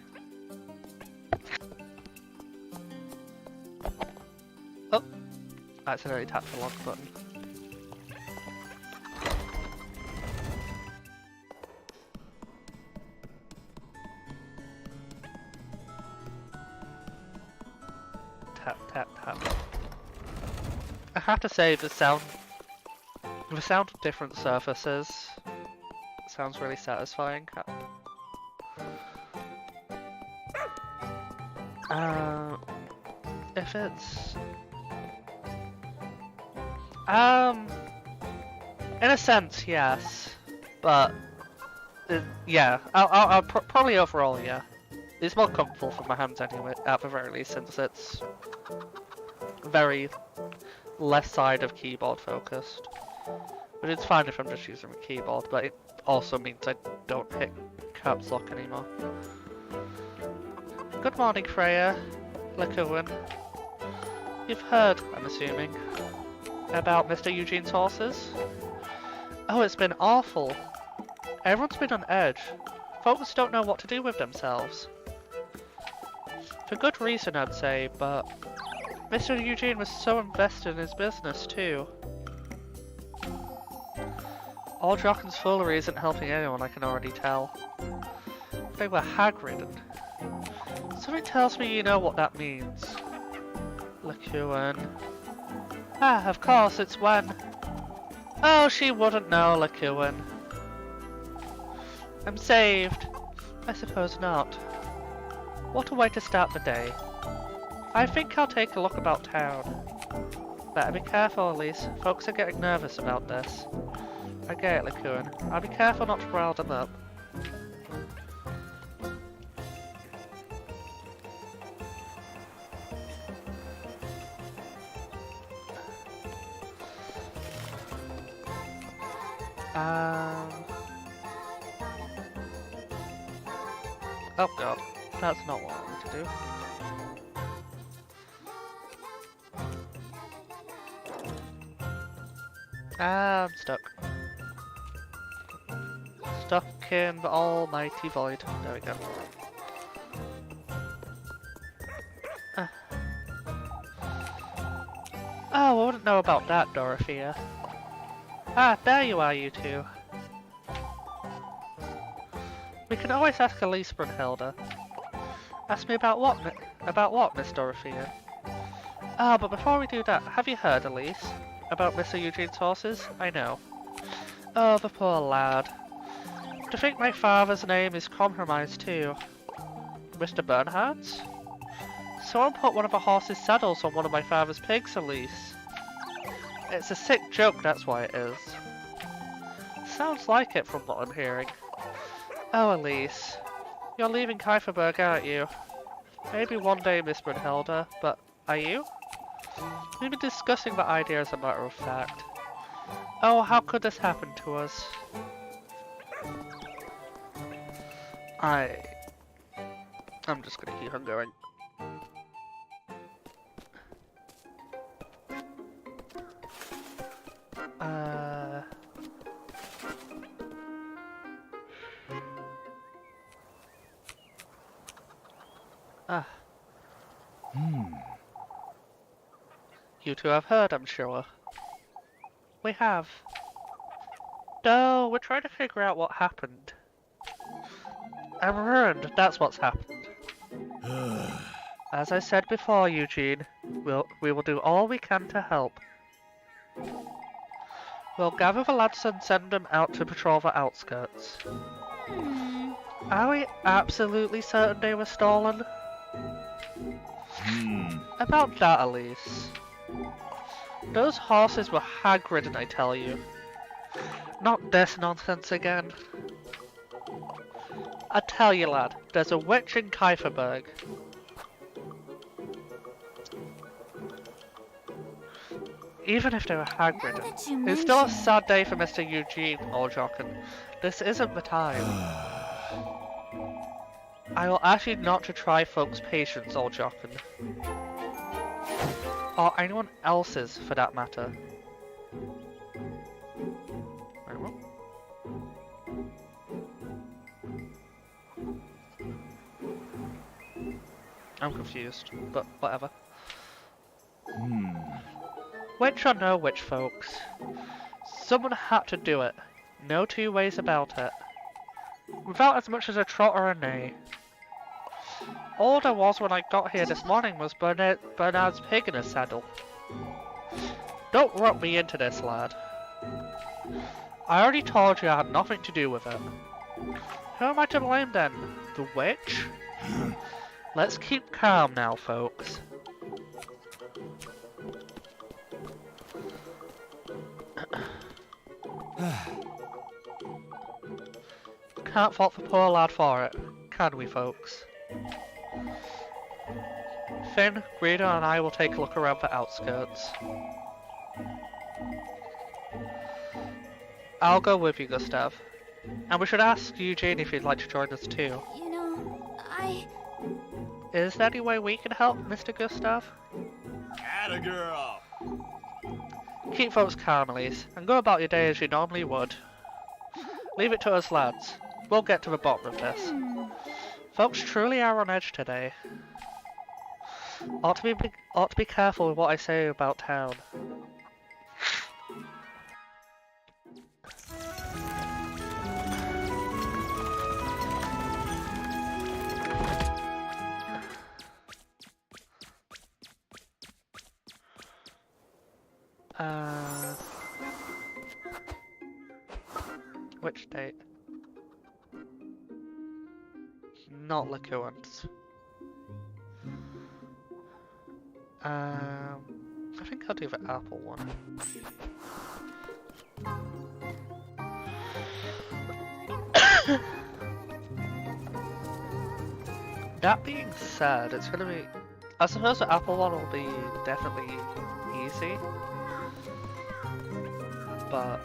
Oh! I accidentally tapped the lock button. Tap, tap, tap. I have to say the sound of different surfaces sounds really satisfying. If it's in a sense, yes, but yeah, I'll probably overall, yeah. It's more comfortable for my hands anyway, at the very least, since it's very left side of keyboard focused. But it's fine if I'm just using the keyboard, but it also means I don't hit caps lock anymore. Good morning, Freya. Likuin. You've heard, I'm assuming, about Mr. Eugene's horses? Oh, it's been awful. Everyone's been on edge. Folks don't know what to do with themselves. For good reason, I'd say, but Mr. Eugene was so invested in his business, too. All Jochen's foolery isn't helping anyone, I can already tell. They were hag-ridden. Something tells me you know what that means. Likuin. Ah, of course, it's when... Oh, she wouldn't know, Likuin. I'm saved. I suppose not. What a way to start the day. I think I'll take a look about town. Better be careful, Elise. Folks are getting nervous about this. I get it, Likuin. I'll be careful not to rile them up. Oh god, that's not what I wanted to do. I'm stuck. Stuck in the almighty void. There we go. Oh, I wouldn't know about that, Dorothea. Ah, there you are, you two. We can always ask Elise, Brunhilde. Ask me about what, Miss Dorothea? Ah, but before we do that, have you heard, Elise? About Mr. Eugene's horses? I know. Oh, the poor lad. To think my father's name is compromised too. Mr. Bernhardt's? Someone put one of the horse's saddles on one of my father's pigs, Elise. It's a sick joke, that's why it is. Sounds like it from what I'm hearing. Oh, Elise. You're leaving Kieferberg, aren't you? Maybe one day, Miss Brunhilde, but are you? We've been discussing the idea as a matter of fact. Oh, how could this happen to us? I'm just gonna keep on going. You two have heard, I'm sure. We have. No, we're trying to figure out what happened. I'm ruined, that's what's happened. As I said before, Eugene, we will do all we can to help. We'll gather the lads and send them out to patrol the outskirts. Are we absolutely certain they were stolen? About that, Elise. Those horses were hag-ridden, I tell you. Not this nonsense again. I tell you, lad, there's a witch in Kieferberg. Even if they were hag-ridden, it's still a sad day for Mr. Eugene, old Jochen. This isn't the time. I will ask you not to try folks' patience, old Jochen. Or anyone else's, for that matter. Wait, what? I'm confused, but whatever. Which or no which, folks? Someone had to do it. No two ways about it. Without as much as a trot or a neigh. All there was when I got here this morning was Bernard's pig in a saddle. Don't rope me into this, lad. I already told you I had nothing to do with it. Who am I to blame then? The witch? Let's keep calm now, folks. Can't fault the poor lad for it, can we, folks? Finn, Guido, and I will take a look around the outskirts. I'll go with you, Gustav. And we should ask Eugene if he'd like to join us too. You know, Is there any way we can help, Mr. Gustav? Atta girl. Keep folks calm, Elise, and go about your day as you normally would. Leave it to us, lads. We'll get to the bottom of this. Folks truly are on edge today. Ought to be careful with what I say about town. Which date? Not Lacuant. I think I'll do the Apple one. That being said, it's gonna be... I suppose the Apple one will be definitely easy. But...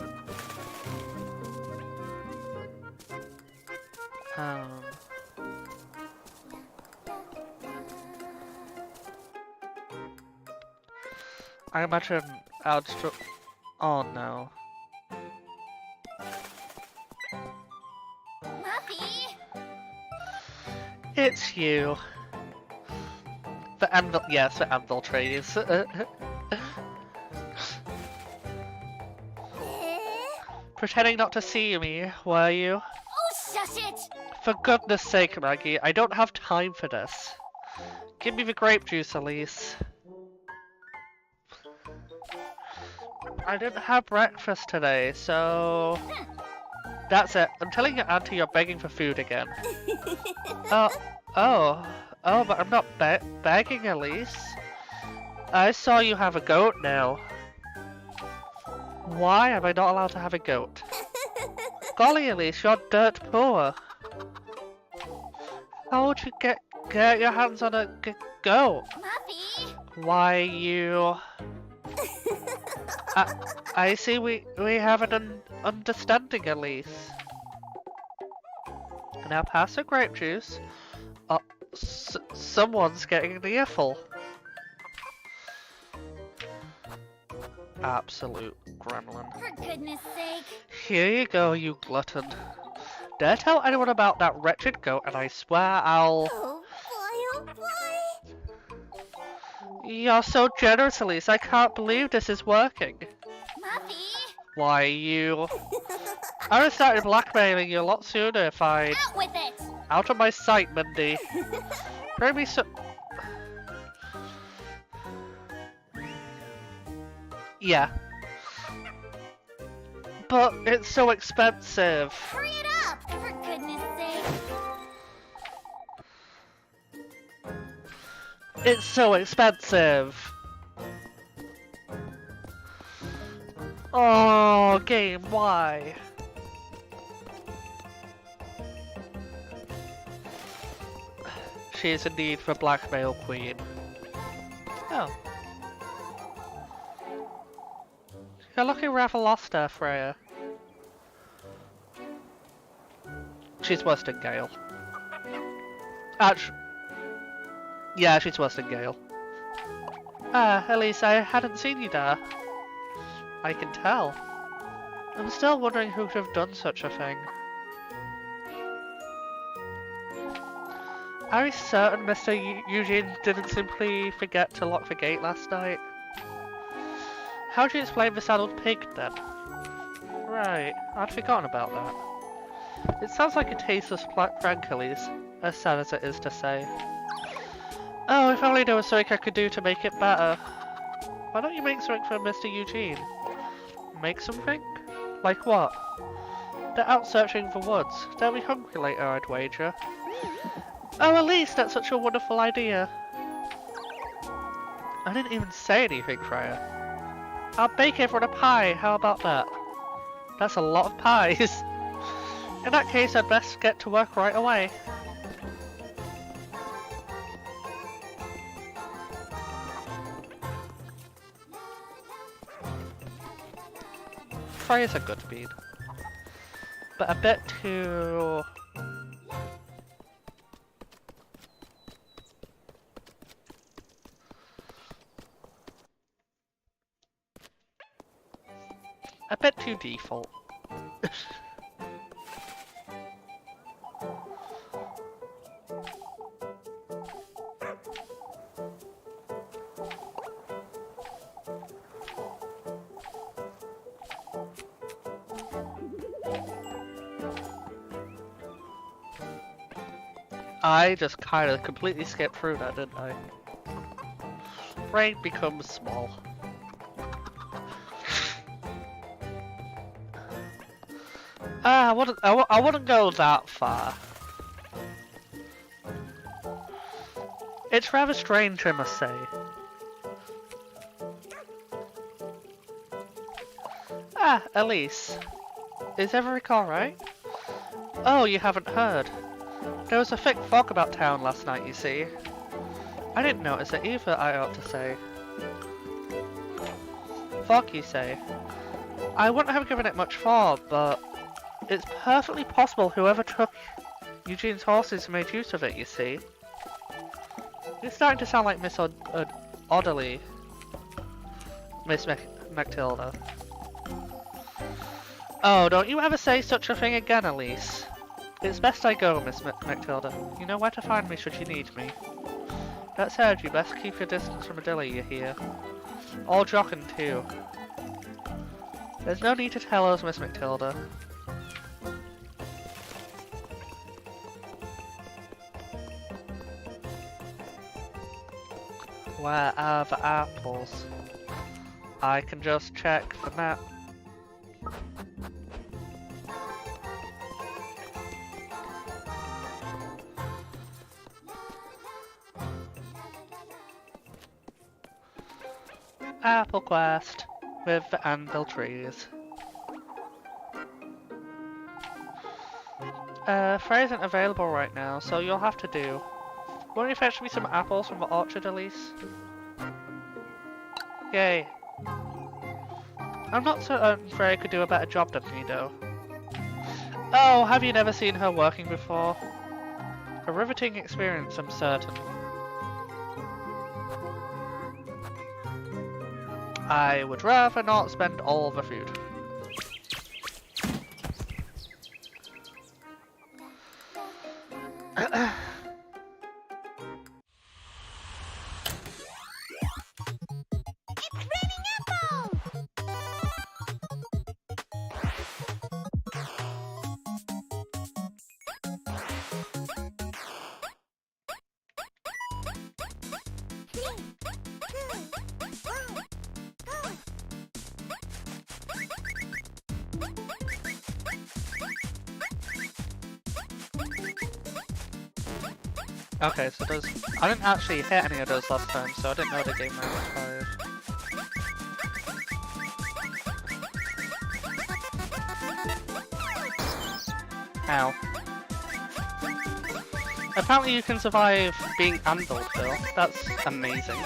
I imagine I'd oh no. Muffy! It's you. The anvil, yes, the anvil trees. Pretending not to see me, were you? Oh, shush it! For goodness sake, Maggie, I don't have time for this. Give me the grape juice, Elise. I didn't have breakfast today, so... That's it. I'm telling your auntie you're begging for food again. Oh, but I'm not begging, Elise. I saw you have a goat now. Why am I not allowed to have a goat? Golly, Elise, you're dirt poor. How would you get your hands on a goat? Muffy! Why, you... I see we have an understanding, Elise. Now pass the grape juice. Someone's getting an earful. Absolute gremlin. For goodness sake. Here you go, you glutton. Dare tell anyone about that wretched goat and I swear I'll... Oh boy, oh boy. You're so generous, Elise. I can't believe this is working. Muffy! Why, you... I would have started blackmailing you a lot sooner if I... Out with it! Out of my sight, Mindy. Bring me some... Yeah. But it's so expensive. Hurry it up! For goodness sake. It's so expensive. Oh, game, why? She is indeed the blackmail queen. Oh. You're looking rather lost there, Freya. She's worse than Gale. Actually, yeah, she's worse than Gale. Ah, Elise, I hadn't seen you there. I can tell. I'm still wondering who could have done such a thing. Are you certain Mr. Eugene didn't simply forget to lock the gate last night? How do you explain the saddled pig then? Right, I'd forgotten about that. It sounds like a tasteless prank, Elise, as sad as it is to say. Oh, if only there was something I could do to make it better. Why don't you make something for Mr. Eugene? Make something? Like what? They're out searching the woods. They'll be hungry later, I'd wager. Oh, Elise, that's such a wonderful idea. I didn't even say anything, Freya. I'll bake everyone a pie, how about that? That's a lot of pies. In that case, I'd best get to work right away. Freya's a good bean. But a bit too... a bit too default. I just kind of completely skipped through that, didn't I? Brain becomes small. I wouldn't go that far. It's rather strange, I must say. Ah, Elise. Is everything alright? Oh, you haven't heard. There was a thick fog about town last night, you see. I didn't notice it either, I ought to say. Fog, you say? I wouldn't have given it much thought, but it's perfectly possible whoever took Eugene's horses made use of it, you see. It's starting to sound like Miss Odderly. Miss Matilda. Oh, don't you ever say such a thing again, Elise. It's best I go, Miss Matilda. You know where to find me should you need me. That said, you best keep your distance from Adilla, you hear. All jockin' too. There's no need to tell us, Miss Matilda. Where are the apples? I can just check the map. Apple Quest with the anvil trees. Freya isn't available right now, so you'll have to do. Won't you fetch me some apples from the orchard, Elise? Yay. I'm not certain Freya could do a better job than me, though. Oh, have you never seen her working before? A riveting experience, I'm certain. I would rather not spend all the food. Okay, so those... I didn't actually hit any of those last time, so I didn't know the game mode expired. Ow. Apparently you can survive being anviled, Phil. That's amazing.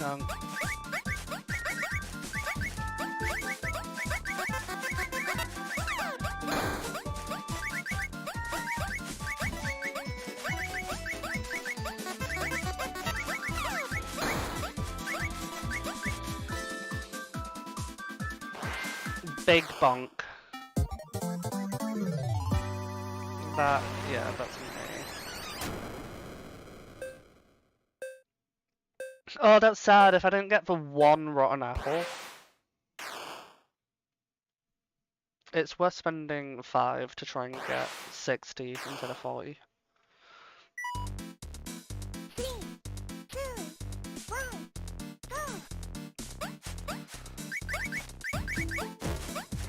tongue. Big bonk. That, yeah, that's me. Oh, that's sad. If I didn't get the one rotten apple, it's worth spending 5 to try and get 60 instead of 40. 3, 2, 1, go!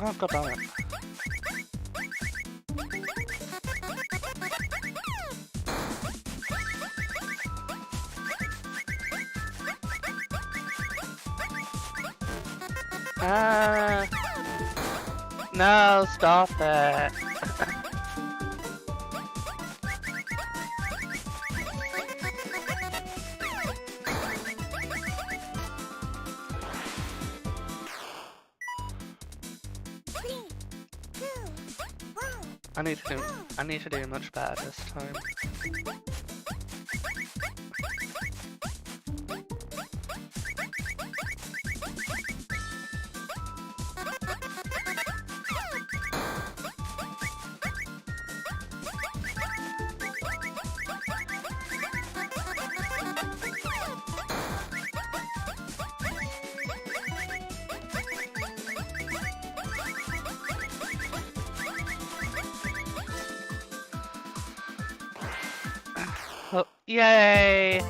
Oh, god damn it. No, stop it. Three, two, one. I need to do much better this time. Oh, yay!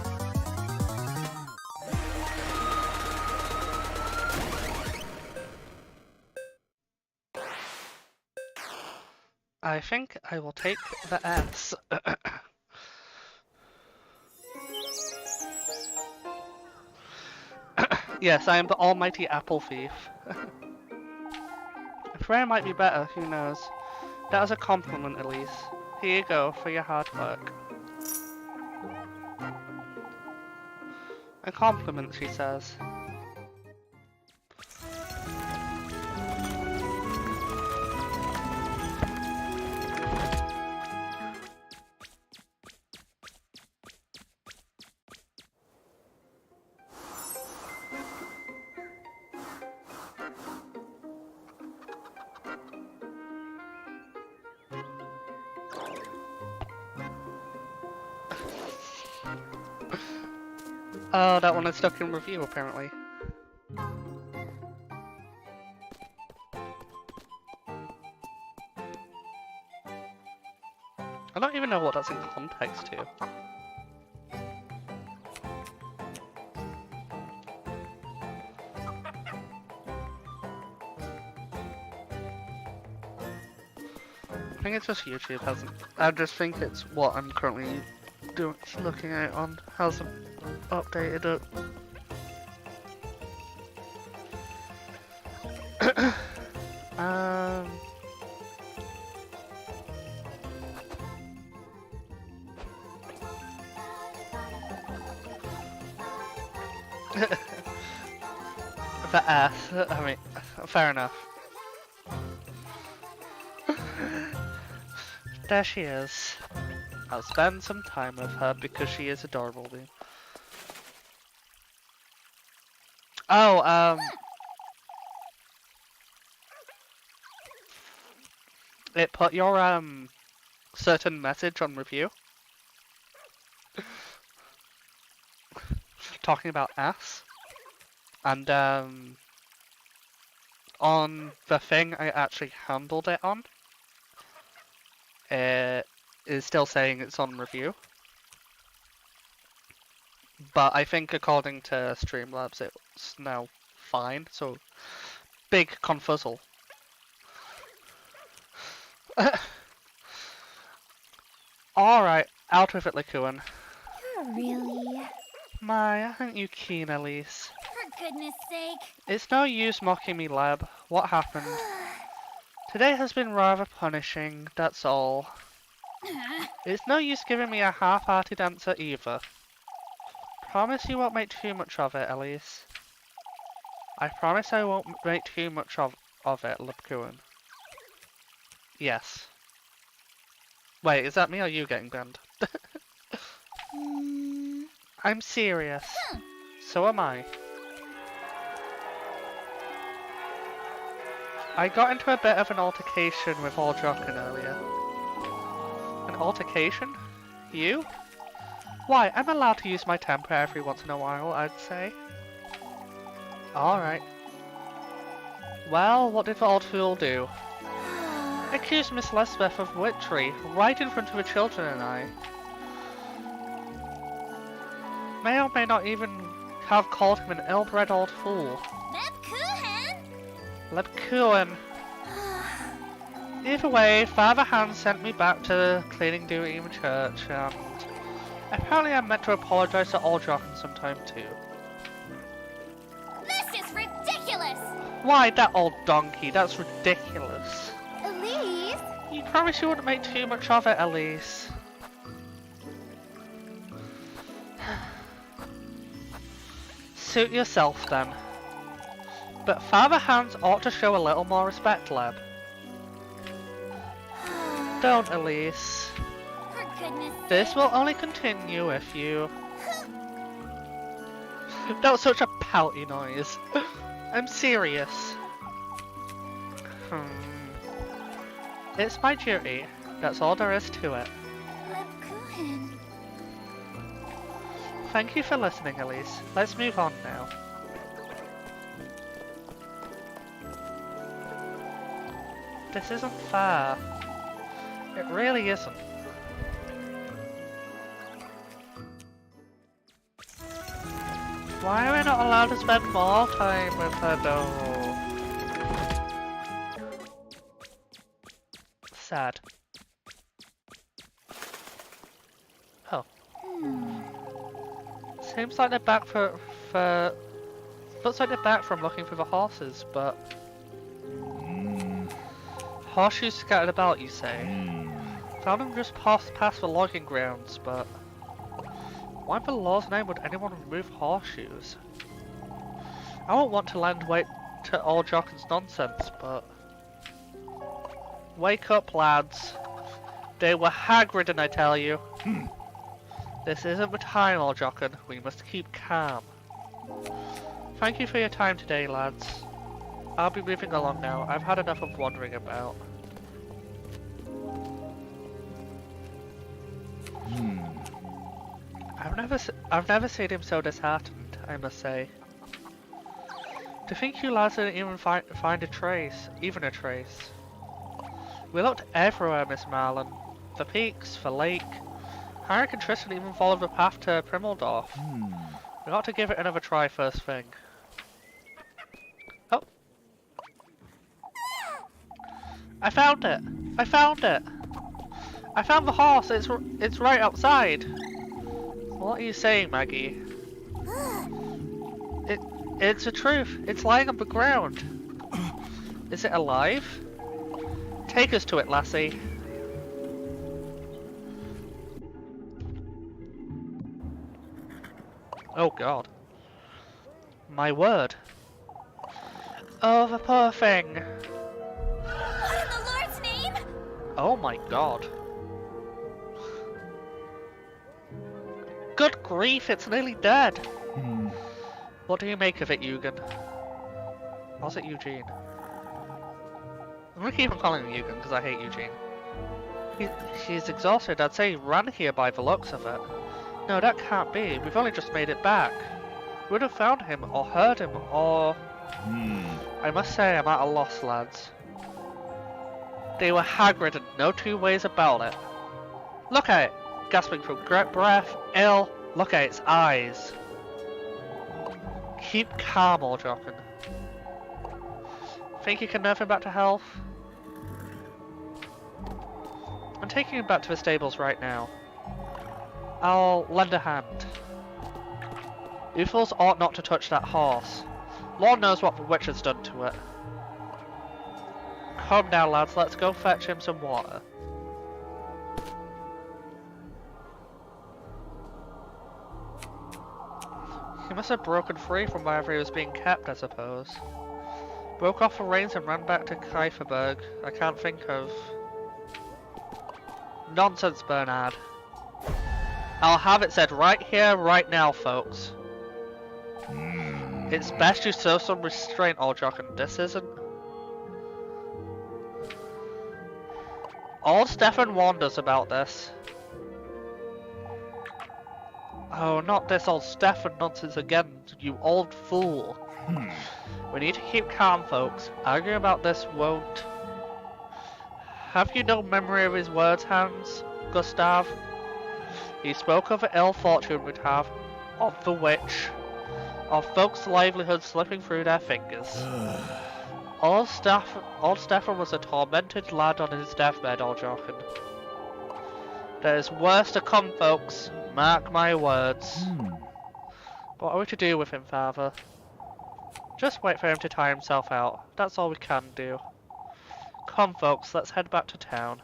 I think I will take the S. Yes, I am the almighty apple thief. Freya might be better, who knows. That was a compliment, Elise. Here you go, for your hard work. A compliment, she says. Oh, that one is stuck in review, apparently. I don't even know what that's in context to. I think it's just YouTube hasn't. I just think it's what I'm currently looking at on hasn't updated it. The ass. I mean, fair enough. There she is. I'll spend some time with her because she is adorable. Oh, it put your certain message on review. Talking about ass. And on the thing I actually handled it on, it is still saying it's on review. But I think according to Streamlabs it's now fine, so big confuzzle. Alright, out with it, Likuan. Really? My, aren't you keen, Elise? For goodness sake. It's no use mocking me, lab. What happened? Today has been rather punishing, that's all. It's no use giving me a half-hearted answer either. Promise you won't make too much of it, Elise. I promise I won't make too much of it, Lipcoon. Yes. Wait, is that me or you getting banned? I'm serious. So am I. I got into a bit of an altercation with Orjokin earlier. An altercation? You? Why, I'm allowed to use my temper every once in a while, I'd say. Alright. Well, what did the old fool do? Accused Miss Lesbeth of witchery, right in front of the children and I. May or may not even have called him an ill-bred old fool. Lepkuhan! Either way, Father Hans sent me back to cleaning duty in church, and apparently I'm meant to apologise to Orjokin sometime too. This is ridiculous! Why, that old donkey, that's ridiculous. Elise? You promised you wouldn't make too much of it, Elise. Suit yourself then. But Father Hans ought to show a little more respect, Leb. Don't, Elise. For goodness This will only continue if you... That was such a pouty noise. I'm serious. It's my duty. That's all there is to it. Lepkuhan. Thank you for listening, Elise. Let's move on now. This isn't fair. It really isn't. Why am I not allowed to spend more time with her though? Sad. Oh. Seems like they're back looks like they're back from looking for the horses, but... Horseshoes scattered about, you say? Found them just past the logging grounds, but... Why in the law's name would anyone remove horseshoes? I won't want to lend weight to Orjokin's nonsense, but... Wake up, lads. They were hag-ridden, I tell you. This isn't the time, Orjokin. We must keep calm. Thank you for your time today, lads. I'll be moving along now. I've had enough of wandering about. I've never seen him so disheartened, I must say. To think you lads didn't even find a trace, even a trace. We looked everywhere, Miss Marlin. The peaks, the lake. Harrick and Tristan even followed the path to Primeldorf. We ought to give it another try first thing. Oh. I found it! I found it! I found the horse! It's right outside! What are you saying, Maggie? It's the truth. It's lying on the ground. Is it alive? Take us to it, lassie. Oh god. My word. Oh, the poor thing. What in the Lord's name? Oh my god. Good grief, it's nearly dead. What do you make of it, Eugen? Or was it Eugene? I'm gonna keep on calling him Eugen because I hate Eugene. He's exhausted. I'd say he ran here by the looks of it. No, that can't be. We've only just made it back. We would have found him, or heard him, or... I must say I'm at a loss, lads. They were hag-ridden, no two ways about it. Look at it! Gasping for breath, ill. Look at its eyes. Keep calm, Orjokin. Think you can nerve him back to health? I'm taking him back to the stables right now. I'll lend a hand. You fools ought not to touch that horse. Lord knows what the witch has done to it. Come now, lads, let's go fetch him some water. must have broken free from wherever he was being kept, I suppose. Broke off the reins and ran back to Kieferberg. I can't think of... Nonsense, Bernard. I'll have it said right here, right now, folks. It's best you show some restraint, old jock, and this isn't... Old Stefan warned us about this. Oh, not this old Stefan nonsense again, you old fool. We need to keep calm, folks. Arguing about this won't... Have you no memory of his words, Hans, Gustav? He spoke of the ill fortune we'd have, of the witch, of folks' livelihoods slipping through their fingers. Old Stefan was a tormented lad on his deathbed, old Jochen. There is worse to come, folks. Mark my words. What are we to do with him, father? Just wait for him to tire himself out. That's all we can do. Come, folks, let's head back to town.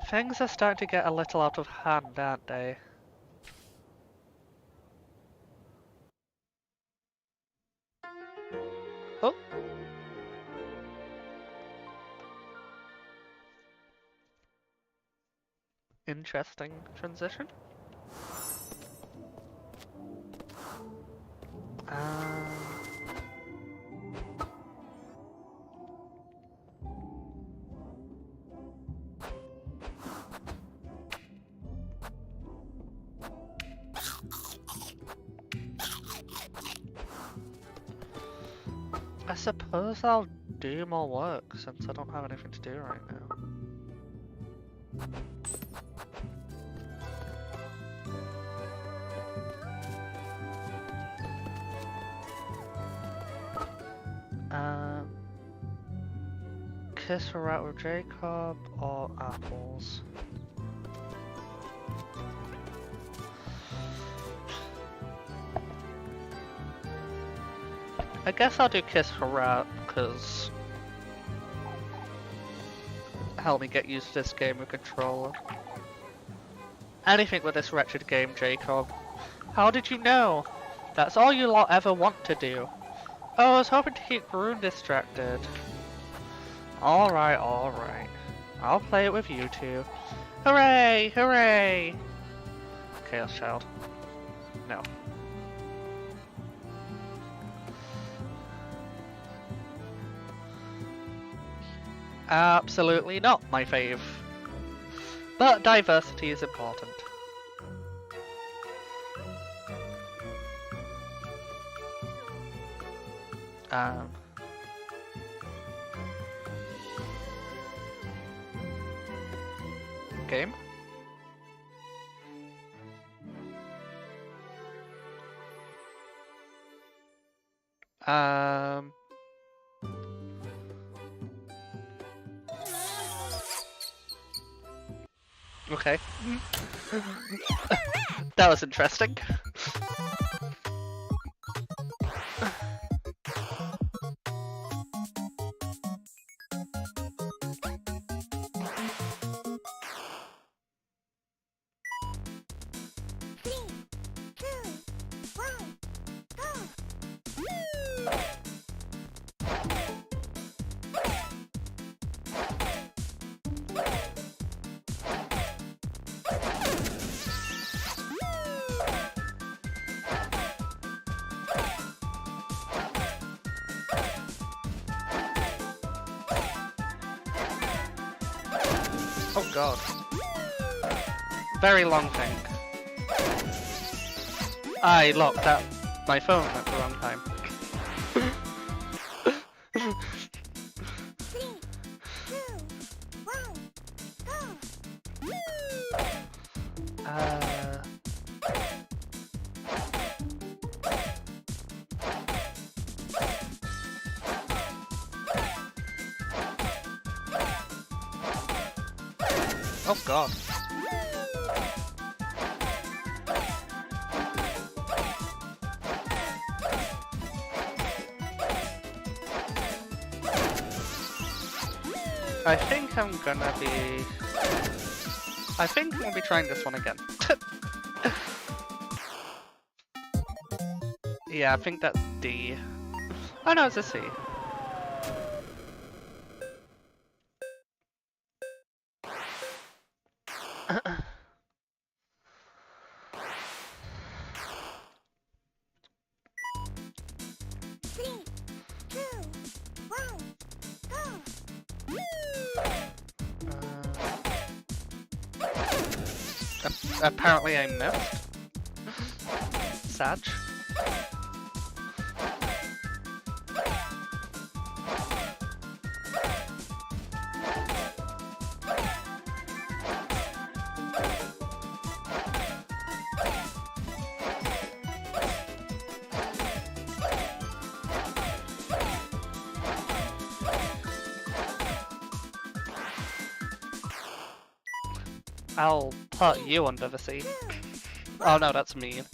Things are starting to get a little out of hand, aren't they? Oh. Interesting transition. I suppose I'll do more work since I don't have anything to do right now. Kiss her out with Jacob or apples? I guess I'll do kiss her out because help me get used to this game with controller. Anything with this wretched game, Jacob. How did you know? That's all you lot ever want to do. Oh, I was hoping to keep Groon distracted. Alright, alright. I'll play it with you two. Hooray! Hooray! Chaos Child. No. Absolutely not my fave. But diversity is important. Game? Okay. That was interesting. Oh god. Very long thing. I locked up my phone at the wrong time. 3, 2, 1, Oh god. I think I'm gonna be trying this one again. Yeah, I think that's D. Oh no, it's a C. Three, two, one, go. Apparently I missed. Sad. I'll put you under the sea. Oh no, that's mean.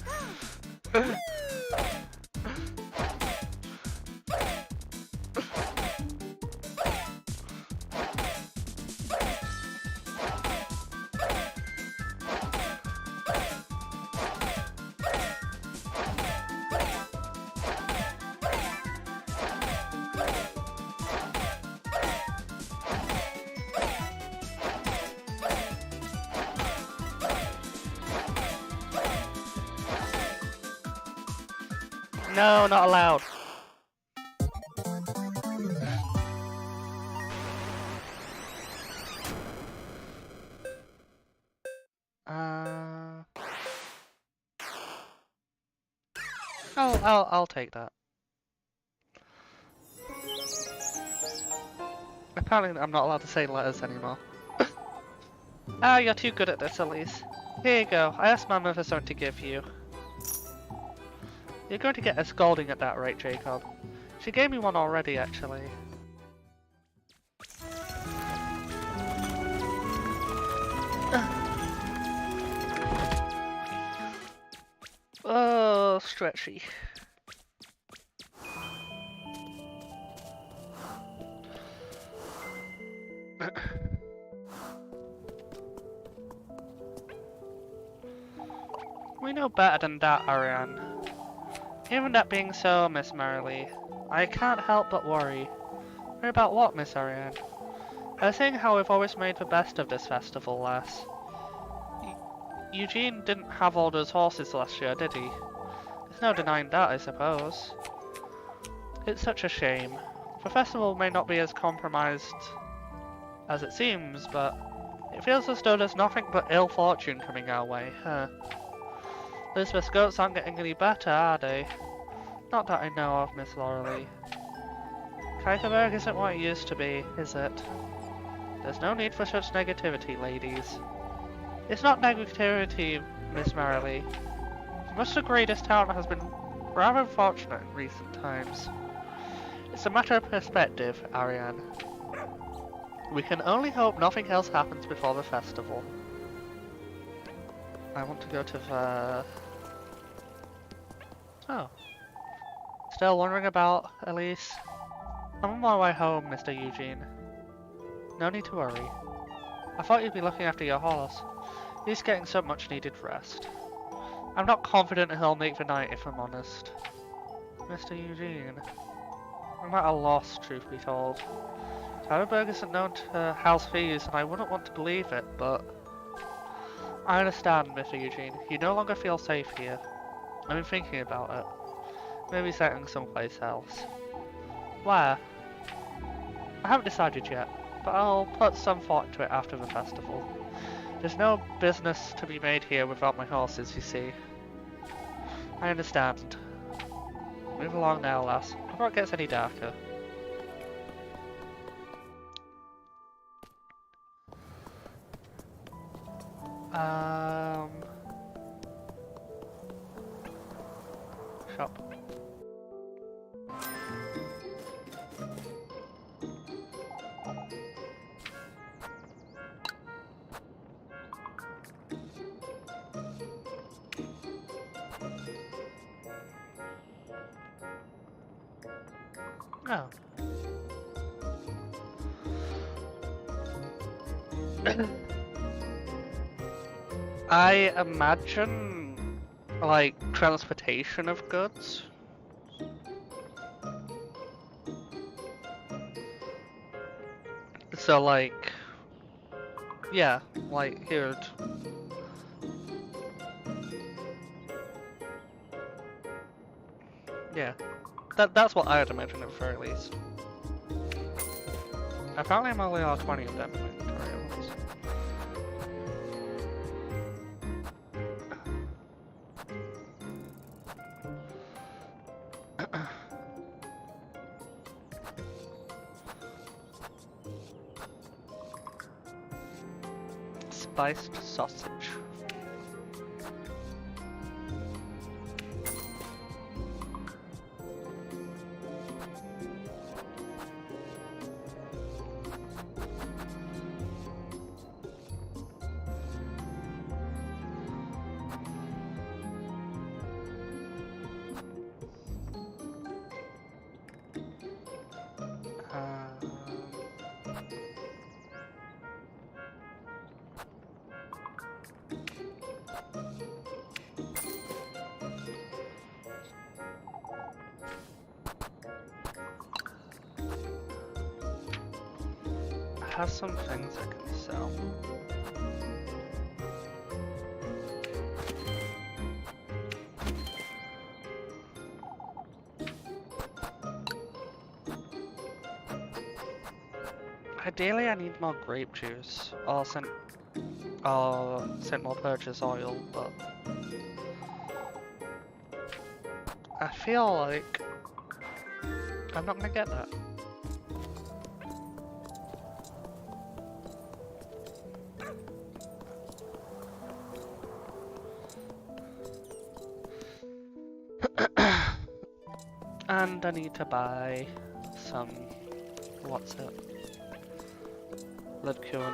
No, not allowed. I'll take that. Apparently I'm not allowed to say letters anymore. Ah, you're too good at this, Elise. Here you go. I asked my mother for something to give you. You're going to get a scolding at that rate, Jacob. She gave me one already, actually. Oh, stretchy. We know better than that, Ariane. Even that being so, Miss Merrily, I can't help but worry. Worry about what, Miss Ariane? I was saying how we've always made the best of this festival, lass. Eugene didn't have all those horses last year, did he? There's no denying that, I suppose. It's such a shame. The festival may not be as compromised as it seems, but it feels as though there's nothing but ill fortune coming our way, huh? Elizabeth's goats aren't getting any better, are they? Not that I know of, Miss Laurelie. Kaiserberg isn't what it used to be, is it? There's no need for such negativity, ladies. It's not negativity, Miss Merrily. You must agree this town has been rather fortunate in recent times. It's a matter of perspective, Ariane. We can only hope nothing else happens before the festival. I want to go to the... Oh. Still wondering about Elise? I'm on my way home, Mr. Eugene. No need to worry. I thought you'd be looking after your horse. He's getting so much needed rest. I'm not confident he'll make the night, if I'm honest. Mr. Eugene. I'm at a loss, truth be told. Tylerberg isn't known to house thieves, and I wouldn't want to believe it, but... I understand, Mr. Eugene. You no longer feel safe here. I've been thinking about it. Maybe settling someplace else. Where? I haven't decided yet, but I'll put some thought into it after the festival. There's no business to be made here without my horses, you see. I understand. Move along now, lass, before it gets any darker. Shop. Oh. I imagine, like, transportation of goods. So, like, yeah, like, here'd... Yeah, that's what I'd imagine at the very least. Apparently I'm only allowed 20 of them in my inventory at once. Spiced sausage. Has some things I can sell. Ideally, I need more grape juice or scent more purchase oil, but I feel like I'm not gonna get that. And I need to buy some, what's it? Leadcuin.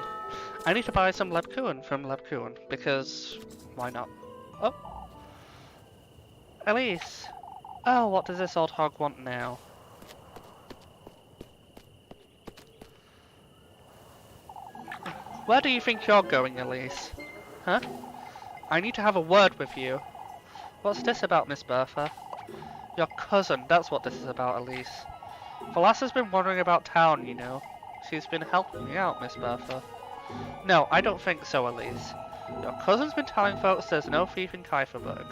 I need to buy some Leadcuin from Leadcuin because why not? Oh, Elise. Oh, what does this old hog want now? Where do you think you're going, Elise? Huh? I need to have a word with you. What's this about, Miss Bertha? Your cousin, that's what this is about, Elise. Velassa's been wandering about town, you know. She's been helping me out, Miss Bertha. No, I don't think so, Elise. Your cousin's been telling folks there's no thief in Kieferberg.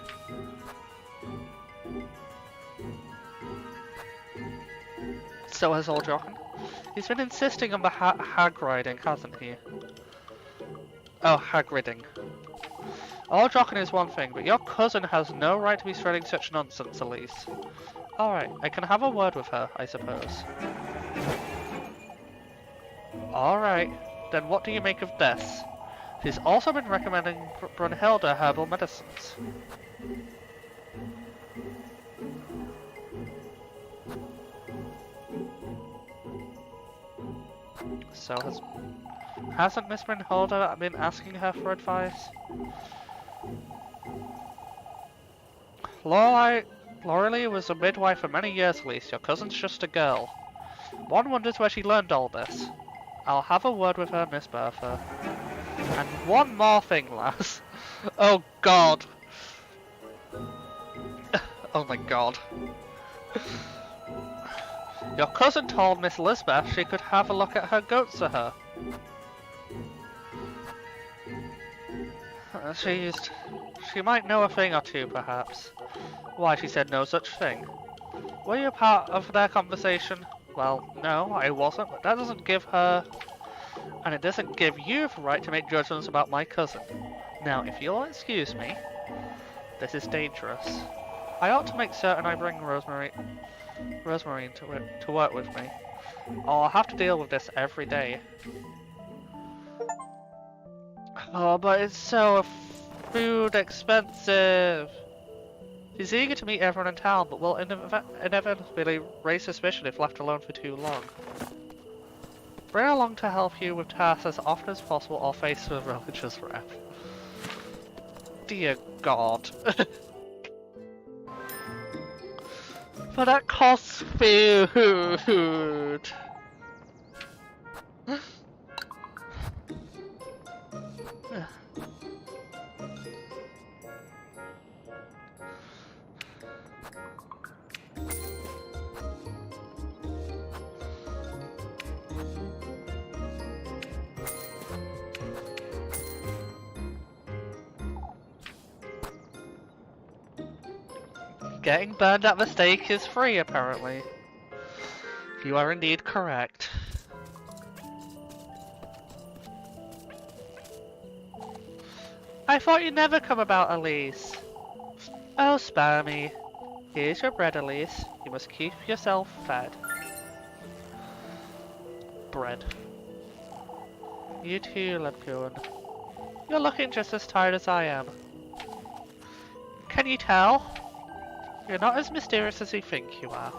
So has old Jochen. He's been insisting on the hag riding, hasn't he? Oh, hag ridding. Old Jochen is one thing, but your cousin has no right to be spreading such nonsense, Elise. Alright, I can have a word with her, I suppose. Alright, then what do you make of this? She's also been recommending Brunhilde herbal medicines. So hasn't Miss Brunhilde been asking her for advice? Lorelei was a midwife for many years, Elise. Your cousin's just a girl. One wonders where she learned all this. I'll have a word with her, Miss Bertha. And one more thing, lass. Oh god. Oh my god. Your cousin told Miss Lisbeth she could have a look at her goats for her. She might know a thing or two, perhaps. Why, she said no such thing. Were you part of their conversation? Well, no, I wasn't, but that doesn't give her... And it doesn't give you the right to make judgments about my cousin. Now, if you'll excuse me, this is dangerous. I ought to make certain I bring Rosemary to work with me. Or I'll have to deal with this every day. Oh, but it's so food expensive. She's eager to meet everyone in town, but will inevitably raise suspicion if left alone for too long. Bring her along to help you with tasks as often as possible or face a religious wrath. Dear God. But that costs food. Getting burned at the stake is free, apparently. You are indeed correct. I thought you'd never come about, Elise. Oh, spare me. Here's your bread, Elise. You must keep yourself fed. Bread. You too, Lampoon. You're looking just as tired as I am. Can you tell? You're not as mysterious as you think you are.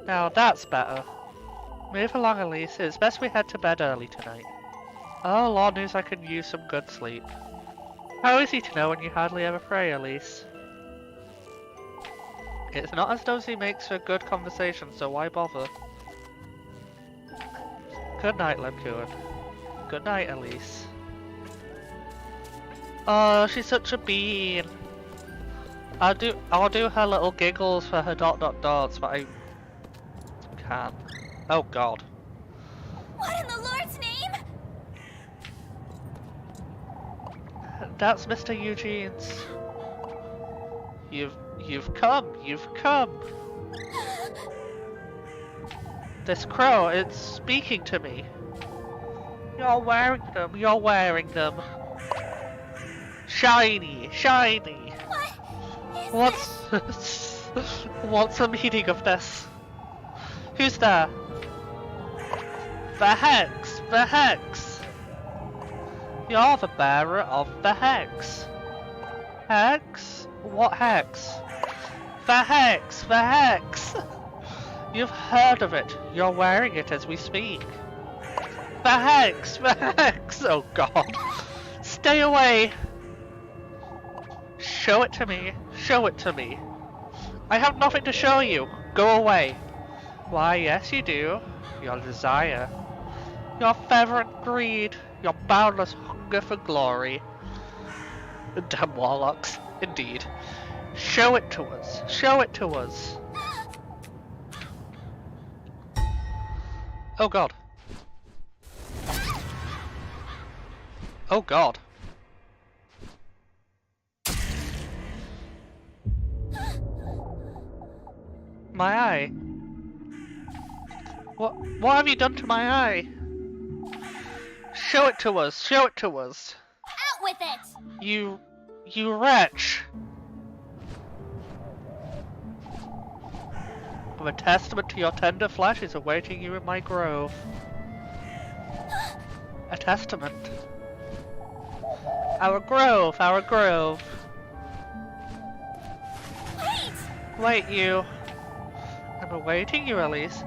Now that's better. Move along, Elise. It's best we head to bed early tonight. Oh, Lord knows I could use some good sleep. How easy to know when you hardly ever pray, Elise. It's not as though he makes for good conversation, so why bother? Good night, Lampoon. Good night, Elise. Oh, she's such a bean. I'll do her little giggles for her dots, but I can't. Oh God. What in the Lord's name? That's Mr. Eugene's. You've come. This crow, it's speaking to me. You're wearing them. Shiny. What is this? What's the meaning of this? Who's there? The hex! You're the bearer of the hex. Hex? What hex? The hex! You've heard of it. You're wearing it as we speak. The hex! Oh God. Stay away! Show it to me. I have nothing to show you. Go away. Why, yes you do. Your desire. Your fervent greed. Your boundless hunger for glory. Damn warlocks. Indeed. Show it to us. Oh God. Oh God. My eye. What have you done to my eye? Show it to us. Out with it! You wretch. A testament to your tender flesh is awaiting you in my grove. A testament. Our grove. Wait, you. I'm awaiting you, Elise.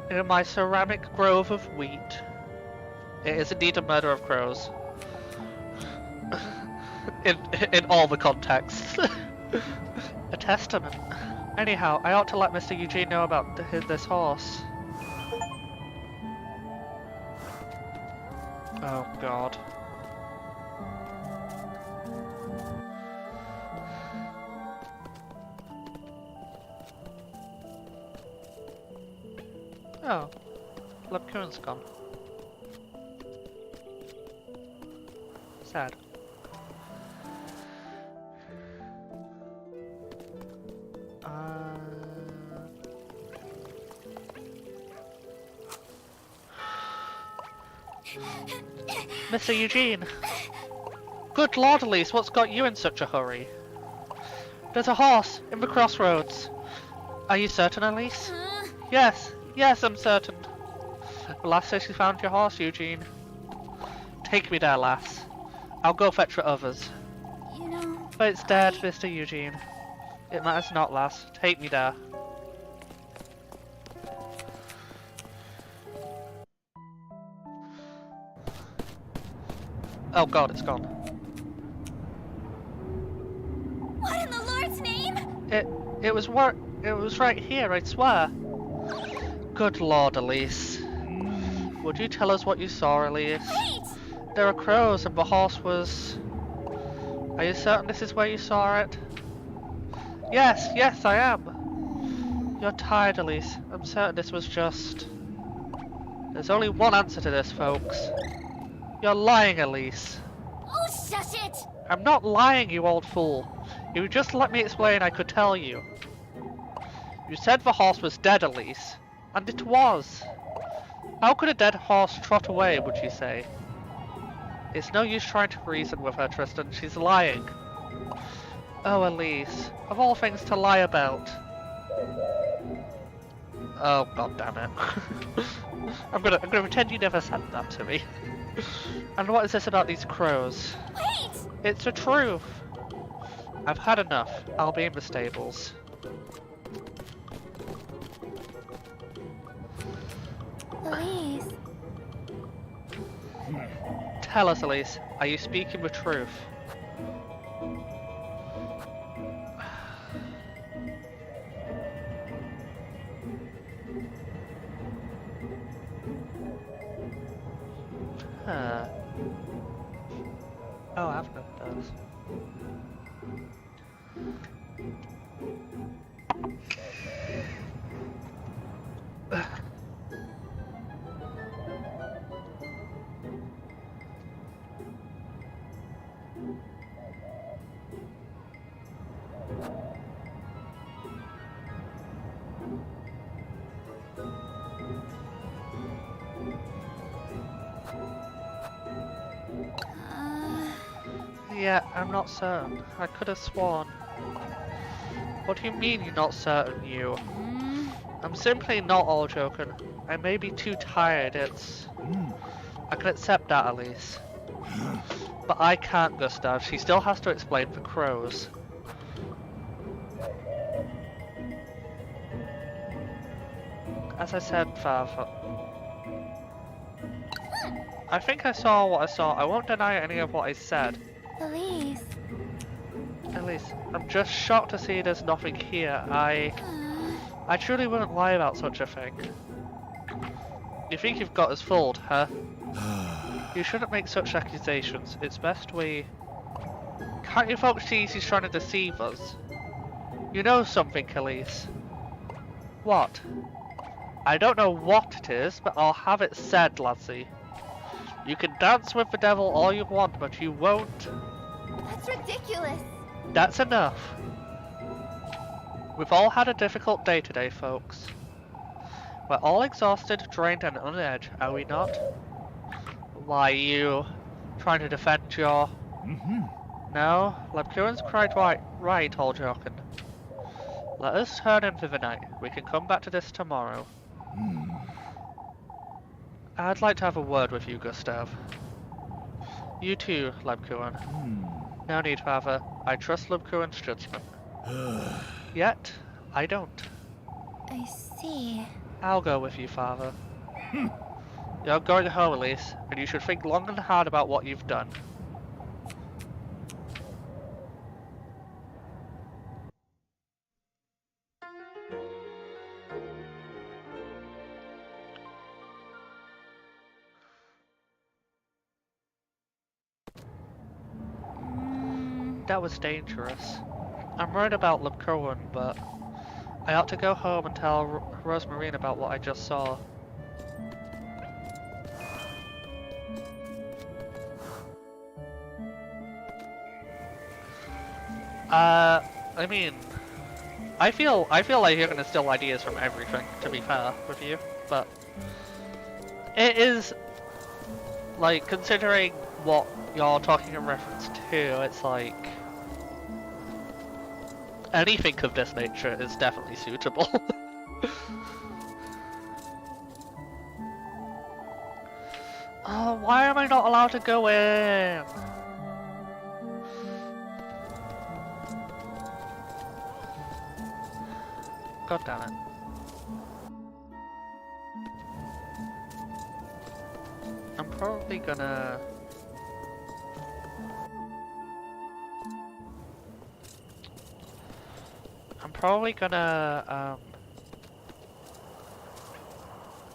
In my ceramic grove of wheat. It is indeed a murder of crows. in all the contexts. A testament. Anyhow, I ought to let Mr. Eugene know about this horse. Oh God. Oh, Lampoon's gone. Sad. Mr. Eugene! Good Lord, Elise, what's got you in such a hurry? There's a horse in the crossroads. Are you certain, Elise? Yes, I'm certain. The lass says she found your horse, Eugene. Take me there, lass. I'll go fetch for others. You know... But it's dead, Mr. Eugene. It matters not, lass. Take me there. Oh God, it's gone. What in the Lord's name? It was right here, I swear. Good Lord, Elise. Would you tell us what you saw, Elise? Wait! There are crows and the horse was... Are you certain this is where you saw it? Yes, yes, I am. You're tired, Elise. I'm certain this was just... There's only one answer to this, folks. You're lying, Elise. Oh, shush it! I'm not lying, you old fool. If you just let me explain, I could tell you. You said the horse was dead, Elise. And it was. How could a dead horse trot away, would you say? It's no use trying to reason with her, Tristan. She's lying. Oh, Elise. Of all things to lie about. Oh, god damn it. I'm gonna pretend you never said that to me. And what is this about these crows? Wait! It's the truth. I've had enough. I'll be in the stables. Elise. Tell us, Elise, are you speaking the truth? Huh. Oh, I've got those. Yeah, I'm not certain. I could have sworn. What do you mean you're not certain, you? I'm simply not all joking. I may be too tired, I can accept that, Elise. But I can't, Gustav. She still has to explain the crows. As I said, Father. I think I saw what I saw. I won't deny any of what I said. Elise. Elise, I'm just shocked to see there's nothing here. I truly wouldn't lie about such a thing. You think you've got us fooled, huh? You shouldn't make such accusations. It's best we... Can't you folks see he's trying to deceive us? You know something, Elise. What? I don't know what it is, but I'll have it said, lassie. You can dance with the devil all you want, but you won't... That's ridiculous. That's enough. We've all had a difficult day today, folks. We're all exhausted, drained, and on edge, are we not? Why, you... trying to defend your... No, Labcuran's quite right, all joking. Let us turn in for the night. We can come back to this tomorrow. I'd like to have a word with you, Gustav. You too, Labcuran. No need, Father. I trust Labcuran's judgment. Yet, I don't. I see. I'll go with you, Father. You're going home, Elise, and you should think long and hard about what you've done. That was dangerous. I'm worried about Labcuran, but I ought to go home and tell Rosemarine about what I just saw. I mean, I feel like you're gonna steal ideas from everything, to be fair with you, but it is, like, considering what you're talking in reference to, it's like, anything of this nature is definitely suitable. Oh, why am I not allowed to go in? God damn it. I'm probably gonna...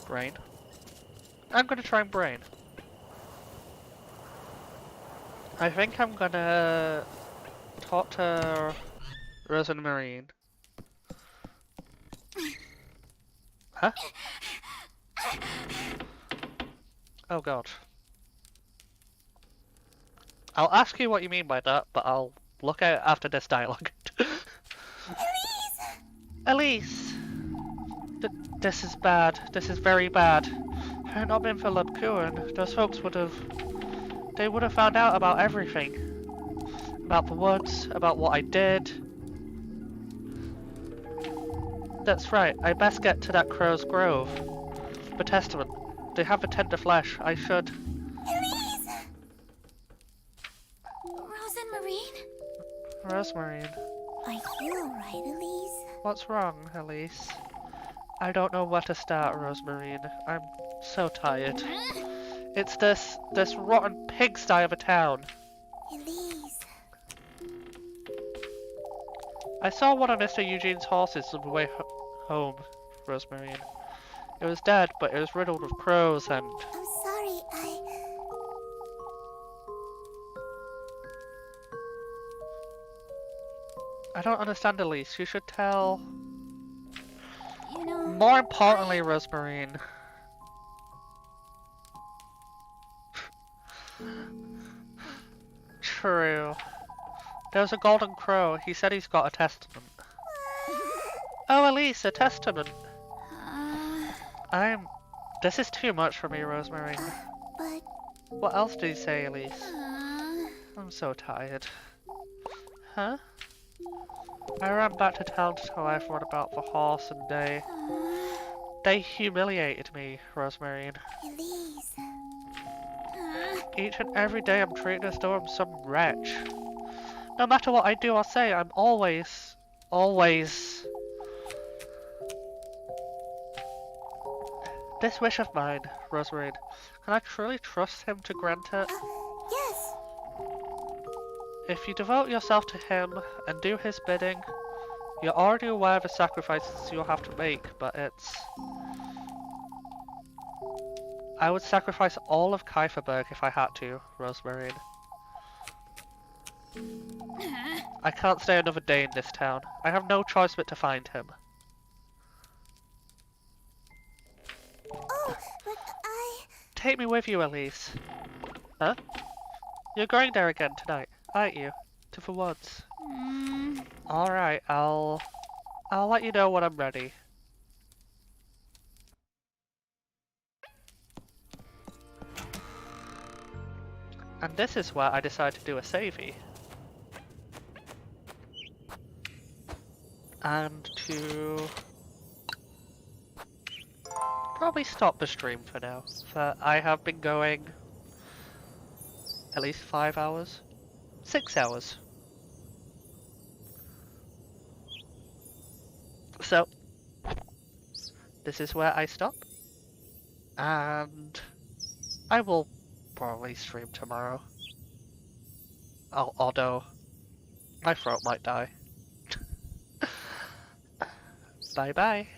brain. I'm gonna try and brain. I think I'm gonna talk to Rose and Marine. Huh? Oh god. I'll ask you what you mean by that, but I'll look out after this dialogue. Elise! This is bad. This is very bad. Had it not been for Lubkuin, those folks would have... They would have found out about everything. About the woods, about what I did. That's right, I best get to that Crow's Grove. The Testament. They have the tender flesh. I should... Elise! Rose and Marine? Rosemary, Are you alright, Elise? what's wrong, Elise? I don't know where to start, Rosemary. I'm so tired. It's this rotten pigsty of a town. Elise. I saw one of Mr. Eugene's horses on the way home, Rosemary. It was dead, but it was riddled with crows and... I'm sorry, I don't understand, Elise. You should tell... You know... More importantly, Rosemary. True. There's a golden crow. He said he's got a testament. Oh, Elise, a testament. This is too much for me, Rosemary. But... What else did he say, Elise? I'm so tired. Huh? I ran back to town to tell everyone about the horse and they humiliated me, Rosemary. Elise. Each and every day I'm treated as though I'm some wretch. No matter what I do or say, I'm always... This wish of mine, Rosemary, can I truly trust him to grant it? Yes. If you devote yourself to him and do his bidding, you're already aware of the sacrifices you'll have to make, but it's... I would sacrifice all of Kieferberg if I had to, Rosemary. I can't stay another day in this town. I have no choice but to find him. Oh, but Take me with you, Elise. Huh? You're going there again tonight, aren't you? To the woods. Alright, I'll let you know when I'm ready. And this is where I decided to do a savey. And to probably stop the stream for now. For I have been going at least 5 hours. 6 hours. So this is where I stop. And I will probably stream tomorrow. Although my throat might die. Bye bye.